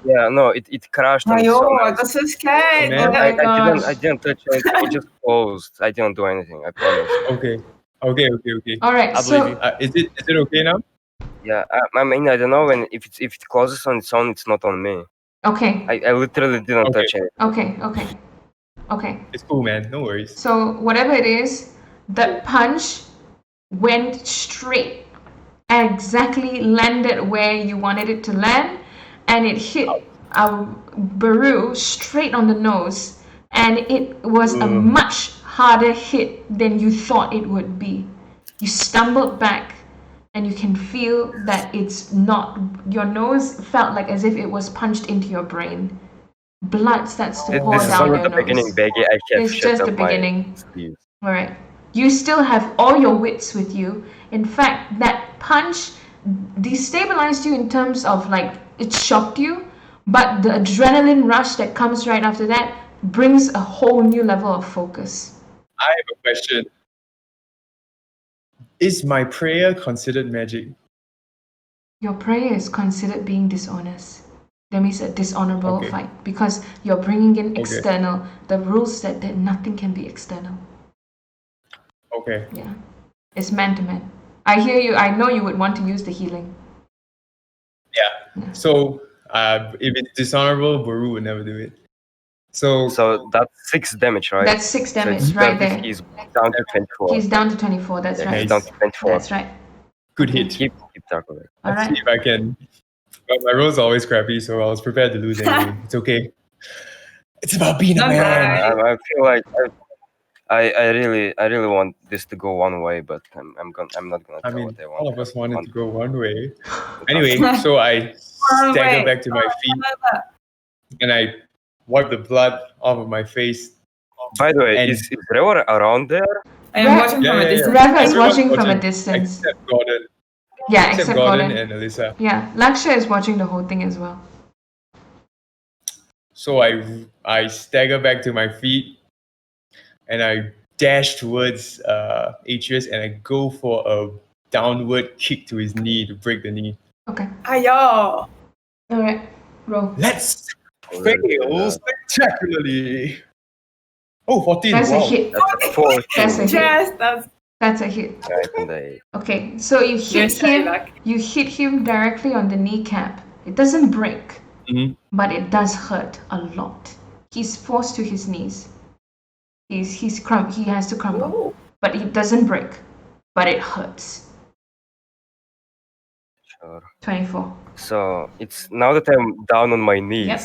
Yeah, no, it crashed on its Ayo, own. I got so scared. Man. Oh my I gosh. didn't touch anything. It just closed. I didn't do anything. I promise. Okay. All right, I believe you. Is it okay now? Yeah, I mean, I don't know when if it closes on its own, it's not on me. Okay, I literally didn't Okay. touch anything. okay. It's cool, man. No worries. So whatever it is, that punch went straight and exactly landed where you wanted it to land, and it hit Baru straight on the nose, and it was a much harder hit than you thought it would be. You stumbled back, and you can feel that it's not. Your nose felt like as if it was punched into your brain. Blood starts to pour This is down only your the beginning, nose. Beggy. I have It's shut just up the my beginning. sleeves. All right. You still have all your wits with you. In fact, that punch destabilized you in terms of like it shocked you, but the adrenaline rush that comes right after that brings a whole new level of focus. I have a question. Is my prayer considered magic? Your prayer is considered being dishonest. That means a dishonorable Okay. fight because you're bringing in Okay. external. The rules that nothing can be external. Okay. Yeah, it's man to man. I hear you. I know you would want to use the healing. Yeah. So if it's dishonorable, Baru would never do it. So So that's 6 damage, right? That's 6 So damage it's right 30, there. He's down to 24. He's down to 24. That's Yeah, right. he's down to 24. That's right. good hit. Keep track of it. All Let's right. see if I can. But my rolls are always crappy, so I was prepared to lose anyway. It's okay. It's about being a Okay. man. I feel like I really want this to go one way, but I'm not gonna I tell mean, what I want. all of us wanted to go one way. Okay. Anyway, so I One stagger way. back to my feet and I wipe the blood off of my face. By the way, And- is Trevor around there? I am watching from a distance. Rafa is Everyone's watching from a distance. Except Gordon. Yeah, Except except Gordon Gordon. and Alyssa. Yeah, Laksha is watching the whole thing as well. So I stagger back to my feet and I dash towards Atreus and I go for a downward kick to his knee to break the knee. Okay. Ayo. All right. Roll. Let's fail spectacularly. Oh, 14. That's a wow. hit. That's a 4. That's a hit. Yes, that's That's a hit. Right, and I Okay, so you hit Yes, him. Lilac. You hit him directly on the kneecap. It doesn't break, Mhm. but it does hurt a lot. He's forced to his knees. He has to crumble, but it doesn't break, but it hurts. sure. 24. So it's now that I'm down on my knees. Yep.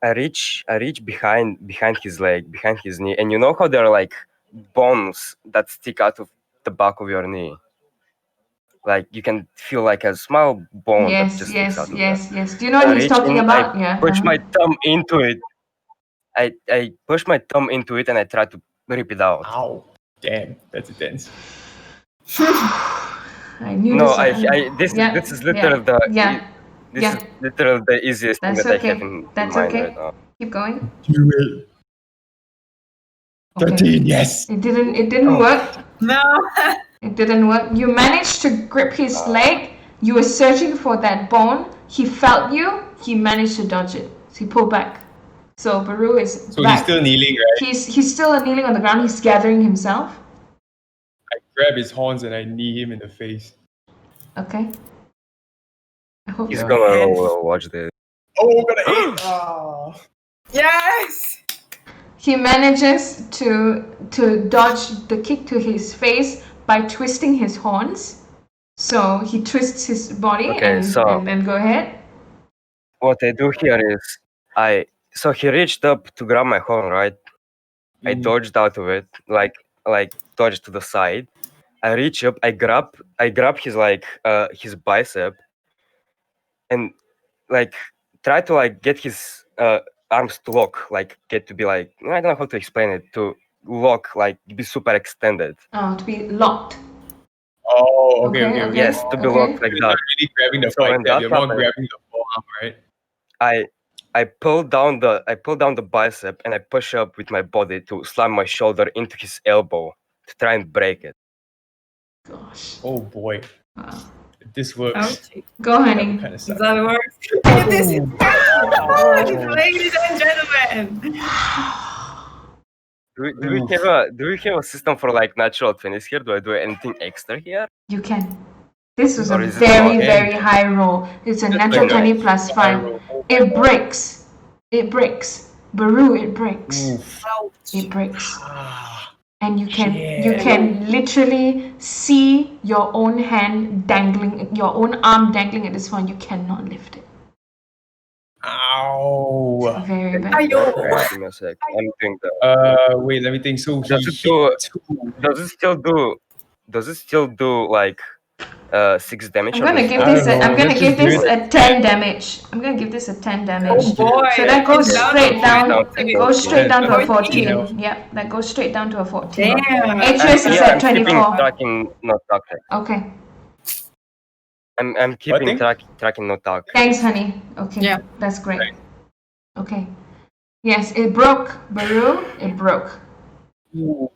I reach behind his leg, behind his knee, and you know how there are like bones that stick out of the back of your knee. Like you can feel like a small bone that Yes, just sticks out yes, of yes, yes. Do you know what I he's reach talking in, about? I Yeah. push my thumb into it. I push my thumb into it and I try to rip it out. Ow. Damn, that's intense. I knew No, this. this is literally yeah. is literally the easiest thing That's that I okay. have in That's mind okay. right now. Keep going. Do it. Okay. 13, yes. It didn't work. No. It didn't work. You managed to grip his leg. You were searching for that bone. He felt you. He managed to dodge it. So he pulled back. So Baru is So back. he's still kneeling, right? He's still kneeling on the ground. He's gathering himself. I grab his horns and I knee him in the face. Okay. I hope He's you're gonna okay. watch this. Oh, gonna hit. Oh. Yes. He manages to dodge the kick to his face by twisting his horns. So he twists his body Okay, and then go ahead. What I do here is so he reached up to grab my horn, right? I Mhm. dodged out of it, like dodged to the side. I reach up, I grab his his bicep, and like try to like get his arms to lock, like get to be like I don't know how to explain it, to lock, like be super extended. To be locked. Oh, okay. Yes, to be okay. locked like You're that. not really grabbing the So when bicep, that you're more happens- grabbing the forearm, right? I pull down the bicep and I push up with my body to slam my shoulder into his elbow to try and break it. Gosh. Oh boy. Wow. If this works, Ouchie. Go, that honey. would kind of suck. That works. And this is ladies and gentlemen. Do we have a system for like natural 20s here? Do I do anything extra here? You can. This was Or a is it very, not? very high roll. It's a That's natural very 20 nice. plus High 5. roll. Oh my It God. breaks. It breaks. Baru, it breaks. Oof. It breaks. Ah. And you Shit. can literally see your own hand dangling, your own arm dangling at this point. You cannot lift it. Ow. Very bad. Right, give me a sec. I'm doing that. Wait, let me think. So he Does it hit do- 2. Does it still do like 6 damage? I'm or gonna does give it- this. don't know. I'm gonna Let's give just do this a 10 damage. I'm gonna give this a 10 damage. Oh boy. So that goes It's straight down. down to It goes straight down to a 14. 14. Yep, that goes straight down to a 14. Damn. HS is Yeah, at I'm keeping 24. tracking no talk. Okay. I'm keeping thing? tracking no talk. Thanks, honey. Okay. Yeah. That's great. Okay. Yes, it broke. Baru, it broke. Ooh.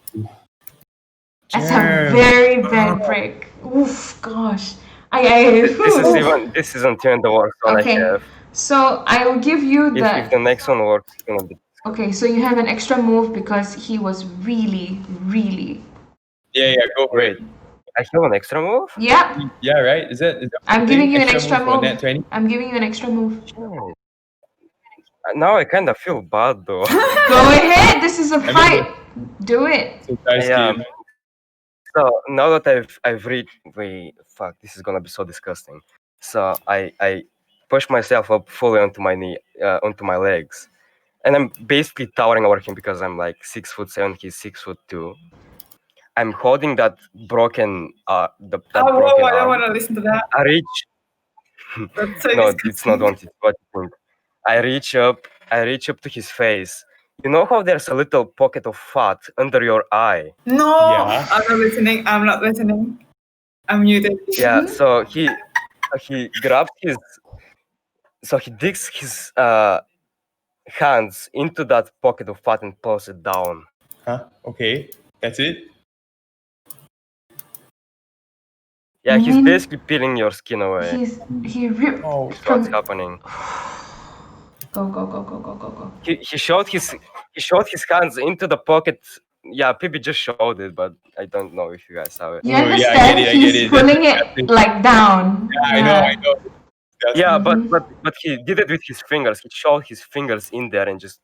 That's a Damn. very bad break. Oof, gosh. This isn't even the worst one Okay. I have. So I will give you If the next one works, it's gonna be. Okay, so you have an extra move because he was really, really. Yeah, go for it. I have an extra move? Yeah, Yeah, right? Is that I'm giving you an extra for move. net 20? I'm giving you an extra move. Shit. Now I kind of feel bad though. Go ahead. This is a fight. Do it. So nice Yeah. game. So now that I've reached, fuck, this is gonna be so disgusting. So I push myself up fully onto my knee, onto my legs, and I'm basically towering over him because I'm like 6'7", he's 6'2". I'm holding that broken, that Oh, broken whoa, I don't arm. want to listen to that. I reach. That's so No, disgusting. it's not what you think. I reach up to his face. You know how there's a little pocket of fat under your eye? No, Yeah. I'm not listening. I'm not listening. I'm muted. Yeah, so he grabs his, so he digs his hands into that pocket of fat and pulls it down. Huh? Okay. That's it? Yeah, he's Mhm. basically peeling your skin away. He ripped Oh. That's from. what's happening. Go. He showed his hands into the pocket yeah, Pippi just showed it, but I don't know if you guys saw it. You Oh, yeah, I understand? get it, I He's get it. pulling That's it like down. Yeah, I know. Yeah, Mhm. but he did it with his fingers. He showed his fingers in there and just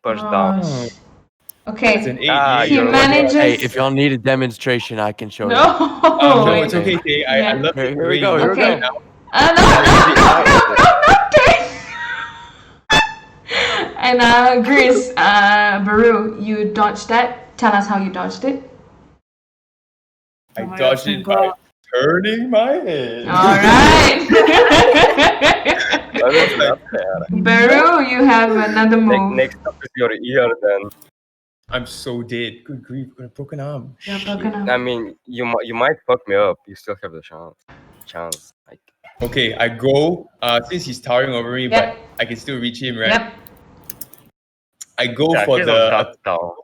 pushed down. Gosh. It's an Okay. 8. Ah, He you're lucky. manages. Hey, if y'all need a demonstration, I can show you. No. No, Wait. it's okay, Tay. I Yeah. love Here it. we go, here we Okay. go. Now. No, And Grizz, Baru, you dodged that. Tell us how you dodged it. I Oh my dodged gosh, it thank by God. turning my head. All right. That is not fair. Baru, you have another move. Next up is your ear then. I'm so dead. Good grief, got a broken arm. You're Shit. broken I up. mean, you might fuck me up. You still have the chance. Like, Okay, I go. Since he's towering over me, Yep. but I can still reach him, right? Yep. I go yeah, for he's the. not that tall.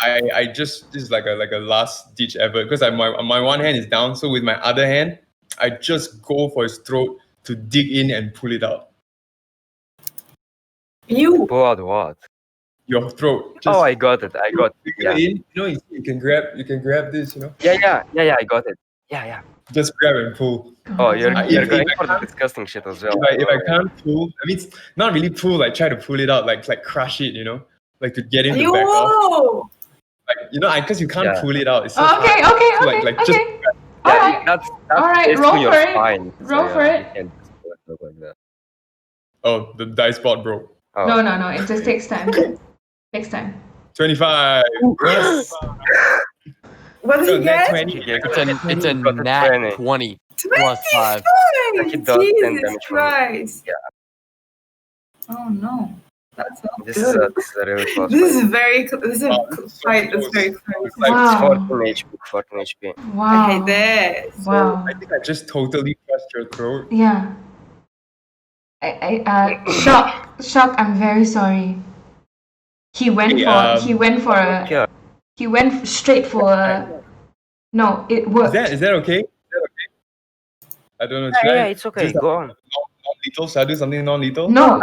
I just this is like a last ditch effort because my one hand is down, so with my other hand, I just go for his throat to dig in and pull it out. You. Pull out what? Your throat. Just Oh, I got it. I got it. dig it Yeah. in. You can grab this. Yeah. I got it. Yeah. Just grab and pull. Oh, you're if going I for the can't- disgusting shit as well. If I can't pull, I mean, it's not really pull. Like try to pull it out, like crush it. Like to get him to back off. Like because you can't Yeah. pull it out. It's so Okay, hard. okay, So, okay, like okay. just Yeah, Alright. that's Alright, basically roll your for it. spine. Roll for yeah, it. You can't just look like that. oh, the dice bot broke. Oh. No. It just takes time. Takes time. 25. Yes. What did So he net get? 20. It's a Got a nat 20. 20 plus 5. He does 10 Jesus damage from me. Christ. Yeah. Oh no. That's not This good. is a really close This fight. is very this is a Oh, this is so fight that's close. very close. It's like, Wow. 14 HP. 14 HP. I Wow. hate this. Wow. I think I just totally crushed your throat. Yeah. Shock. I'm very sorry. He went Hey, for a. Yeah. He went straight for a. No, it Is worked. that okay? I don't know. Should Yeah, I it's okay. just Go on. non-lethal? Should I do something non-lethal? No,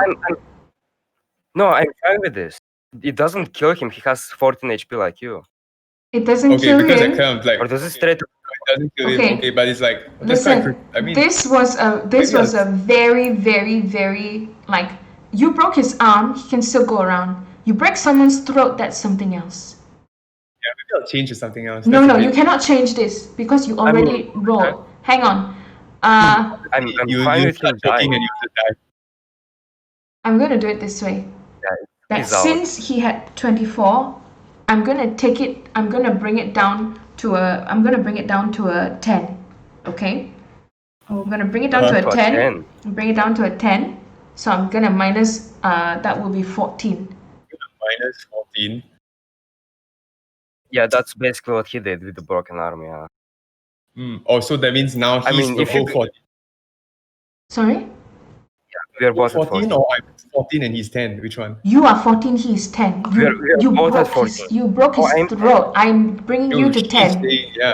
I'm fine with this. It doesn't kill him. He has 14 HP like you. it doesn't Okay, kill because I him. can't like. Or does it straight? It doesn't kill Okay. him. Okay, but it's like that's quite. Listen, I mean, this was a very, very, very like you broke his arm. He can still go around. You break someone's throat. That's something else. yeah, maybe I'll change to something else. No, That's a you bit- cannot change this because you already rolled. Hang on. I'm You fine with start him choking dying. and you just die. I'm gonna do it this way. Yeah, That he's out. since he had 24, I'm gonna take it. I'm gonna bring it down to a. I'm gonna bring it down to a 10. Okay. I'm gonna bring it down to To a a 10. 10. Bring it down to a 10. So I'm gonna minus. That will be 14. Minus 14. Yeah, that's basically what he did with the broken arm. Yeah. Oh, so that means now he's I mean, the if you- full 14. Sorry. We're both at 14 14. or I'm 14 and he's 10? Which one? You are 14. He is 10. We're both at broke his. 14. You broke his I'm throat. I'm bringing you to she's 10. saying- yeah.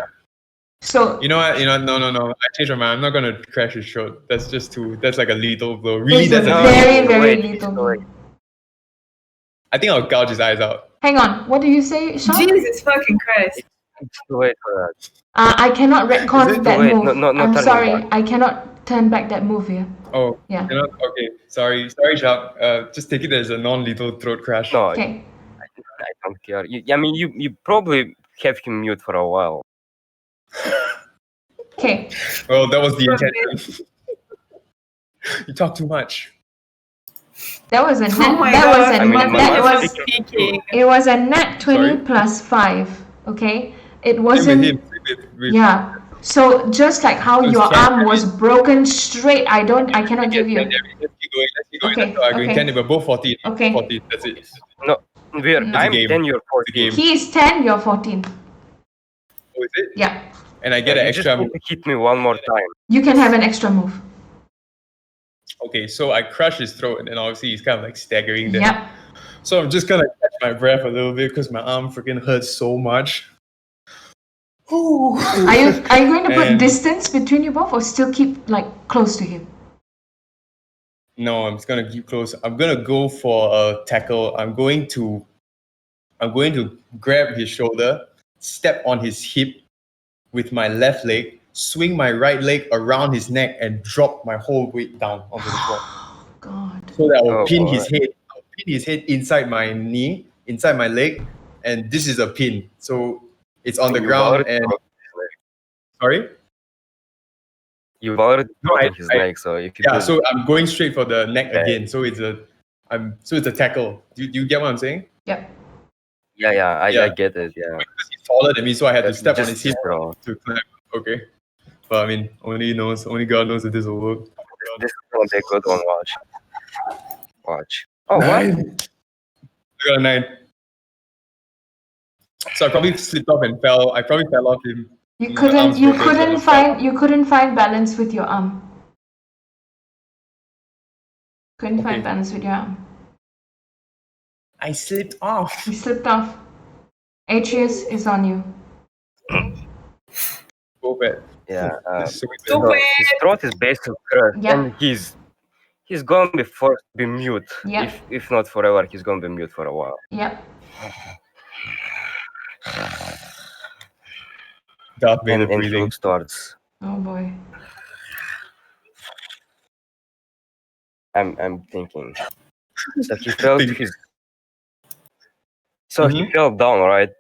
So You know what? No. I changed my mind. I'm not gonna crash his throat. That's just too. That's like a lethal blow. Really, it's a that's a very, lethal blow. very wait, lethal. wait. I think I'll gouge his eyes out. Hang on. What do you say, Sean? Jesus fucking Christ. It's too late for that. I cannot Is retcon it? that Wait, move. no, I'm turning sorry. back. I cannot turn back that move here. Oh, Yeah. you know, okay. Sorry, Jacques. Just take it as a non-lethal throat crash. No, Okay. I don't care. You probably have him mute for a while. Okay. Well, that was the intention. You talk too much. That was a net. Oh my that God. was a I mean, net. my That mind was. Speaking. It was a net 20 Sorry? plus 5. Okay. It Same wasn't. with him. With Yeah. So just like how It was your 10, arm I was broken straight, I cannot give you. Let's keep going. Okay, Let's go arguing. okay. 10, we're both 14. Okay. 14. That's it. We're, No. I'm game. 10, you're The 14. game. He is 10, you're 14. Oh, is it? Yeah. And I get an You just extra. need to hit me one more time. You can have an extra move. Okay, so I crush his throat, and then obviously he's kind of like staggering there. Yep. So I'm just gonna catch my breath a little bit because my arm freaking hurts so much. Ooh. Are you going to put And- distance between you both or still keep like close to him? No, I'm just gonna keep close. I'm gonna go for a tackle. I'm going to I'm going to grab his shoulder, step on his hip with my left leg, swing my right leg around his neck, and drop my whole weight down onto the floor. God. So that I will Oh, pin boy. his head. I'll pin his head inside my knee, inside my leg, and this is a pin. So it's on the You've ground. already And broken his leg. sorry. You've already No, broken his leg, so if you Yeah, do so I'm going straight for the neck Okay. again. So it's a tackle. Do you get what I'm saying? Yep. I Yeah. get it, yeah. Because he's taller than me, so I had to Just- step on just his hip throw. to climb. Okay. But I mean, only God knows if this will work. This is gonna be a good one, watch. Oh, what? 9. I got a 9. So I probably slipped off and fell. I probably fell off him. You My arm's broken, so I just you couldn't find balance with your arm. Couldn't find Okay. balance with your arm. I slipped off. You slipped off. Atreus is on you. Go bad. Yeah. This is so Go bad. bad. His throat is basically crushed, Yeah. and he's gonna be forced to be mute. Yeah. If not forever, he's gonna be mute for a while. Yep. Darth Vader And he breathing. looks towards. Oh boy. I'm thinking. So he fell to Think. his. So he Mhm. fell down, right?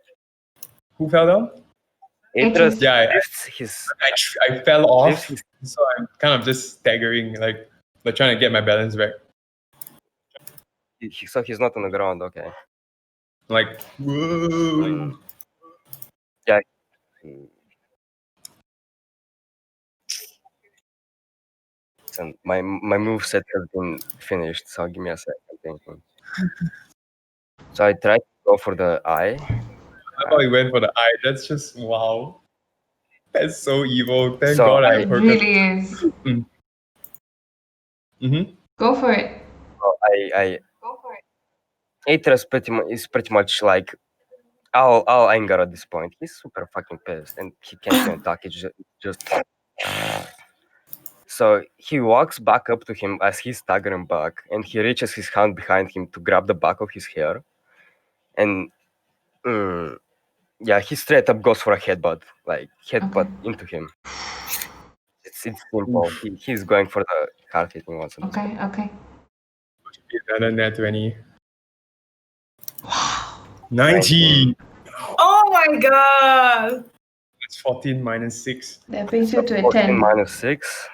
Who fell down? Atreus Yeah, lifts his. I fell off, Lifts his. so I'm kind of just staggering, like trying to get my balance back. So he's not on the ground. Okay. Like, whoa. So my moveset has been finished. So give me a second. Thinking. So I tried to go for the eye. I thought he went for the eye. That's just wow. That's so evil. Thank So God I It have heard really is. Mm-hmm. Go for it. I Go for it. Atreus is pretty much like all anger at this point. He's super fucking pissed, and he can't even talk. It's just. So he walks back up to him as he's staggering back, and he reaches his hand behind him to grab the back of his hair, and he straight up goes for a headbutt, like headbutt into him. It's simple. He's going for the hard hitting ones. Okay. Okay. Another net 20. Wow. 19. Oh my god. That's 14 minus 6. That brings you to a 14 10. minus 6.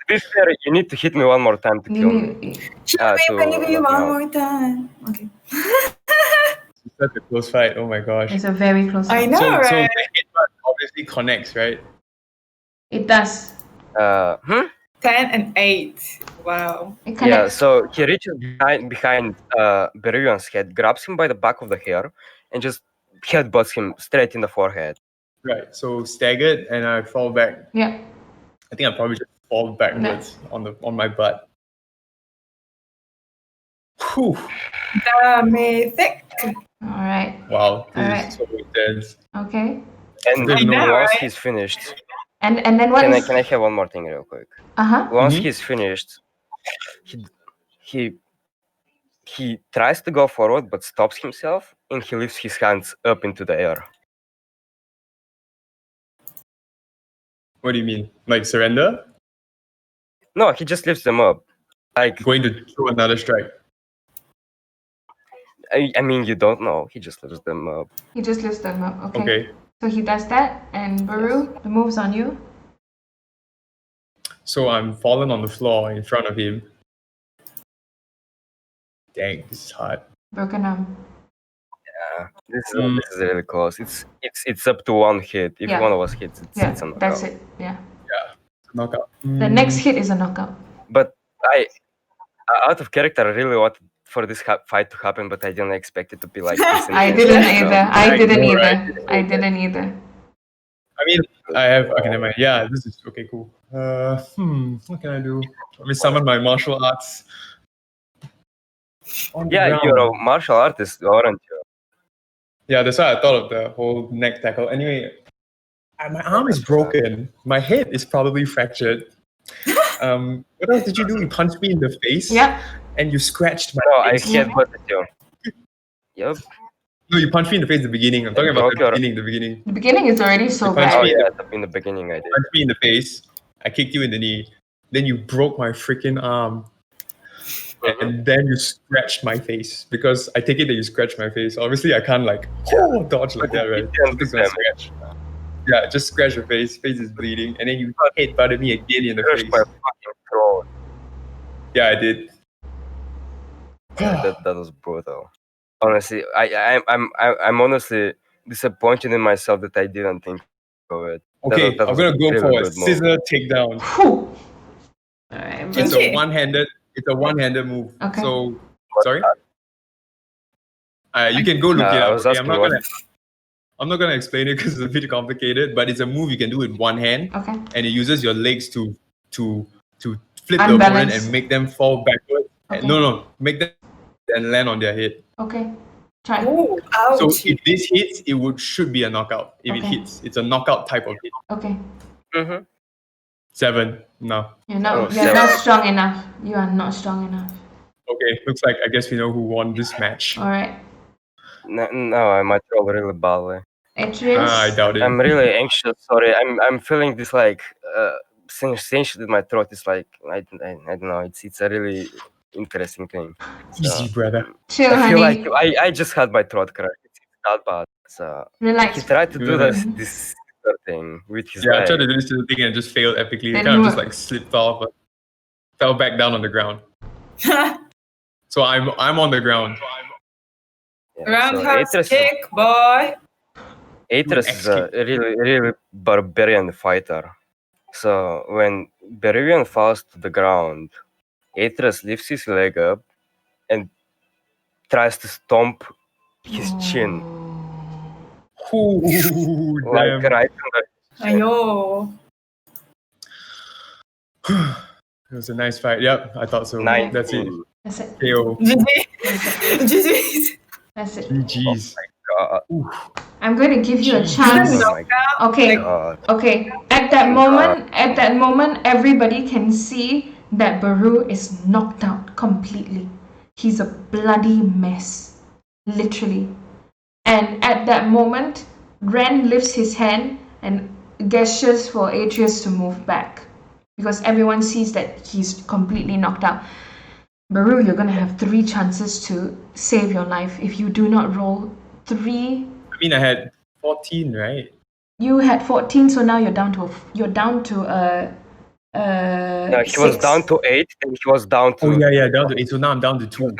To be fair, you need to hit me one more time to kill me. Shoot me, baby, knock me one out. more time. Okay. It's such a close fight. Oh my gosh. It's a very close I one. know, So right? the headbutt obviously connects, right? It does. 10 and 8. Wow. It Yeah, connects. so he reaches behind Beruan's head, grabs him by the back of the hair, and just headbutts him straight in the forehead. Right. So staggered, and I fall back. Yeah. I think I probably just fall backwards on my butt. Whew. Mythic. All right. Wow. This Alright. is so intense. Okay. And I know, once right? he's finished, And then what can is? I have one more thing real quick? Uh-huh. Once Mhm. he's finished, he tries to go forward but stops himself, and he lifts his hands up into the air. What do you mean? Like surrender? No, he just lifts them up. Like Going to throw another strike. I mean, you don't know. He just lifts them up. He just lifts them up. Okay. Okay. So he does that, and Baru, the move's on you. So I'm fallen on the floor in front of him. Dang, this is hard. Broken arm. This is really close. It's up to one hit. If Yeah. one of us hits, it's Yeah, a knockout. that's it. Yeah. Knockout. The next hit is a knockout. But out of character, I really wanted for this fight to happen, but I didn't expect it to be like this. I intense. didn't So- either. I didn't know, either. right? I didn't either. I mean, I have. Okay, never mind. Yeah, this is okay. Cool. What can I do? Let me summon my martial arts. On the Yeah, ground. you're a martial artist, aren't you? Yeah, that's why I thought of the whole neck tackle. Anyway, my arm is broken. My head is probably fractured. What else did you do? You punched me in the face. Yeah. And you scratched my No, I face. headbutted you. Yep. No, you punched me in the face at the beginning. I'm talking about broke your- the beginning. The beginning is already so You punched bad. Oh me yeah, in the beginning I did. punched me in the face. I kicked you in the knee. Then you broke my freaking arm. And then you scratched my face because I take it that you scratched my face. Obviously, I can't dodge like that, right? Something's gonna scratch. Yeah, just scratch your face. Face is bleeding, and then you headbutted me again in the Crushed face. my fucking throat. Yeah, I did. Yeah, that was brutal. Honestly, I'm honestly disappointed in myself that I didn't think of it. Okay, that I'm was a gonna go really for a good move. scissor takedown. Whew. Alright, It's bro. a one-handed move. Okay. So sorry. You can go look Nah, it I up. was Okay? asking what. I'm not gonna explain it because it's a bit complicated. But it's a move you can do with one hand, Okay. and it uses your legs to flip the opponent Unbalance. and make them fall backwards. Okay. No, make them and land on their head. Okay. Try. Oh, So ouch. if this hits, should be a knockout. If it Okay. hits, it's a knockout type of hit. Okay. Mm-hmm. 7. No. You're not. Oh, you're seven. not strong enough. You are not strong enough. Okay. Looks like I guess we know who won this match. All right. No, I might roll really badly. Atreus. I doubt it. I'm really anxious. Sorry, I'm feeling this like sensation in my throat. It's like I don't know. It's a really interesting thing. So, Easy, brother. Chill, I feel honey. like I just had my throat cracked. It's not bad. So Relax. he tried to do Yeah. this thing with his Yeah, I leg. tried to do this thing and just failed epically. It Didn't kind of just work. like slipped off, but fell back down on the ground. So I'm on the ground. Yeah, so Roundhouse Atreus- kick, boy. Atreus is a really barbarian fighter. So when Barbarian falls to the ground, Atreus lifts his leg up and tries to stomp his chin, Ooh, like damn. right on the Ayo. It was a nice fight. Yep, I thought so. 19. That's it. That's it. KO. GG. That's it. GG's. That's it. GG's. God. I'm going to give you a Jeez. chance. Oh my Okay. God. Okay. At that moment, everybody can see that Baru is knocked out completely. He's a bloody mess, literally. And at that moment, Ren lifts his hand and gestures for Atreus to move back because everyone sees that he's completely knocked out. Baru, you're gonna have 3 chances to save your life. If you do not roll 3, I mean, I had 14, right? you had 14, so now you're down to No, he was 6. down to 8, and he was down to Oh, yeah, down to 8. So now I'm down to 2.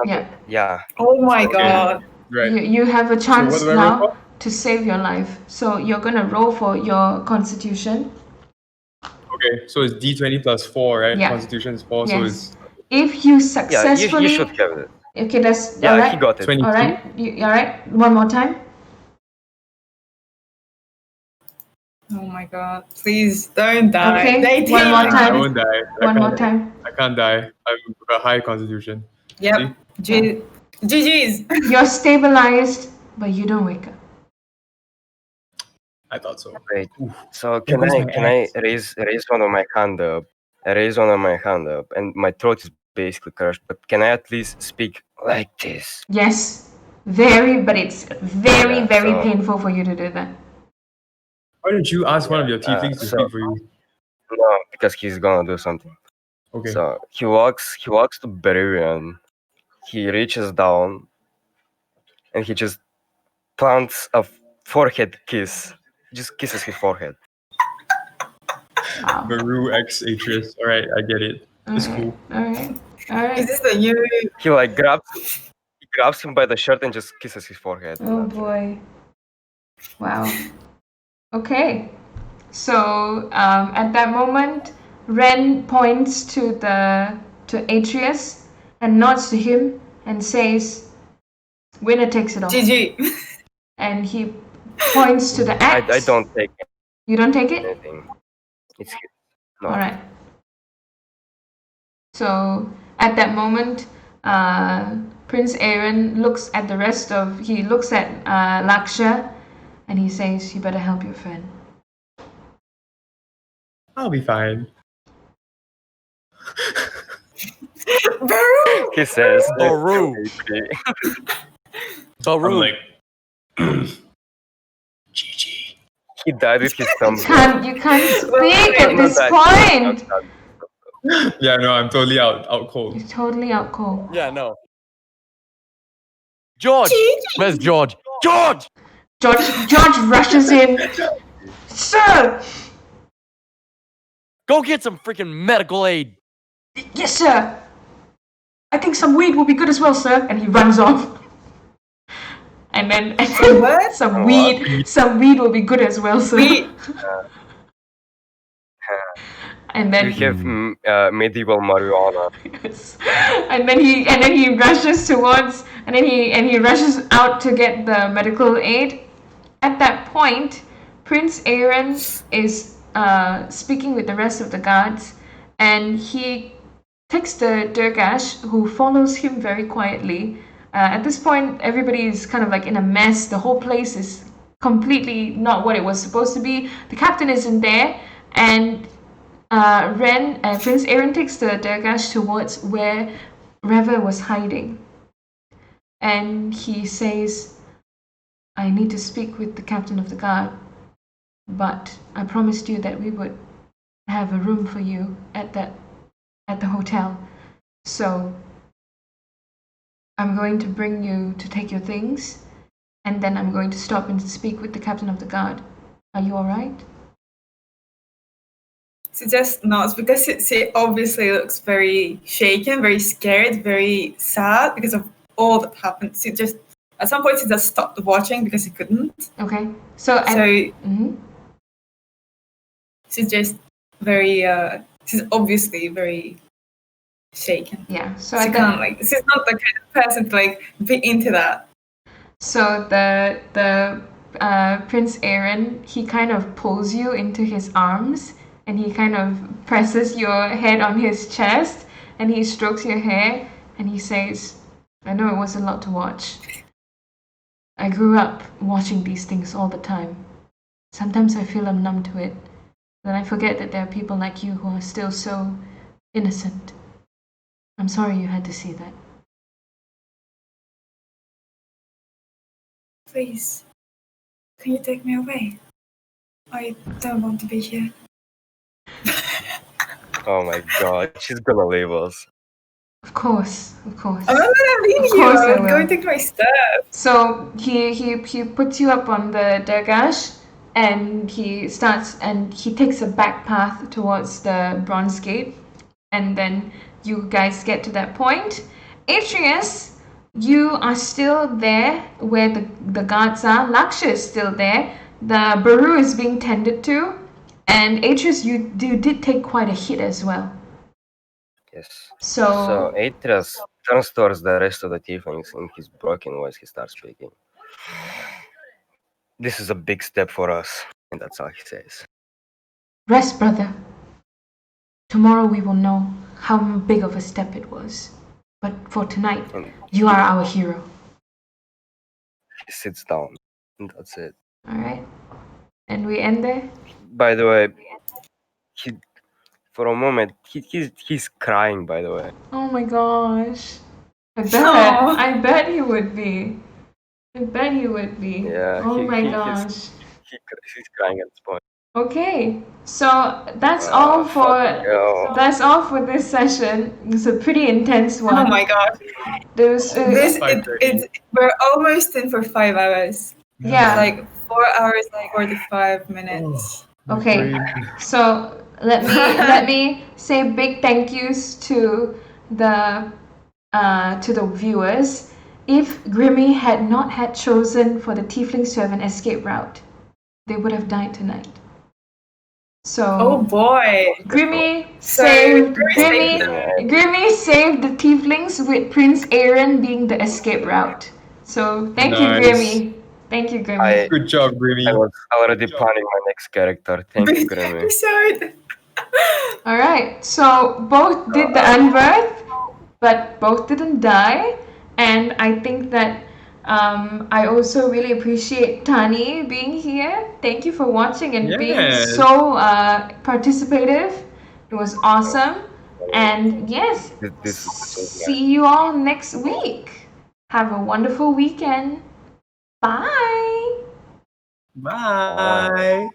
Yeah. Oh my god. Right. You have a chance what do I roll now for? to save your life. So you're gonna roll for your constitution. Okay, so it's D20 plus 4, right? Yeah. Constitution is 4, so Yes. it's If you yeah. successfully, You should have it. okay, that's Yeah, all right. he got it. 22. All right, all right. One more time. Oh my god. Please don't die. Okay, They one more did. I time. won't die. One more time. I can't die. I've got a high constitution. Yep. GG's. You're stabilized, but you don't wake up. I thought so. Wait. Oof. So There goes my can I axe. raise one of my hand up? I raise one of my hand up, and my throat is basically crushed. But can I at least speak like this? Yes, but it's very, Yeah, very so- painful for you to do that. Why don't you ask one of your tieflings to so- speak for you? No, because he's gonna do something. Okay. So he walks to Barbarian. He reaches down, and he just plants a forehead kiss. Just kisses his forehead. Wow. Baru X Atreus. All right, I get it. It's cool. All right. All Is right. this the new? He like grabs him by the shirt and just kisses his forehead. Oh boy. Wow. Okay. So at that moment, Ren points to Atreus and nods to him and says, "Winner takes it all." GG. And he points to the axe. I don't take You don't take it? anything. It's no. All right. So at that moment, Prince Aaron looks at he looks at Laksha, and he says, "You better help your friend." I'll be fine. Baru. He says, Baru. I'm Baru. like, GG. He died with his thumbs You up. can't speak at Not this that- point. not that. Yeah, no, I'm totally out cold. You're totally out cold. Yeah, no. George! Where's George? George! George rushes in. Sir! Go get some freaking medical aid. Yes, sir. I think some weed will be good as well, sir. And he runs off. And then What? some What? weed will be good as well, sir. Weed. And We then have medieval marijuana. and then he rushes towards and he rushes out to get the medical aid. At that point, Prince Aaron is speaking with the rest of the guards, and he takes the Durgash, who follows him very quietly. At this point, everybody is kind of like in a mess. The whole place is completely not what it was supposed to be. The captain isn't there, and Prince Aaron takes the Durgash towards where Reva was hiding. And he says, I need to speak with the captain of the guard, but I promised you that we would have a room for you at the hotel. So I'm going to bring you to take your things, and then I'm going to stop and speak with the captain of the guard. Are you all right? She just nods because she obviously looks very shaken, very scared, very sad because of all that happened. She just, at some point, she just stopped watching because she couldn't. Okay. So Mhm. She's just very, she's obviously very shaken. Yeah. So She can't, like, she's not the kind of person to, like, be into that. So the Prince Aaron, he kind of pulls you into his arms, and he kind of presses your head on his chest, and he strokes your hair, and he says, I know it was a lot to watch. I grew up watching these things all the time. Sometimes I feel I'm numb to it. Then I forget that there are people like you who are still so innocent. I'm sorry you had to see that. Please, can you take me away? I don't want to be here. Oh my god, she's gonna leave us. Of course. I'm not gonna leave Of you. course I I'm will. going to take my stuff. So he puts you up on the Durgash, and he takes a back path towards the Bronze Gate, and then you guys get to that point. Atreus, you are still there where the guards are. Laksha is still there. The Baru is being tended to, and Atreus, you did take quite a hit as well. Yes. So So Atreus turns towards the rest of the tieflings. In his broken voice, he starts speaking. This is a big step for us, and that's all he says. rest, brother. Tomorrow we will know how big of a step it was. But for tonight, And you are our hero. he sits down, and that's it. All right? And we end there? By the way, for a moment, he's crying, by the way. Oh my gosh. I Aw. bet he would be. I bet he would be. Yeah, Oh my he's gosh. crying at this point. Okay. So that's all fucking hell. that's all for this session. It's a pretty intense one. Oh my god. There's We're almost in for 5 hours. yeah. Like 4 hours, like 45 minutes. Okay, so let me say big thank yous to the viewers. If Grimmy had not had chosen for the Tieflings to have an escape route, they would have died tonight. So Oh boy. Grimmy So, saved Grimmy Grimmy saved the Tieflings with Prince Aaron being the escape route. So thank you, Nice. Grimmy. Thank you, Grimmy. Good job, Grimmy. I was already planning my next character. Thank you, Grimmy. episode. All right, so both did the unbirth, but both didn't die, and I think that I also really appreciate Tani being here. Thank you for watching and being Yes. so participative. It was awesome, and yes, This was see you all next week. Have a wonderful weekend. Bye. Bye.